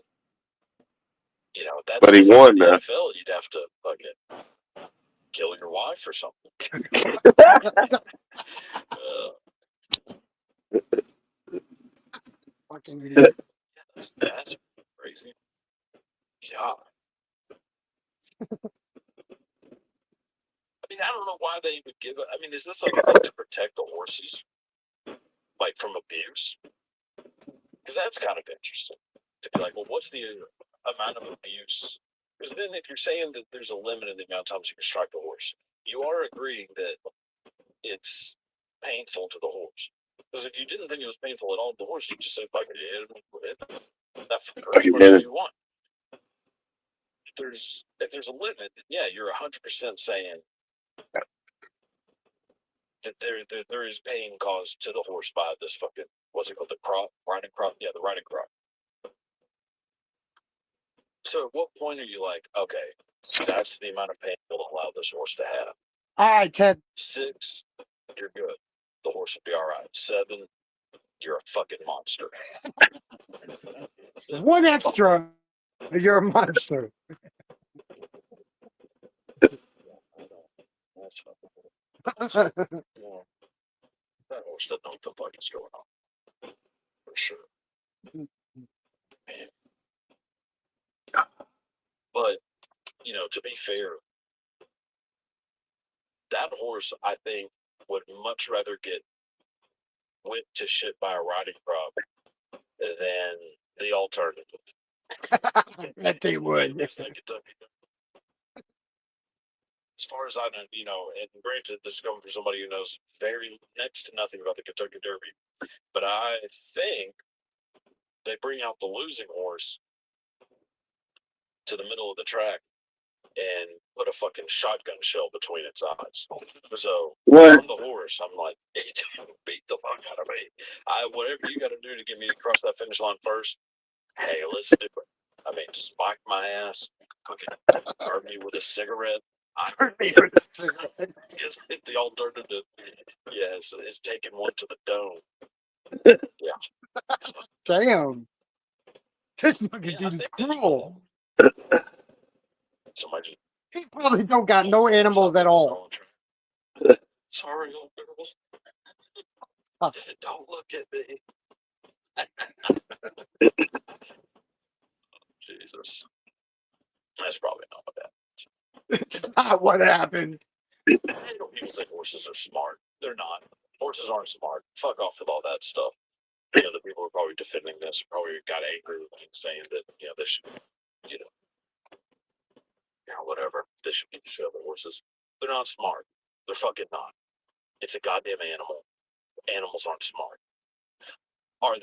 you know, that's But he if you were won, in the man. NFL, you'd have to fucking kill your wife or something. Fucking idiot. That's crazy. Yeah. I mean, I don't know why they would give it. I mean, is this like a thing to protect the horses, like from abuse? Because that's kind of interesting. To be like, well, what's the amount of abuse? Because then, if you're saying that there's a limit in the amount of times you can strike the horse, you are agreeing that it's painful to the horse. Because if you didn't think it was painful at all to the horse, you'd just say, "Fuck it, hit that fucker as much as you want." If there's a limit, then yeah, you're 100% saying that there is pain caused to the horse by this fucking, what's it called, the riding crop? Yeah, the riding crop. So at what point are you like, okay, that's the amount of pain we'll allow this horse to have? All right, Ted. 6, you're good. The horse will be all right. 7, you're a fucking monster. 1 extra, you're a monster. That's fucking yeah. That horse doesn't know what the fuck is going on. For sure. Man. But, you know, to be fair, that horse, I think, would much rather get whipped to shit by a riding crop than the alternative. Bet they would. As far as I know, you know, and granted, this is coming from somebody who knows very next to nothing about the Kentucky Derby, but I think they bring out the losing horse to the middle of the track and put a fucking shotgun shell between its eyes. So What? I'm the horse. I'm like, beat the fuck out of me. Whatever you got to do to get me to cross that finish line first, hey, let's do it. I mean, spike my ass, fucking burn me with a cigarette. Turn me with a cigarette. Just hit the alternative. Yes, it's taking one to the dome. Damn. This fucking Yeah, I dude is think that's cruel. Somebody just He probably don't got no animals at all. Sorry, old girl. Huh. Don't look at me. Jesus. That's probably not what happened. It's not what happened. People say horses are smart. They're not. Horses aren't smart. Fuck off with all that stuff. You know, the people who are probably defending this probably got angry with me and saying that, you know, they should, you know, whatever. They should be the other horses. They're not smart. They're fucking not. It's a goddamn animal. Animals aren't smart. Are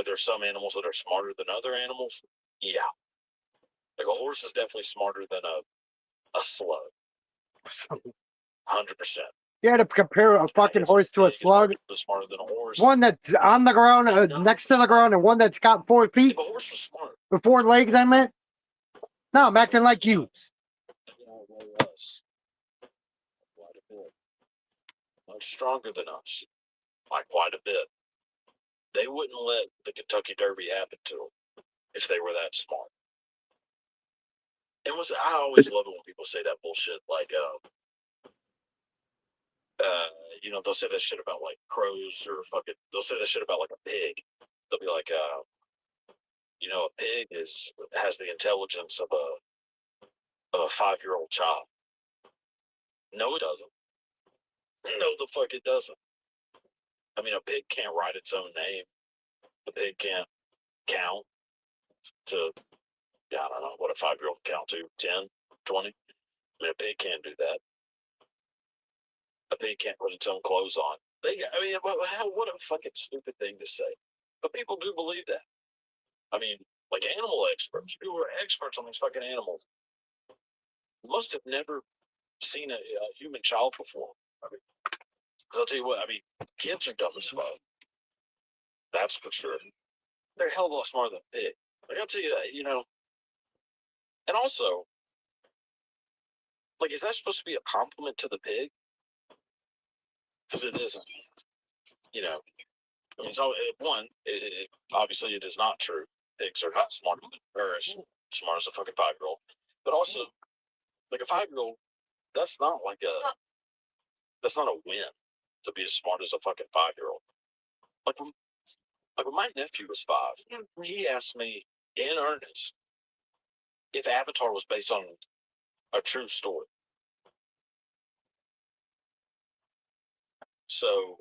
there some animals that are smarter than other animals? Yeah. Like a horse is definitely smarter than a slug. 100%. You had to compare a fucking horse to a slug. Smarter than a horse. One that's on the ground, next to the ground, and one that's got 4 feet. If a horse was smart. With 4 legs, I meant. No, I'm acting like you. Yeah, us. Quite a bit. Much stronger than us. By quite a bit. They wouldn't let the Kentucky Derby happen to them if they were that smart. I always love it when people say that bullshit, like, you know, they'll say that shit about like crows or they'll say that shit about like a pig. They'll be like, you know, a pig has the intelligence of a 5-year-old child. No, it doesn't. No, the fuck it doesn't. I mean, a pig can't write its own name. A pig can't count to, I don't know, what a 5-year-old can count to, 10, 20? I mean, a pig can't do that. A pig can't put its own clothes on. What a fucking stupid thing to say. But people do believe that. I mean, like animal experts, people who are experts on these fucking animals, must have never seen a human child before. I mean, because I'll tell you what, I mean, kids are dumb as fuck. That's for sure. They're a hell of a lot smarter than a pig. Like, I'll tell you that, you know. And also, like, is that supposed to be a compliment to the pig? Because it isn't. You know, I mean, obviously it is not true. Pigs are not smart, or as smart as a fucking 5-year-old. But also, like a 5-year-old, that's not a win to be as smart as a fucking 5-year-old. Like when my nephew was 5, he asked me in earnest if Avatar was based on a true story. So,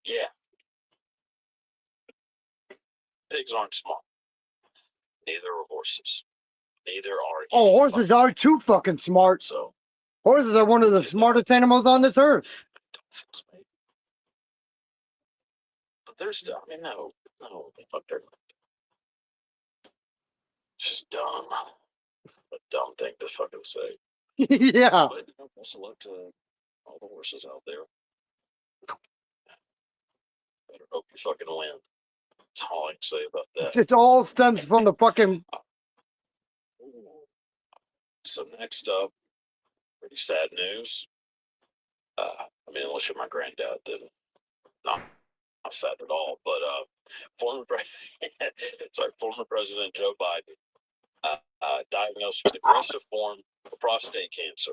yeah. Pigs aren't smart. Neither are horses. Neither are. Oh, horses are too fucking smart. So. Horses are one of the smartest animals on this earth. But there's, I mean, no, fuck, they're just dumb. A dumb thing to fucking say. Yeah. But best of luck to all the horses out there. Better hope you fucking win. That's all I can say about that. It all stems from the fucking. So next up, pretty sad news. I mean, unless you're my granddad, then not sad at all. But former President Joe Biden diagnosed with aggressive form of prostate cancer,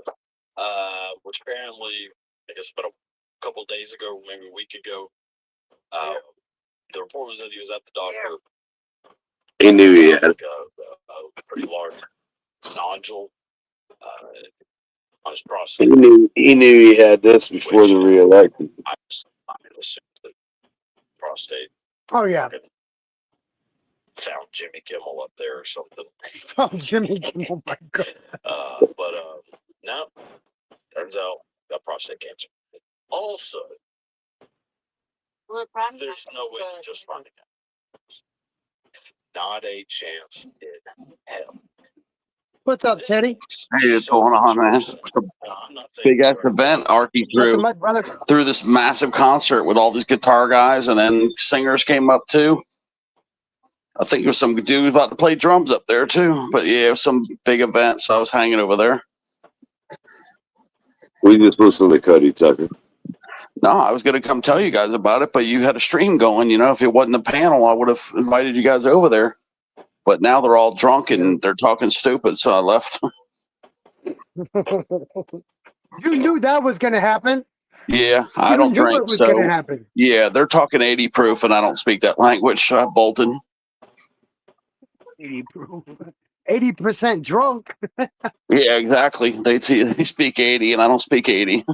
which apparently, I guess about a couple days ago, maybe a week ago, the report was that he was at the doctor. He knew he had a pretty large nodule on his prostate. He knew he had this before the re-election. I assumed prostate. Oh yeah. Found Jimmy Kimmel up there or something. Found Jimmy Kimmel. My God. But no, turns out got prostate cancer. Also, there's no way to just finding out. Not a chance in hell. What's up, Teddy? Hey, what's going on, man? Big ass event. Arky threw this massive concert with all these guitar guys, and then singers came up too. I think there's some dude about to play drums up there too. But yeah, it was some big event, so I was hanging over there. We just listened to Cuddy Tucker. No, I was going to come tell you guys about it, but you had a stream going. You know, if it wasn't a panel, I would have invited you guys over there. But now they're all drunk and they're talking stupid, so I left. You knew that was going to happen. Yeah, I You don't knew drink, it was so going to happen. yeah, they're talking 80 proof, and I don't speak that language. So I bolted. 80 proof. 80% drunk. Yeah, exactly. They speak 80, and I don't speak 80.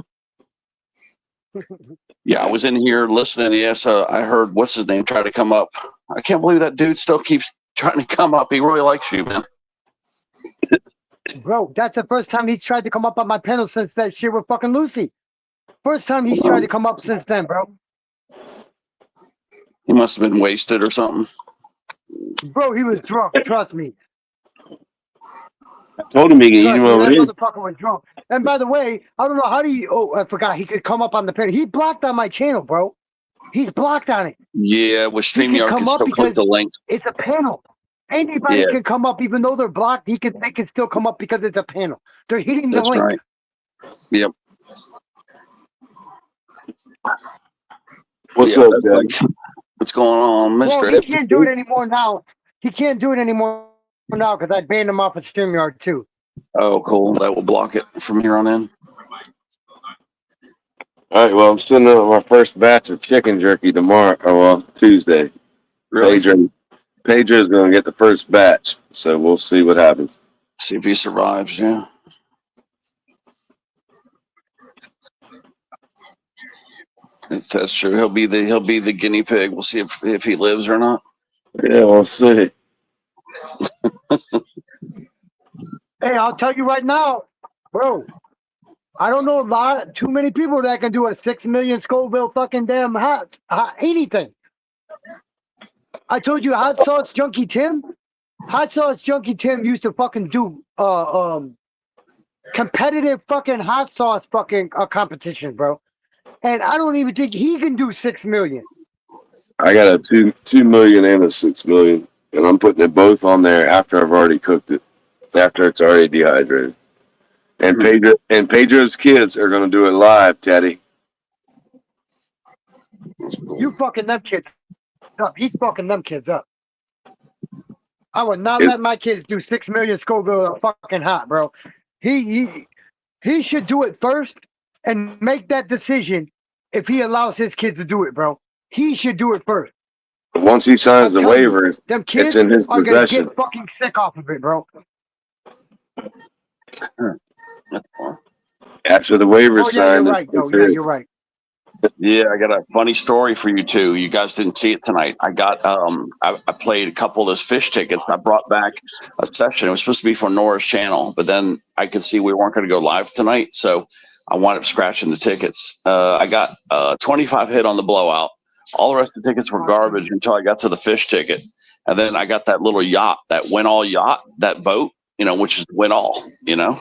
Yeah, I was in here listening. Yes, I heard what's his name try to come up. I can't believe that dude still keeps trying to come up. He really likes you, man. Bro, that's the first time he's tried to come up on my panel since that shit with fucking Lucy. First time he's tried to come up since then, bro. He must have been wasted or something. Bro, he was drunk. Trust me. I told him he can eat him That over here. motherfucker was drunk. And by the way, I don't know how do you. Oh, I forgot. He could come up on the panel. He blocked on my channel, bro. He's blocked on it. Yeah, with He can StreamYard, come can up still click because the link. it's a panel. Anybody Yeah. can come up, even though they're blocked. They can still come up because it's a panel. They're hitting the That's link. right. Yep. What's Yeah, up, that's Dad? like, what's going on, Well, Mr. he F? can't do it anymore now. He can't do it anymore now because I banned him off of StreamYard too. Oh, cool. That will block it from here on in. All right, well, I'm sending out my first batch of chicken jerky tomorrow, Tuesday. Really? Pedro's going to get the first batch, so we'll see what happens. See if he survives. Yeah. That's true. He'll be the guinea pig. We'll see if he lives or not. Yeah, we'll see. Hey, I'll tell you right now, bro. I don't know too many people that can do a 6 million Scoville fucking damn hot anything. I told you, Hot Sauce Junkie Tim used to fucking do competitive fucking hot sauce fucking competition, bro. And I don't even think he can do 6 million. I got a 2 million and a 6 million, and I'm putting it both on there after I've already cooked it, after it's already dehydrated. And Pedro's kids are going to do it live, Teddy. You fucking them kids up. He's fucking them kids up. I would not let my kids do 6 million Scoville fucking hot, bro. He should do it first and make that decision if he allows his kids to do it, bro. He should do it first. Once he signs the waivers, them kids it's in his are gonna possession. get fucking sick off of it, bro. After the waivers Oh, yeah, signed, you're right. it's Yeah, his. you're right. Yeah, I got a funny story for you too. You guys didn't see it tonight. I got I played a couple of those fish tickets. I brought back a session. It was supposed to be for Nora's channel, but then I could see we weren't going to go live tonight, so I wound up scratching the tickets. I got 25 hit on the blowout. All the rest of the tickets were garbage until I got to the fish ticket, and then I got that little yacht, that Win All yacht, that boat, which is Win All, And,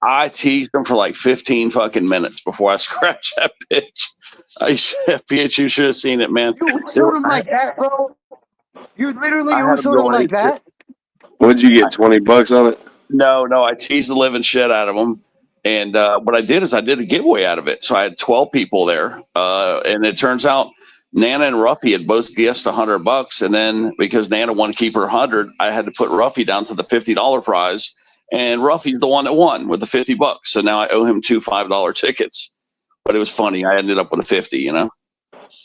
I teased them for like 15 fucking minutes before I scratched that bitch. PH, you should have seen it, man. You showed him like that, bro. You literally had showed him him like going that. What'd you get? $20 on it? No, I teased the living shit out of them. And what I did is I did a giveaway out of it. So I had 12 people there. And it turns out Nana and Ruffy had both guessed $100. And then because Nana wanted to keep her 100, I had to put Ruffy down to the $50 prize. And Ruffy's the one that won with the $50. So now I owe him 2 $5 tickets. But it was funny. I ended up with a 50, on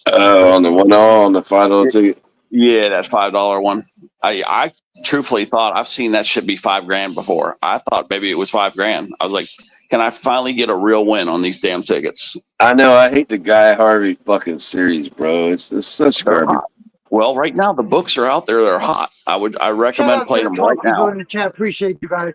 the on the $5 ticket. Yeah, that $5 one. I truthfully thought I've seen that shit be $5,000 before. I thought maybe it was $5,000. I was like, can I finally get a real win on these damn tickets? I know. I hate the Guy Harvey fucking series, bro. It's such garbage. Well, right now the books are out there. They're hot. I recommend playing them right now. In the chat, appreciate you guys.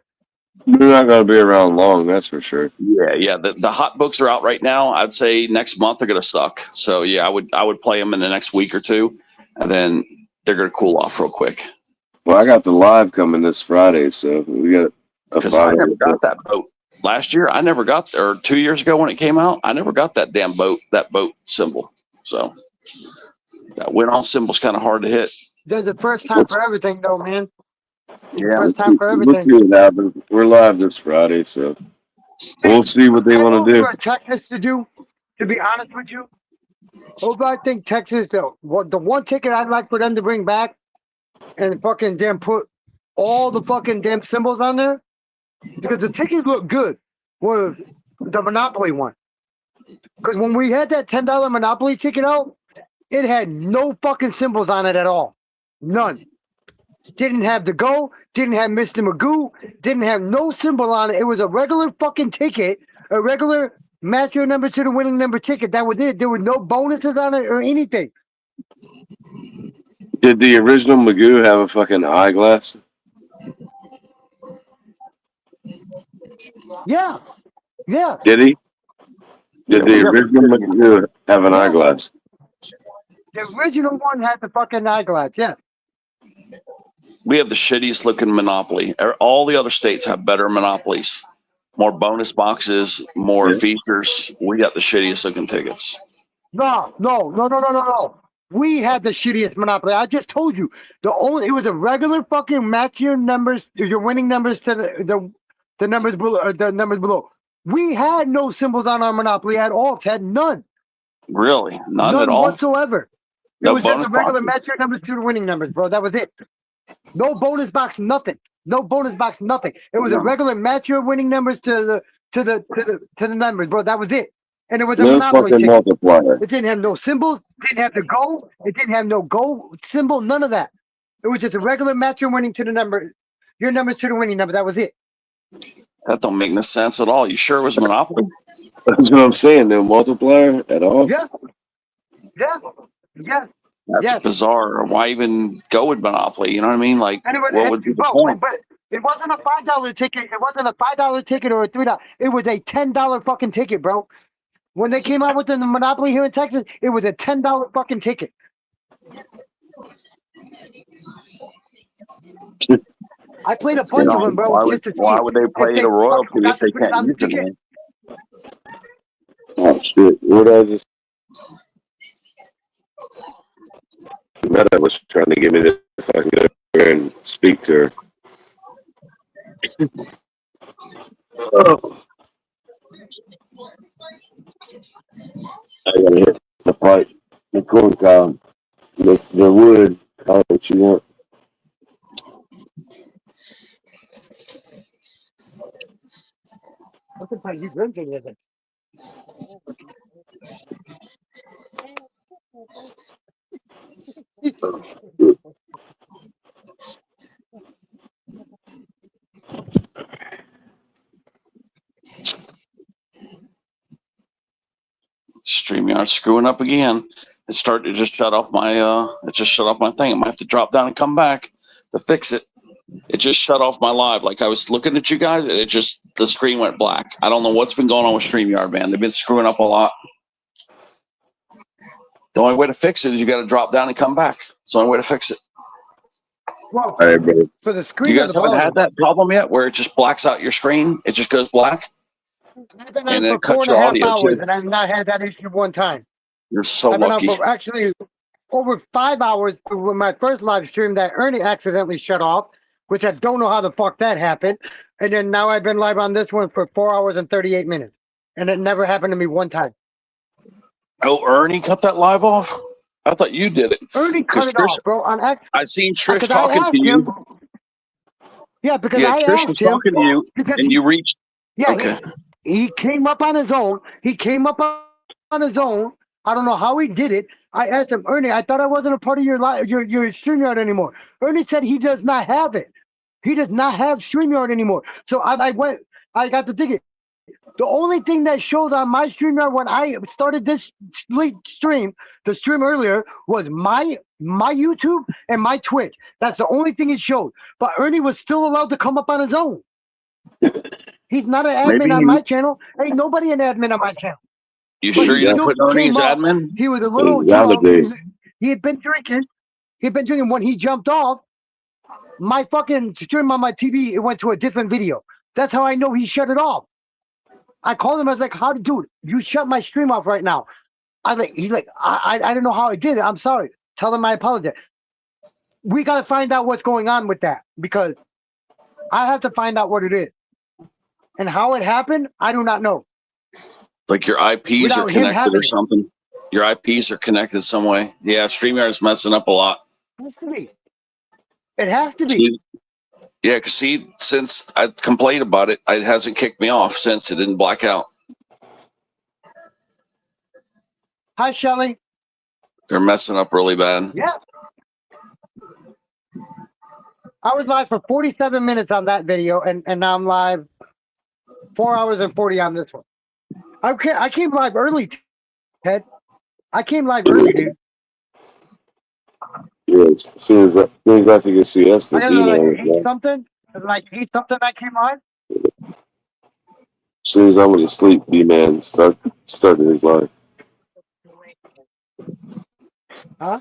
They're not going to be around long, that's for sure. Yeah. The hot books are out right now. I'd say next month they're going to suck. So yeah, I would play them in the next week or two, and then they're going to cool off real quick. Well, I got the live coming this Friday, so we got because I never got that boat last year. I never got, or 2 years ago when it came out, I never got that damn boat, that boat symbol. So that Win All symbol's kind of hard to hit. There's a first time for everything, though, man. Yeah. First time for We'll see everything. what happens. We're live this Friday, so we'll see what they I want know to do. for Texas to do, to be honest with you. Over, I think Texas, the one ticket I'd like for them to bring back and fucking damn put all the fucking damn symbols on there, because the tickets look good, was the Monopoly one. Because when we had that $10 Monopoly ticket out, it had no fucking symbols on it at all. None. Didn't have the go, didn't have Mr. Magoo, didn't have no symbol on it. It was a regular fucking ticket, a regular match your number to the winning number ticket. That was it. There were no bonuses on it or anything. Did the original Magoo have a fucking eyeglass? Yeah. Yeah. Did he? Did the original Magoo have an eyeglass? The original one had the fucking eyeglass, yeah. We have the shittiest looking Monopoly. All the other states have better Monopolies, more bonus boxes, more features. We got the shittiest looking tickets. No. We had the shittiest Monopoly. I just told you. It was a regular fucking match your numbers, your winning numbers to the numbers below. The numbers below. We had no symbols on our Monopoly at all. It had none. Really? None at all? Whatsoever. It No was just bonus a regular boxes? match your numbers to the winning numbers, bro. That was it. No bonus box, nothing. No bonus box, nothing. It was a regular match your winning numbers to the numbers, bro. That was it. And it was a No Monopoly fucking ticket. multiplier. It didn't have no symbols. Didn't have the go. It didn't have no go symbol. None of that. It was just a regular match your winning to the number, your numbers to the winning number. That was it. That don't make no sense at all. You sure it was Monopoly? That's what I'm saying. No multiplier at all. Yeah. That's bizarre. Why even go with Monopoly? You know what I mean? Like, And it was, what would be the bro, point? but it wasn't a $5 ticket. It wasn't a $5 ticket or a $3. It was a $10 fucking ticket, bro. When they came out with the Monopoly here in Texas, it was a $10 fucking ticket. I played a bunch of them, bro. Why would they play the royalty if they can't use it, man? Oh shit! What I just Meta was trying to get me to fucking go there and speak to her. Oh. I gotta hit the pipe, the corn cob, the wood, call it what you want. What the fuck are you drinking with it? StreamYard screwing up again. It just shut off my thing. I might have to drop down and come back to fix it. It just shut off my live. Like I was looking at you guys, and the screen went black. I don't know what's been going on with StreamYard, man. They've been screwing up a lot. The only way to fix it is you got to drop down and come back. It's the only way to fix it. Well, for the screen. You guys haven't had that problem yet, where it just blacks out your screen? It just goes black. I've been And on it for cuts 4.5 your audio, hours, too. and I've not had that issue one time. You're so I've been lucky. on for actually over 5 hours with my first live stream that Ernie accidentally shut off, which I don't know how the fuck that happened. And then now I've been live on this one for 4 hours and 38 minutes, and it never happened to me one time. Oh, Ernie cut that live off? I thought you did it. Ernie cut it off, bro. I seen Trish because talking I to you. him, yeah, because Yeah, I Trish asked was him talking to you, because and you reached. Yeah, Okay. he came up on his own. He came up on his own. I don't know how he did it. I asked him, Ernie, I thought I wasn't a part of your StreamYard anymore. Ernie said he does not have it. He does not have StreamYard anymore. So I got the ticket. The only thing that shows on my StreamYard when I started this stream, the stream earlier, was my YouTube and my Twitch. That's the only thing it showed. But Ernie was still allowed to come up on his own. He's not an admin on my channel. Ain't nobody an admin on my channel. You But sure he you didn't still put Ernie as came up. admin? He was a little drunk. He had been drinking. When he jumped off, my fucking stream on my TV, it went to a different video. That's how I know he shut it off. I called him. I was like, dude, you shut my stream off right now. He's like, I don't know how I did it. I'm sorry. Tell him I apologize. we got to find out what's going on with that because I have to find out what it is. And how it happened, I do not know. Like your IPs Without are him connected having or it. something. Your IPs are connected some way. Yeah, StreamYard's messing up a lot. It has to be. It has to be. See, yeah, because see, since I complained about it, it hasn't kicked me off since it didn't black out. Hi, Shelly. They're messing up really bad. Yeah. I was live for 47 minutes on that video, and now I'm live 4 hours and 40 on this one. I came live early, Ted. I came live early, dude. Yeah, as soon as I can see us, the I don't know, like email. 8 something. Like 8 something, I came live. As soon as I was asleep, D-Man started his life. Huh?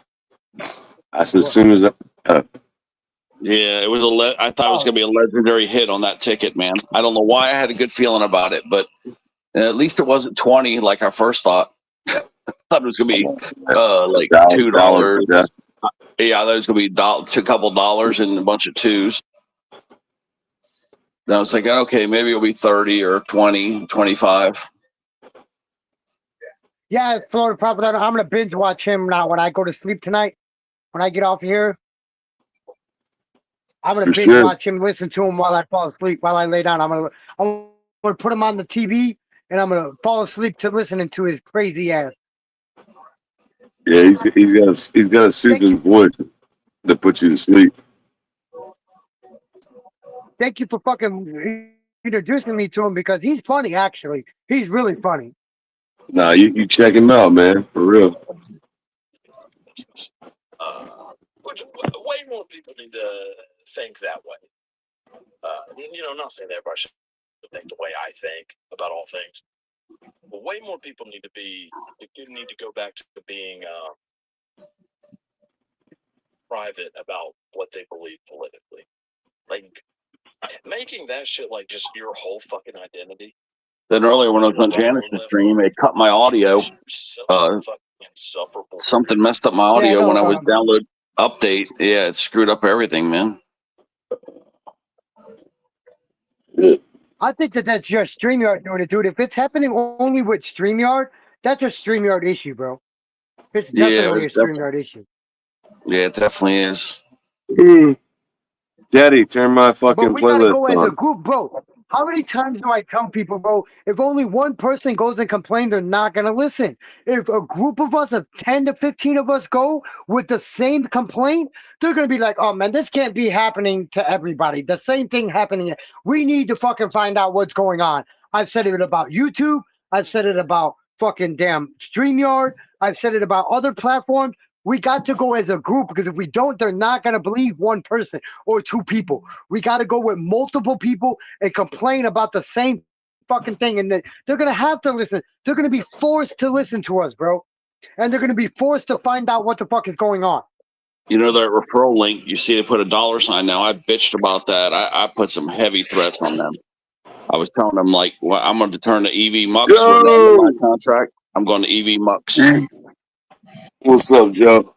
I said, as soon as Yeah, it was I thought it was going to be a legendary hit on that ticket, man. I don't know why I had a good feeling about it, but at least it wasn't 20 like I first thought. I thought it was going to be like $2. Yeah. Yeah, I thought it was going to be a couple dollars and a bunch of twos. Then I was thinking, okay, maybe it'll be 30 or 20, 25. Yeah, Florida Prophet. I'm gonna binge watch him now when I go to sleep tonight. When I get off here, I'm gonna For binge sure. watch him, listen to him while I fall asleep. While I lay down, I'm gonna put him on the TV, and I'm gonna fall asleep to listening to his crazy ass. Yeah, he's got a soothing voice that puts you to sleep. Thank you for fucking introducing me to him because he's funny. Actually, he's really funny. Nah, you check him out, man, for real. Which way more people need to think that way. Not saying that everybody should think the way I think about all things, but way more people need to go back to being private about what they believe politically. Like making that shit like just your whole fucking identity. Then earlier when I was on Janice's stream, it cut my audio. Something messed up my audio when I was download update. Yeah, it screwed up everything, man. I think that's just StreamYard doing it, dude. If it's happening only with StreamYard, that's a StreamYard issue, bro. It's definitely a StreamYard issue. Yeah, it definitely is. Daddy, turn my fucking But we gotta playlist go as on. a group, bro. How many times do I tell people, bro, if only one person goes and complains, they're not gonna listen. If a group of us, of 10 to 15 of us go with the same complaint, they're gonna be like, oh man, this can't be happening to everybody. The same thing happening. We need to fucking find out what's going on. I've said it about YouTube. I've said it about fucking damn StreamYard. I've said it about other platforms. We got to go as a group because if we don't, they're not going to believe one person or two people. We got to go with multiple people and complain about the same fucking thing. And then they're going to have to listen. They're going to be forced to listen to us, bro. And they're going to be forced to find out what the fuck is going on. You know, that referral link, you see they put a $sign now. I bitched about that. I put some heavy threats on them. I was telling them, like, well, I'm going to turn to EV Mux when they end my contract. I'm going to EV Mux. What's up, Joe?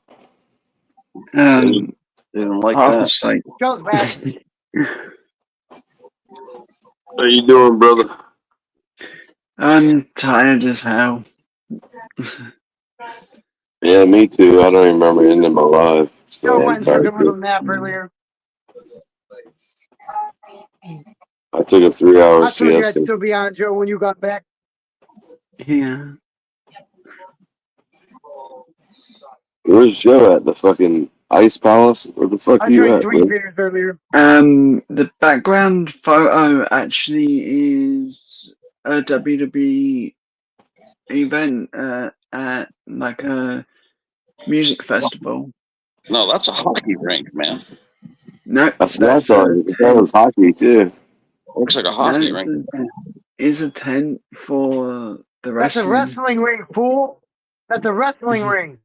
Didn't like that. Joe's back. How you doing, brother? I'm tired as hell. Yeah, me too. I don't even remember ending my life. So Joe I'm went and took tired a little too. nap earlier. I took a 3-hour I told you I'd siesta. still be on, Joe, when you got back. Yeah. Where's Joe at? The fucking Ice Palace? Where the fuck I are you drank at, 3 bro? beers earlier. The background photo actually is a WWE event at like a music festival. No, that's a hockey rink, man. No, That's what I that's thought. a That was hockey too. Looks like a no, hockey rink. it's a tent for the That's a wrestling. wrestling ring, fool. That's a wrestling ring.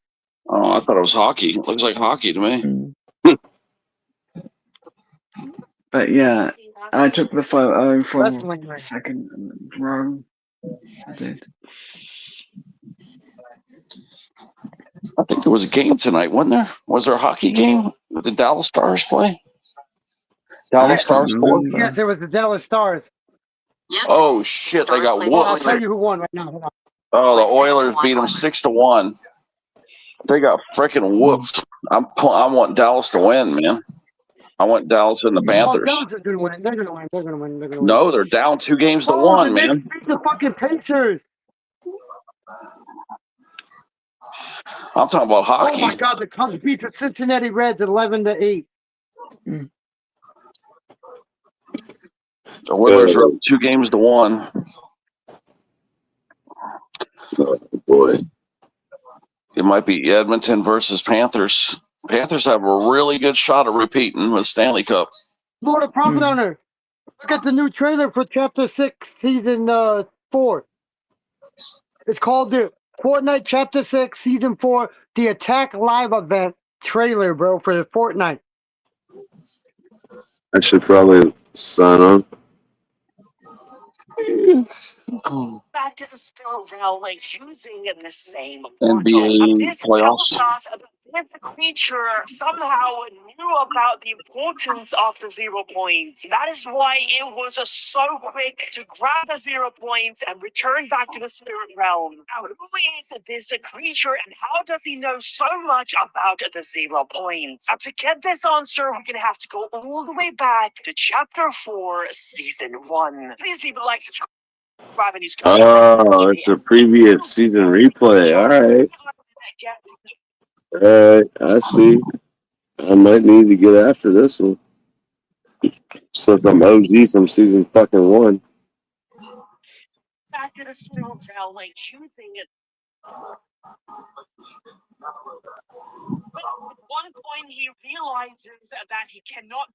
Oh, I thought it was hockey. It looks like hockey to me. But yeah, I took the photo from Wrestling ring. second row. I did. I think there was a game tonight, wasn't there? Was there a hockey game? did Dallas Stars play? I Dallas can't Stars scored? remember. Yes, it was the Dallas Stars. Oh shit, they got Well, I'll whooped. tell you who won right now. Hold on. Oh, the Oilers beat them 6-1. They got freaking whooped. I want Dallas to win, man. I want Dallas and the Oh, Panthers. Dallas is gonna win. They're gonna win. They're gonna win. They're gonna win. No, they're down 2 games to Oh, 1, the Knicks man. beat the fucking Pacers. I'm talking about Oh hockey. my God, the Cubs beat the Cincinnati Reds 11-8. The Oilers are up 2 games to 1. Oh, boy. It might be Edmonton versus Panthers. Panthers have a really good shot at repeating with Stanley Cup. Florida Profit Owner. Look at the new trailer for Chapter 6, Season 4. It's called the Fortnite Chapter 6, Season 4, the Attack Live event trailer, bro, for the Fortnite. I should probably sign on. Back to the spirit realm, like using the same NBA portal. This playoffs. tells us that the creature somehow knew about the importance of the 0 points. That is why it was so quick to grab the 0 points and return back to the spirit realm. Now, who is this creature and how does he know so much about the 0 points? Now, to get this answer, we're going to have to go all the way back to Chapter 4, Season 1. Please leave a like, subscribe. Oh, it's a previous season replay. All right. I see. I might need to get after this one. Since I'm OG from season fucking 1. Back to the spirit realm, like using it. But at one point he realizes that he cannot.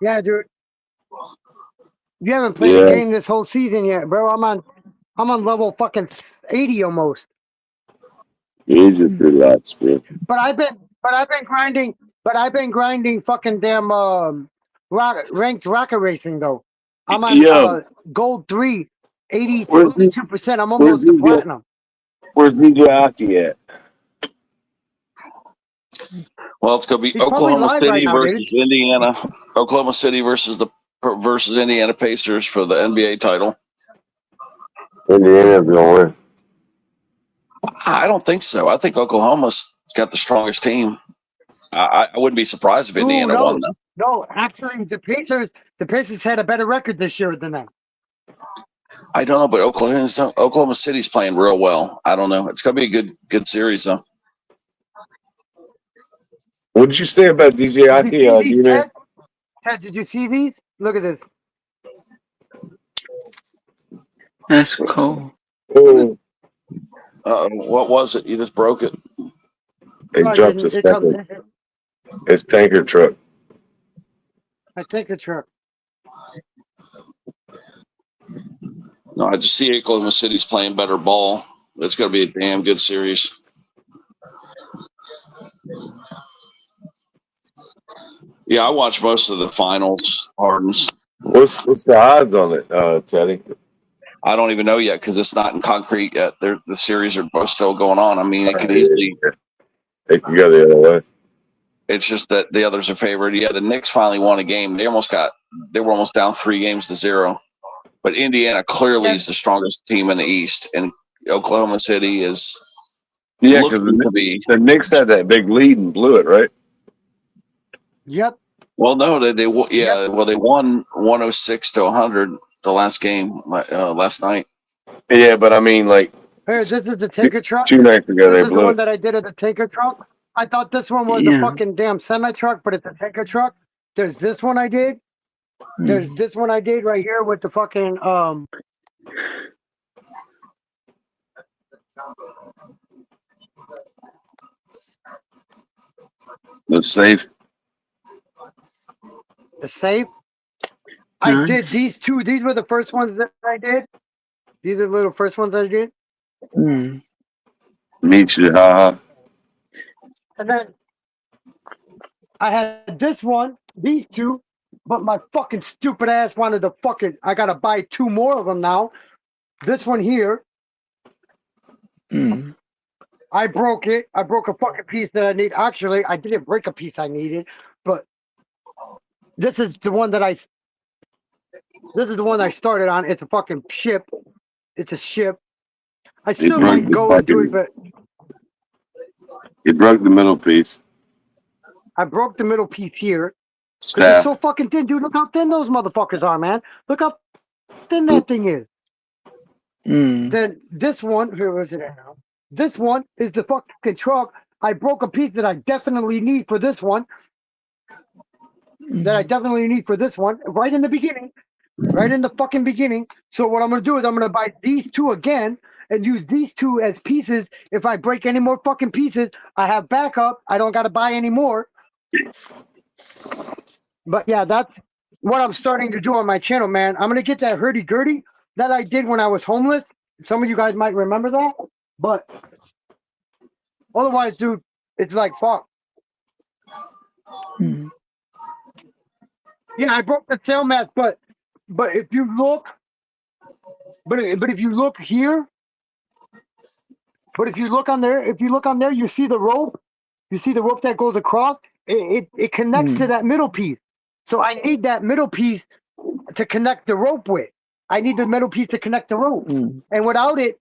Yeah, dude. You haven't played a game this whole season yet, bro. I'm on level fucking 80 almost. You just relax, bro. But I've been grinding fucking damn ranked rocket racing though. I'm on gold 3, 82%. I'm almost to platinum. Where's DJ Aki at? Well, it's going to be He's probably Oklahoma live City right now, versus dude. Indiana. Oklahoma City versus Indiana Pacers for the NBA title. Indiana's gonna win. I don't think so. I think Oklahoma's got the strongest team. I wouldn't be surprised if Indiana won, though. No, actually, the Pacers had a better record this year than them. I don't know, but Oklahoma City's playing real well. I don't know. It's going to be a good series, though. What did you say about DJ Aki? Ted, did you see these? Look at this. That's cool. Oh, what was it? You just broke it. it dropped a second. It's tanker truck. I think it's truck. No, I just see Oklahoma City's playing better ball. It's going to be a damn good series. Yeah, I watched most of the finals, Hardens. What's the odds on it, Teddy? I don't even know yet because it's not in concrete yet. The series are both still going on. I mean, it could easily. It could go the other way. It's just that the others are favored. Yeah, the Knicks finally won a game. They were almost down 3 games to 0. But Indiana clearly is the strongest team in the East, and Oklahoma City is. Yeah, because the Knicks had that big lead and blew it, right? Yep. Well, no, they won 106-100 the last game last night. Yeah, but I mean, like. Here, this is the tanker truck. 2 nights ago, This they is the blew one it. that I did at the tanker truck. I thought this one was the fucking damn semi truck, but it's a tanker truck. There's this one I did. There's this one I did right here with the fucking The safe. The safe. I did these 2. These were the first ones that I did. These are the little first ones I did. Meet you, haha. And then I had this one, these 2, but my fucking stupid ass wanted to I gotta buy 2 more of them now. This one here. I I broke it. I broke a fucking piece that I need. Actually, I didn't break a piece I needed, but this is the one that this is the one I started on. It's a fucking ship. It's a ship. I It still broke might the go and do it, fucking. but It broke the middle piece. I broke the middle piece here because it's Staff. so fucking thin, dude. Look how thin those motherfuckers are, man. Look how thin that thing is. Then this one, where is it at now? This one is the fucking truck. I broke a piece that I definitely need for this one. That I definitely need for this one. Right in the beginning. Right in the fucking beginning. So what I'm gonna do is I'm gonna buy these two again and use these two as pieces. If I break any more fucking pieces, I have backup. I don't gotta buy any more. But yeah, that's what I'm starting to do on my channel, man. I'm gonna get that hurdy-gurdy that I did when I was homeless. Some of you guys might remember that, but otherwise, dude, it's like fuck. Yeah, I broke the sail mast, but if you look, but if you look here, but if you look on there, you see the rope. You see the rope that goes across. It connects to that middle piece. So I need that middle piece to connect the rope with. I need the middle piece to connect the rope, and without it,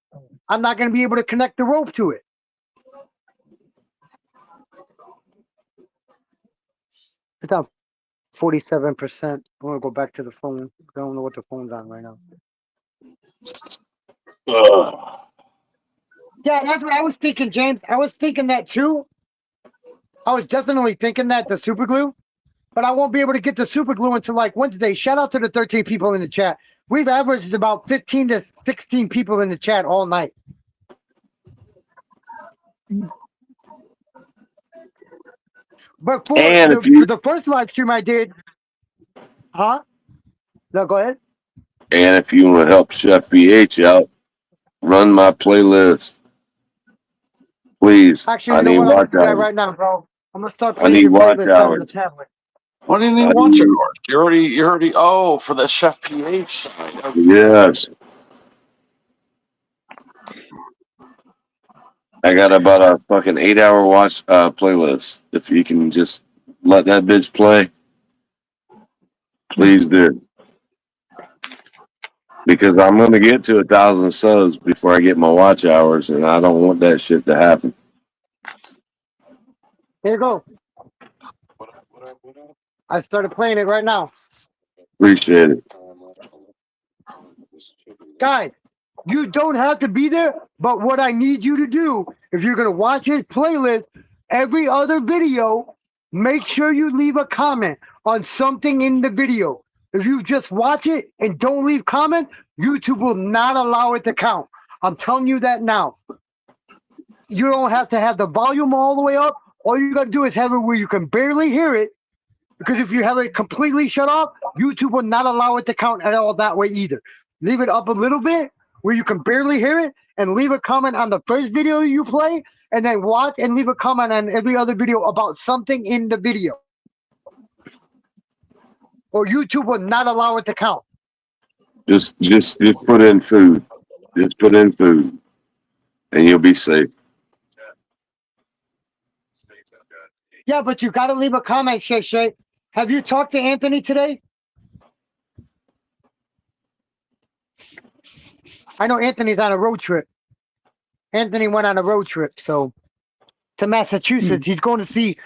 I'm not going to be able to connect the rope to it. It's on 47%. I'm going to go back to the phone. I don't know what the phone's on right now. Yeah, that's what I was thinking, James. I was thinking that too. I was definitely thinking that the super glue, but I won't be able to get the super glue until like Wednesday. Shout out to the 13 people in the chat. We've averaged about 15 to 16 people in the chat all night. But for the first live stream I did, huh? No, go ahead. And if you want to help Chef PH out, run my playlist. Please. Actually, I you know need what? I'm watch going to do that hours. right now, bro. I'm going to start I playing need your watch playlist on the hours. tablet. What do you need I watch it need- for? You already. Oh, for the Chef PH side. Okay. Yes. I got about a fucking 8-hour watch playlist. If you can just let that bitch play, please do. Because I'm gonna get to 1,000 subs before I get my watch hours, and I don't want that shit to happen. Here you go. I started playing it right now. Appreciate it. Guys, you don't have to be there, but what I need you to do, if you're going to watch his playlist, every other video, make sure you leave a comment on something in the video. If you just watch it and don't leave comments, YouTube will not allow it to count. I'm telling you that now. You don't have to have the volume all the way up. All you got to do is have it where you can barely hear it. Because if you have it completely shut off, YouTube will not allow it to count at all that way either. Leave it up a little bit where you can barely hear it, and leave a comment on the first video you play, and then watch and leave a comment on every other video about something in the video. Or YouTube will not allow it to count. Just put in food. Just put in food, and you'll be safe. Yeah, but you got to leave a comment, Shay Shay. Have you talked to Anthony today? I know Anthony's on a road trip. Anthony went on a road trip, so to Massachusetts. He's going to see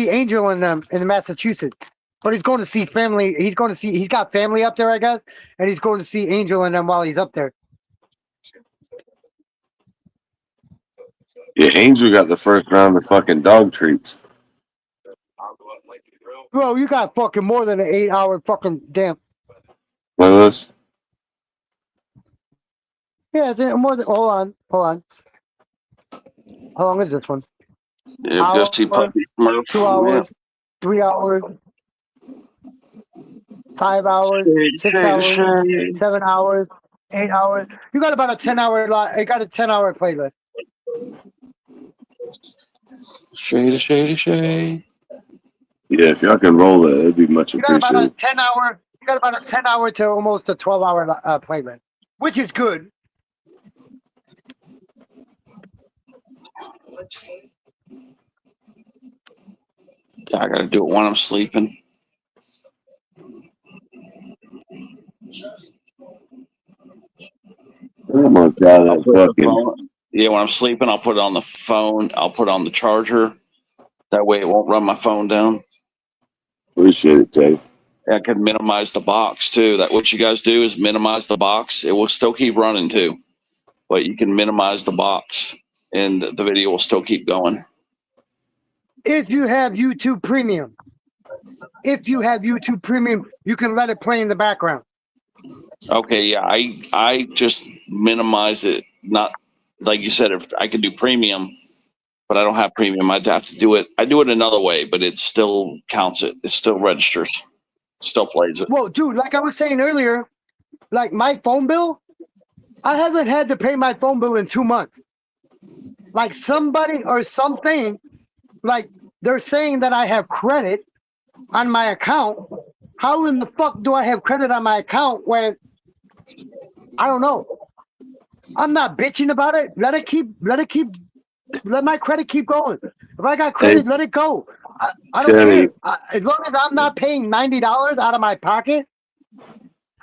Angel and them in Massachusetts. But he's going to see family. He's got family up there, I guess, and he's going to see Angel and them while he's up there. Yeah, Angel got the first round of fucking dog treats. Bro, you got fucking more than an 8-hour fucking damn. Playlist. Yeah, it's more than. Hold on. How long is this one? Yeah, just keep puppy 2 hours, 3 hours, 5 hours, 6 hours, 7 hours, 8 hours. You got about a 10-hour lot. You got a 10-hour playlist. Shady. Yeah, if y'all can roll it, it'd be much You got about a appreciated. 10-hour. You got about a 10-hour to almost a 12-hour playlist, which is good. I gotta do it when I'm sleeping. Oh my god, I'll that put the fucking phone. Yeah, when I'm sleeping, I'll put it on the phone. I'll put it on the charger. That way, it won't run my phone down. appreciate it, Tate. I can minimize the box too. That what you guys do is minimize the box. It will still keep running too, but you can minimize the box, and the video will still keep going. If you have YouTube Premium, you can let it play in the background. Okay, yeah, I just minimize it. Not like you said, if I could do premium, but I don't have premium. I'd have to do it. I do it another way, but it still counts it. It still registers. Still plays it. Well, dude, like I was saying earlier, like my phone bill, I haven't had to pay my phone bill in 2 months. Like somebody or something, like they're saying that I have credit on my account. How in the fuck do I have credit on my account when I don't know? I'm not bitching about it. Let my credit keep going. If I got credit, let it go. I don't Teddy. care. As long as I'm not paying $90 out of my pocket,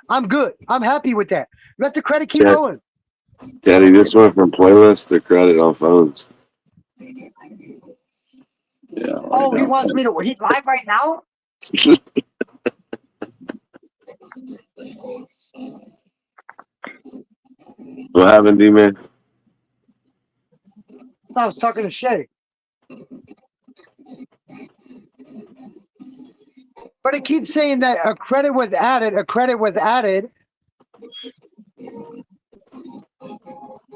I'm good. I'm happy with that. Let the credit keep going. Daddy, this went from playlist to credit on phones. Yeah. Oh, he wants me to. He's live right now. What happened, D-Man? I was talking to Shay. But it keeps saying that a credit was added. A credit was added.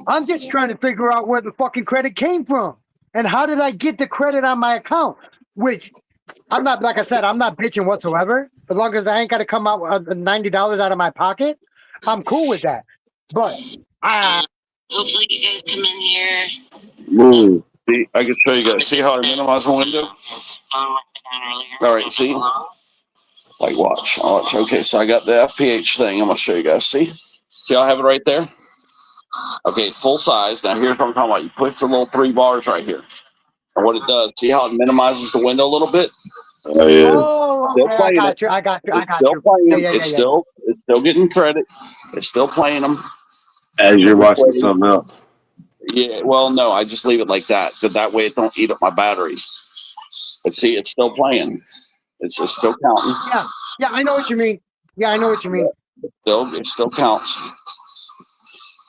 I'm just trying to figure out where the fucking credit came from. And how did I get the credit on my account? Which I'm not, like I said, I'm not bitching whatsoever. As long as I ain't got to come out with $90 out of my pocket, I'm cool with that. But hopefully you guys come in here. Move. See, I can show you guys. See how I minimize the window? All right, see? Like, watch. Okay, so I got the FPH thing. I'm going to show you guys. See? See how I have it right there? Okay, full size. Now, here's what I'm talking about. You push the little 3 bars right here. And what it does, see how it minimizes the window a little bit? Oh, yeah. oh, Still okay, I playing got it. you. I got you. I It's got still you. playing them. Yeah. It's still getting credit. It's still playing them. As you're watching something else. Yeah, well, no, I just leave it like that. So that way it don't eat up my battery. But see, it's still playing. It's still counting. Yeah, I know what you mean. It still counts.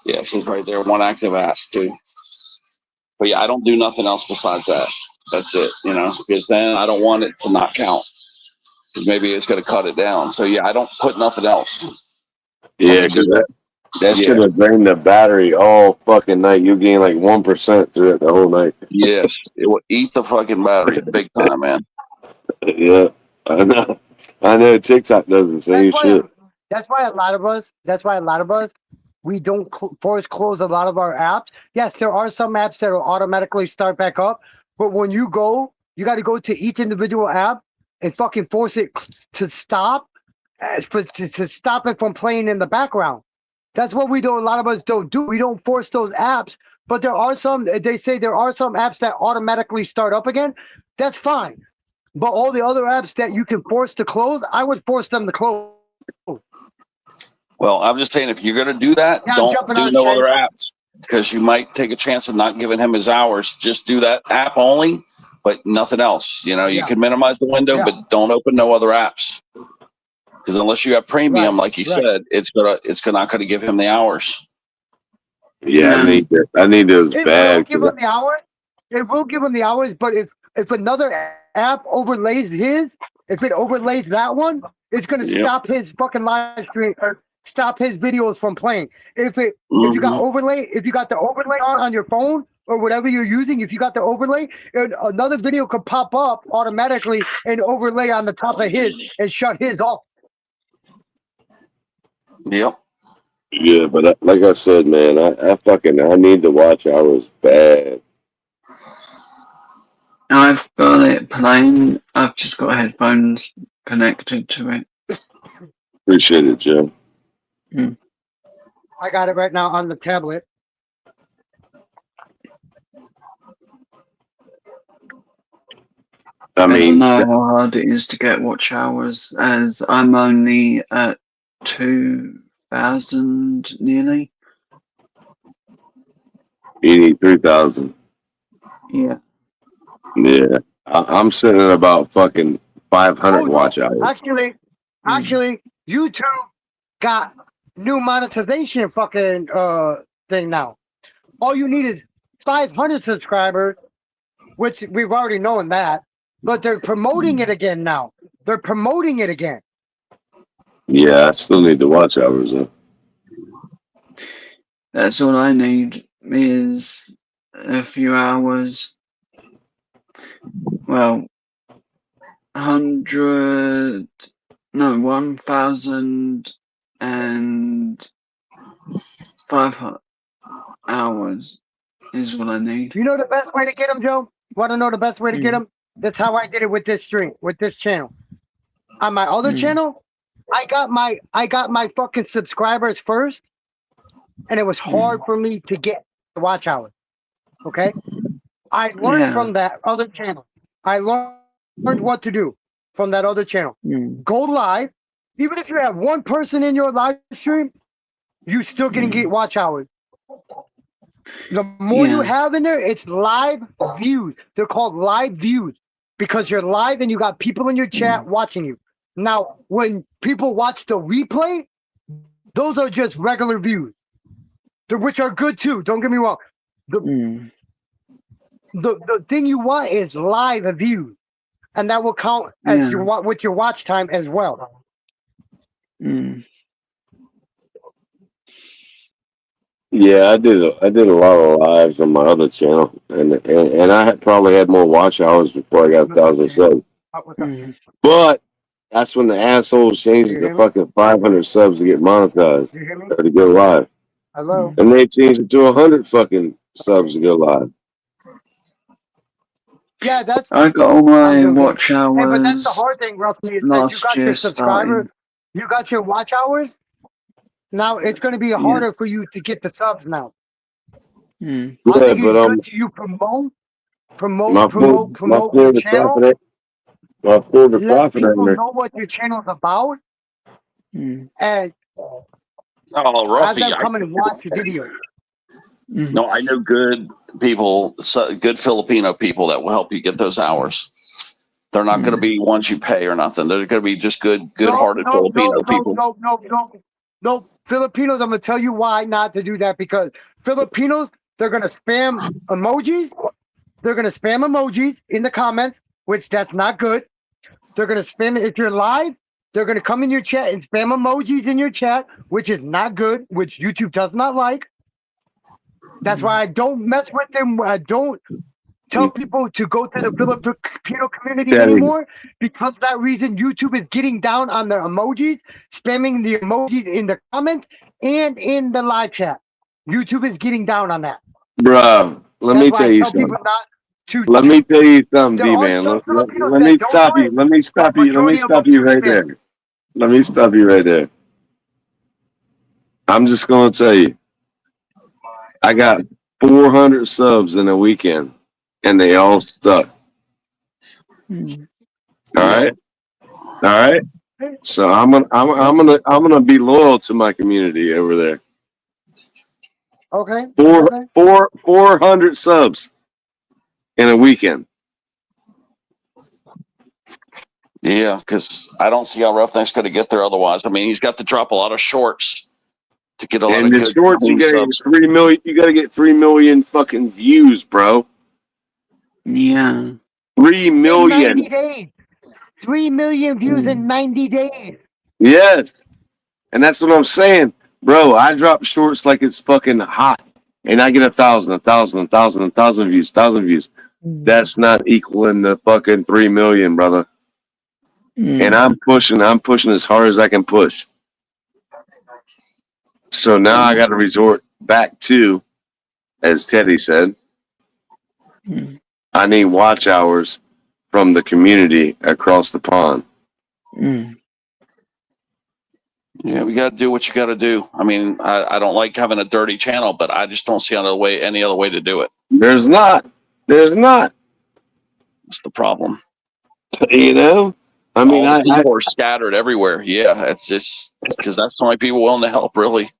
Yeah, it says right there, 1 active app too. But yeah, I don't do nothing else besides that. That's it, because then I don't want it to not count. Because maybe it's going to cut it down. So yeah, I don't put nothing else. Yeah, because that should have drained the battery all fucking night. You gain like 1% through it the whole night. Yes, it will eat the fucking battery big time, man. Yeah, I know. TikTok does the same shit. That's why a lot of us, we don't force close a lot of our apps. Yes, there are some apps that will automatically start back up, but when you got to go to each individual app and fucking force it to stop, to stop it from playing in the background. That's what we do. A lot of us don't do. We don't force those apps, but they say there are some apps that automatically start up again. That's fine. But all the other apps that you can force to close, I would force them to close. Well, I'm just saying, if you're going to do that, don't do no other apps, because you might take a chance of not giving him his hours. Just do that app only, but nothing else. You can minimize the window, but don't open no other apps. Because unless you have premium, like you said, it's not gonna give him the hours. Yeah, I need those bags. It will give him the hours. It will give him the hours, but if another app overlays if it overlays that one, it's gonna stop his fucking live stream or stop his videos from playing. If you got the overlay on your phone or whatever you're using, if you got the overlay, another video could pop up automatically and overlay on the top of his and shut his off. Yep. Yeah, but like I said, man, I need to watch hours bad. I've got it playing. I've just got headphones connected to it. Appreciate it, Joe. I got it right now on the tablet. I I don't mean, know how hard it is to get watch hours, as I'm only at 2,000 nearly. you need 3,000. Yeah. Yeah. I'm sitting at about fucking 500 Oh, watch no. hours. Actually, YouTube got new monetization fucking thing now. All you need is 500 subscribers, which we've already known that, but they're promoting it again now. They're promoting it again. Yeah, I still need the watch hours though. That's all I need is a few hours. Well, 1,500 hours is what I need. You know the best way to get them, Joe? Want to know the best way to get them? That's how I did it with this stream, with this channel. On my other channel, I got my fucking subscribers first, and it was hard for me to get the watch hours. Okay, I learned from that other channel. I learned what to do from that other channel. Go live, even if you have one person in your live stream, you still gonna get watch hours. The more you have in there, it's live views. They're called live views because you're live and you got people in your chat watching you. Now, when people watch the replay, those are just regular views, which are good too. Don't get me wrong. The thing you want is live views, and that will count as your with your watch time as well. Yeah, I did a lot of lives on my other channel, and I had probably had more watch hours before I got 1,000 subs. But that's when the assholes changed it to fucking 500 subs to get monetized or to go live. Hello. And they changed it to 100 fucking subs to go live. Yeah, that's. I got all my watch hours. Hey, but that's the hard thing, roughly, is that you got your subscribers, you got your watch hours. Now it's going to be harder for you to get the subs now. I think it's good to you promote your channel. My forward Let profit people earner. know what your channel's about, and Oh, have Ruffy, them come and watch your video. No, I know good people, good Filipino people that will help you get those hours. They're not going to be ones you pay or nothing. They're going to be just good-hearted Filipino people. No, Filipinos, I'm going to tell you why not to do that, because Filipinos, they're going to spam emojis. They're going to spam emojis in the comments, which that's not good. They're going to spam it. If you're live, they're going to come in your chat and spam emojis in your chat, which is not good, which YouTube does not like. That's why I don't mess with them. I don't tell people to go to the Filipino community anymore, because of that reason. YouTube is getting down on their emojis, spamming the emojis in the comments and in the live chat. YouTube is getting down on that. Bro, let me tell you something. Let me tell you something, D-Man. Let me stop you. Let me stop you. Let me stop you right there. Let me stop you right there. I'm just going to tell you. I got 400 subs in a weekend, and they all stuck. All right. So I'm gonna be loyal to my community over there. Okay. 400 subs in a weekend. Yeah, because I don't see how Roughneck's going to get there otherwise. I mean, he's got to drop a lot of shorts to get a lot of the good shorts. You gotta subs. get 3 million. You gotta get 3 million fucking views, bro. Yeah. 3 million. In 90 days. 3 million views in 90 days. Yes, and that's what I'm saying, bro. I drop shorts like it's fucking hot, and I get 1,000 views. That's not equaling the fucking 3 million, brother. And I'm pushing as hard as I can push. So now I got to resort back to, as Teddy said, I need watch hours from the community across the pond. Yeah, we got to do what you got to do. I mean, I don't like having a dirty channel, but I just don't see any other way to do it. There's not. That's the problem. You know, I mean, all the people are scattered everywhere. Yeah, it's just because that's the only people willing to help, really.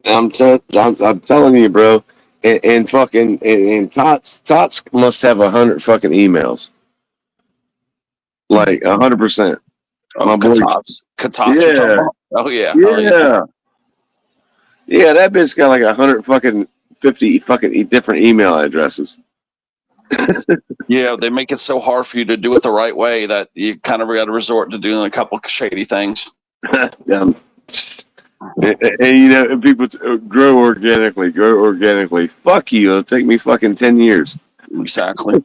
I'm telling you, bro. And fucking and Tots must have 100 fucking emails, like 100%. Oh, My boy, Katats you're talking yeah, about? Oh yeah, oh yeah. yeah. That bitch got like 100 fucking 50 fucking different email addresses. Yeah, they make it so hard for you to do it the right way that you kind of got to resort to doing a couple of shady things. And you know, people grow organically. Fuck you. It'll take me fucking 10 years. Exactly.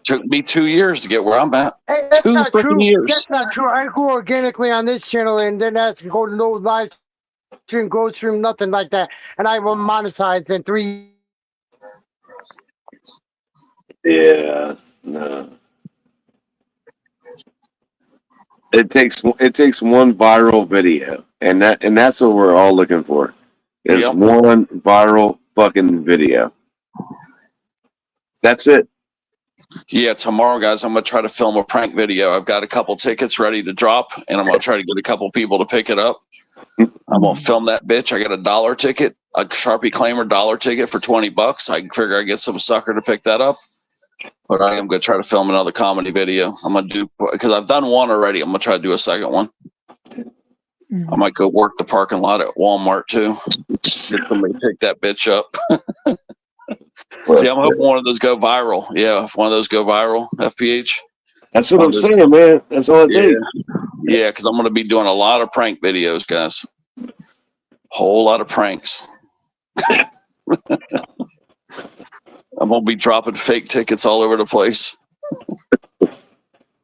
Took me 2 years to get where I'm at. Hey, that's 2 not freaking true. years. That's not true. I go organically on this channel, and then that's go to no live stream, go stream, nothing like that, and I will monetize in 3. Yeah, no. It takes one viral video, and that's what we're all looking for. Is Yep. one viral fucking video. That's it. Yeah, tomorrow, guys, I'm gonna try to film a prank video. I've got a couple tickets ready to drop, and I'm gonna try to get a couple people to pick it up. I'm gonna film that bitch. I got a $1 ticket, a Sharpie Claimer $1 ticket for $20. I figure I get some sucker to pick that up. But I am gonna try to film another comedy video. I'm gonna do because I've done one already. I'm gonna try to do a second one. I might go work the parking lot at Walmart too. Get somebody to pick that bitch up. See, I'm hoping one of those go viral. Yeah, if one of those go viral, FPH. That's what I'm saying, man. That's all it takes. Yeah, because I'm going to be doing a lot of prank videos, guys. Whole lot of pranks. I'm going to be dropping fake tickets all over the place.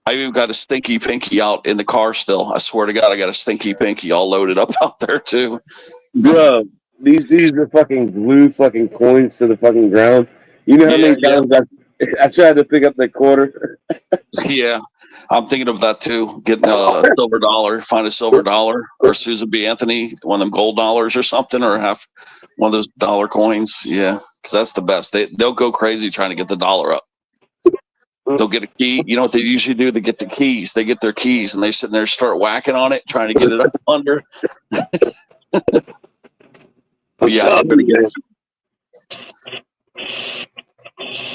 I even got a stinky pinky out in the car still. I swear to God, I got a stinky pinky all loaded up out there too. Bro, these dudes are fucking glue fucking coins to the fucking ground. You know how many times I tried to pick up the quarter? Yeah, I'm thinking of that too. Getting a silver dollar, find a silver dollar, or Susan B. Anthony, one of them gold dollars or something, or have one of those dollar coins. Yeah, because that's the best. They'll go crazy trying to get the dollar up. They'll get a key. You know what they usually do? They get the keys. They get their keys and they sit there and start whacking on it, trying to get it up under. But yeah, I'm gonna get.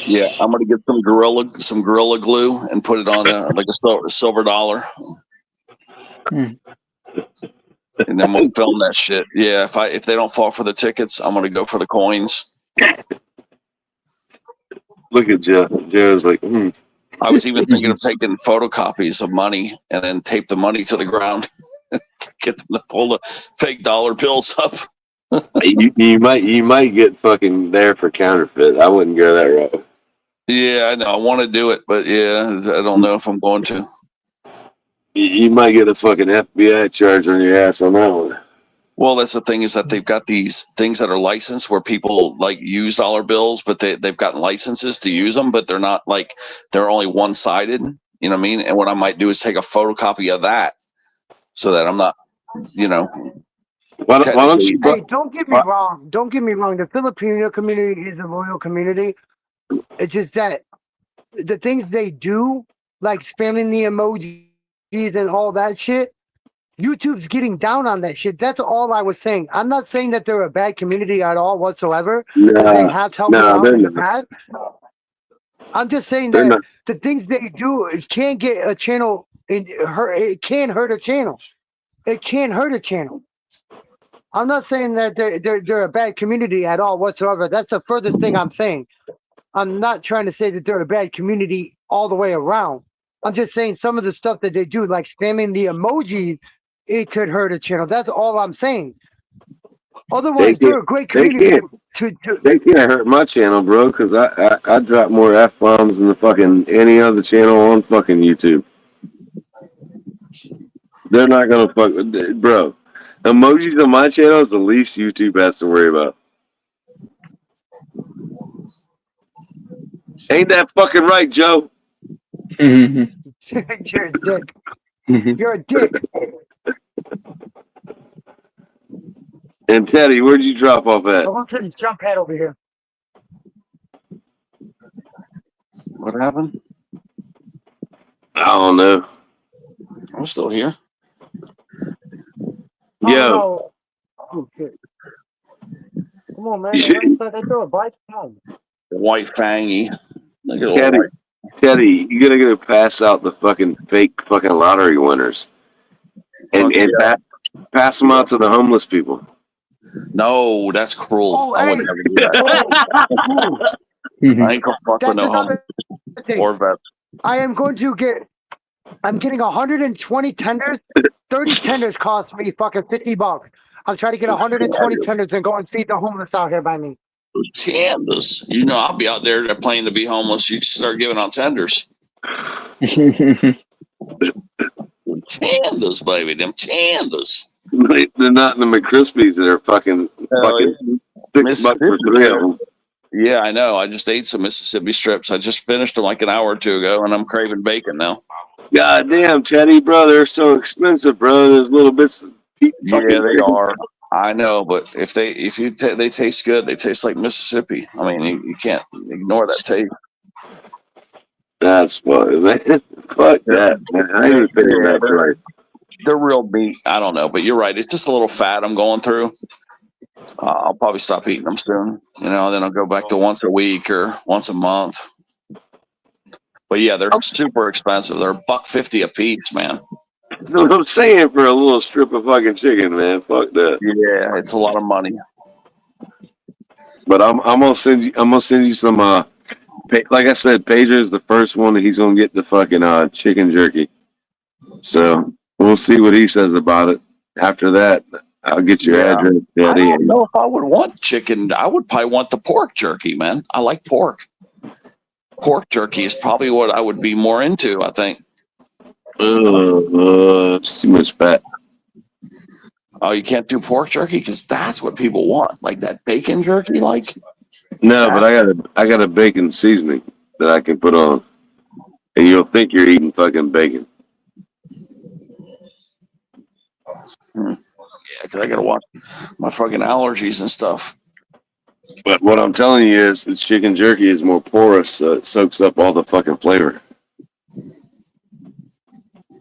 Yeah, I'm gonna get some gorilla glue and put it on like a silver dollar, and then we'll film that shit. Yeah, if they don't fall for the tickets, I'm gonna go for the coins. Look at Joe. Joe's like, I was even thinking of taking photocopies of money and then tape the money to the ground, get them to pull the fake dollar bills up. you might get fucking there for counterfeit. I wouldn't go that route. Yeah, I know. I want to do it, but yeah, I don't know if I'm going to. You might get a fucking FBI charge on your ass on that one. Well, that's the thing is that they've got these things that are licensed where people like use dollar bills, but they've gotten licenses to use them, but they're not like they're only one-sided. You know what I mean? And what I might do is take a photocopy of that so that I'm not, you know. Why don't you? Hey, don't get me wrong. Don't get me wrong. The Filipino community is a loyal community. It's just that the things they do, like spamming the emojis and all that shit, YouTube's getting down on that shit. That's all I was saying. I'm not saying that they're a bad community at all whatsoever. They have helped me out in the past. I'm just saying that the things they do, it can get a channel. It can hurt a channel. It can hurt a channel. I'm not saying that they're a bad community at all whatsoever. That's the furthest thing I'm saying. I'm not trying to say that they're a bad community all the way around. I'm just saying some of the stuff that they do, like spamming the emojis, it could hurt a channel. That's all I'm saying. Otherwise, they're a great community. They can't hurt my channel, bro, because I drop more F-bombs than the fucking any other channel on fucking YouTube. They're not gonna fuck, bro. Emojis on my channel is the least YouTube has to worry about. Ain't that fucking right, Joe? You're a dick. You're a dick. And Teddy, where'd you drop off at? I want to jump pad over here. What happened? Oh no. I'm still here. Oh, Yo. no. Oh, shit. Come on, man. Right inside that door. Bite down. White fangy. Look at Teddy, white. Teddy, you gotta go pass out the fucking fake fucking lottery winners, and Fuck yeah. pass them out to the homeless people. No, that's cruel. Oh, I would hey. never do that. I ain't gonna fuck with That's no homeless another thing. or vets. I am going to get. I'm getting 120 tenders. 30 tenders cost me fucking $50. I'll try to get 120 tenders and go and feed the homeless out here by me. Tenders. You know, I'll be out there playing to be homeless. You start giving out tenders. Tenders, baby. Them tenders. They're not in the McCrispies. They're fucking $6 for 3 of them. Yeah, I know. I just ate some Mississippi strips. I just finished them like an hour or two ago, and I'm craving bacon now. God damn, Teddy, bro, they're so expensive, bro. There's little bits of Yeah, they are. I know, but if they taste good, they taste like Mississippi. I mean, you can't ignore that taste. That's funny, man. Fuck that, man. I ain't even thinking that right. They're real meat. I don't know, but you're right. It's just a little fat I'm going through. I'll probably stop eating them soon. You know, then I'll go back to once a week or once a month. But yeah, they're super expensive. They're $1.50 a piece, man. That's what I'm saying for a little strip of fucking chicken, man. Fuck that. Yeah, it's a lot of money. But I'm gonna send you some. Like I said, Pedro's the first one that he's gonna get the fucking chicken jerky. So we'll see what he says about it. After that, I'll get your address, Daddy. I don't know if I would want chicken. I would probably want the pork jerky, man. I like pork. Pork jerky is probably what I would be more into, I think. It's too much fat. Oh, you can't do pork jerky because that's what people want, like that bacon jerky, like. No, but I got a bacon seasoning that I can put on, and you'll think you're eating fucking bacon. Yeah, because I gotta watch my fucking allergies and stuff. But what I'm telling you is, this chicken jerky is more porous, so it soaks up all the fucking flavor.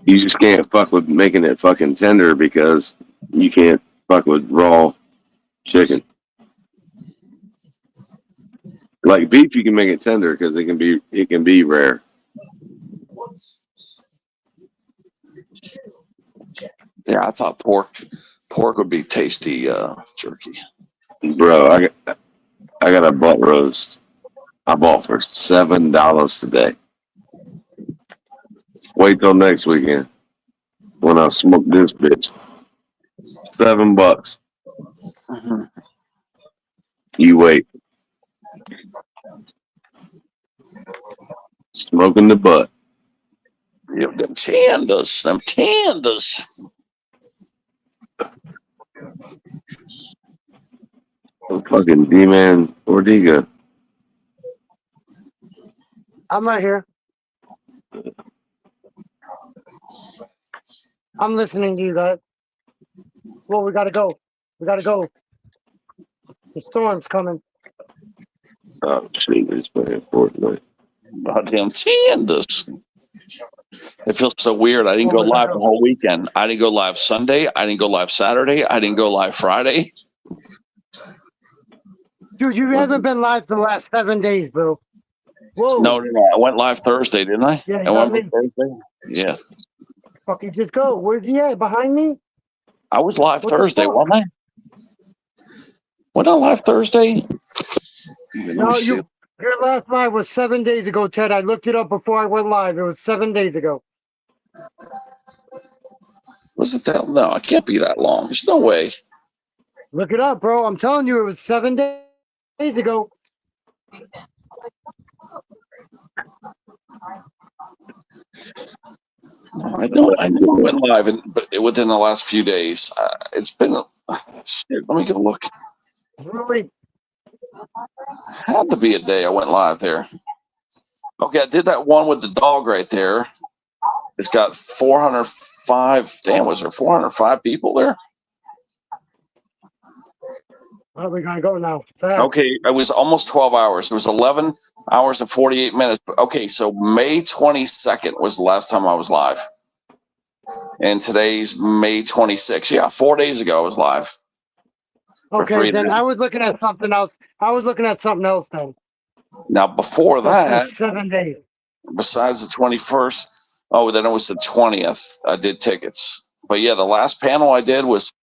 You just can't fuck with making it fucking tender because you can't fuck with raw chicken. Like beef, you can make it tender because it can be rare. Yeah, I thought pork would be tasty jerky. Bro, I got a butt roast. I bought for $7 today. Wait till next weekend when I smoke this bitch. $7. Mm-hmm. You wait. Smoking the butt. Yep, them tenders. Fucking D-Man Ortega. I'm right here. I'm listening to you guys. Well, we gotta go. We gotta go. The storm's coming. Oh shit, he's playing Fortnite. Goddamn tenders. It feels so weird. I didn't go live the whole weekend. I didn't go live Sunday. I didn't go live Saturday. I didn't go live Friday. Dude, you haven't been live for the last 7 days, bro. Whoa. No. I went live Thursday, didn't I? Yeah, I went live Thursday. Yeah. Fucking just go. Where's he at? Behind me? I was live What the Thursday, fuck? wasn't I? Wasn't I live Thursday? No, your last live was 7 days ago, Ted. I looked it up before I went live. It was 7 days ago. Was it that? No, it can't be that long. There's no way. Look it up, bro. I'm telling you, it was 7 days ago. I know I went live, but within the last few days, it's been. Shit, let me go look. Really? Had to be a day I went live there. Okay, I did that one with the dog right there. It's got 405. Damn, was there 405 people there? Where are we gonna go now? Fast. Okay, it was almost 12 hours. It was 11 hours and 48 minutes. Okay, so May 22nd was the last time I was live. And today's May 26th. Yeah, 4 days ago I was live. For Okay, 3 then days. I was looking at something else. I was looking at something else then. Now, before That that, said 7 days. besides the 21st, oh, then it was the 20th. I did tickets. But yeah, the last panel I did was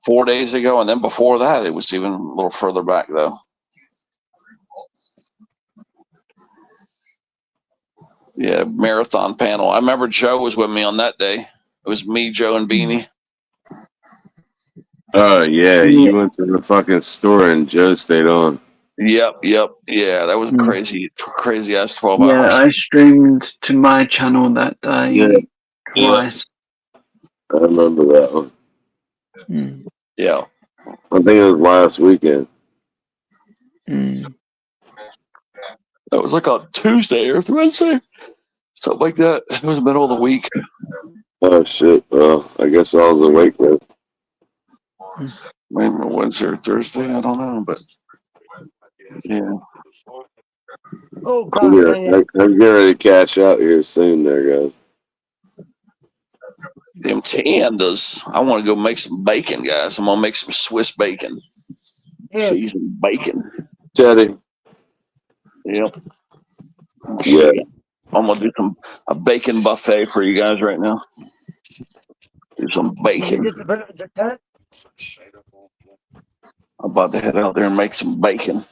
4 days ago. And then before that, it was even a little further back, though. Yeah, marathon panel. I remember Joe was with me on that day. It was me, Joe, and Beanie. Oh yeah, you went to the fucking store and Joe stayed on. Yep. Yeah, that was crazy ass 12 Yeah, hours. I streamed to my channel that day Yeah. twice. I remember that one. Mm. Yeah. I think it was last weekend. Mm. That was like on Tuesday or Wednesday. Something like that. It was the middle of the week. Oh shit. Well, I guess I was awake then. Maybe Wednesday or Thursday. I don't know, but yeah. Oh God, dang it. I'm getting ready to cash out here soon there, guys. Them tandas. I want to go make some bacon, guys. I'm gonna make some Swiss bacon. Yeah. Seasoned bacon. Teddy. Yep. Yeah. I'm gonna do a bacon buffet for you guys right now. Do some Did you bacon. get the benefits of that? I'm about to head out there and make some bacon.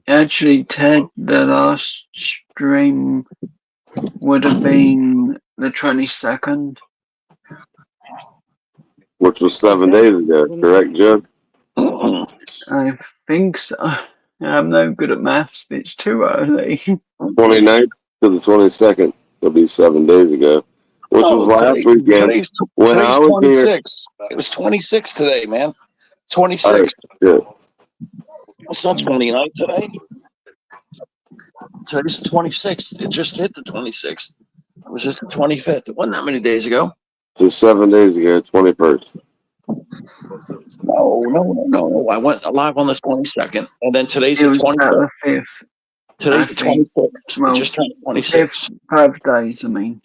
Actually, Ted, the last stream would have been the 22nd. Which was 7 days ago, correct, Joe? I think so. I'm no good at maths. It's too early. 29th to the 22nd. It'll be 7 days ago. Which was last weekend. When I was 26. It was 26 today, man. 26. Here. It's not 29 today. Today's the 26th. It just hit the 26th. It was just the 25th. It wasn't that many days ago. It was 7 days ago, 21st. No. I went live on the 22nd. And then today's It the was at 25th. the 5th. Today's the 26th. Well, It just turned 26. 5 days, I mean.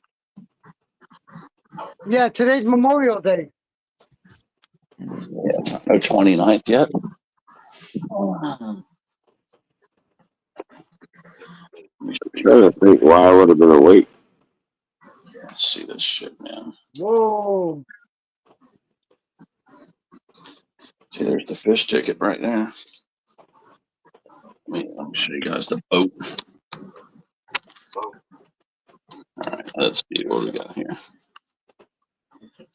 Yeah, today's Memorial Day. Yeah, it's not no 29th yet. I'm trying to think why I would have been awake. Let's see this shit, man. Whoa. See, there's the fish ticket right there. Let me show you guys the boat. All right, let's see what we got here.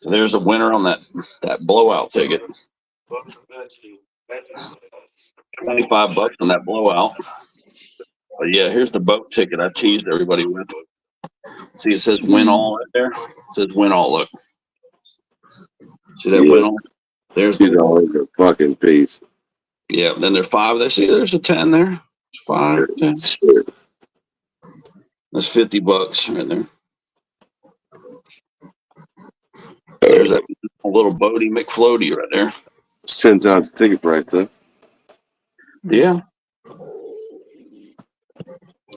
So there's a winner on that blowout ticket. $25 on that blowout. But yeah, here's the boat ticket I teased everybody with. See, it says win all right there. It says win all. Look. See that win all? There's the always a fucking piece. Yeah, then there's 5 there. See, there's a 10 there. 5, 10. That's $50 right there. There's that little Bodie McFloaty right there. It's 10 times the ticket price, though. Yeah.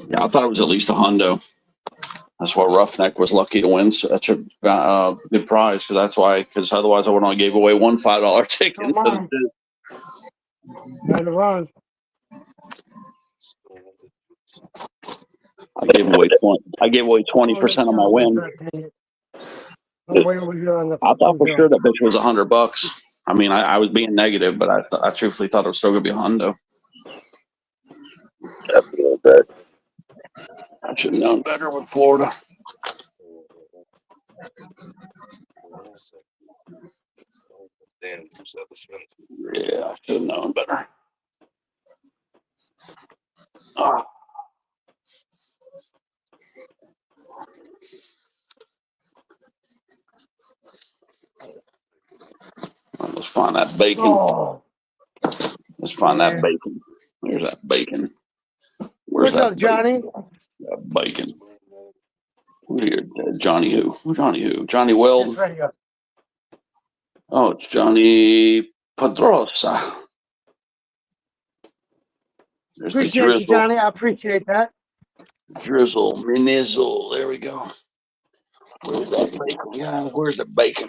Yeah, I thought it was at least a hundo. That's why Roughneck was lucky to win such a good prize. So that's why, because otherwise I would only gave away one $5 ticket instead of 2. Right around. I gave away 20% of my win. I thought for sure that bitch was $100. I mean, I was being negative, but I truthfully thought it was still gonna be a hundo. I should have known better with Florida. Yeah, I should have known better. Ah. Let's find that bacon. Oh. Let's find that bacon. There's that bacon. Where's What's that up, Johnny? That bacon. Weird. Johnny who? Johnny who? Johnny Weld. Oh, it's Johnny Pedrosa. There's the Appreciate you, drizzle. Johnny. I appreciate that. Drizzle, minizzle. There we go. Where's that bacon? Yeah, where's the bacon?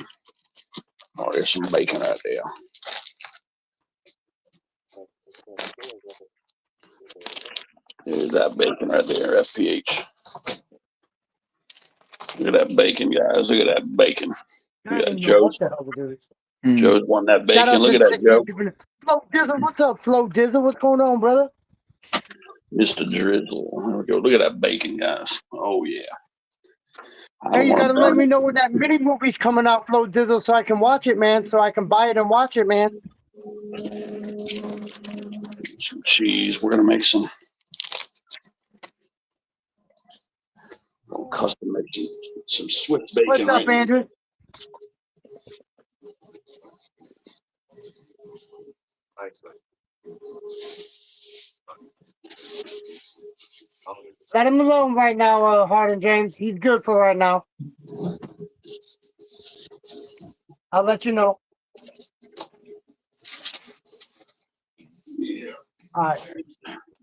Oh, there's some bacon right there. There's that bacon right there, FPH. Look at that bacon, guys. Look at that bacon. I Look don't at even know Joe's. what the hell to do. Joe's won that Shout bacon. out Look to at the that, 16 Joe. people. Flo Dizzle, what's up, Flo Dizzle? What's going on, brother? Mr. Drizzle. There we go. Look at that bacon, guys. Oh, yeah. I Hey, don't you want gotta to let burn me it. know when that mini movie's coming out, Flo Dizzle, so I can watch it, man. So I can buy it and watch it, man. Some cheese. We're going to make some. Custom make some Swiss What's bacon up, right now. Andrew? Let him alone right now, Harden James. He's good for right now. I'll let you know. All right.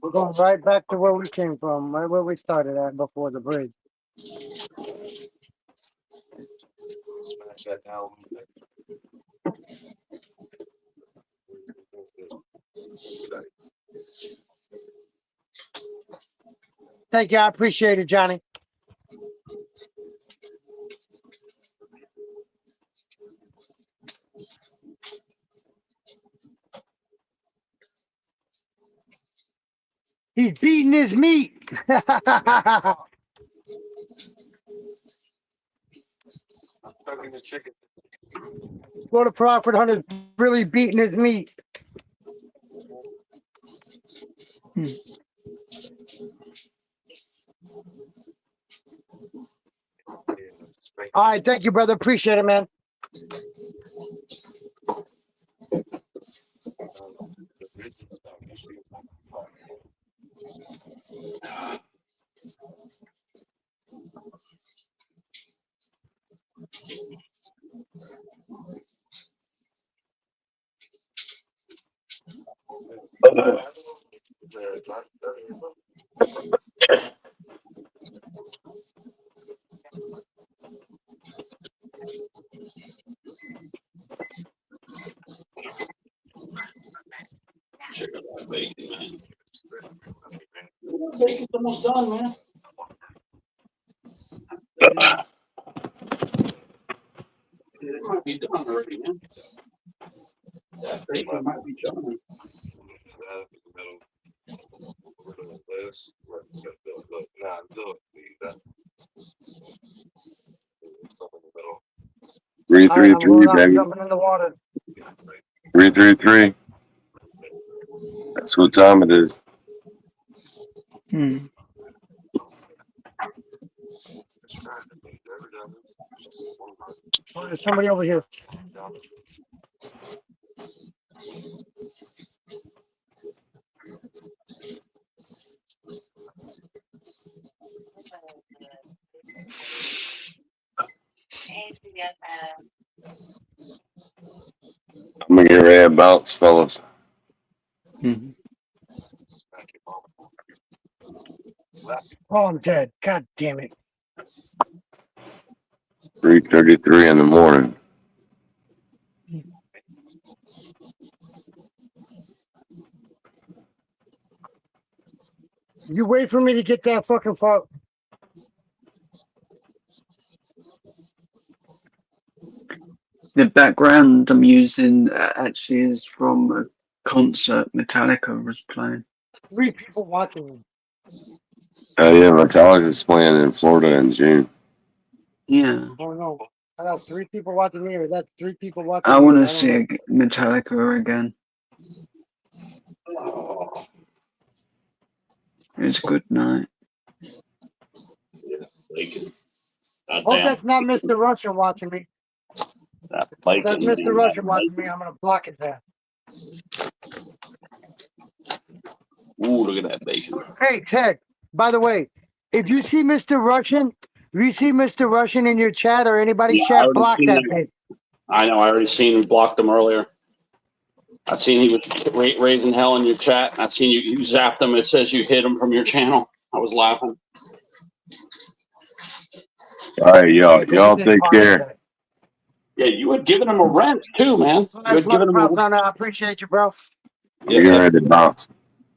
We're going right back to where we came from, right where we started at before the bridge. Smash that down. Thank you. I appreciate it, Johnny. He's beating his meat. Cooking his chicken. Florida Prophet Hunter's really beating his meat. All right, thank you, brother. Appreciate it, man. Check out that bacon, man. Bacon's almost done, man. It might be done already, man. That bacon might be done. Three, All right, three, I'm three, going out and baby. jumping in the water. 333. That's what time it is. Oh, there's somebody over here. I'm gonna get ready to bounce, fellas. Oh, I'm dead. God damn it. 3:33 in the morning. You wait for me to get that fucking far. The background I'm using actually is from a concert Metallica was playing. 3 people watching me. Oh yeah, Metallica's playing in Florida in June. Yeah. Oh no. I got 3 people watching me, or that's 3 people watching I me. want to don't see know. Metallica again. It was a good night. Bacon. Hope that's not Mr. Russian watching me. That If bacon. that's Mr. Man, Russian that watching bacon. me, I'm gonna block his ass. Ooh, look at that bacon. Hey Ted, by the way, if you see Mr. Russian in your chat or anybody's Yeah, I chat, already block seen that that. page. I know. I already seen and blocked them earlier. I seen he was raising hell in your chat. I seen you zapped him. It says you hit him from your channel. I was laughing. All right, y'all take care. Yeah, you had given him a wrench too, man. You had given him I appreciate you, bro. You're getting ready to bounce.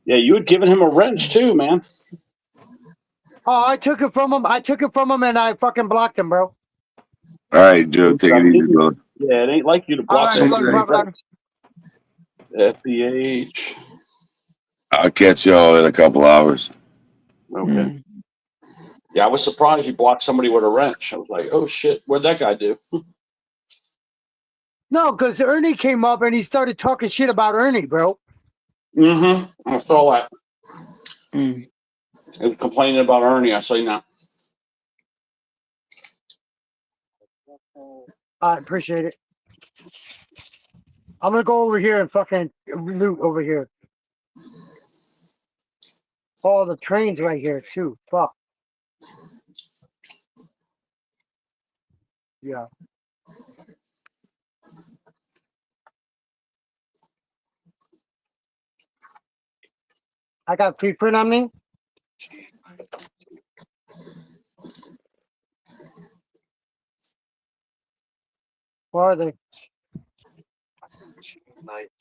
Yeah, you had given him a wrench too, man. Oh, I took it from him. And I fucking blocked him, bro. All right, Joe, take it easy, brother. Yeah, it ain't like you to block All right, somebody. look, brother. FBH. I'll catch y'all in a couple hours. Okay. Yeah, I was surprised you blocked somebody with a wrench. I was like, oh shit, what'd that guy do? No, because Ernie came up and he started talking shit about Ernie, bro. Mm-hmm. I saw that. He was complaining about Ernie. I say now. I appreciate it. I'm gonna go over here and fucking loot over here. Oh, the train's right here too. Fuck. Yeah. I got pre-print on me. Where are they?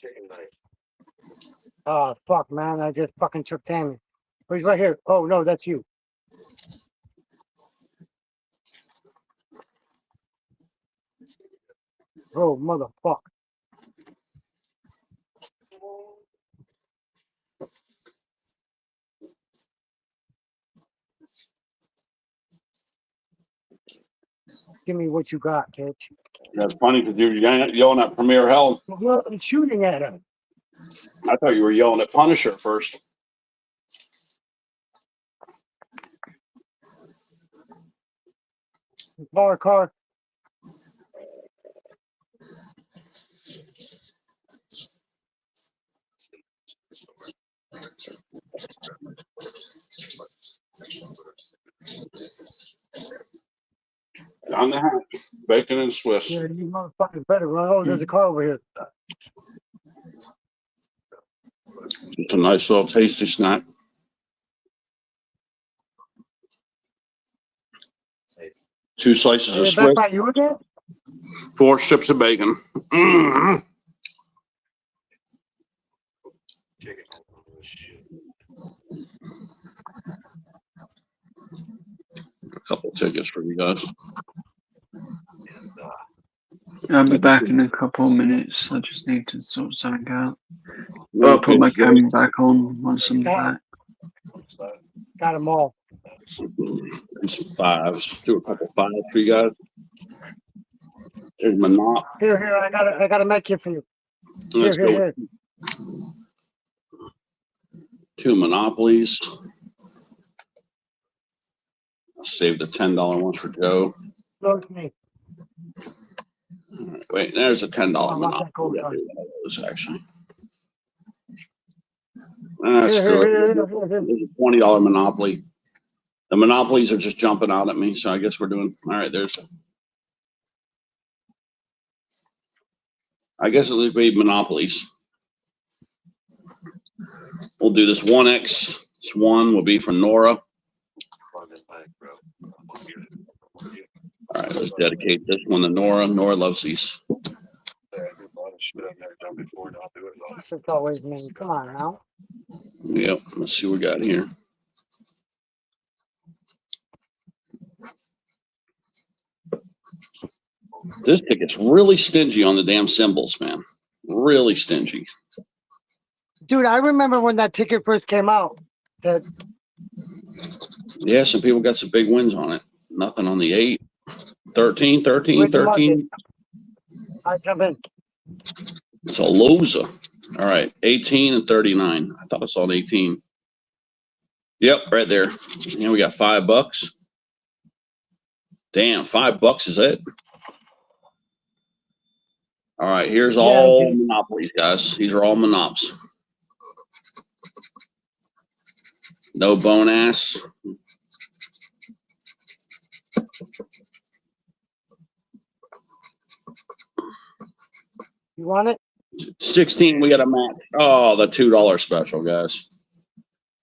Chicken night. Oh, fuck, man. I just fucking took damage. Oh, he's right here. Oh, no, that's you. Oh, motherfucker. Give me what you got, kid. That's funny because you're yelling at Premier Hell. I'm shooting at him. I thought you were yelling at Punisher first. Car. On the hatch. Bacon and Swiss. Yeah, you motherfuckers better run. Oh, there's a car over here. It's a nice little tasty snack. Two slices of That's Swiss. not you again? 4 strips of bacon. Mm-hmm. A couple tickets for you guys. I'll be back in a couple of minutes. I just need to sort something out. I'll put my camera back on once I'm back. Got them all. And some 5s. Do a couple 5s for you guys. There's Monop. Here, I got a med kit for you. Let's go. Here. 2 Monopolies. I'll save the $10 ones for Joe. Look at me. Wait, there's a $10 Oh, Monopoly. I do one of those actually. That's Here. There's a $20 Monopoly. The Monopolies are just jumping out at me, so I guess we're doing all right. I guess it'll be Monopolies. We'll do this 1X. This one will be for Nora. All right, let's dedicate this one to Nora. Nora loves these. It's always me. Come on now. Yep, let's see what we got here. This ticket's really stingy on the damn symbols, man. Really stingy. Dude, I remember when that ticket first came out. Yeah, some people got some big wins on it. Nothing on the 8. 13. I jump in. It's a loser. All right, 18 and 39. I thought I saw an 18. Yep, right there. And we got $5. Damn, $5 is it? All right, here's all Monopolies, guys. These are all Monops. No bone ass. You want it? 16, we got a match. Oh, the $2 special, guys.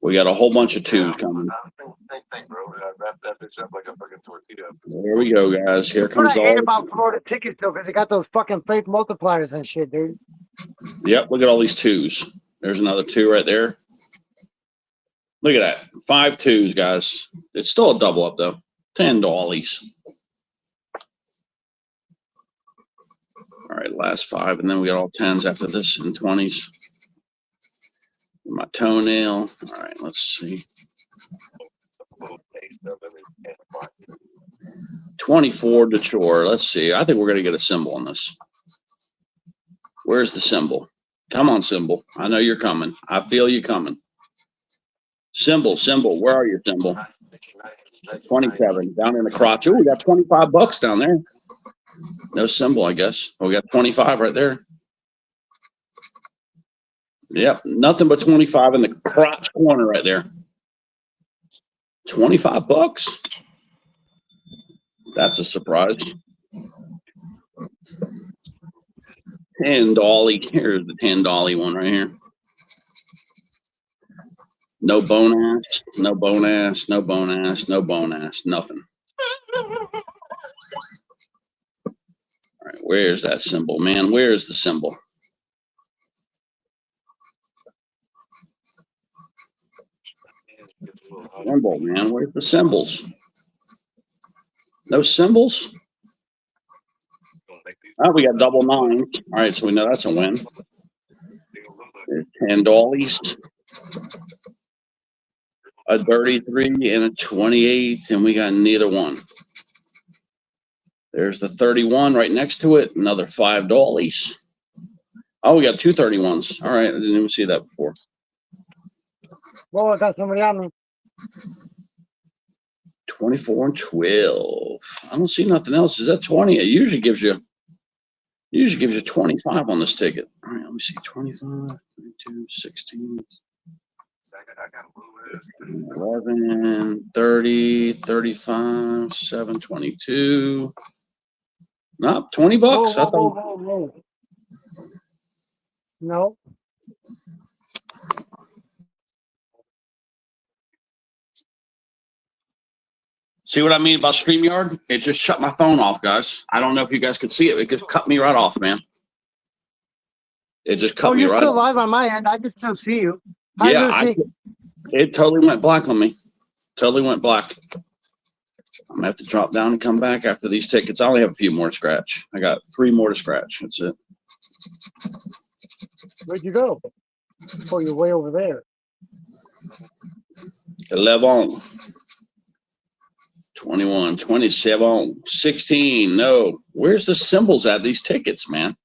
We got a whole bunch of twos coming. Same thing, bro. Wrap that bitch up like a fucking tortilla. There we go, guys. Here That's what comes I hate all. about Florida tickets, though, because they got those fucking fake multipliers and shit, dude. Yep, look at all these twos. There's another 2 right there. Look at that. 5 twos, guys. It's still a double up, though. 10 dollies. All right, last 5, and then we got all 10s after this and 20s. My toenail. All right, let's see. 24 Detour. Let's see. I think we're going to get a symbol on this. Where's the symbol? Come on, symbol. I know you're coming. I feel you coming. Symbol. Where are you, symbol? 27 down in the crotch. Oh, we got $25 down there. No symbol, I guess. Oh, we got 25 right there. Yep, nothing but 25 in the crotch corner right there. $25. That's a surprise. 10 dolly. Here's the 10 dolly one right here. No bone ass, no bone ass, no bone ass, no bone ass, nothing. All right, where's that symbol, man? Where's the symbol? Symbol, man. Where's the symbols? No symbols? Oh, we got double 9. All right, so we know that's a win. There's 10 dollies. A 33 and a 28, and we got neither one. There's the 31 right next to it. Another 5 dollies. Oh, we got 2 31s. All right, I didn't even see that before. Whoa, I got somebody on me. 24 and 12. I don't see nothing else. Is that 20? It usually gives you 25 on this ticket. All right, let me see. 25, 22, 16, 11, 30, 35, 7, 22. Nope, $20. Whoa, I thought. whoa. No. See what I mean about StreamYard? It just shut my phone off, guys. I don't know if you guys could see it. It just cut me right off, man. It just cut me you're right still off. live on my end. I can still see you. How Yeah, you see? it totally went black on me. Totally went black. I'm gonna have to drop down and come back after these tickets. I only have a few more to scratch. I got 3 more to scratch. That's it. Where'd you go? Oh, you're way over there. 11, 21, 27, 16. No. Where's the symbols at these tickets, man?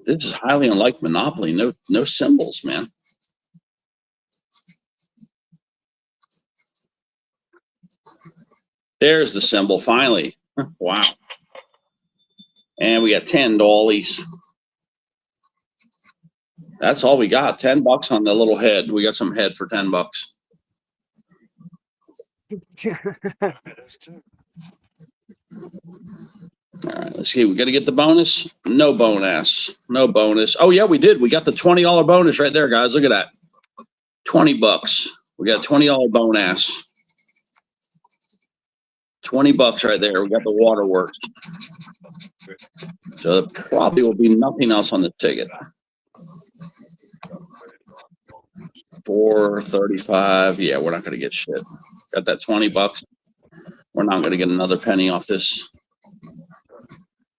This is highly unlike Monopoly. No symbols, man. There's the symbol, finally. Wow. And we got 10 dollies. That's all we got. $10 on the little head. We got some head for $10. All right, let's see. We got to get the bonus. No bonus. No bonus. Oh, yeah, we did. We got the $20 bonus right there, guys. Look at that. $20. We got $20 bonus. $20 right there. We got the waterworks. So there probably will be nothing else on the ticket. $4.35. Yeah, we're not going to get shit. Got that $20. We're not going to get another penny off this.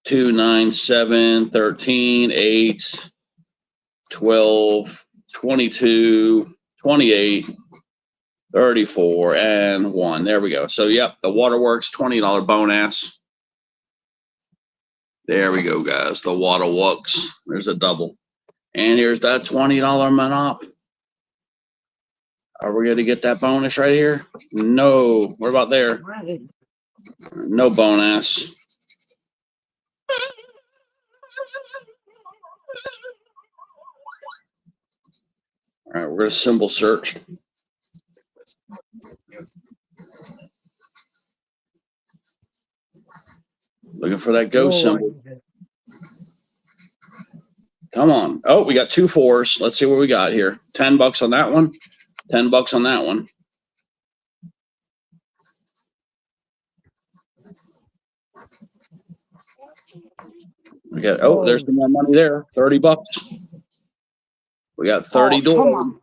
2, 9, 7, 13, 8, 12, 22, 28, 34, and 1. There we go. So, yep, the waterworks $20 bonus. There we go, guys. The waterworks. There's a double. And here's that $20 Monop. Are we going to get that bonus right here? No. What about there? No bonus. All right, we're going to symbol search. Looking for that go symbol. Come on. Oh, we got 2 4s. Let's see what we got here. $10 on that one. $10 on that one. We got, oh, there's some more money there. $30. We got 30 Oh, come doors. on.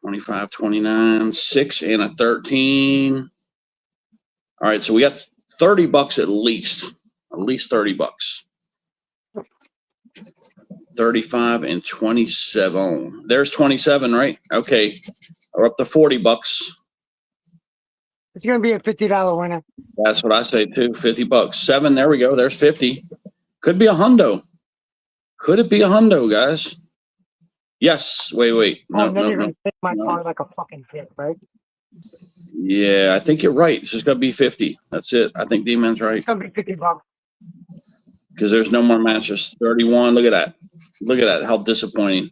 25, 29, 6 and a 13. All right, so we got $30 at least. At least $30. 35 and 27. There's 27, right? Okay. We're up to $40. It's gonna be a $50 winner. That's what I say too. $50. 7. There we go. There's 50. Could be a hundo. Could it be a hundo, guys? Yes. Wait. Oh, No, and then no, you're no. gonna hit my no. car like a fucking hit, right? Yeah, I think you're right. It's just gonna be 50. That's it. I think D-Man's right. It's gonna be $50. Because there's no more matches. 31. Look at that. Look at that. How disappointing.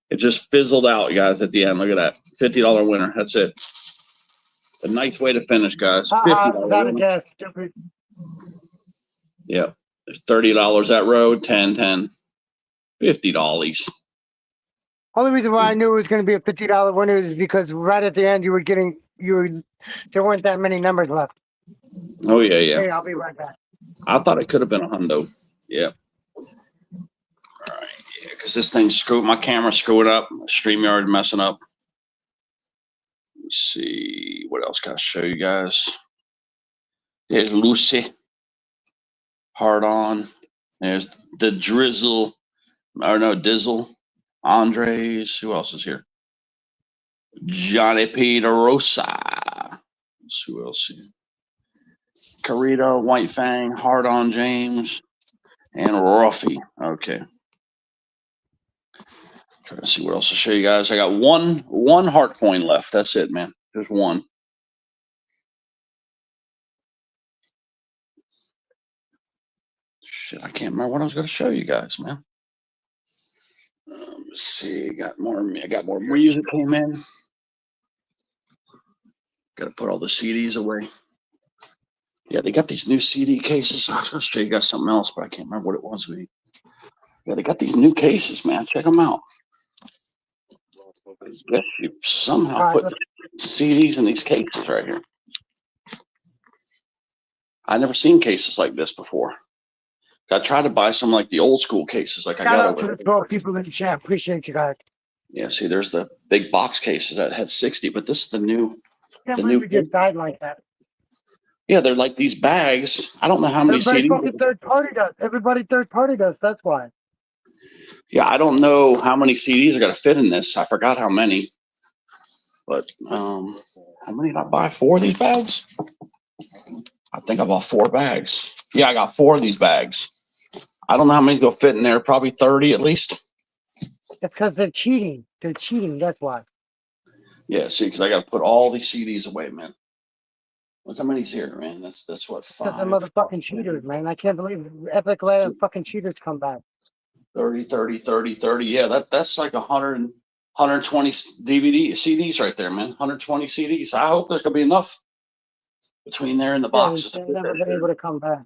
It just fizzled out, guys, at the end. Look at that. $50 winner. That's it. A nice way to finish, guys. $50 Without a winner. guess. Stupid. Yep. There's $30 that road. 10, 10. $50. Only reason why I knew it was gonna be a $50 winner is because right at the end there weren't that many numbers left. Oh, yeah. Hey, I'll be right back. I thought it could have been a hundo. Yeah. All right. Yeah, because this thing's screwed. My camera's screwing up. StreamYard messing up. Let's see. What else can I show you guys? There's Lucy. Hard on. There's the Drizzle. Or no, Dizzle. Andres. Who else is here? Johnny Peter Rosa. Let's see who else here. Carita, White Fang, Hard on James, and Ruffy. Okay. Trying to see what else to show you guys. I got one heart coin left. That's it, man. Just one. Shit, I can't remember what I was going to show you guys, man. Let's see. I got more music came in. Got to put all the CDs away. Yeah, they got these new CD cases. I was going to show you guys something else, but I can't remember what it was. Yeah, they got these new cases, man. Check them out. I guess you somehow put CDs in these cases right here. I never seen cases like this before. I tried to buy some like the old school cases, like I Shout got out over to there. the 12 people in the chat. Appreciate you guys. Yeah, see, there's the big box cases that had 60, but this is the new. Can't The believe new we just died like that. Yeah, they're like these bags. I don't know how many Everybody CDs. fucking third party does. Everybody third party does. That's why. Yeah, I don't know how many CDs are gonna fit in this. I forgot how many. But how many did I buy? 4 of these bags? I think I bought 4 bags. Yeah, I got 4 of these bags. I don't know how many's gonna fit in there. Probably 30 at least. It's because they're cheating. They're cheating. That's why. Yeah, see, because I got to put all these CDs away, man. Look how many's here, man. That's what, Because 5, they're motherfucking cheaters, man. I can't believe Epic let fucking cheaters come back. 30, 30, 30, 30. Yeah, that's like 100, 120 DVD CDs right there, man. 120 CDs. I hope there's gonna be enough between there and the Yeah, boxes. they've never been able to come back.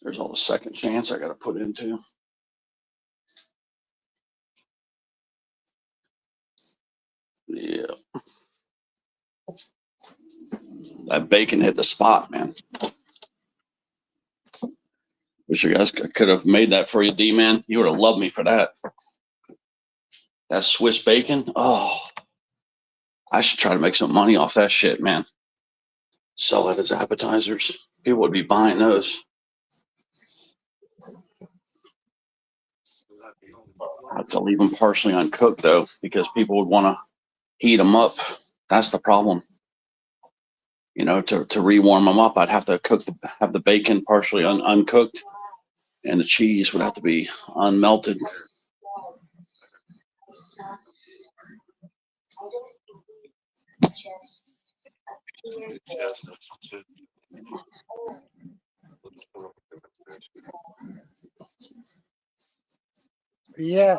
There's all the second chance I got to put into. Yeah. That bacon hit the spot, man. Wish you guys could have made that for you, D-Man. You would have loved me for that. That Swiss bacon. Oh, I should try to make some money off that shit, man. Sell it as appetizers. People would be buying those. I have to leave them partially uncooked though, because people would want to heat them up. That's the problem. You know, to rewarm them up, I'd have to have the bacon partially uncooked, and the cheese would have to be unmelted. Yeah.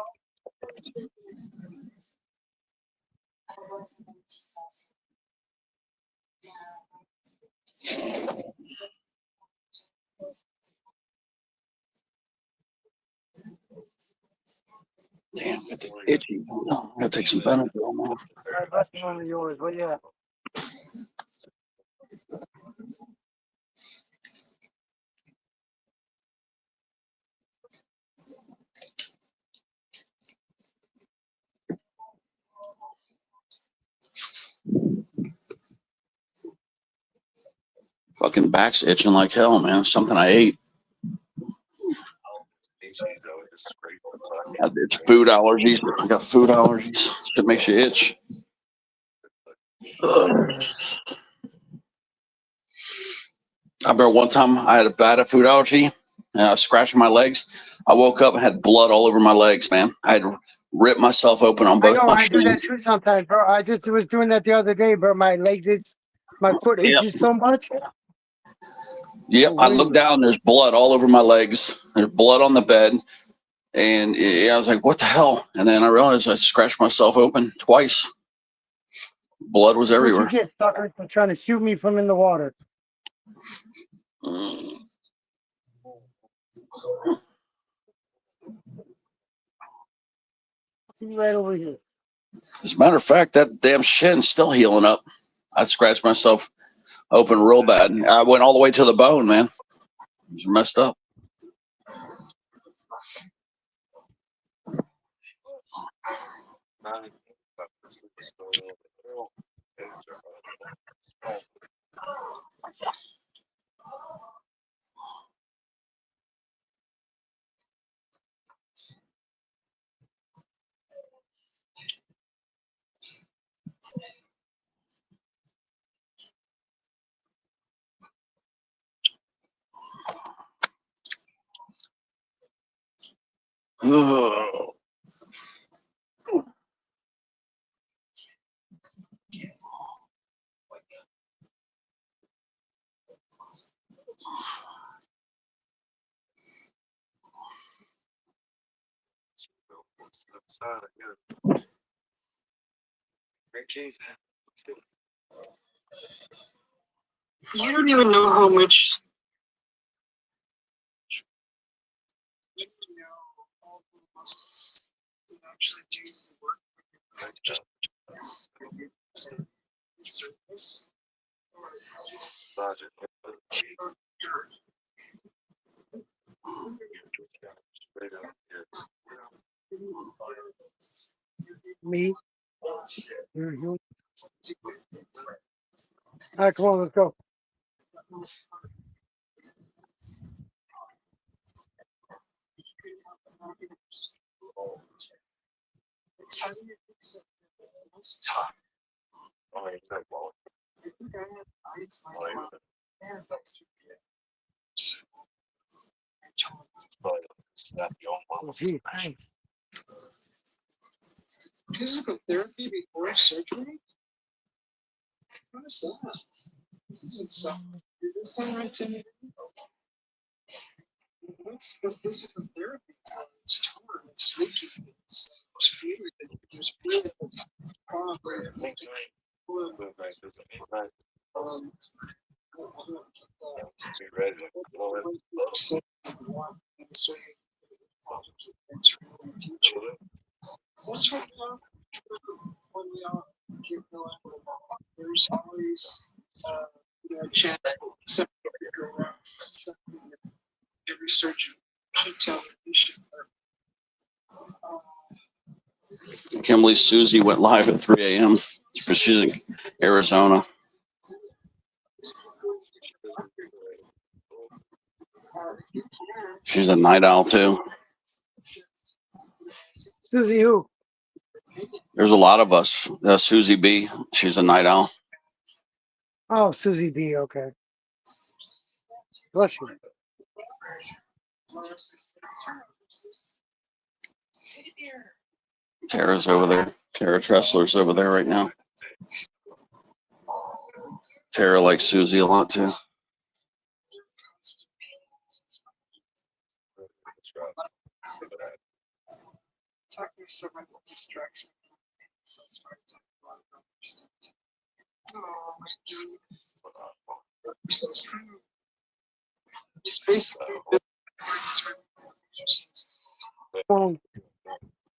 Damn, it's itchy. I gotta take some Benadryl, man. That's one of yours. What yeah? Fucking back's itching like hell, man. Something I ate. It's food allergies. I got food allergies. It makes you itch. Ugh. I remember one time I had a bad food allergy and I was scratching my legs. I woke up and had blood all over my legs, man. I had ripped myself open on I both know my I do that shins. too sometimes, bro. I just was doing that the other day, bro. My legs itch, my foot Yep. itches so much. Yep. I looked down, there's blood all over my legs. There's blood on the bed. And yeah, I was like, what the hell? And then I realized I scratched myself open twice. Blood was What you everywhere. get, sucker, for trying to shoot me from in the water? Mm. Right over here. As a matter of fact, that damn shin's still healing up. I scratched myself open real bad. I went all the way to the bone, man. It was messed up. Ugh. You don't even know how much. You don't know all the muscles that actually do the work. Just the surface, or just take your. Me? You're you. All right, come on, let's go. How do you fix that? Most time. I think I have eyes and that's Oh, gee, thanks. physical therapy before surgery? What is that? Doesn't sound. Does that sound right to me? What's the physical therapy for? It's torn, it's leaking, it's fluid, there's fluid that's probably what's right now when we all get going? There's always a chance that something could go wrong. Something that every surgeon should tell the patient. Kimberly Susie went live at 3 a.m. because she's in Arizona. She's a night owl too. Susie, who? There's a lot of us. Susie B. She's a night owl. Oh, Susie B. Okay. Bless you. Tara's over there. Tara Tressler's over there right now. Tara likes Susie a lot too. Talking so much distracts me. It's basically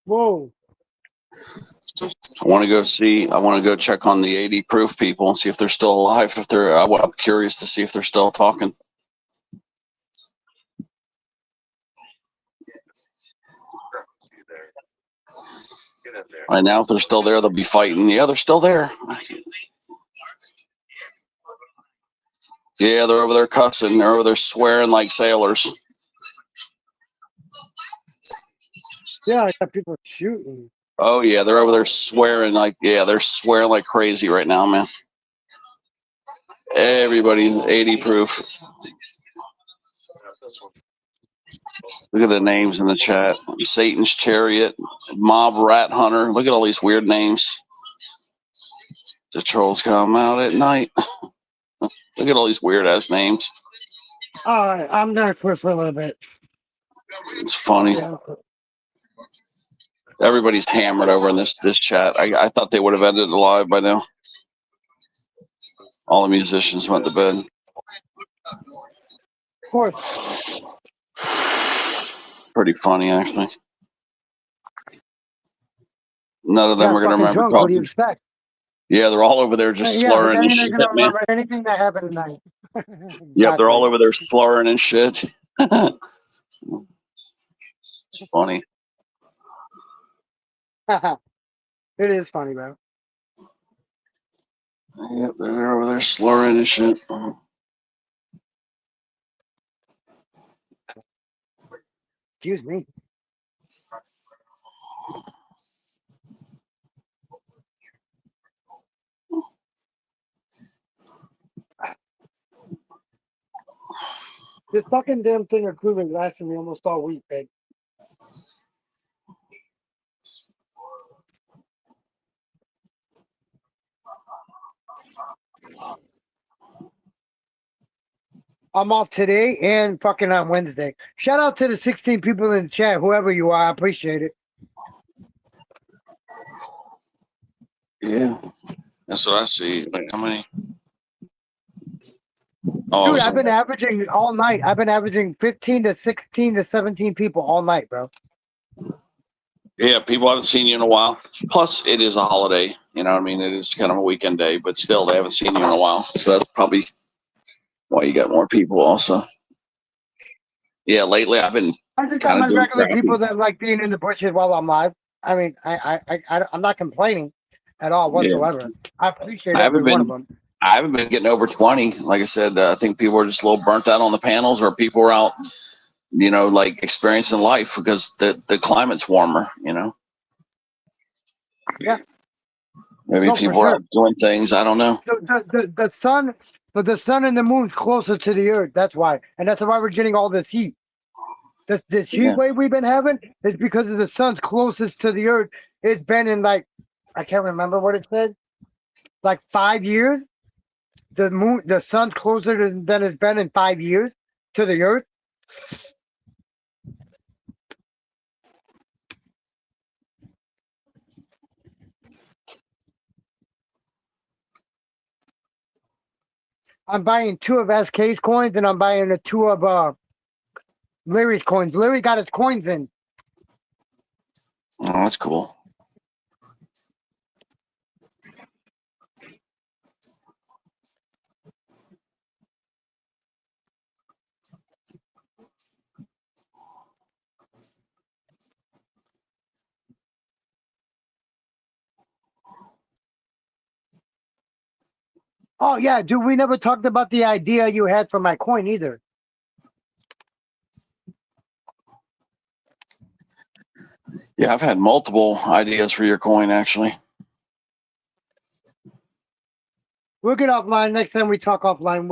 Whoa. I want to go see. I want to go check on the 80 proof people and see if they're still alive. If they're, I'm curious to see if they're still talking. Right now, if they're still there, they'll be fighting. Yeah, they're still there. Yeah, they're over there cussing. They're over there swearing like sailors. Yeah, I got people shooting. Oh yeah, they're over there swearing like, yeah, they're swearing like crazy right now, man. Everybody's 80 proof. Look at the names in the chat. Satan's Chariot, Mob Rat Hunter. Look at all these weird names. The trolls come out at night. Look at all these weird ass names. All right, I'm gonna quit for a little bit. It's funny. Yeah. Everybody's hammered over in this chat. I thought they would have ended it live by now. All the musicians went to bed. Of course. Pretty funny, actually. None of them Yeah, are going to fucking remember drunk. What do you talking. expect? Yeah, they're all over there just slurring and they're shit, gonna man. remember anything that happened tonight. Yep, they're all over there slurring and shit. It's funny. It is funny, bro. Yep, they're over there slurring and shit. Excuse me. This fucking damn thing of Kool-Aid lasted me almost all week, babe. I'm off today and fucking on Wednesday. Shout out to the 16 people in the chat, whoever you are. I appreciate it. Yeah, that's what I see. Like, how many? Oh, Dude, I've been averaging all night. I've been averaging 15 to 16 to 17 people all night, bro. yeah, people haven't seen you in a while. Plus, it is a holiday. You know what I mean? It is kind of a weekend day, but still, they haven't seen you in a while. So that's probably why you got more people also. Yeah, lately I've been I just got kind my of doing regular crappy. people that like being in the bushes while I'm live. I mean, I'm not complaining at all whatsoever. I appreciate I every haven't one of been them. I haven't been getting over 20. Like I said, I think people are just a little burnt out on the panels, or people are out, you know, like experiencing life because the climate's warmer, you know. Yeah. Maybe No, for people are sure. out doing things. I don't know. The sun, but the sun and the moon's closer to the earth. That's why, and that's why we're getting all this heat. This heat Yeah. wave we've been having is because of the sun's closest to the earth. It's been in like, I can't remember what it said, like 5 years. The sun's closer than it's been in 5 years to the earth. I'm buying 2 of SK's coins and I'm buying a 2 of Larry's coins. Larry got his coins in. Oh, that's cool. Oh yeah, dude, we never talked about the idea you had for my coin either. Yeah, I've had multiple ideas for your coin actually. We'll get offline next time we talk offline.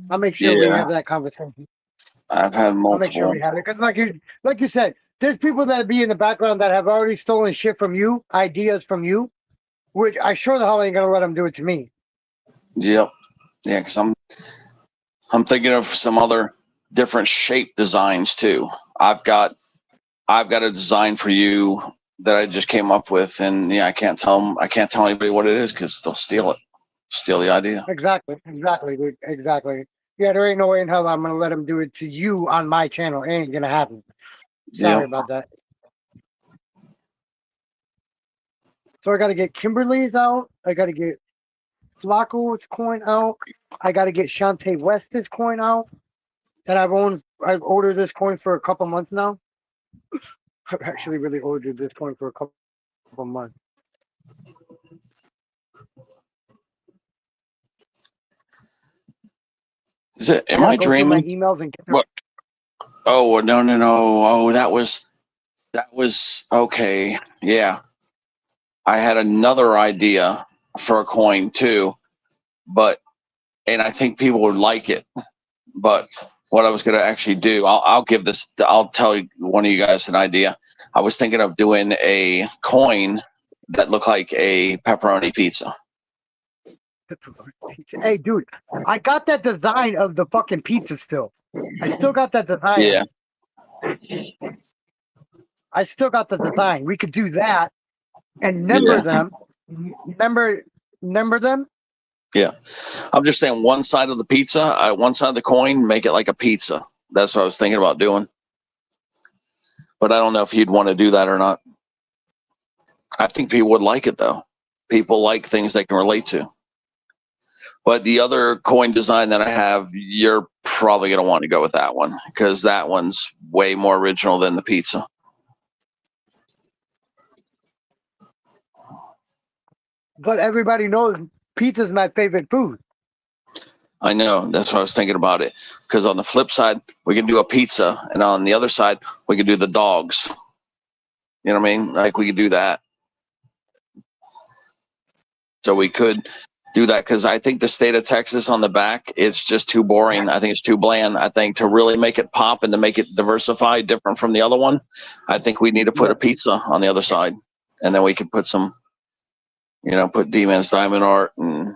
I'll make sure we Yeah. have that conversation. I've had I'll make sure multiple. we have it because, like you said, there's people that be in the background that have already stolen shit from you, ideas from you, which I sure the hell ain't gonna let them do it to me. Yep. Yeah, because I'm thinking of some other different shape designs too. I've got a design for you that I just came up with, and yeah, I can't tell anybody what it is because they'll steal it. Steal the idea. Exactly, dude, exactly. Yeah, there ain't no way in hell I'm gonna let him do it to you on my channel. It ain't gonna happen. Sorry Yeah. about that. So I gotta get Kimberly's out. I gotta get Flacco's coin out. I gotta get Shantae West's coin out. That I've ordered this coin for a couple months now. I've actually really ordered this coin for a couple months. Is it? Am Gotta I go through my dreaming? emails and get What? Oh no. Oh, that was okay. Yeah, I had another idea for a coin too, and I think people would like it. But what I was going to actually do, I'll tell you, one of you guys an idea. I was thinking of doing a coin that looked like a pepperoni pizza. Hey, dude, I got that design of the fucking pizza still. I still got that design. Yeah. I still got the design. We could do that and number them. Number them. Yeah. I'm just saying one side of the pizza, one side of the coin, make it like a pizza. That's what I was thinking about doing. But I don't know if you'd want to do that or not. I think people would like it though. People like things they can relate to. But the other coin design that I have, you're probably going to want to go with that one because that one's way more original than the pizza. But everybody knows pizza's my favorite food. I know. That's what I was thinking about it. Because on the flip side, we can do a pizza. And on the other side, we can do the dogs. You know what I mean? Like we could do that. So we could do that because I think the state of Texas on the back, it's just too boring. I think it's too bland. I think to really make it pop and to make it diversify different from the other one, I think we need to put a pizza on the other side. And then we can put some, put D-Man's Diamond Art, and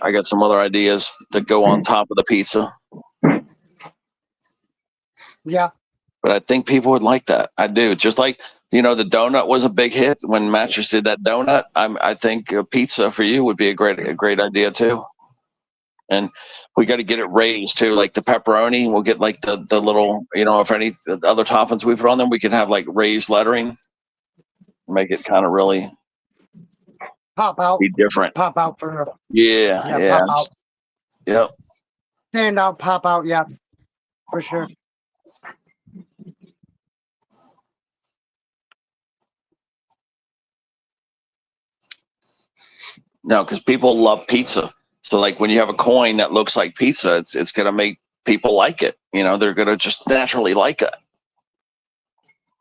I got some other ideas that go on top of the pizza. Yeah. But I think people would like that. I do. Just like, the donut was a big hit when Mattress did that donut. I think a pizza for you would be a great idea too. And we got to get it raised too, like the pepperoni. We'll get like the little, if any other toppings we put on them, we could have like raised lettering, make it kind of really pop out. Be different. Pop out for her. Yeah. Pop out. Yep. Stand out, pop out. Yeah, for sure. No, because people love pizza. So like when you have a coin that looks like pizza, it's gonna make people like it. They're gonna just naturally like it.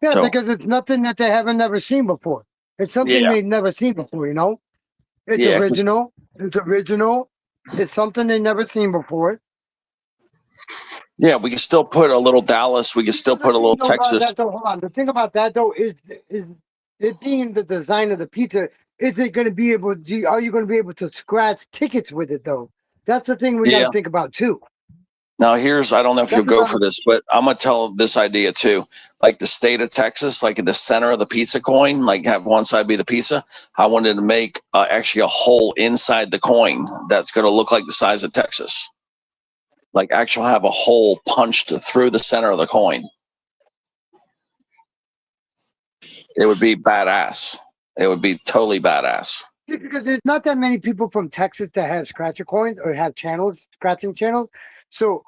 Yeah, So- because it's nothing that they haven't never seen before. It's something Yeah. they've never seen before, It's Yeah, 'cause- original. It's original. It's something they've never seen before. Yeah, we can still put a little Dallas. We can still put a little No, no, Texas. hold on. The thing about that though is it being the design of the pizza. Is it going to be able? Are you going to be able to scratch tickets with it though? That's the thing we got Yeah. to think about too. Now I don't know if you'll That's go another- for this, but I'm gonna tell this idea too. Like the state of Texas, like in the center of the pizza coin, like have one side be the pizza. I wanted to make actually a hole inside the coin that's gonna look like the size of Texas. Like actually have a hole punched through the center of the coin. It would be badass. It would be totally badass. Because there's not that many people from Texas that have scratcher coins or have scratching channels. So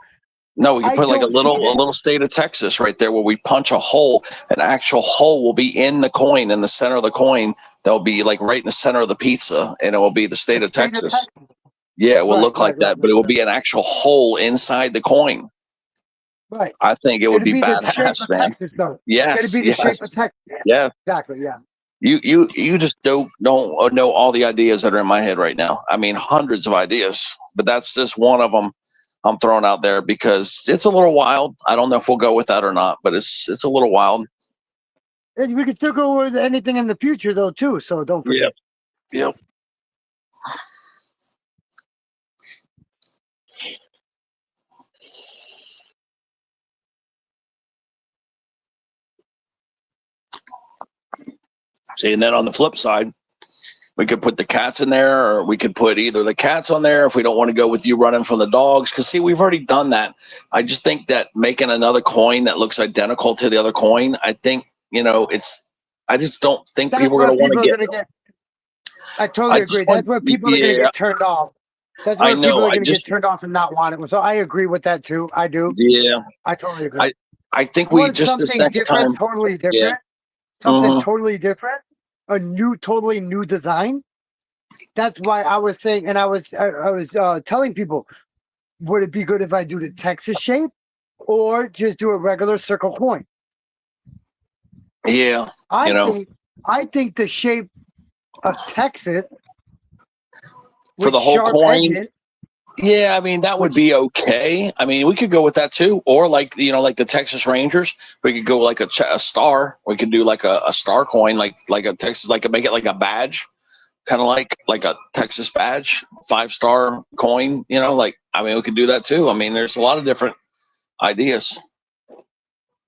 No, we can I put like a don't see it. little state of Texas right there where we punch a hole. An actual hole will be in the coin, in the center of the coin. That'll be like right in the center of the pizza, and it will be the state of Texas. Yeah, it will Right, look like right, that, but it will be an actual hole inside the coin. Right. I think it would It'd be the shape badass, of man. Texas, though. Yes, It'd be the shape of yes, Texas. yes. Exactly. Yeah. You just don't know all the ideas that are in my head right now. I mean, hundreds of ideas, but that's just one of them I'm throwing out there because it's a little wild. I don't know if we'll go with that or not, but it's a little wild. We can still go with anything in the future though too. So don't forget. Yep. See, and then on the flip side, We could put the cats in there, or we could put either the cats on there if we don't want to go with you running from the dogs. Because see, we've already done that. I just think that making another coin that looks identical to the other coin, I think, you know, I just don't think That's people are where going to want people are to gonna get. I totally agree. That's where people are gonna get turned off. That's I where people know. are gonna get turned off and not want it. So I agree with that too. I do. Yeah. I totally agree. I think You we want just this something next different, time. totally different, Yeah. something Mhm. totally different, a new, totally new design. That's why I was saying, and I was telling people, would it be good if I do the Texas shape or just do a regular circle coin? Yeah. I think the shape of Texas For with the whole sharp coin. edges. Yeah, I mean that would be okay. I mean, we could go with that too, or like like the Texas Rangers, we could go like a star. We could do like a star coin, like a Texas, like make it like a badge, kind of like a Texas badge, 5-star coin. I mean, we could do that too. I mean, there's a lot of different ideas.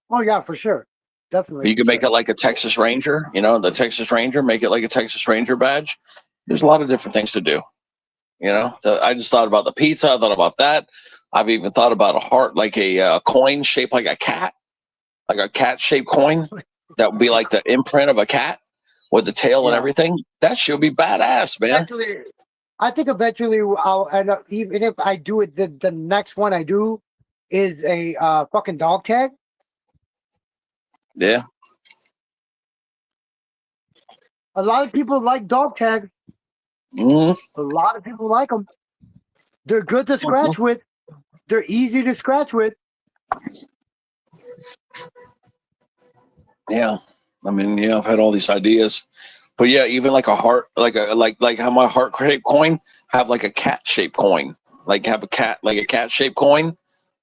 Oh yeah, for sure, definitely. You could make it like a Texas Ranger. The Texas Ranger, make it like a Texas Ranger badge. There's a lot of different things to do. I just thought about the pizza. I thought about that. I've even thought about a heart, like a coin shaped like a cat shaped coin. That would be like the imprint of a cat with the tail and everything. That should be badass, man. I think eventually I'll end up, even if I do it, the next one I do is a fucking dog tag. Yeah. A lot of people like dog tags. Mm-hmm. A lot of people like them. They're good to scratch with. They're easy to scratch with. Yeah. I mean, I've had all these ideas, but yeah, even like a heart, like how my heart shaped coin have like a cat shaped coin, like have a cat shaped coin.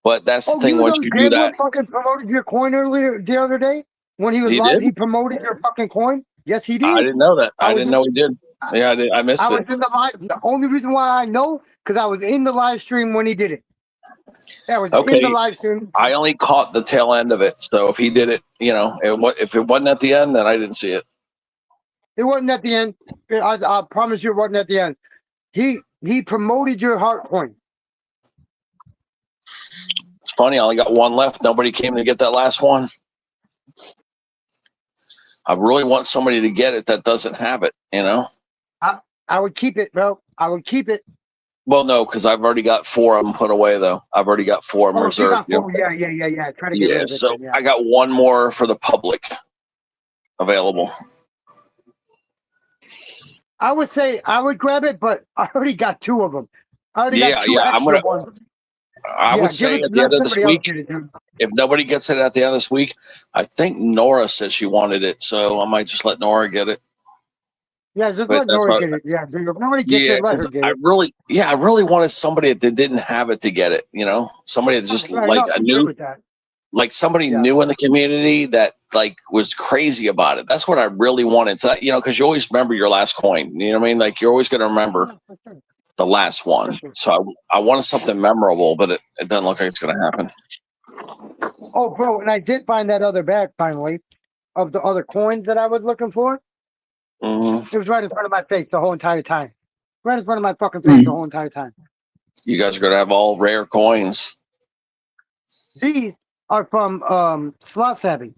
But that's the thing. Once you do that, fucking promoted your coin earlier the other day when he was He live. did? He promoted your fucking coin. Yes, he did. I didn't know that. I didn't know he did. Yeah, I missed I it. was in the live. The only reason why I know because I was in the live stream when he did it. I was in the live stream. I only caught the tail end of it. So if he did it, if it wasn't at the end, then I didn't see it. It wasn't at the end. I promise you, it wasn't at the end. He promoted your heart coin. It's funny. I only got one left. Nobody came to get that last one. I really want somebody to get it that doesn't have it. I would keep it, bro. I would keep it. Well, no, because I've already got 4 of them put away, though. I've already got 4 of them reserved. Yeah. Try to get rid of it. So then, I got one more for the public available. I would say I would grab it, but I already got 2 of them. I already got 2 extra ones. I would say at the end of this week, if nobody gets it at the end of this week, I think Nora said she wanted it, so I might just let Nora get it. Yeah, just let Nora get it. Yeah, if nobody gets it, let her get it. I really wanted somebody that didn't have it to get it. Somebody that just somebody new in the community that was crazy about it. That's what I really wanted. So because you always remember your last coin. You know what I mean? Like you're always going to remember the last one. So I wanted something memorable, but it doesn't look like it's going to happen. Oh, bro, and I did find that other bag finally of the other coins that I was looking for. Mm-hmm. It was right in front of my face the whole entire time. Right in front of my fucking face the whole entire time. You guys are going to have all rare coins. These are from Slot Savvy.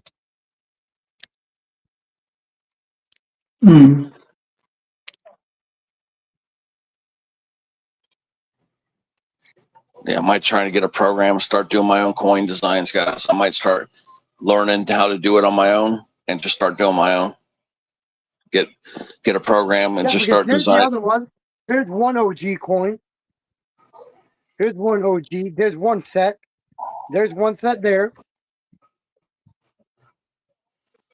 Yeah, I might try to get a program, start doing my own coin designs, guys. I might start learning how to do it on my own and just start doing my own. Get a program and just start designing. The other one. There's one OG coin. There's one OG. There's one set. There's one set there.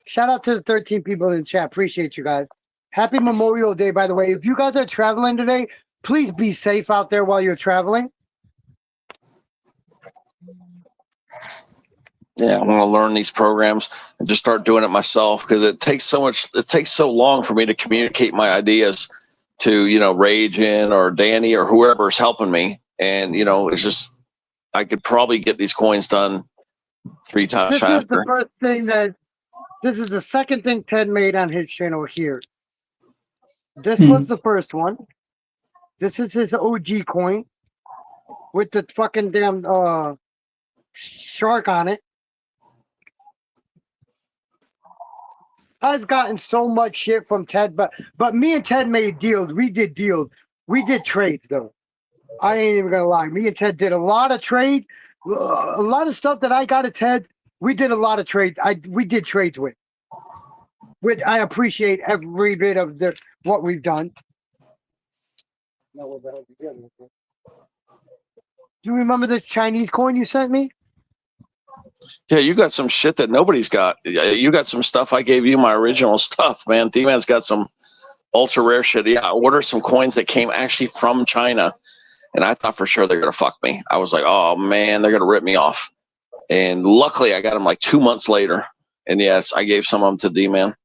Shout out to the 13 people in the chat. Appreciate you guys. Happy Memorial Day, by the way. If you guys are traveling today, please be safe out there while you're traveling. Yeah, I want to learn these programs and just start doing it myself because it takes so long for me to communicate my ideas to, Rage In or Danny or whoever's helping me. And, it's just, I could probably get these coins done 3 times faster. This is the first thing this is the second thing Ted made on his channel here. This was the first one. This is his OG coin with the fucking damn shark on it. I've gotten so much shit from Ted, but me and Ted made deals. We did deals. We did trades though. I ain't even gonna lie. Me and Ted did a lot of trade, a lot of stuff that I got at Ted. We did a lot of trades. We did trades with, which I appreciate every bit of what we've done. Do you remember this Chinese coin you sent me? Yeah, you got some shit that nobody's got. You got some stuff. I gave you my original stuff, man. D-Man's got some ultra rare shit. Yeah, I ordered some coins that came actually from China, and I thought for sure they're gonna fuck me. I was like, oh man, they're gonna rip me off. And luckily, I got them like 2 months later. And yes, I gave some of them to D-Man.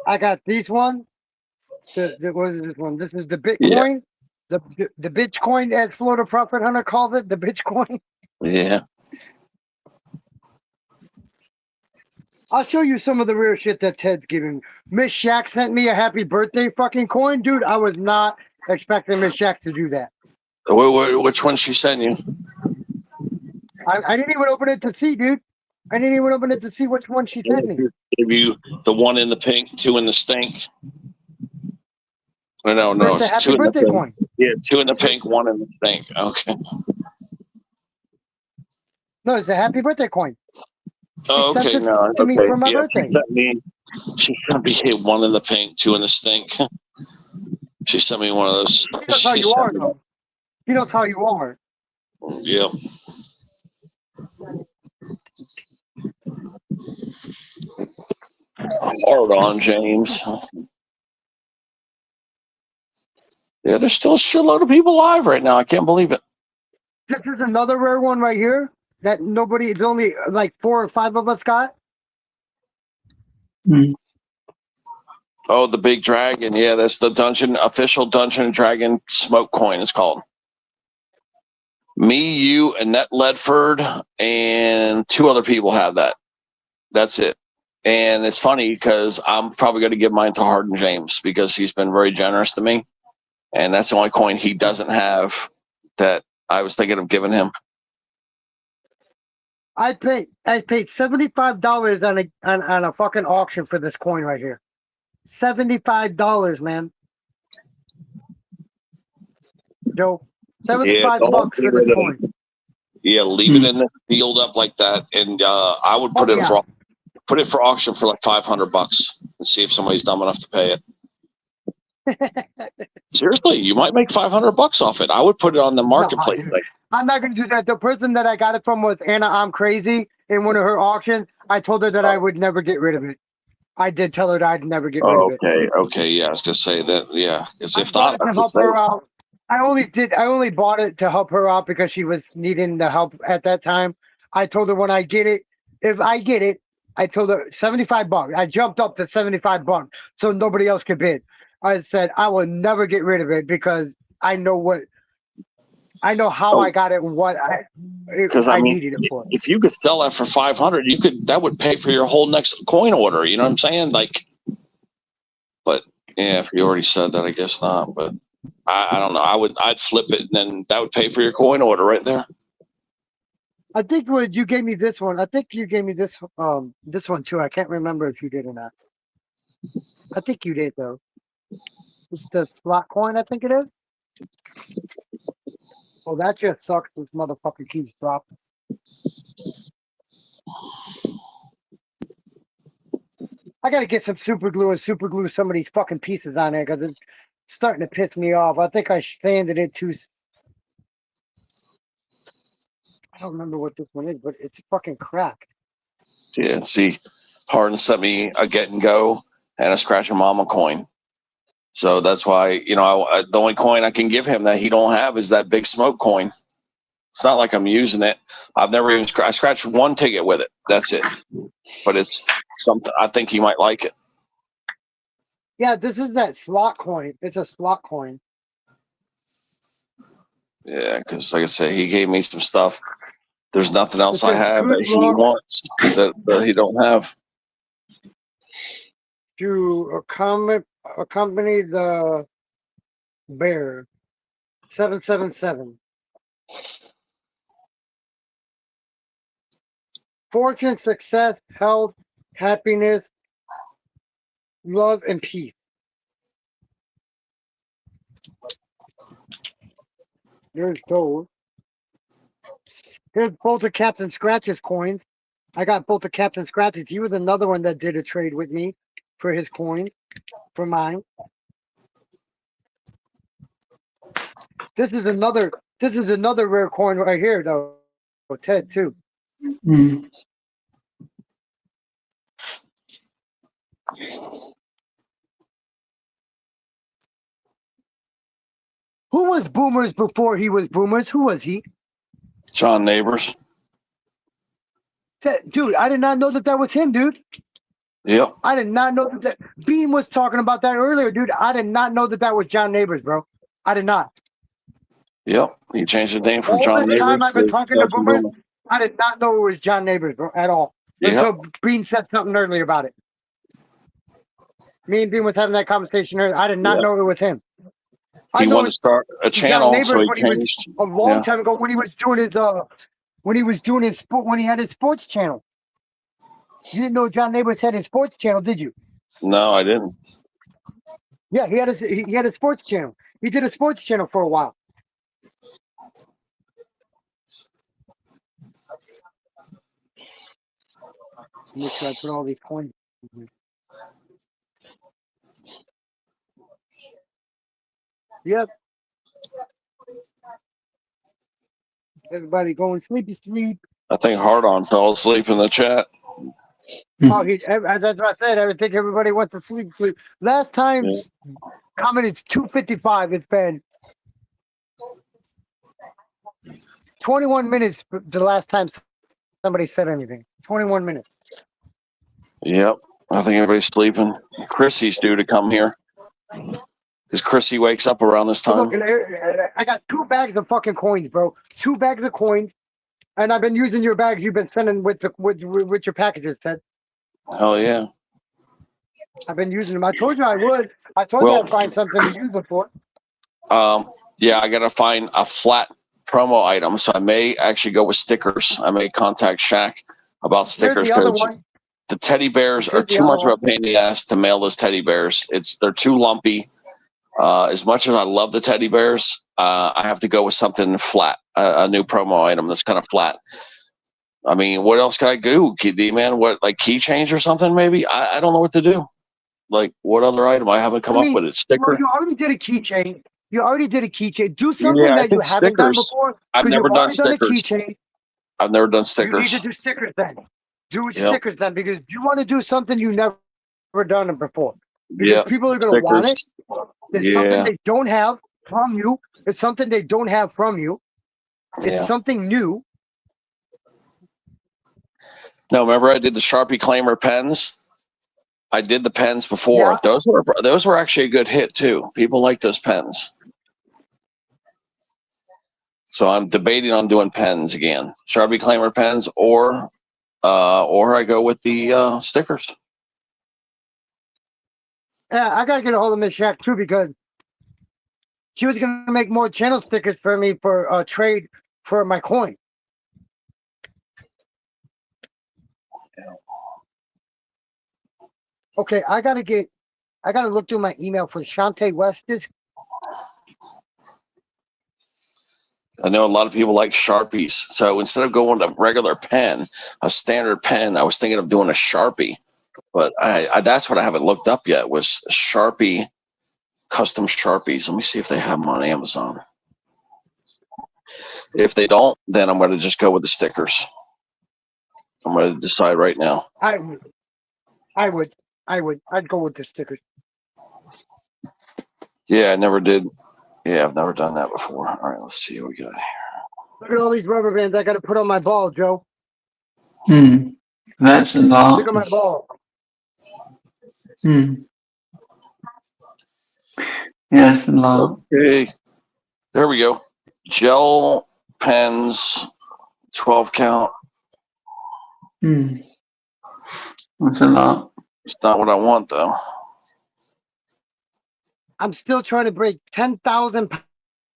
I got these one. What is this one? This is the Bitcoin. Yeah. The Bitcoin, as Florida Profit Hunter calls it, the Bitcoin. Yeah. I'll show you some of the rare shit that Ted's giving me. Miss Shack sent me a happy birthday fucking coin. Dude, I was not expecting Miss Shack to do that. Which one she sent you? I didn't even open it to see, dude. I didn't even open it to see which one she sent me. Give you the one in the pink, 2 in the stink. No, it's a happy birthday coin. Yeah, 2 in the pink, 1 in the stink. Okay. No, it's a happy birthday coin. Oh, okay, no, to me for my birthday. She sent me 1 in the pink, 2 in the stink. She sent me one of those. He knows how you are, though. He knows how you are. Yeah. Hard on, James. Yeah, there's still a shitload of people live right now. I can't believe it. This is another rare one right here that nobody, it's only like 4 or 5 of us got. Oh, the big dragon. Yeah, that's the official Dungeon and Dragon smoke coin is called. Me, you, Annette Ledford, and 2 other people have that. That's it. And it's funny because I'm probably going to give mine to Hardin James because he's been very generous to me. And that's the only coin he doesn't have that I was thinking of giving him. I paid $75 on a fucking auction for this coin right here. $75, man. Joe, 75 bucks for this coin. Yeah, leave it in the field up like that, and I would put it for auction for like $500 and see if somebody's dumb enough to pay it. Seriously, you might make $500 off it. I would put it on the marketplace. No, I'm not going to do that. The person that I got it from was Anna I'm Crazy in one of her auctions. I told her that I would never get rid of it. I did tell her that I'd never get rid of it. Okay, yeah, I was gonna say that. Yeah, because if not, to help her out. I only bought it to help her out because she was needing the help at that time. I told her when I get it, if I get it, I told her $75. I jumped up to $75 so nobody else could bid. I said I will never get rid of it because I know how I got it and what I needed it for. If you could sell that for $500, that would pay for your whole next coin order. You know what I'm saying? Like, but yeah, if you already said that, I guess not. But I don't know. I'd flip it and then that would pay for your coin order right there. I think when you gave me this one, I think you gave me this one too. I can't remember if you did or not. I think you did though. It's the slot coin, I think it is. Oh, that just sucks. This motherfucker keeps dropping. I gotta get some super glue and super glue some of these fucking pieces on there because it's starting to piss me off. I think I sanded it too. I don't remember what this one is, but it's fucking cracked. Yeah, see, Hardin sent me a Get and Go and a Scratch and Mama coin. So that's why, the only coin I can give him that he don't have is that big smoke coin. It's not like I'm using it. I've never even I scratched one ticket with it. That's it. But it's something, I think he might like it. Yeah, this is that slot coin. It's a slot coin. Yeah, because like I said, he gave me some stuff. There's nothing else I have that he wants that he don't have. To Accompany the bear. 777. Fortune, success, health, happiness, love, and peace. There's those. Here's both of Captain Scratch's coins. I got both of Captain Scratch's. He was another one that did a trade with me for his coins, for mine. This is another rare coin right here, though. Ted too. Mm. Who was Boomers before he was Boomers? Who was he? John Neighbors. Dude, I did not know that was him, dude. Yep. I did not know that. Bean was talking about that earlier, dude. I did not know that was John Neighbors, bro. I did not. Yep. He changed his name from All John this Neighbors time I've been to talking to Stephen Boomers, Boomer. I did not know it was John Neighbors, bro, at all. Yep. Until Bean said something earlier about it. Me and Bean was having that conversation earlier. I did not Yep. know it was him. He wanted to start a John channel, Neighbors so he when he was changed. a long Yeah. time ago when he was doing his when he had his sports channel. You didn't know John Neighbors had his sports channel, did you? No, I didn't. Yeah, he had a sports channel. He did a sports channel for a while. Make sure I put all these coins in here. Yep. Everybody going sleepy sleep. I think Hard On fell asleep in the chat. Oh, that's what I said. I think everybody wants to sleep. Last time comment it's 2:55. It's been 21 minutes. The last time somebody said anything. 21 minutes. Yep. I think everybody's sleeping. Chrissy's due to come here. Because Chrissy wakes up around this time. Look, I got 2 bags of fucking coins, bro. 2 bags of coins, and I've been using your bags you've been sending with your packages, Ted. Hell yeah. I've been using them. I told you I would. I told you I'd find something to use them for. Yeah, I gotta find a flat promo item, so I may actually go with stickers. I may contact Shaq about stickers because the teddy bears are too much of a pain in the ass to mail those teddy bears. They're too lumpy. As much as I love the teddy bears, I have to go with something flat, a new promo item that's kind of flat. I mean, what else can I do, D-Man? What, like key change or something maybe? I don't know what to do. Like, what other item? I haven't come up with it. Sticker? Well, you already did a keychain. Do something that you haven't done before. I've never done stickers. I've never done You stickers. need to do stickers then. Do stickers then because you want to do something you never done before. Because people are going to want it. It's something they don't have from you. It's something they don't have from you. It's something new. No, remember I did the Sharpie Claimer pens? I did the pens before. Yeah. Those were actually a good hit too. People like those pens. So I'm debating on doing pens again. Sharpie Claimer pens or I go with the stickers. Yeah, I gotta get a hold of Miss Shaq too because she was gonna make more channel stickers for me for a trade for my coin. Okay, I gotta look through my email for Shantae West's. I know a lot of people like Sharpies. So instead of going to a regular pen, a standard pen, I was thinking of doing a Sharpie. But that's what I haven't looked up yet was Sharpie, custom Sharpies. Let me see if they have them on Amazon. If they don't, then I'm going to just go with the stickers. I'm going to decide right now. I'd go with the stickers. Yeah, I never did. Yeah, I've never done that before. All right, let's see what we got here. Look at all these rubber bands I got to put on my ball, Joe. That's a lot. Look at my ball. Yeah, that's a lot. Okay, there we go. Gel pens, 12 count. That's a lot. It's not what I want though. I'm still trying to break 10,000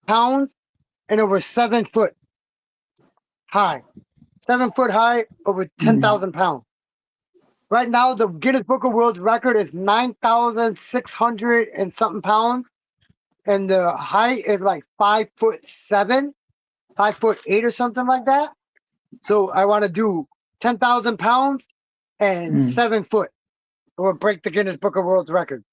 pounds and over 7 foot high. 7 foot high, over 10,000 pounds. Right now, the Guinness Book of World Record is 9,600 and something pounds, and the height is like 5'7", 5'8" or something like that. So I want to do 10,000 pounds and 7 foot, or break the Guinness Book of World Record.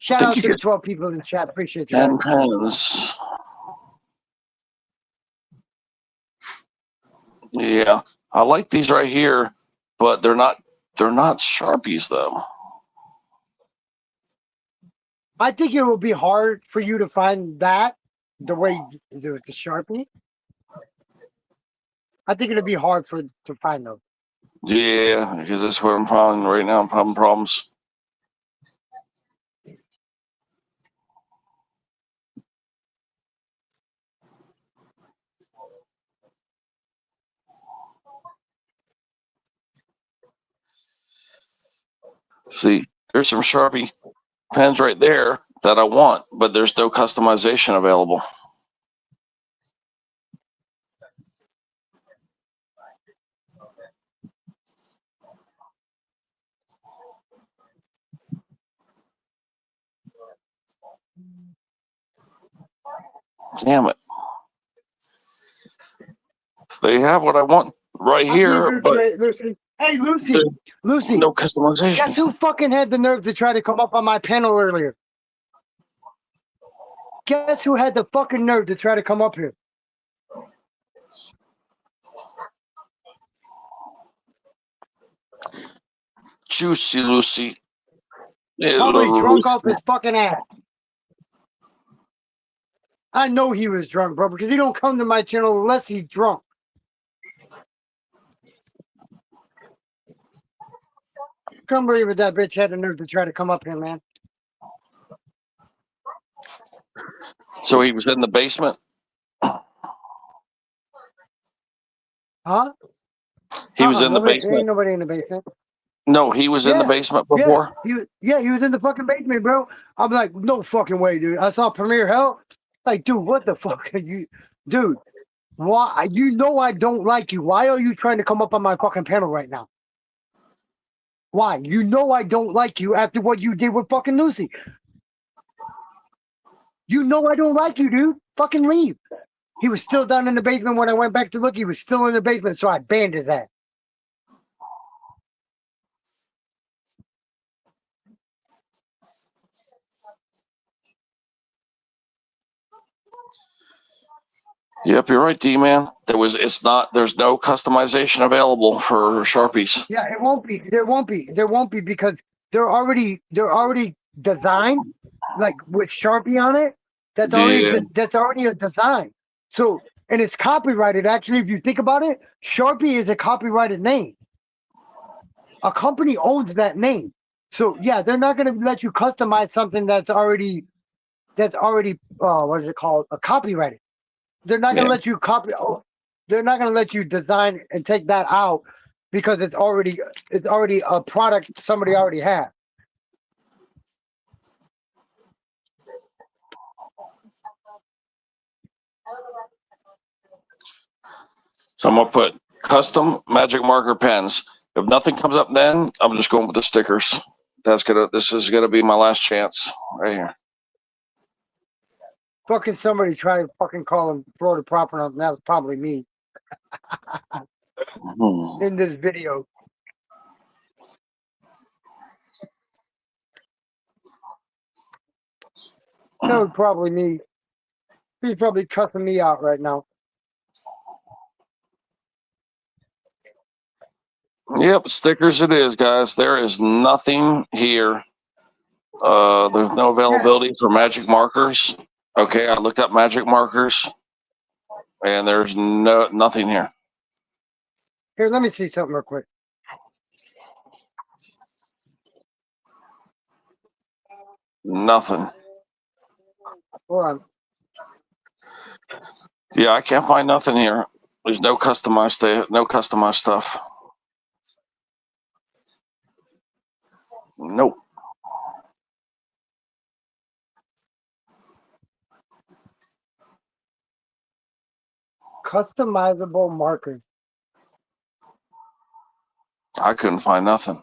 Shout out to the 12 people in the chat. Appreciate you. And guys. pens. Yeah, I like these right here, but they're not Sharpies though. I think it will be hard for you to find that the way you do it, the Sharpie. I think it'll be hard to find those. Yeah, because that's what I'm finding right now. I'm having problems. See, there's some Sharpie pens right there that I want, but there's no customization available. Damn it. They have what I want right here, but Lucy. Hey, Lucy. Lucy. No customization. Guess who fucking had the nerve to try to come up on my panel earlier? Guess who had the fucking nerve to try to come up here? Juicy Lucy. Yeah, Probably little drunk Lucy. off his fucking ass. I know he was drunk, bro, because he don't come to my channel unless he's drunk. Couldn't believe it, that bitch had the nerve to try to come up here, man. So he was in the basement? Huh? He was in the There basement? ain't nobody in the basement. No, he was in the basement before? Yeah, he was in the fucking basement, bro. I'm like, no fucking way, dude. I saw Premier Hell. Like, dude, what the fuck are you, dude? Why? You know I don't like you. Why are you trying to come up on my fucking panel right now? Why? You know I don't like you after what you did with fucking Lucy. You know I don't like you, dude. Fucking leave. He was still down in the basement when I went back to look. He was still in the basement, so I banned his ass. Yep, you're right, D-Man. There's no customization available for Sharpies. Yeah, it won't be. There won't be because they're already designed like with Sharpie on it. That's already a design. So, and it's copyrighted. Actually, if you think about it, Sharpie is a copyrighted name. A company owns that name. So yeah, they're not going to let you customize something that's already what is it called? A copyrighted. They're not going to let you copy. They're not going to let you design and take that out because it's already a product somebody already has. So I'm gonna put custom magic marker pens. If nothing comes up, then I'm just going with the stickers. This is gonna be my last chance right here. Fucking somebody try to fucking call him Florida proper, and that was probably me in this video. That was probably me. He's probably cussing me out right now. Yep, stickers it is, guys. There is nothing here. There's no availability for magic markers. Okay, I looked up magic markers, and there's nothing here. Here, let me see something real quick. Nothing. Hold on. Yeah, I can't find nothing here. There's no customized stuff. Nope. Customizable markers. I couldn't find nothing.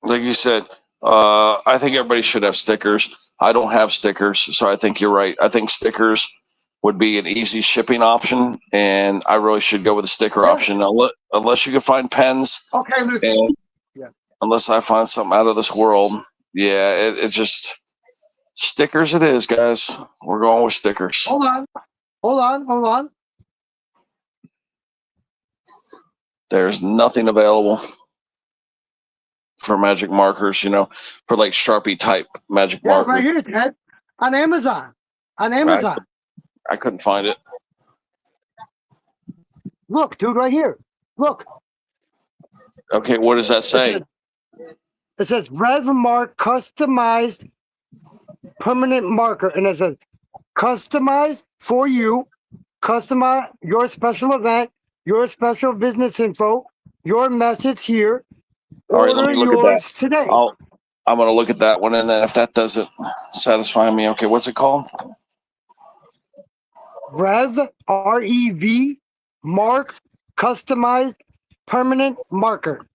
Like you said, I think everybody should have stickers. I don't have stickers, so I think you're right. I think stickers would be an easy shipping option, and I really should go with the sticker Yeah. option. Unless you can find pens, Okay, Luke. and Yeah. unless I find something out of this world, yeah, it's just stickers. It is, guys. We're going with stickers. Hold on. There's nothing available for magic markers, for like Sharpie type magic Yeah, markers. right here, Ted. On Amazon. I couldn't find it. Look, dude, right here. Look. Okay, what does that say? It says RevMark customized permanent marker, and it says customized for you, customize your special event, your special business info, your message here. All right, let Order me look at yours that. today. I'm going to look at that one, and then if that doesn't satisfy me, okay, what's it called? REV Mark customized permanent marker.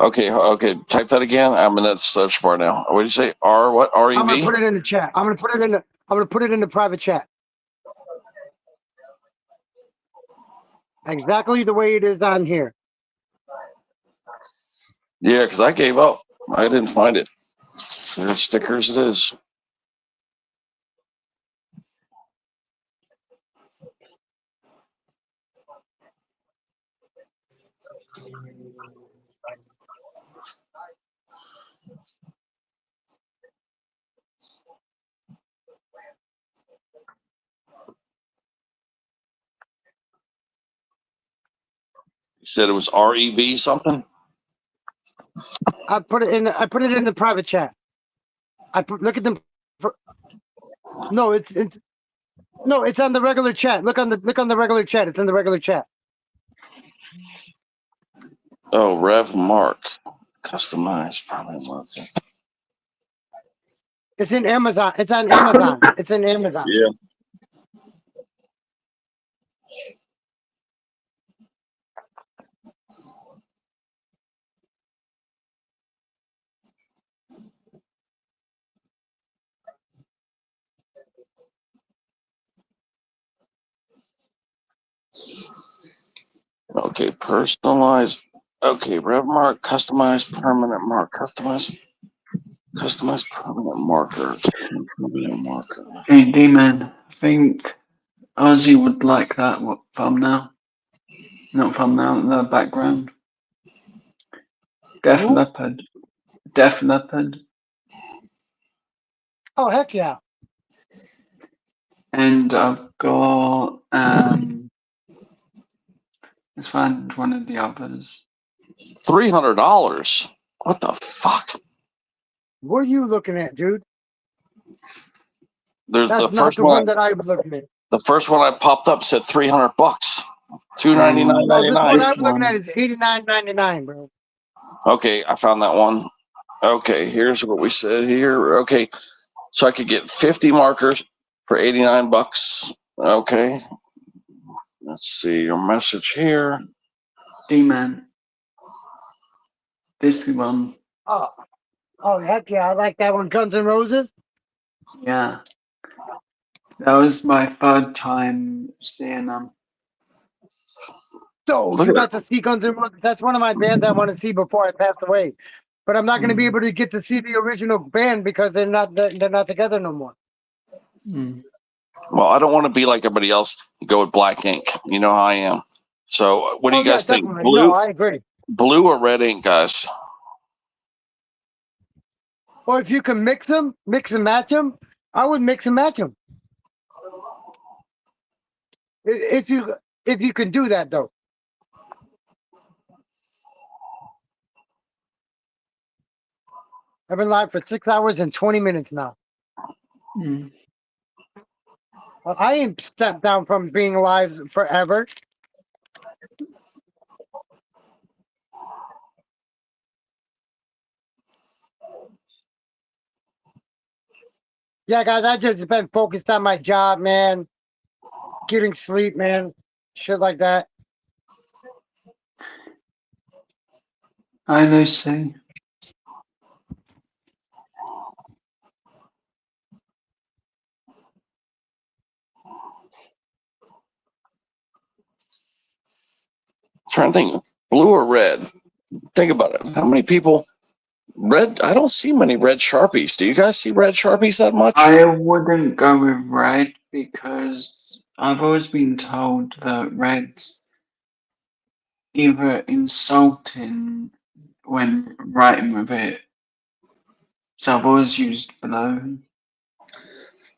Okay, type that again. I'm in that search bar now. What did you say? What? REV? I'm gonna put it in the chat. I'm gonna put it in the private chat. Exactly the way it is on here. Yeah, because I gave up. I didn't find it. So stickers it is. You said it was REV something? I put it in the private chat. Look at them. No, it's on the regular chat. Look on the regular chat. It's in the regular chat. Oh, RevMark. Customized permanent marker. It's in Amazon. It's on Amazon. It's in Amazon. Yeah. Okay, personalized. Okay, RevMark, customized permanent mark. Customized permanent marker. Permanent marker. Hey, D-Man, I think Ozzy would like that thumbnail. Not thumbnail, the background. Def Who? Leppard. Def Leppard. Oh, heck yeah. And I've got, let's find one of the others. $300. What the fuck? What are you looking at, dude? There's That's the not first the one that I was looking at. The first one I popped up said $300. $299.99. No, this one I'm looking at is $89.99, bro. Okay, I found that one. Okay, here's what we said here. Okay, so I could get 50 markers for $89. Okay, let's see your message here. D-Man. This one. Oh, heck yeah. I like that one. Guns N' Roses. Yeah. That was my third time seeing them. So Look you at got to see Guns N' Roses. That's one of my bands I want to see before I pass away. But I'm not going to be able to get to see the original band because they're not together no more. Well, I don't want to be like everybody else and go with black ink. You know how I am. So what do you guys think? Definitely. Blue? No, I agree. Blue or red ink, guys? Or if you can mix and match them, I would mix and match them. If you can do that though. I've been live for 6 hours and 20 minutes now. Mm. Well, I ain't stepped down from being live forever. Yeah, guys, I just been focused on my job, man. Getting sleep, man. Shit like that. Hi, Lucy. Trying to think, blue or red? Think about it. How many people? Red. I don't see many red Sharpies. Do you guys see red Sharpies that much? I wouldn't go with red because I've always been told that red's either insulting when writing with it. So I've always used blue.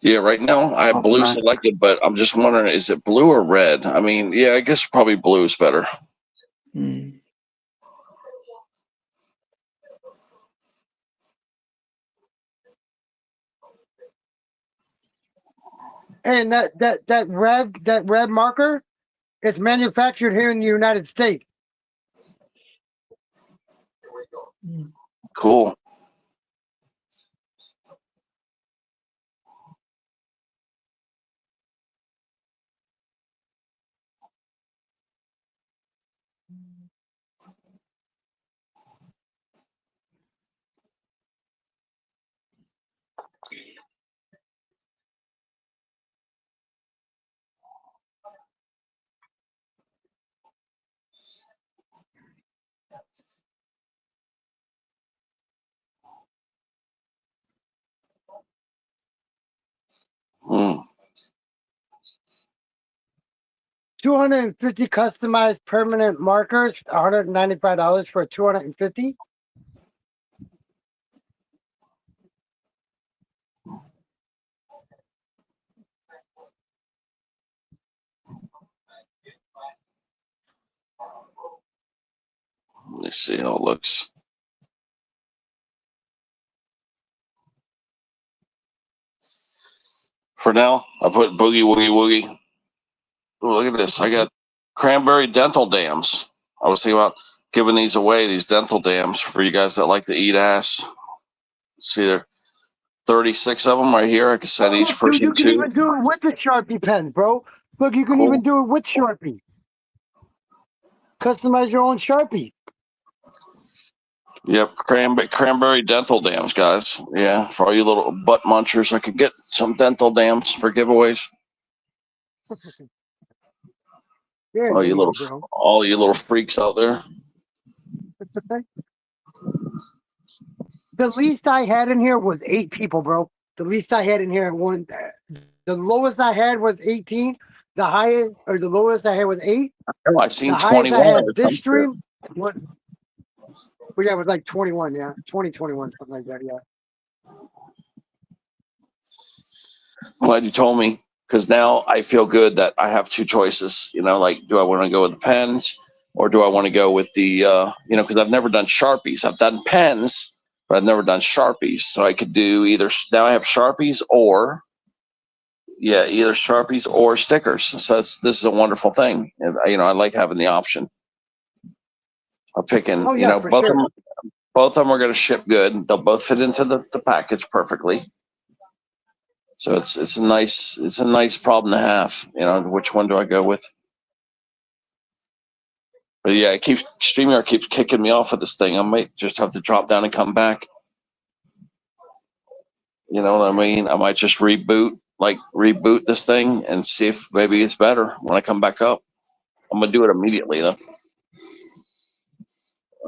Yeah, right now I have or blue black. selected, but I'm just wondering, is it blue or red? I mean, yeah, I guess probably blue is better. Mm. And that red marker is manufactured here in the United States. Cool. Hmm. 250 customized permanent markers, $195 for 250. Let's see how it looks. For now, I put boogie woogie woogie. Ooh, look at this. I got cranberry dental dams. I was thinking about giving these away, these dental dams, for you guys that like to eat ass. See, there 36 of them right here. I can send each Look, dude, person you can two. even do it with the Sharpie pens, bro. Look, you can even Cool. do it with Sharpie. Customize your own Sharpie. Yep, cranberry dental dams, guys. Yeah, for all you little butt munchers, I could get some dental dams for giveaways. You're an idiot, bro. All you little freaks out there. The least I had in here was 8 people, bro. The least I had in here one. The lowest I had was 18. The highest or the lowest I had was 8. Oh, I seen The highest 21 I or had this something. stream was, well, yeah, it was like 21, yeah. 2021, something like that, yeah. I'm glad you told me, because now I feel good that I have two choices. You know, like, do I want to go with the pens or do I want to go with the, because I've never done Sharpies. I've done pens, but I've never done Sharpies. So I could do either, now I have Sharpies or, yeah, either Sharpies or stickers. So this is a wonderful thing. And, I like having the option of picking, Oh, yeah, for both sure. of them are going to ship good. They'll both fit into the package perfectly. So it's a nice problem to have. Which one do I go with? But yeah, StreamYard keeps kicking me off of this thing. I might just have to drop down and come back. You know what I mean? I might just reboot this thing and see if maybe it's better when I come back up. I'm gonna do it immediately though.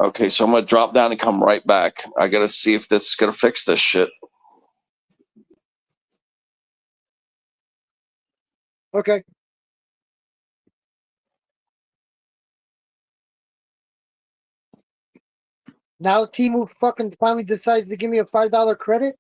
Okay, so I'm gonna drop down and come right back. I gotta see if this is gonna fix this shit. Okay. Now Timu fucking finally decides to give me a $5 credit.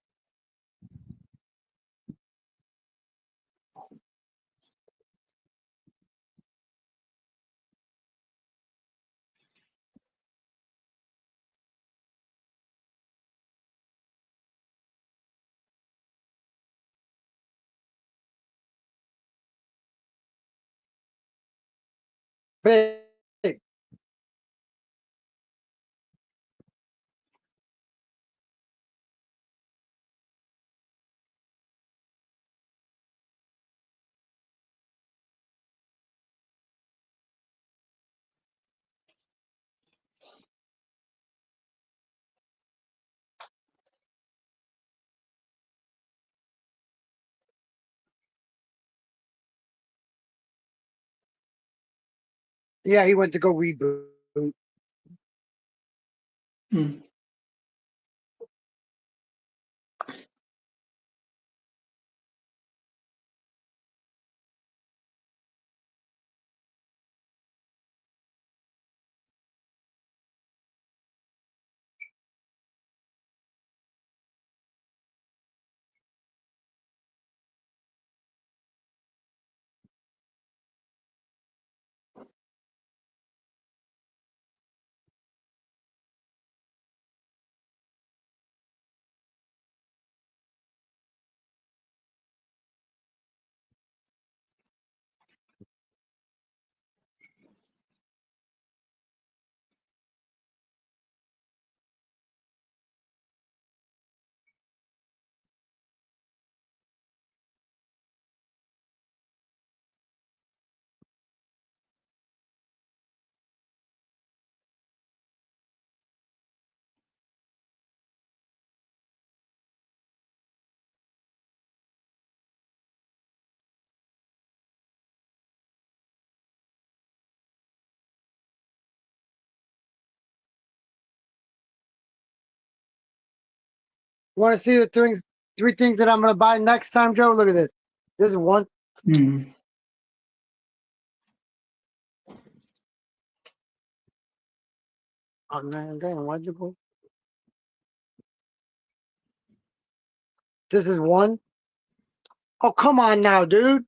pig. Yeah, he went to go reboot. Hmm. Want to see the three things that I'm gonna buy next time, Joe? Look at this. This is one. Hmm. Oh man, damn, why'd you go? This is one. Oh, come on now, dude.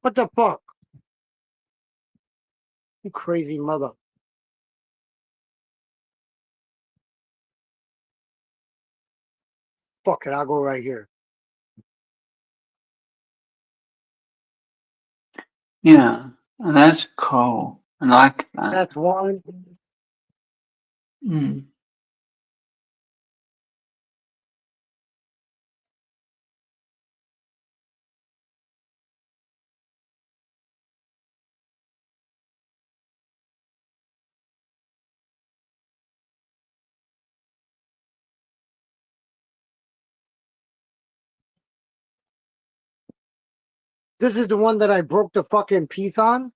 What the fuck? You crazy mother. Fuck it, I'll go right here. Yeah, that's cool. I like that. That's one. Hmm. This is the one that I broke the fucking piece on.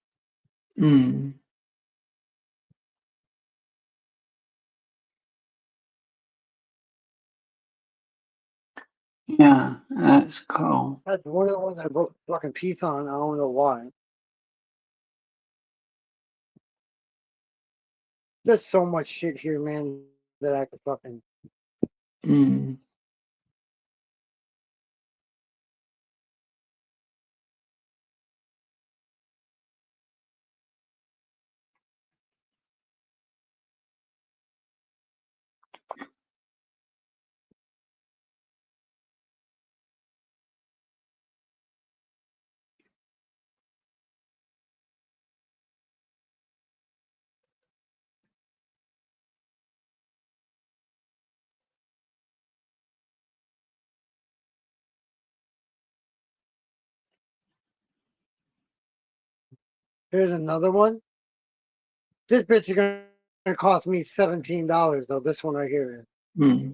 Hmm. Yeah, that's cool. That's one of the ones I broke the fucking piece on. I don't know why. There's so much shit here, man, that I could fucking. Hmm. Here's another one. This bitch is gonna cost me $17 though. This one right here. Hmm.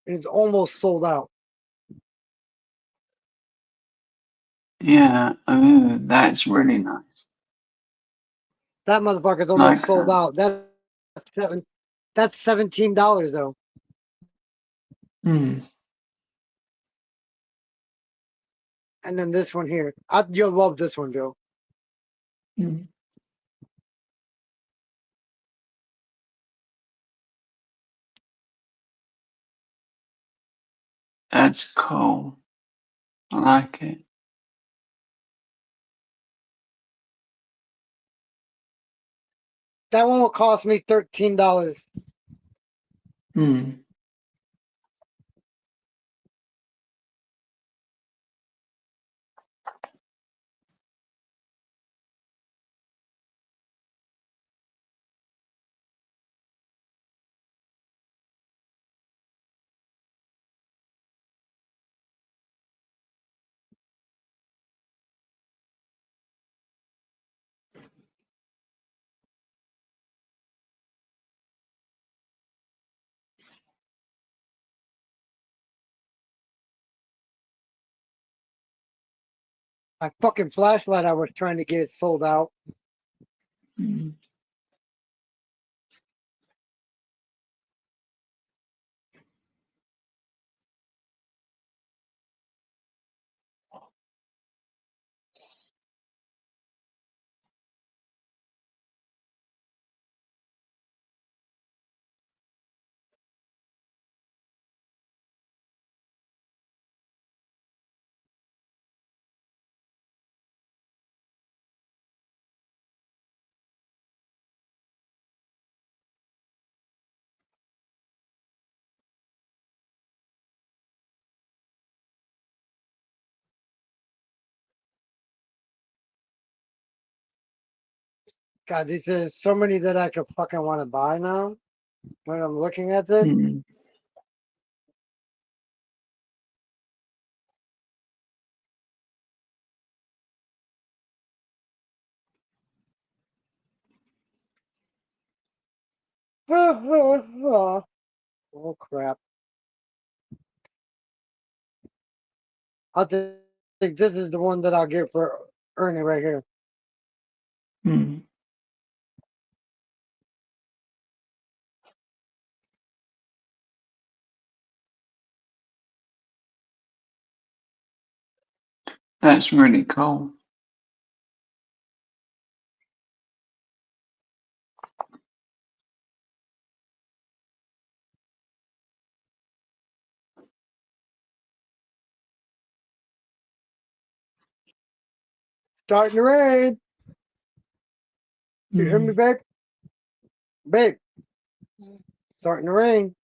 It's almost sold out. Yeah, oh, that's really nice. That motherfucker's almost Like sold that. out. That's $17 though. Hmm. And then this one here. You'll love this one, Joe. Hmm. That's cool. I like it. That one will cost me $13. Hmm. My fucking flashlight I was trying to get sold out. Mm. God, these is so many that I could fucking want to buy now. When I'm looking at this, Mm. oh crap! I think this is the one that I'll get for Ernie right here. Mm. That's really cool. Starting to rain. You hear me, Mm. babe? Babe, starting to rain.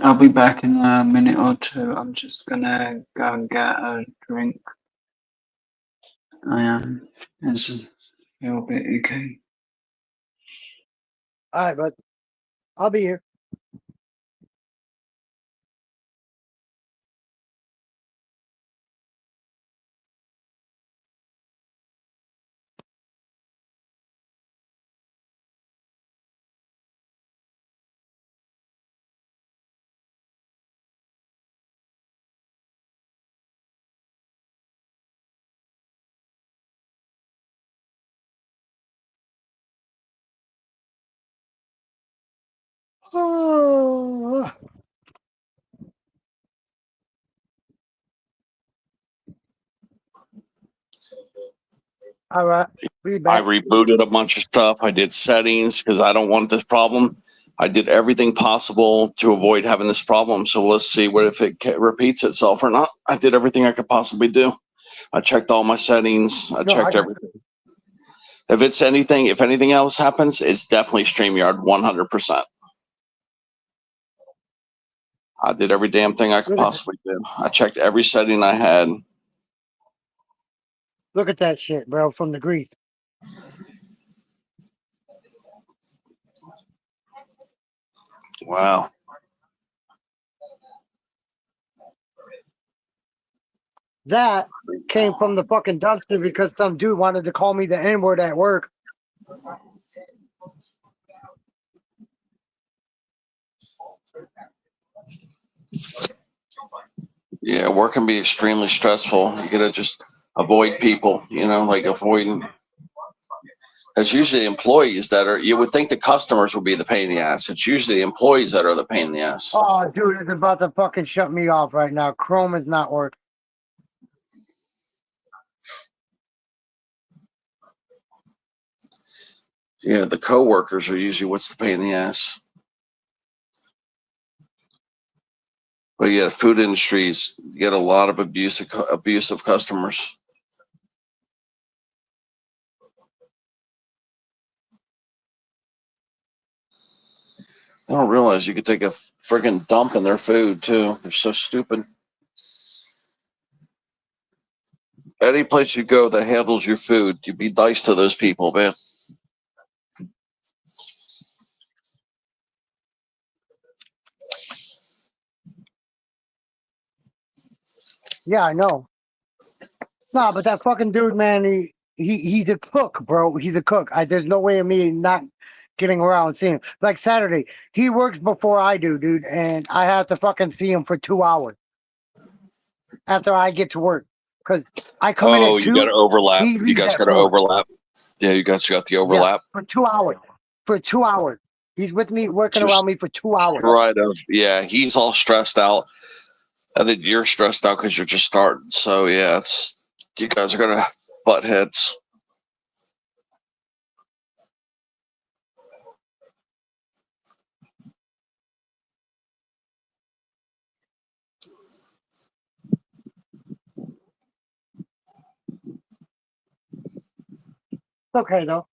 I'll be back in a minute or two. I'm just gonna go and get a drink. I am. It's a little bit okay. All right, bud. I'll be here. Oh. All right. Be I back. rebooted a bunch of stuff. I did settings because I don't want this problem. I did everything possible to avoid having this problem. So let's see what if it repeats itself or not. I did everything I could possibly do. I checked all my settings. I No, I checked got everything. If anything else happens, it's definitely StreamYard 100%. I did every damn thing I could look at possibly do. I checked every setting I had. look at that shit, bro, from the grease. Wow. That came from the fucking dumpster because some dude wanted to call me the N-word at work. Yeah, work can be extremely stressful. You gotta just avoid people, like avoiding. It's usually employees that are, you would think the customers would be the pain in the ass. It's usually the employees that are the pain in the ass. Oh, dude, it's about to fucking shut me off right now. Chrome is not working. Yeah, the coworkers are usually what's the pain in the ass. But yeah, food industries get a lot of abusive customers. I don't realize you could take a friggin' dump in their food too. They're so stupid. Any place you go that handles your food, you be nice to those people, man. Yeah, I know. No, but that fucking dude, man, he's a cook, bro. He's a cook. There's no way of me not getting around seeing him. Like Saturday, he works before I do, dude, and I have to fucking see him for 2 hours after I get to work because I come in Oh, at you got 2. to overlap. He You leaves guys at got to 4. overlap. Yeah, you guys got the Yeah, overlap. for 2 hours. For 2 hours, he's with me, working around me for 2 hours. Right. Yeah, he's all stressed out. I think you're stressed out because you're just starting. So yeah, you guys are gonna butt heads. It's okay though.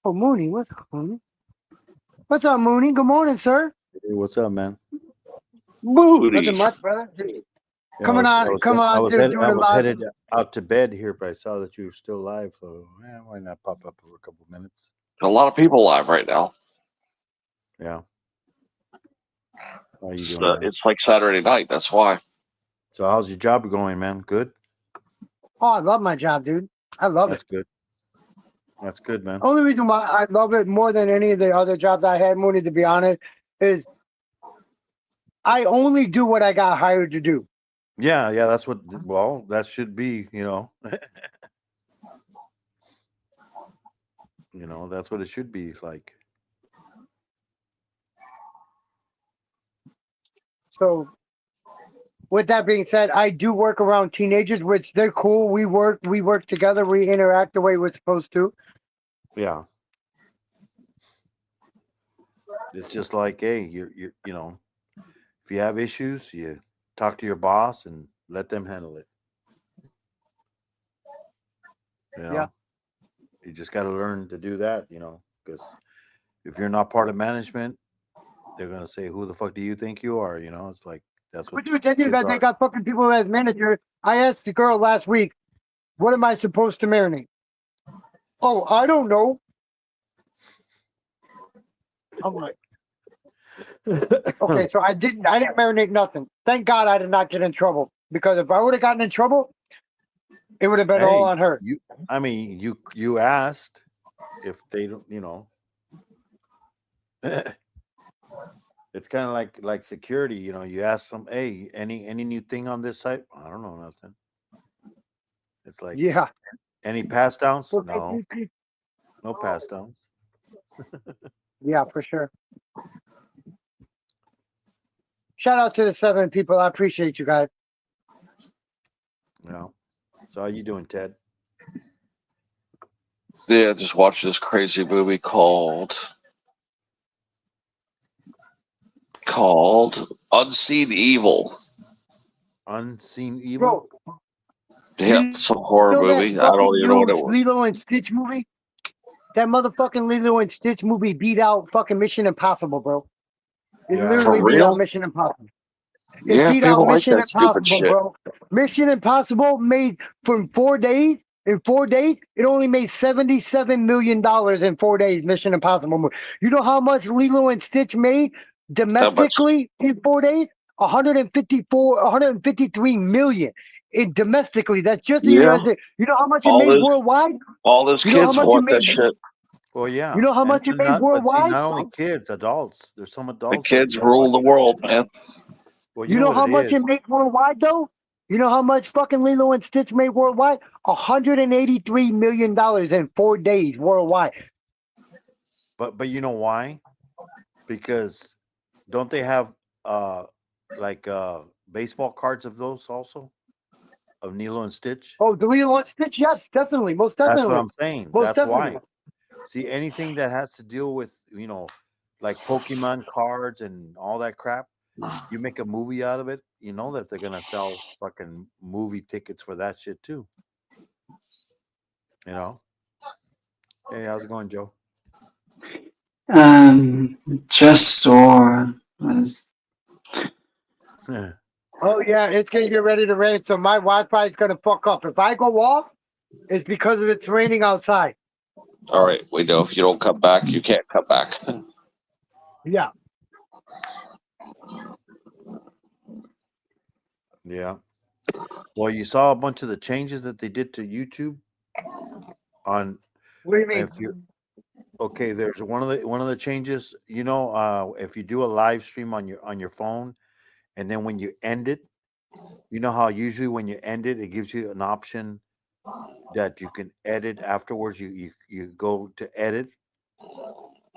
Oh, Mooney, what's up, Mooney? What's up, Mooney? Good morning, sir. Hey, what's up, man? Mooney. Nothing much, brother. Yeah, Come on, dude, doing I a was live. headed out to bed here, but I saw that you were still live, so why not pop up for a couple minutes? A lot of people live right now. Yeah. How you doing, man? It's like Saturday night. That's why. So how's your job going, man? Good? Oh, I love my job, dude. I love That's it. good. That's good, man. Only reason why I love it more than any of the other jobs I had, Mooney, to be honest, is I only do what I got hired to do. Yeah, that's what, well, that should be, you know. You know, that's what it should be like. So, with that being said, I do work around teenagers, which they're cool. We work together. We interact the way we're supposed to. Yeah. It's just like, hey, you know, if you have issues, you talk to your boss and let them handle it. You know, Yeah. you just got to learn to do that, you know, because if you're not part of management, they're going to say, who the fuck do you think you are? You know, it's like, that's what Would you tell you kids that they are. got fucking people as manager? I asked the girl last week, what am I supposed to marinate? Oh, I don't know. I'm like, okay, so I didn't marinate nothing. Thank God I did not get in trouble, because if I would have gotten in trouble, it would have been all Hey, on her. I mean, you asked if they don't, you know. It's kind of like security, you know. You ask them, hey, any new thing on this site? I don't know nothing. It's like, yeah. Any pass downs? Well, No, no pass downs. yeah, for sure. Shout out to the 7 people. I appreciate you guys. You know. So how you doing, Ted? Yeah, just watched this crazy movie called Unseen Evil. Unseen Evil. Bro, Yeah, some horror you know that movie. I don't fucking even know what it huge was. Lilo and Stitch movie? That motherfucking Lilo and Stitch movie beat out fucking Mission Impossible, bro. It Yeah. literally For beat out real? Mission Impossible. It Yeah, beat out people like Mission that stupid Impossible, shit. bro. Mission Impossible made from 4 days. In 4 days, it only made $77 million in 4 days. Mission Impossible movie. You know how much Lilo and Stitch made domestically in 4 days? 153 million. Domestically, that's just the Yeah, USA. You know how much it all made those worldwide? kids You know how much it want that made? shit. Well, yeah. You know how much it made But see, worldwide? not only kids, adults. There's some The adults kids that rule watch the it. world, man. Well, You know what how it much is. it makes worldwide, though? You know how much fucking Lilo and Stitch made worldwide? $183 million in 4 days worldwide. But you know why? Because don't they have like baseball cards of those also? Of Lilo and Stitch? Oh, the Lilo and Stitch? Yes, definitely. Most That's what definitely. I'm saying. Most That's definitely. why. See, anything that has to deal with, like Pokemon cards and all that crap, you make a movie out of it, you know that they're gonna sell fucking movie tickets for that shit too. You know? Hey, how's it going, Joe? Just saw was Oh, yeah, it's going to get ready to rain, so my Wi-Fi is going to fuck up. If I go off, it's because of it's raining outside. All right, we know if you don't come back, you can't come back. Yeah. Yeah. Well, you saw a bunch of the changes that they did to YouTube on What do you mean? if you okay, there's one of the changes, if you do a live stream on your phone and then when you end it, you know how usually when you end it, it gives you an option that you can edit afterwards. You go to edit.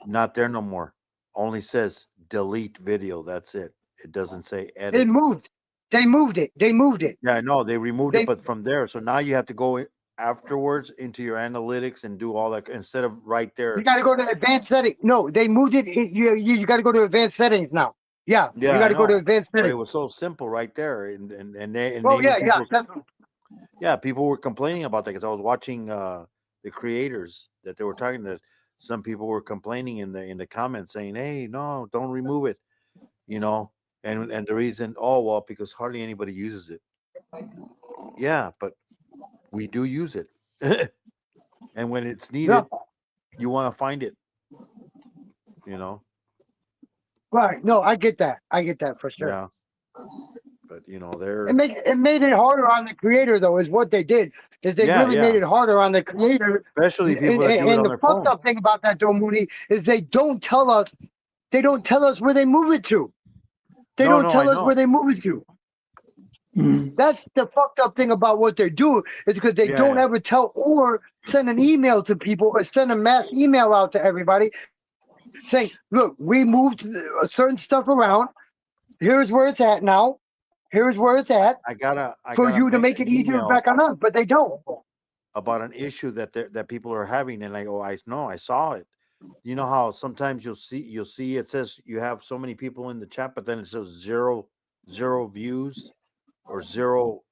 Not there no more. Only says delete video. That's it. It doesn't say It edit. moved. They moved it. They moved it. Yeah, I know they removed They it, but from there, so now you have to go afterwards into your analytics and do all that instead of right You there. got to go to advanced settings. No, they moved it. You got to go to advanced settings now. Yeah, Yeah, you got I to go to know, advanced but it settings. was so simple right there, and Oh, even yeah, yeah. people, yeah, people were complaining about that because I was watching the creators that they were talking to. Some people were complaining in the comments saying, "Hey, no, don't remove it," and the reason, oh well, because hardly anybody uses it. Yeah, but we do use it, and when it's Yeah. needed, you want to find it. You know, Right. No, I get that. I get that for sure. yeah, but It they're made it harder on the creator, though, is what they did. Is they yeah, really made yeah, it harder on the creator. especially people that do it on And the their fucked phone. up thing about that, though, Mooney, is they don't tell us where they move it to. They No, don't no, I tell us where know. they move it to. That's the fucked up thing about what they do, is because they Yeah, don't yeah. ever tell or send an email to people or send a mass email out to everybody saying, look, we moved certain stuff around. Here's where it's at now. Here's where it's at I got for a you to make an it easier email back on us, but they don't. about an issue that people are having, and I go, I know, I saw it. You know how sometimes you'll see it says you have so many people in the chat, but then it says zero views or zero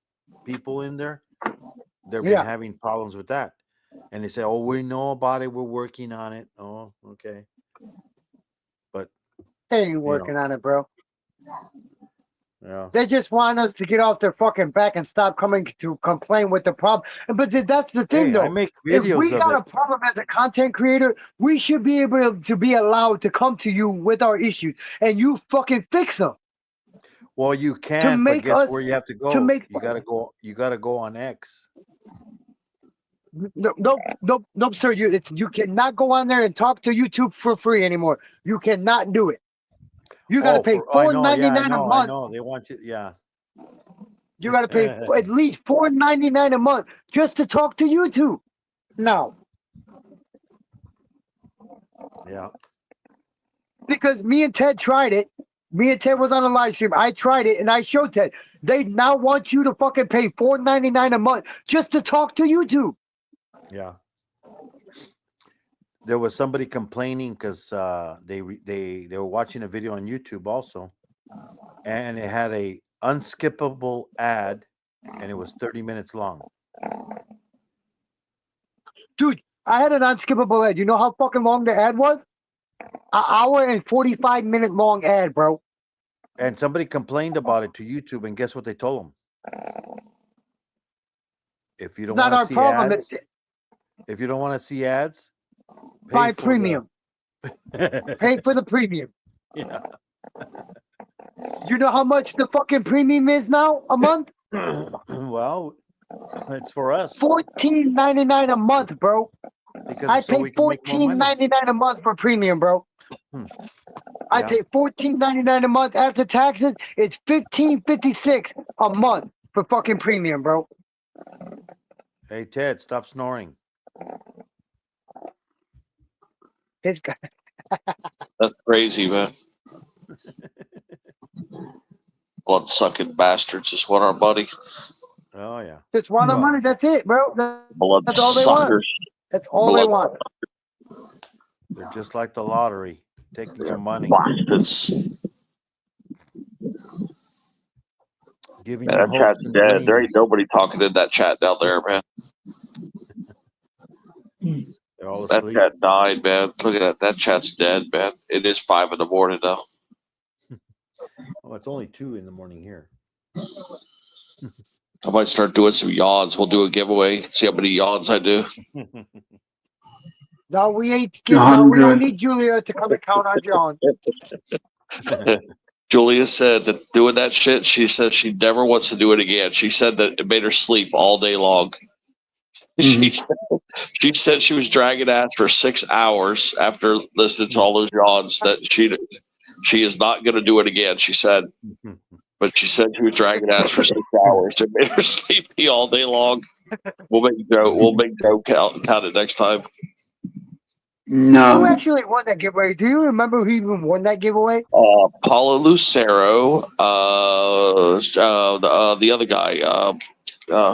people in there. They've been Yeah, having problems with that, and they say, "Oh, we know about it. We're working on it." Oh, okay, but they ain't working on it, bro. yeah, They just want us to get off their fucking back and stop coming to complain with the problem. But that's the thing, hey, I though. make If videos we of got it. a problem as a content creator, we should be able to be allowed to come to you with our issues, and you fucking fix them Well, you to can, but make guess us where you have to to go? make. You gotta go. You gotta go on X. Nope, sir. You cannot go on there and talk to YouTube for free anymore. You cannot do it. You got to Oh, pay I know. Yeah, I $4.99 a know. I month. know. They want you. Yeah. You got to pay at least $4.99 a month just to talk to YouTube. No, Yeah. because me and Ted tried it. Me and Ted was on a live stream. I tried it and I showed Ted. They now want you to fucking pay $4.99 a month just to talk to YouTube. Yeah. There was somebody complaining because they were watching a video on YouTube also, and it had a unskippable ad, and it was 30 minutes long. Dude, I had an unskippable ad. You know how fucking long the ad was? An hour and 45-minute long ad, bro. And somebody complained about it to YouTube, and guess what they told them? If you It's don't not want our to see problem. ads, if you don't want to see ads, Buy pay for premium. the. Pay for the premium. Yeah. You know how much the fucking premium is now a month? Well, it's for us $14.99 a month, bro. I because so pay we can make more money. $14.99 a month for premium, bro. I Yeah. pay $14.99 a month after taxes. It's $15.56 a month for fucking premium, bro. Hey Ted, stop snoring. It's got- That's crazy, man. Blood sucking bastards is what our buddy. Oh yeah. Just want the Well, money. That's it, bro. Blood That's all they want. suckers. That's all they Blood want. they're just like the lottery, taking your money, bastards. giving Man, you that hopes chat's and dead. dreams. There ain't nobody talking in that chat down there, man. They're all That asleep. chat died, man. Look at that. That chat's dead, man. It is 5 in the morning now. Oh, it's only 2 in the morning here. I might start doing some yawns. We'll do a giveaway. See how many yawns I do. No, we ain't. We don't 100. need Julia to come and count on John. Julia said that doing that shit, she said she never wants to do it again. She said that it made her sleep all day long. She said she was dragging ass for 6 hours after listening to all those yawns, that she is not going to do it again, she said. But she said she was dragging ass for 6 hours. It made her sleepy all day long. We'll make Joe count it next time. Who No. actually won that giveaway? Do you remember who even won that giveaway? Paulo Lucero, the other guy,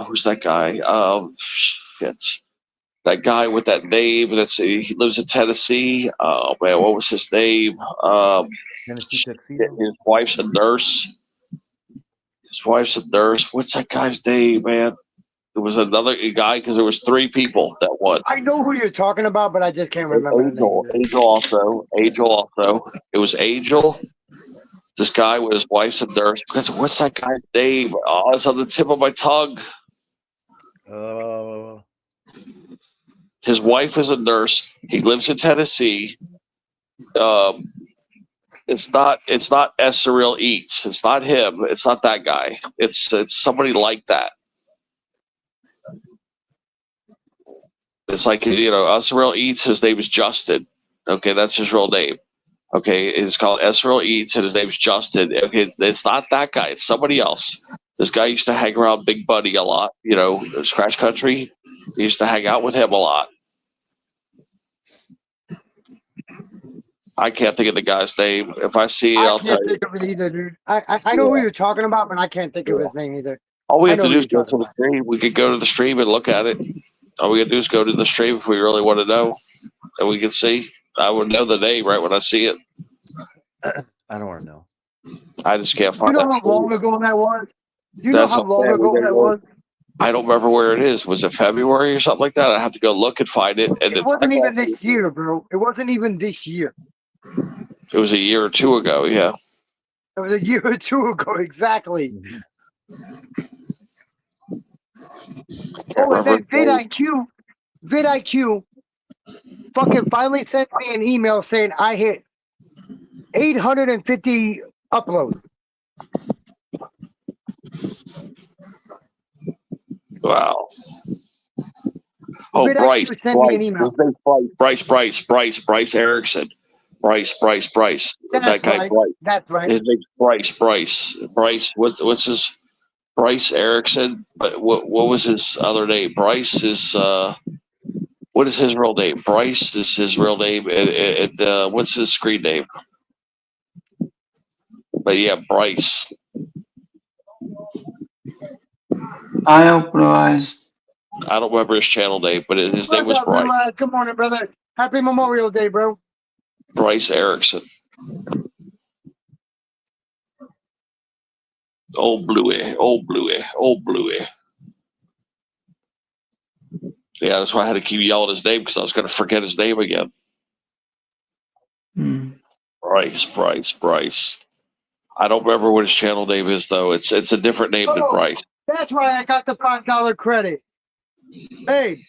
who's that guy? Shit. That guy with that name. He lives in Tennessee. Oh man, what was his name? Tennessee Tuxedo. His wife's a nurse. What's that guy's name, man? There was another guy because there was 3 people that won. I know who you're talking about, but I just can't remember. Angel also. It was Angel. This guy with his wife's a nurse. What's that guy's name? Oh, it's on the tip of my tongue. His wife is a nurse. He lives in Tennessee. It's not S. Surreal Eats. It's not him. It's not that guy. It's somebody like that. It's like, S. Surreal Eats. His name is Justin. Okay, that's his real name. Okay, it's called S. Surreal Eats, and his name's Justin. Okay, it's not that guy. It's somebody else. This guy used to hang around Big Buddy a lot. Scratch Country. He used to hang out with him a lot. I can't think of the guy's name. If I see it, I'll tell you. I can't think of it either, dude. I know who you're talking about, but I can't think of his name either. All we have I to know do who is go you're to the stream. We could go to the stream and look at it. All we gotta do is go to the stream if we really want to know, and we can see. I would know the name right when I see it. I don't want to know. I just can't You find know that. how long ago that was? You know That's how what I'm long saying. We ago gotta that go- was? I don't remember where it is. Was it February or something like that? I have to go look and find it. And It wasn't even this year, bro. It wasn't even this year. It was a year or 2 ago. Yeah. It was a year or 2 ago, exactly. Oh, and then vidIQ fucking finally sent me an email saying I hit 850 uploads. Wow. Oh, vidIQ Bryce. sent me an email. His name's Bryce Erickson. Bryce. That's That guy, right. Bryce. That's right. His name's Bryce. What's his? Bryce Erickson. But what was his other name? Bryce is what is his real name? Bryce is his real name. And what's his screen name? But yeah, Bryce. I hope Blue Eyes. I don't remember his channel name, but his name was What's up, Blue Bryce. Eyes? Good morning, brother. Happy Memorial Day, bro. Bryce Erickson. Old Bluey. Yeah, that's why I had to keep yelling his name because I was going to forget his name again. Bryce. I don't remember what his channel name is though. It's a different name than Bryce. That's why I got the $5 credit. Hey,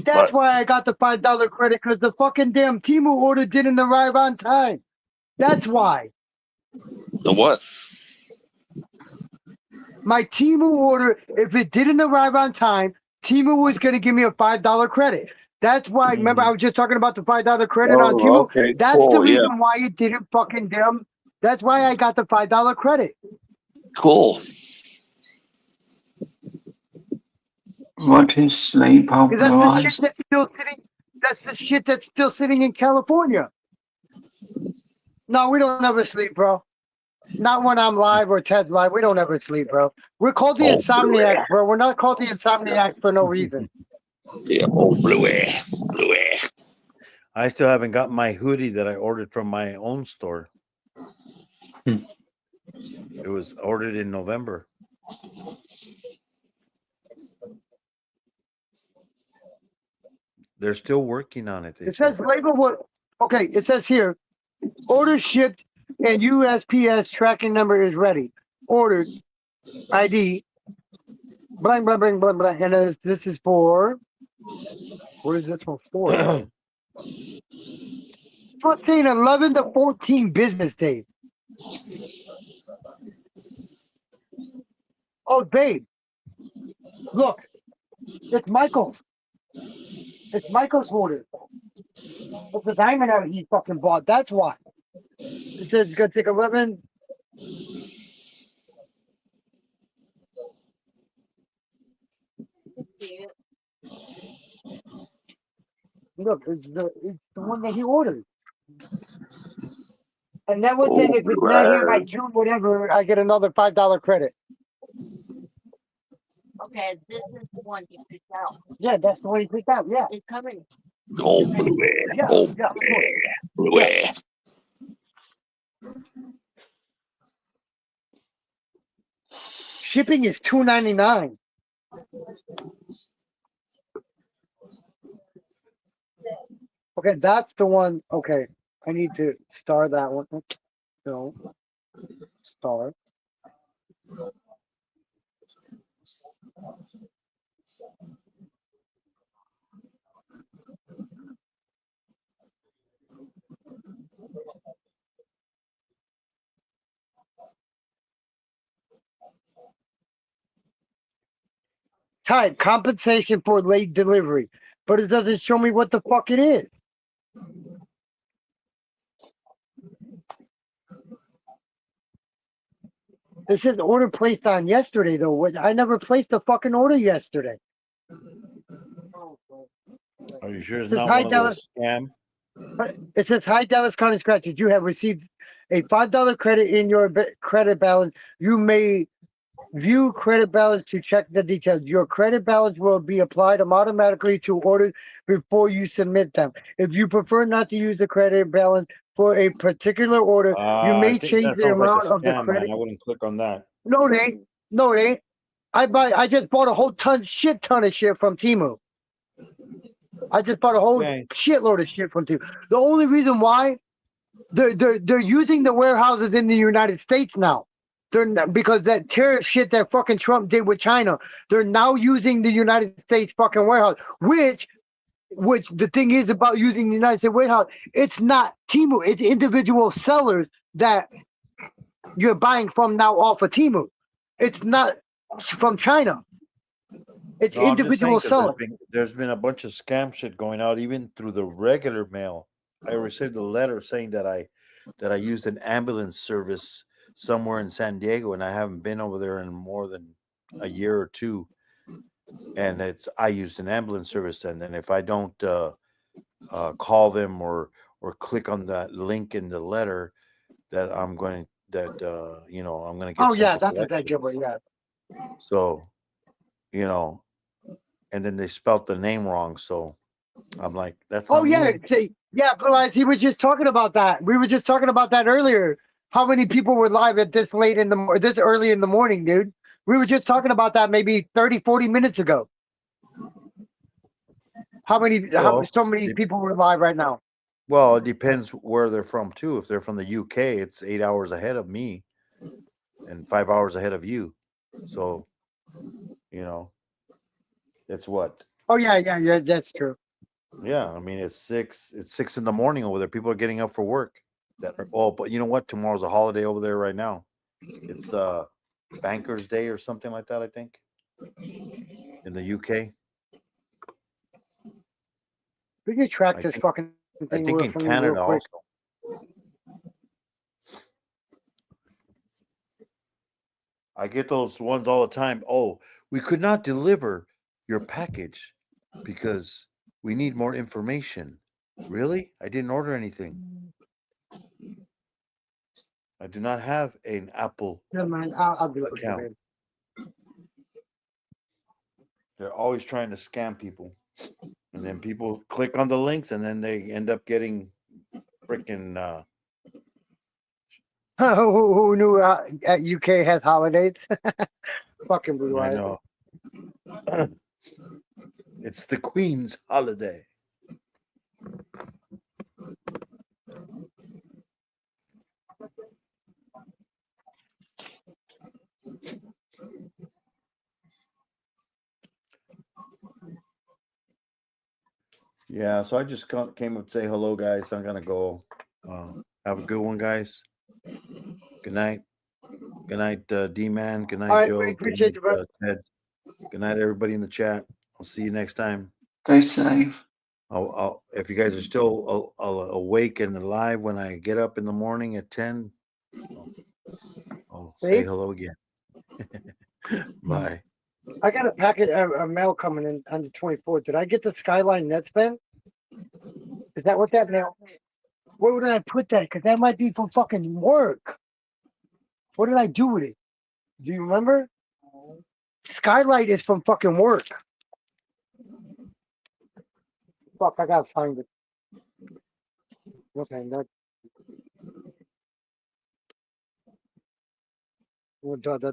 that's why I got the $5 credit, because the fucking damn Temu order didn't arrive on time. That's why. The what? My Temu order, if it didn't arrive on time, Temu was going to give me a $5 credit. That's why. Remember, I was just talking about the $5 credit on Oh, Timo. okay, That's the cool. Yeah, reason why it didn't fucking dim. That's why I got the $5 credit. cool. What is sleep? Oh, Because blue that's the eyes. shit that's still sitting. That's the shit that's still sitting in California. No, we don't ever sleep, bro. Not when I'm live or Ted's live. We don't ever sleep, bro. We're called the Oh, Insomniacs, bro. We're not called the Insomniacs for no reason. yeah, oh, bluey. I still haven't got my hoodie that I ordered from my own store. Hmm. It was ordered in November. They're still working on it. They It says said. label what? Okay, it says here, order shipped and USPS tracking number is ready. Ordered ID. Blank, blank, blank, blank, blank. And this is for. What is this one for? Though? So it's saying 11 to 14 business days. Oh, babe. Look, it's Michael's. It's Michael's order. It's the diamond out he fucking bought. That's why. It says it's gonna take 11. Look, it's the one that he ordered. And that one says Oh, if it's not here by June, whatever, I get another $5 credit. Okay, this is the one you picked out. Yeah, that's the one he picked out. Yeah. It's coming. oh, bluey. Yeah. Oh, Yeah. bluey. Shipping is $2.99. Okay, that's the one. Okay, I need to star that one. No, star. Type compensation for late delivery, but it doesn't show me what the fuck it is. It says order placed on yesterday though. I never placed a fucking order yesterday. Are you sure it's It says not hi one of Dallas. those scam? It says hi Dallas County Scratches. You have received a $5 credit in your credit balance. You may view credit balance to check the details. Your credit balance will be applied automatically to orders before you submit them. If you prefer not to use the credit balance for a particular order, you I may think change that the sounds like a amount of the scam, credit. man. I wouldn't click on that. No, it ain't. No, it ain't. I just bought a whole shit ton of shit from Temu. I just bought a whole shitload of shit from Temu. The only reason why they're using the warehouses in the United States now. They're not, because that tariff shit that fucking Trump did with China. They're now using the United States fucking warehouse, which the thing is about using the United States warehouse, it's not Temu, it's individual sellers that you're buying from now off of Temu. It's not from China. It's No, I'm just saying individual 'cause sellers. there's been a bunch of scam shit going out even through the regular mail. I received a letter saying that I used an ambulance service somewhere in San Diego and I haven't been over there in more than a year or two. And I used an ambulance service, and then if I don't call them or click on that link in the letter, that I'm going to get Oh sent yeah, to that's what that collection. giveaway. Yeah. So, and then they spelt the name wrong. So I'm like, that's Oh not yeah, me. see, yeah, Blue Eyes. He was just talking about that. We were just talking about that earlier. How many people were live at this late in the this early in the morning, dude? We were just talking about that maybe 30, 40 minutes ago. How Well, so many people were live right now? Well, it depends where they're from too. If they're from the UK, it's 8 hours ahead of me and 5 hours ahead of you. So, it's what? Oh yeah, that's true. Yeah, I mean it's 6 in the morning over there. People are getting up for work. But you know what? Tomorrow's a holiday over there right now. It's Bankers Day or something like that, I think. In the UK. We can track I this think fucking I thing think in from you Canada real quick. also. I get those ones all the time. Oh, we could not deliver your package because we need more information. Really? I didn't order anything. I do not have an Apple Never mind. I'll do it with you, account. babe. They're always trying to scam people. And then people click on the links and then they end up getting freaking Who knew UK has holidays? Fucking blue I eyes. know. It's the Queen's holiday. Yeah, so I just came up to say hello, guys. I'm gonna go. Have a good one, guys. Good night. Good night, D-Man. Good night, All right, Joe. we Good appreciate night, you, brother. Ted. Good night, everybody in the chat. I'll see you next time. Stay safe. I'll if you guys are still awake and alive when I get up in the morning at 10, I'll say Babe? hello again. Bye. I got a packet of mail coming in on the 24th. Did I get the Skyline Netspan? Is that what that mail? Where would I put that? Because that might be for fucking work. What did I do with it? Do you remember? Skylight is from fucking work. Fuck, I gotta find it. Okay, that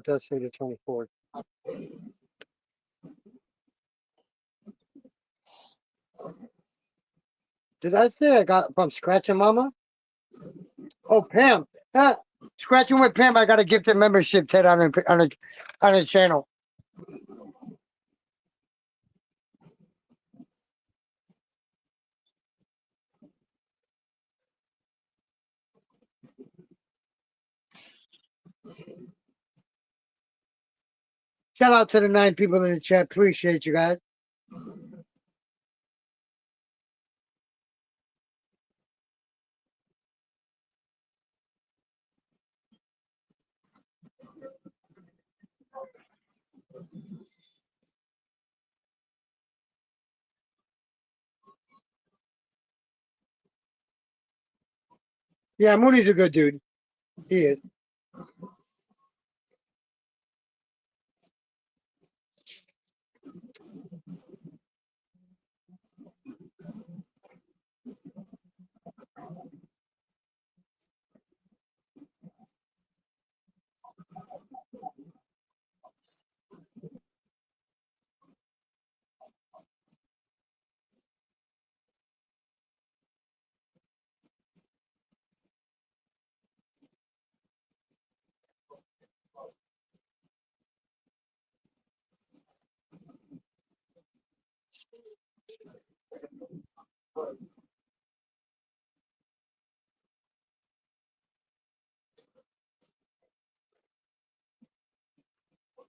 does say the 24th. Did I say I got from Scratching Mama? Oh, Pam. Scratching with Pam. I got a gifted membership, Ted, on a channel. Shout out to the 9 people in the chat. Appreciate you guys. Yeah, Mooney's a good dude. He is.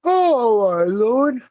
Oh, my Lord.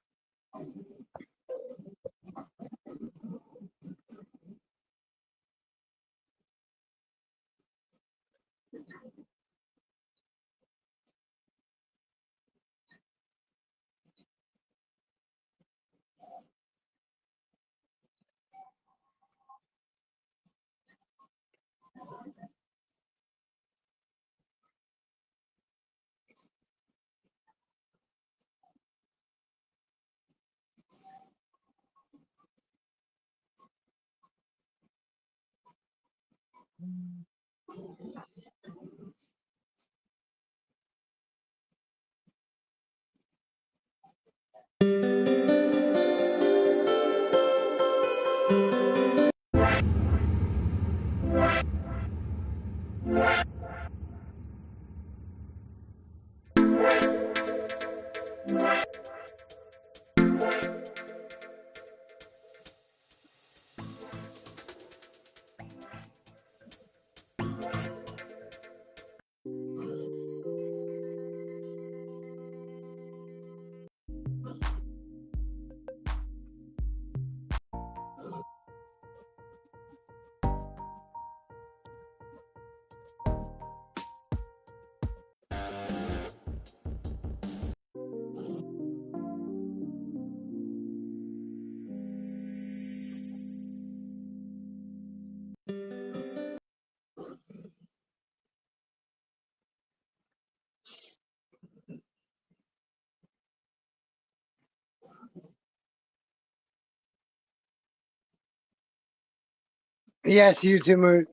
Yes, you too, Mood.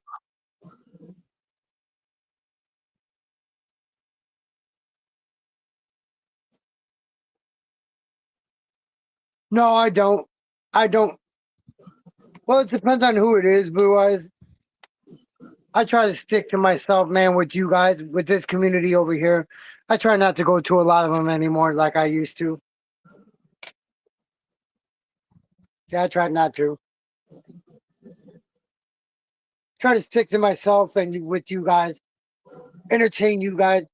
No, I don't. I don't. Well, it depends on who it is, Blue Eyes. I try to stick to myself, man, with you guys, with this community over here. I try not to go to a lot of them anymore like I used to. Yeah, I try not to. Try to stick to myself and with you guys, entertain you guys.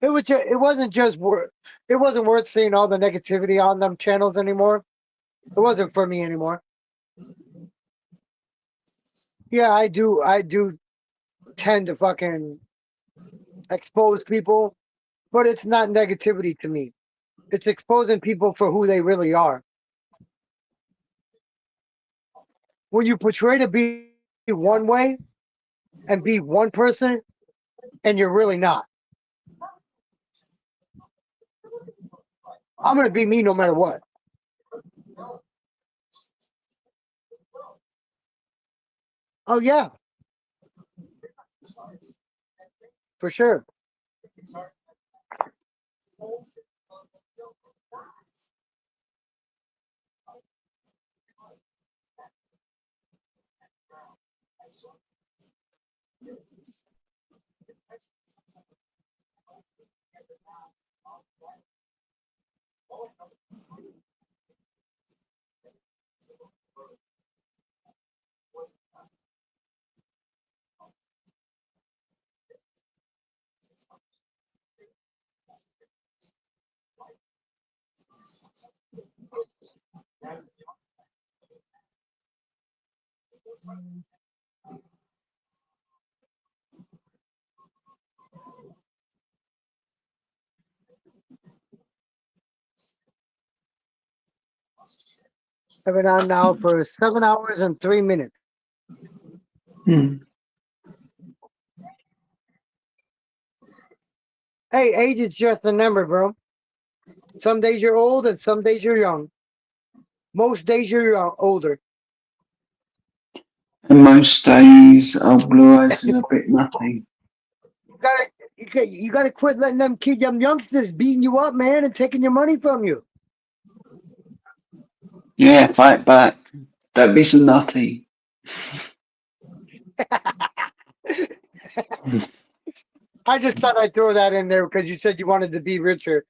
It wasn't just worth. It wasn't worth seeing all the negativity on them channels anymore. It wasn't for me anymore. Yeah, I do tend to fucking expose people, but it's not negativity to me. It's exposing people for who they really are. When you portray to be one way and be one person, and you're really not. I'm gonna be me no matter what. Oh yeah, for sure. I've been on now for 7 hours and 3 minutes. Hmm. Hey, age is just a number, bro. Some days you're old and some days you're young. Most days you're older. And most days our blue eyes are a bit nothing. You gotta quit letting them youngsters beating you up, man, and taking your money from you. Yeah, fight back. Don't be so nutty. I just thought I'd throw that in there because you said you wanted to be richer.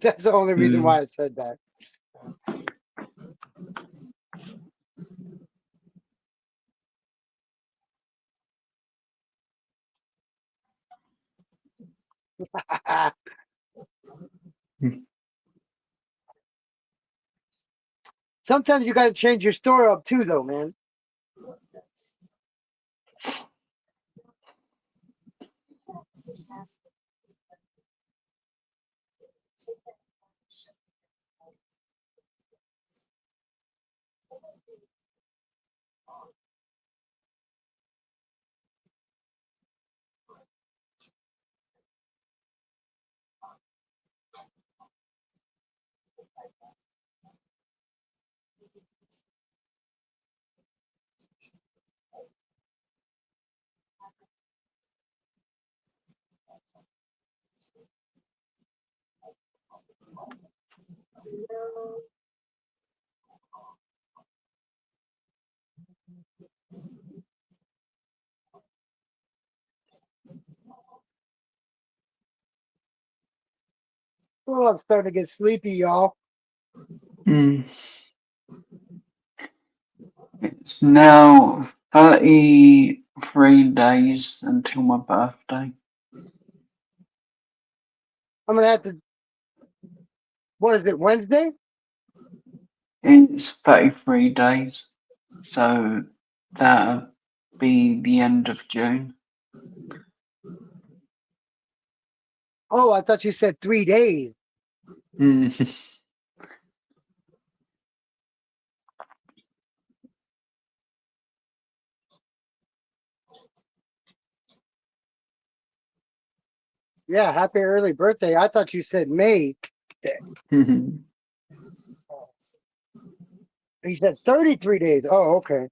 That's the only reason why I said that. Sometimes you gotta change your store up too, though, man. Oh, I'm starting to get sleepy, y'all. Mm. It's now 33 days until my birthday. I'm gonna have to. What is it? Wednesday? It's 33 days. So that'll be the end of June. Oh, I thought you said 3 days. Yeah, happy early birthday. I thought you said May. He said 33 days. Oh, okay.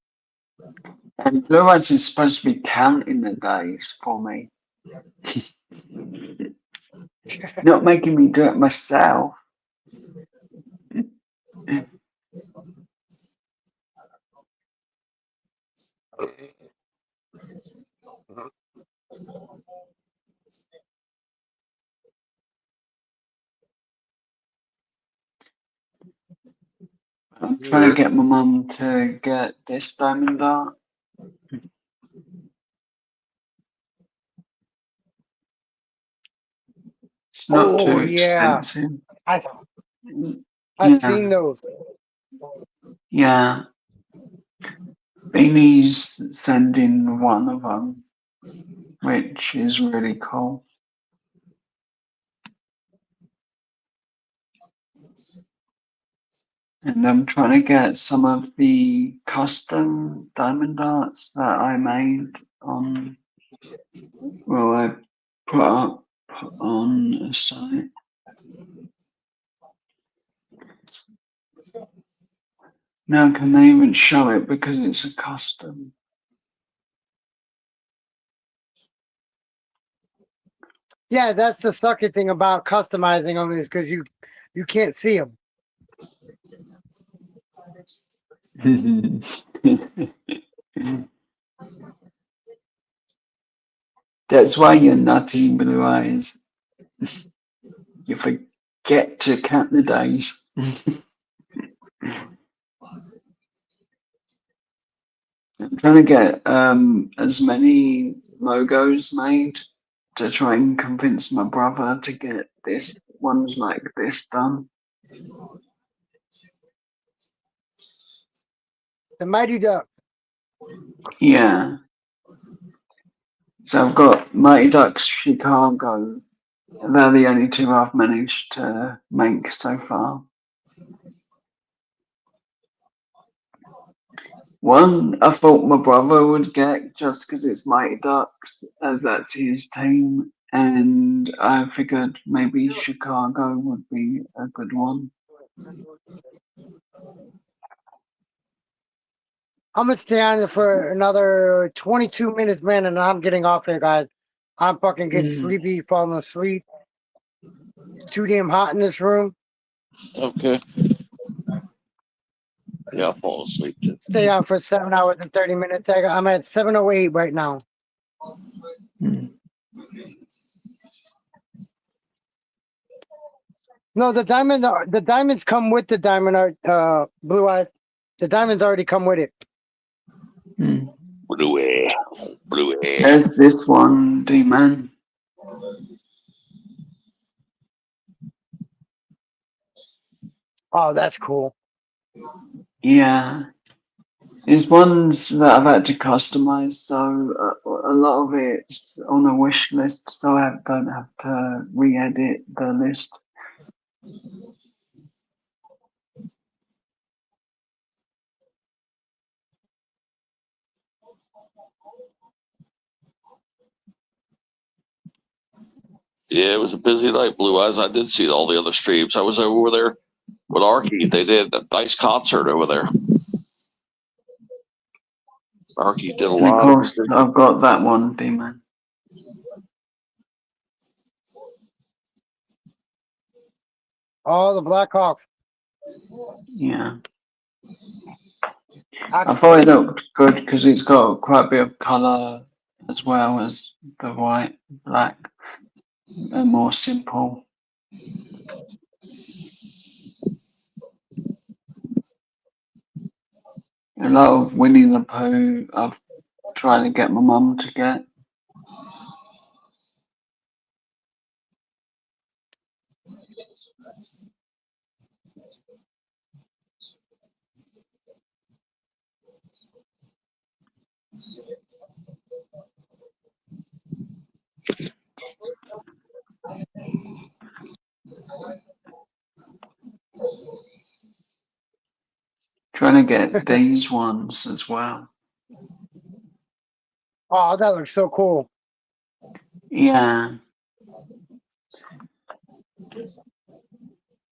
And Blue Eyes is supposed to be counting the days for me. Not making me do it myself. I'm trying to get my mum to get this diamond art. It's not too Oh, yeah. expensive. I've Yeah. seen those. Yeah. Beanie's sending one of them, which is really cool. And I'm trying to get some of the custom diamond arts that I made on, well, I put up on a site. Now, can they even show it because it's a custom? Yeah, that's the sucky thing about customizing them is because you can't see them. That's why you're nutty, Blue Eyes. You forget to count the days. I'm trying to get as many logos made to try and convince my brother to get this ones like this done. The Mighty Duck. Yeah. So I've got Mighty Ducks Chicago. They're the only two I've managed to make so far. One I thought my brother would get just because it's Mighty Ducks, as that's his team, and I figured maybe Chicago would be a good one. I'm gonna stay on it for another 22 minutes, man, and I'm getting off here, guys. I'm fucking getting sleepy, falling asleep. It's too damn hot in this room. Okay. Yeah, I'll fall asleep too. Stay on for 7 hours and 30 minutes. I'm at 7:08 right now. No, the diamonds come with the diamond art, Blue Eyes. The diamonds already come with it. Blue air. Blue air. There's this one, D-Man. Oh, that's cool. Yeah. There's ones that I've had to customize, so a lot of it's on a wish list, so I don't have to re-edit the list. Yeah, it was a busy night, Blue Eyes. I did see all the other streams. I was over there with Arky. They did a nice concert over there. Arky did a And of lot course, of I've got that one, D-Man. Oh, the Blackhawks. Yeah. I thought it looked good because it's got quite a bit of colour as well as the white, black, and more simple. A lot of Winnie the Pooh I've tried to get my mum to get. Trying to get these ones as well. Oh, that looks so cool. Yeah.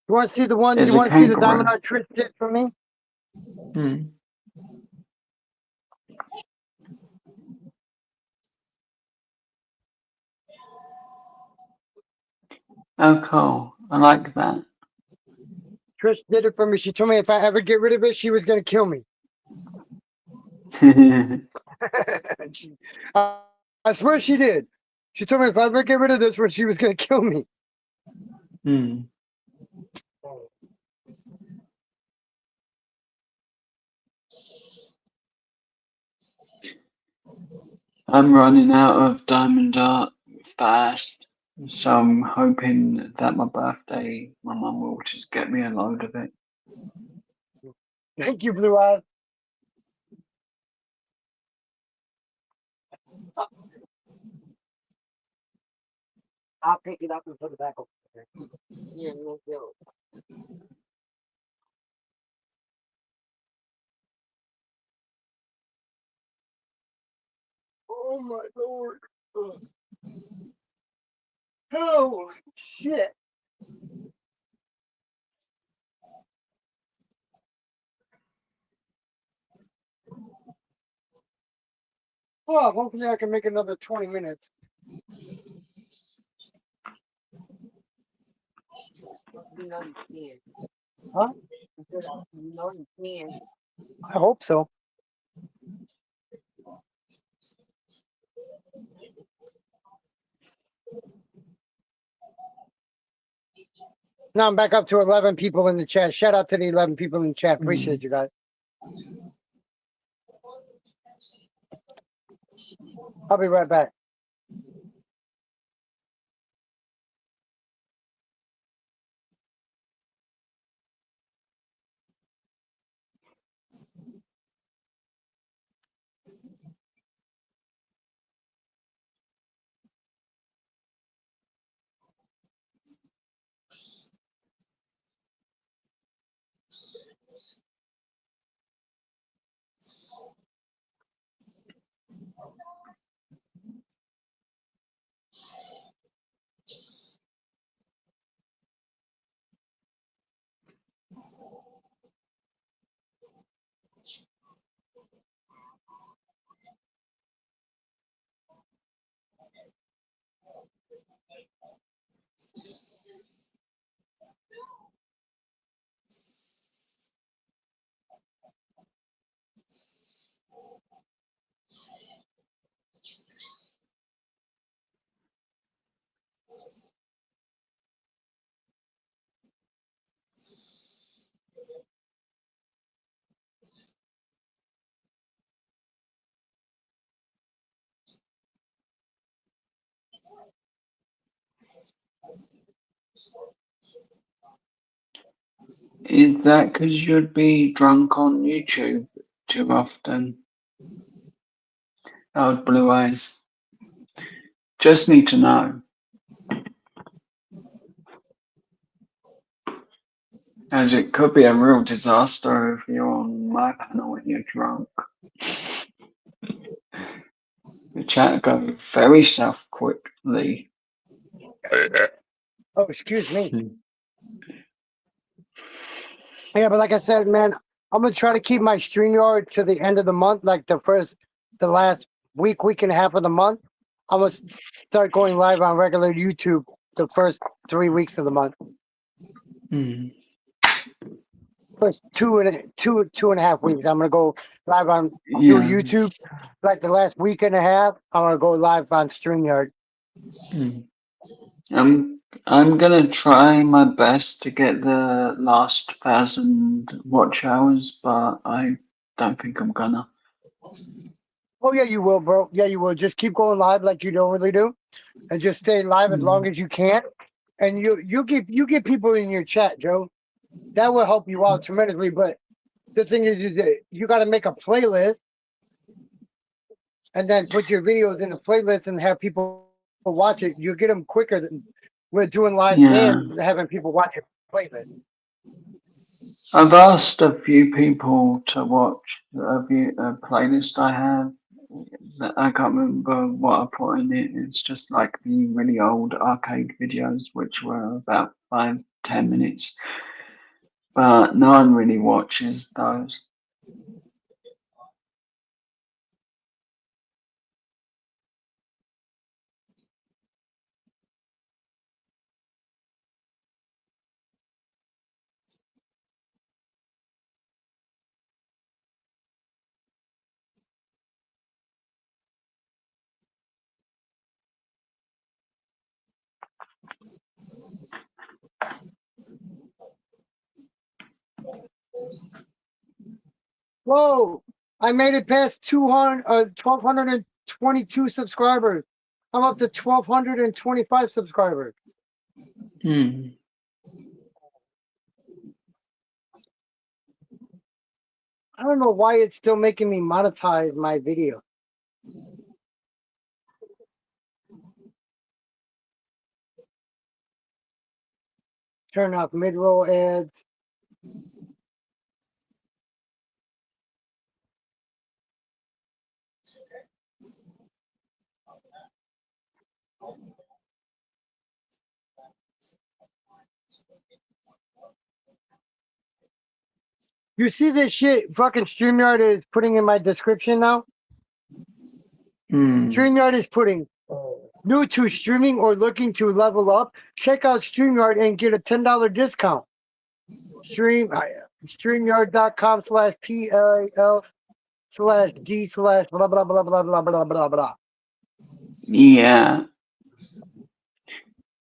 You want to see the one? There's You a want to see the diamond kangaroo. art Trish did for me? Hmm. Oh, cool. I like that. Trish did it for me. She told me if I ever get rid of it, she was gonna kill me. She- I swear she did. She told me if I ever get rid of this one, she was gonna kill me. Hmm. I'm running out of diamond art fast, so I'm hoping that my birthday, my mum will just get me a load of it. Thank you, Blue Eyes. I'll pick it up and put it back over there. Yeah, no joke. Oh my lord. Ugh. Oh shit. Well, hopefully I can make another 20 minutes. Huh? I hope so. Now I'm back up to 11 people in the chat. Shout out to the 11 people in the chat. Appreciate you guys. I'll be right back. Is that because you'd be drunk on YouTube too often? Oh, Blue Eyes. Just need to know. As it could be a real disaster if you're on my panel and you're drunk. The chat goes very south quickly. Oh, excuse me. Yeah, but like I said, man, I'm gonna try to keep my StreamYard to the end of the month, like the last week and a half of the month. I'm gonna start going live on regular YouTube the first 3 weeks of the month. First two and a half weeks, I'm gonna go live on Yeah. YouTube. Like the last week and a half, I'm gonna go live on StreamYard. I'm gonna try my best to get the last 1,000 watch hours, but I don't think I'm gonna. Oh yeah, you will, bro. Yeah, you will. Just keep going live like you normally do, and just stay live as long as you can. And you get people in your chat, Joe. That will help you out tremendously. But the thing is that you got to make a playlist, and then put your videos in a playlist and have people watch it. You get them quicker than with doing live Yeah. and having people watch your playlist. I've asked a few people to watch a playlist I have. I can't remember what I put in it. It's just like the really old arcade videos, which were about 5-10 minutes. But no one really watches those. Whoa! I made it past 1,222 subscribers. I'm up to 1,225 subscribers. Hmm. I don't know why it's still making me monetize my video. Turn off mid-roll ads. You see this shit fucking StreamYard is putting in my description now? StreamYard is putting new to streaming or looking to level up. Check out StreamYard and get a $10 discount. StreamYard.com/PLAL/D/blah blah blah blah blah blah blah blah. Yeah.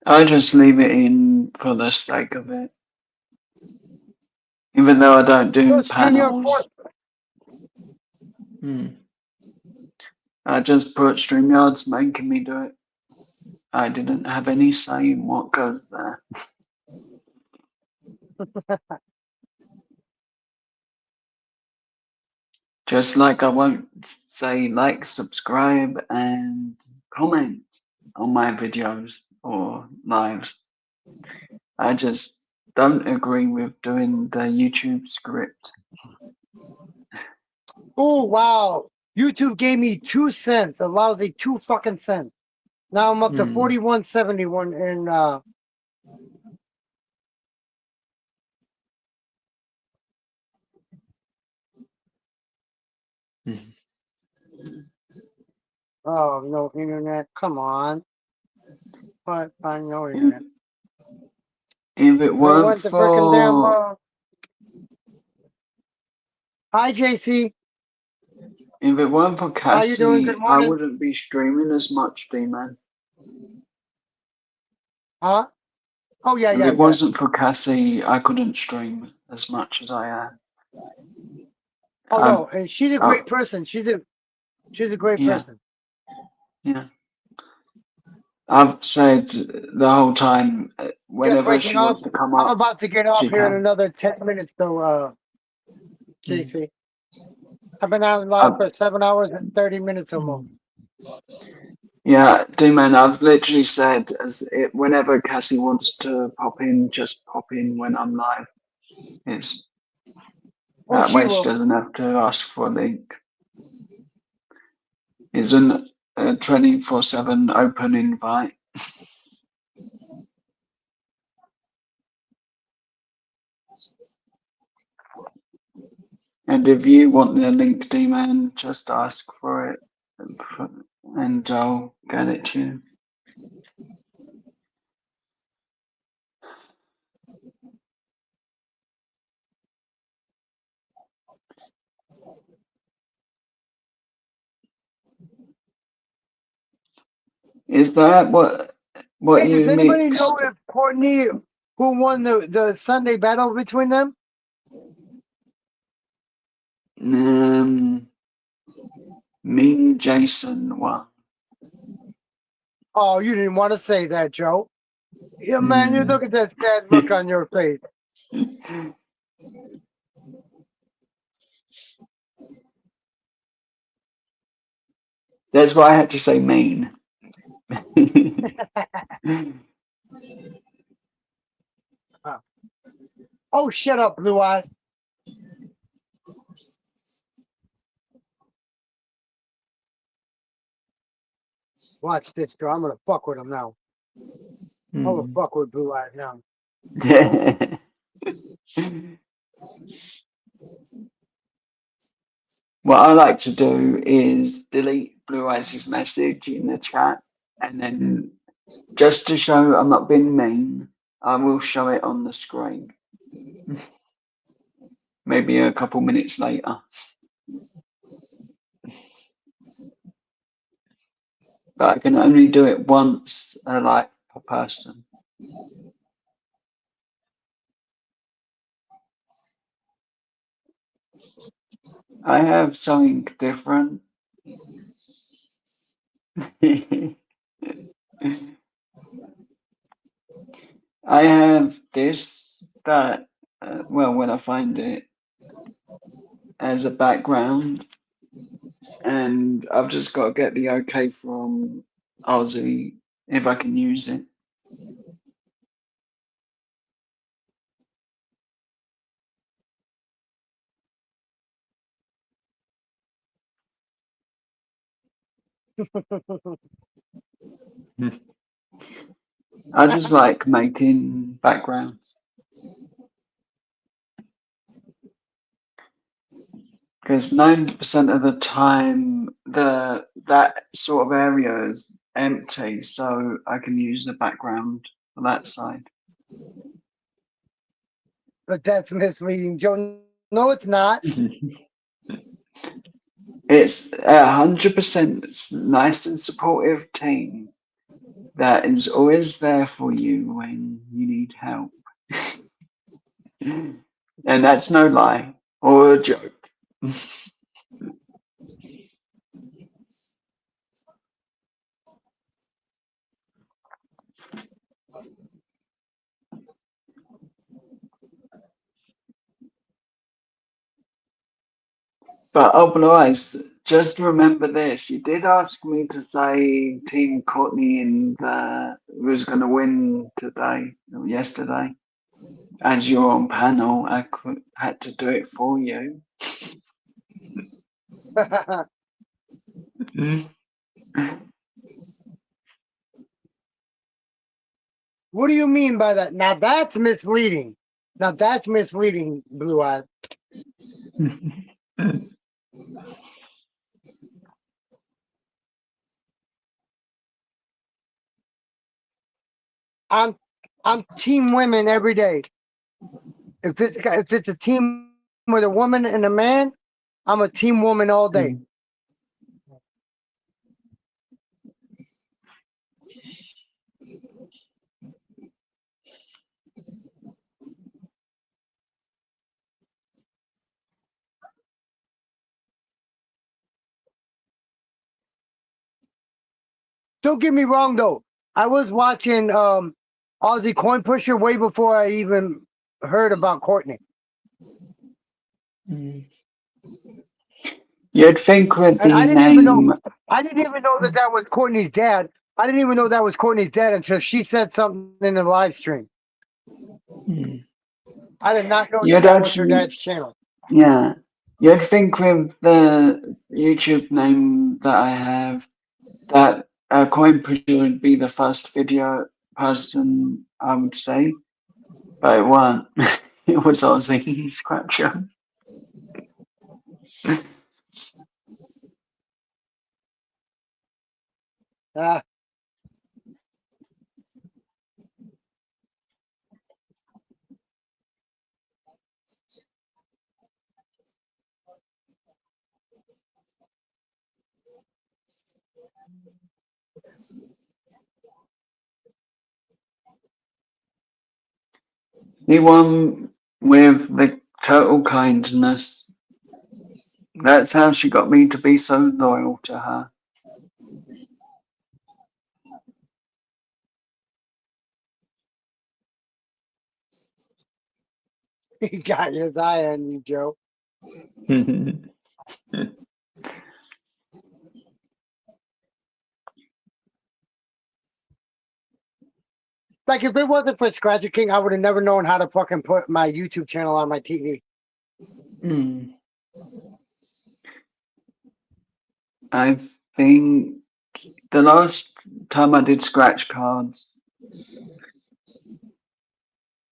I just leave it in for the sake of it. Even though I don't do panels. I just put StreamYard's making me do it. I didn't have any say in what goes there. Just like I won't say like, subscribe, and comment on my videos or lives. I just don't agree with doing the YouTube script. Oh wow! YouTube gave me 2 cents, a lousy 2 fucking cents. Now I'm up to 41.71 in Oh, no internet. Come on. Find no internet. If it I weren't went to freaking damn. for Hi, JC. if it weren't for How you doing? Good Cassie, I morning. wouldn't be streaming as much, D-Man. Huh? Oh yeah, If yeah, it yeah. wasn't for Cassie, I couldn't stream as much as I am. Oh no, and she's a great person. She's a great Yeah. person. Yeah. I've said the whole time, Just whenever waking she up. wants to come I'm up, about to get off she here in can. another 10 minutes, though. JC. I've been out live for 7 hours and 30 minutes almost. Yeah, D-Man, I've literally said, whenever Cassie wants to pop in, just pop in when I'm live. It's Oh, that she way will. she doesn't have to ask for a link. It's a 24/7 open invite. And if you want the link, D-Man, just ask for it, and I'll get it to you. Is that what Hey, you does anybody mixed? know if Courtney, who won the Sunday battle between them? Me, Jason won. Oh, you didn't want to say that, Joe. Yeah, man, you look at that sad look on your face. That's why I had to say mean. Oh, shut up, Blue Eyes. Watch this, Joe. I'm gonna fuck with him now. I'm gonna fuck with Blue Eyes now. What I like to do is delete Blue Eyes' message in the chat, and then just to show I'm not being mean, I will show it on the screen. Maybe a couple minutes later. But I can only do it once, like per person. I have something different. I have this that, well, when I find it, as a background, and I've just got to get the okay from Aussie if I can use it. I just like making backgrounds. Because 90% of the time, that sort of area is empty, so I can use the background for that side. But that's misleading, Joe. No, it's not. It's 100% nice and supportive team that is always there for you when you need help. And that's no lie or a joke. But oh, Blue Eyes, just remember this. You did ask me to say Team Courtney and was going to win today, or yesterday. As you're on panel, I had to do it for you. What do you mean by that? Now that's misleading. Now that's misleading, Blue Eyes. I'm team women every day. If it's a team with a woman and a man, I'm a team woman all day. Don't get me wrong though. I was watching Aussie Coin Pusher way before I even heard about Courtney. You'd think with the And I didn't name. even know that was Courtney's dad. I didn't even know that was Courtney's dad until she said something in the live stream. I did not know You'd that was her actually, dad's channel. yeah, you'd think with the YouTube name that I have that Coin Pusher would be the first video person, I would say, but it weren't. It was Aussie Scrap Show. He won with the total kindness. That's how she got me to be so loyal to her. He got his eye on you, Joe. Like if it wasn't for Scratcher King, I would have never known how to fucking put my YouTube channel on my TV. Mm. I think the last time I did scratch cards,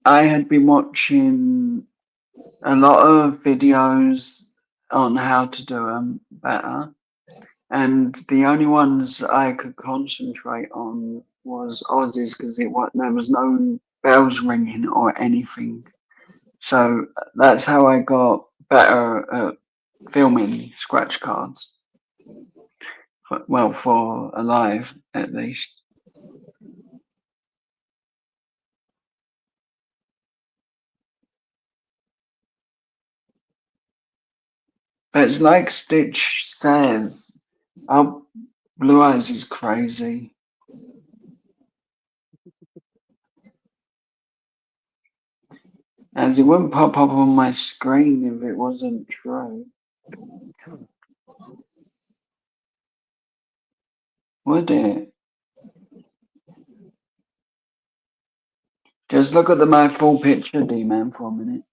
I had been watching a lot of videos on how to do them better, and the only ones I could concentrate on was Aussies because there was no bells ringing or anything. So that's how I got better at filming scratch cards. For Alive at least. But it's like Stitch says, our Blue Eyes is crazy. As it wouldn't pop up on my screen if it wasn't true. Would it? Just look at my full picture, D-Man, for a minute.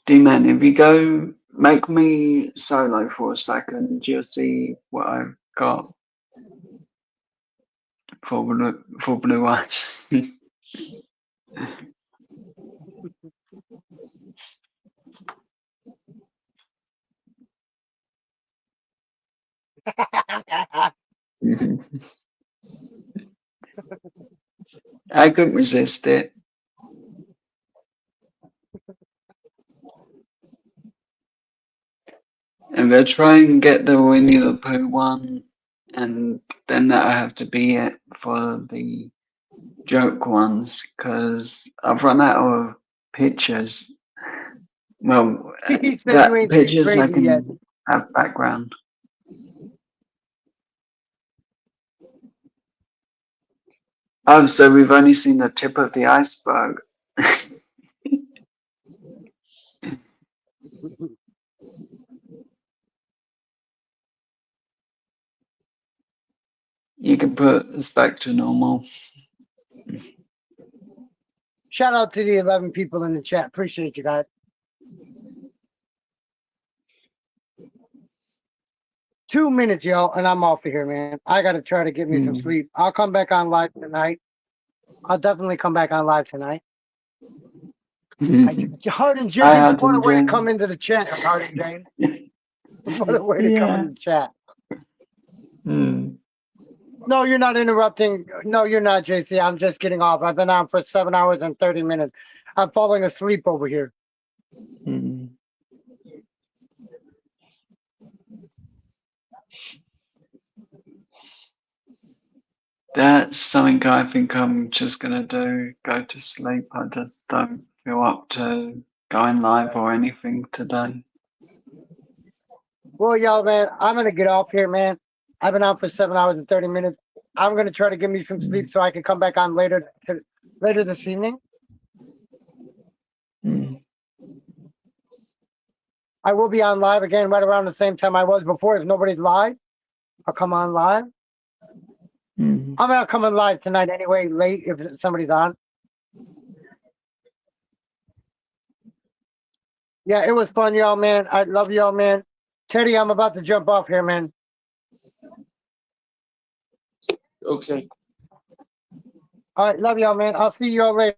D-Man, if you go make me solo for a second, you'll see what I've got for Blue Eyes. I couldn't resist it. And they'll try and get the Winnie the Pooh one, and then that'll have to be it for the joke ones, because I've run out of pictures. Well, He said you that ain't seen pictures I crazy yet. can have background. Oh, so we've only seen the tip of the iceberg. You can put us back to normal. Shout out to the 11 people in the chat. Appreciate you guys. 2 minutes, y'all, and I'm off of here, man. I got to try to get me some sleep. I'll come back on live tonight. I'll definitely come back on live tonight. Hard and James, what a way to come into the chat, Hard and James. What a way to come into the chat. No, you're not interrupting. No, you're not, JC. I'm just getting off. I've been on for 7 hours and 30 minutes. I'm falling asleep over here. That's something I think I'm just gonna do. Go to sleep. I just don't feel up to going live or anything today. Well, y'all, man, I'm going to get off here, man. I've been out for 7 hours and 30 minutes. I'm going to try to get me some sleep so I can come back on later this evening. I will be on live again right around the same time I was before. If nobody's live, I'll come on live. I'm not coming live tonight anyway, late if somebody's on. Yeah, it was fun, y'all, man. I love y'all, man. Teddy, I'm about to jump off here, man. Okay. All right, love y'all, man. I'll see y'all later.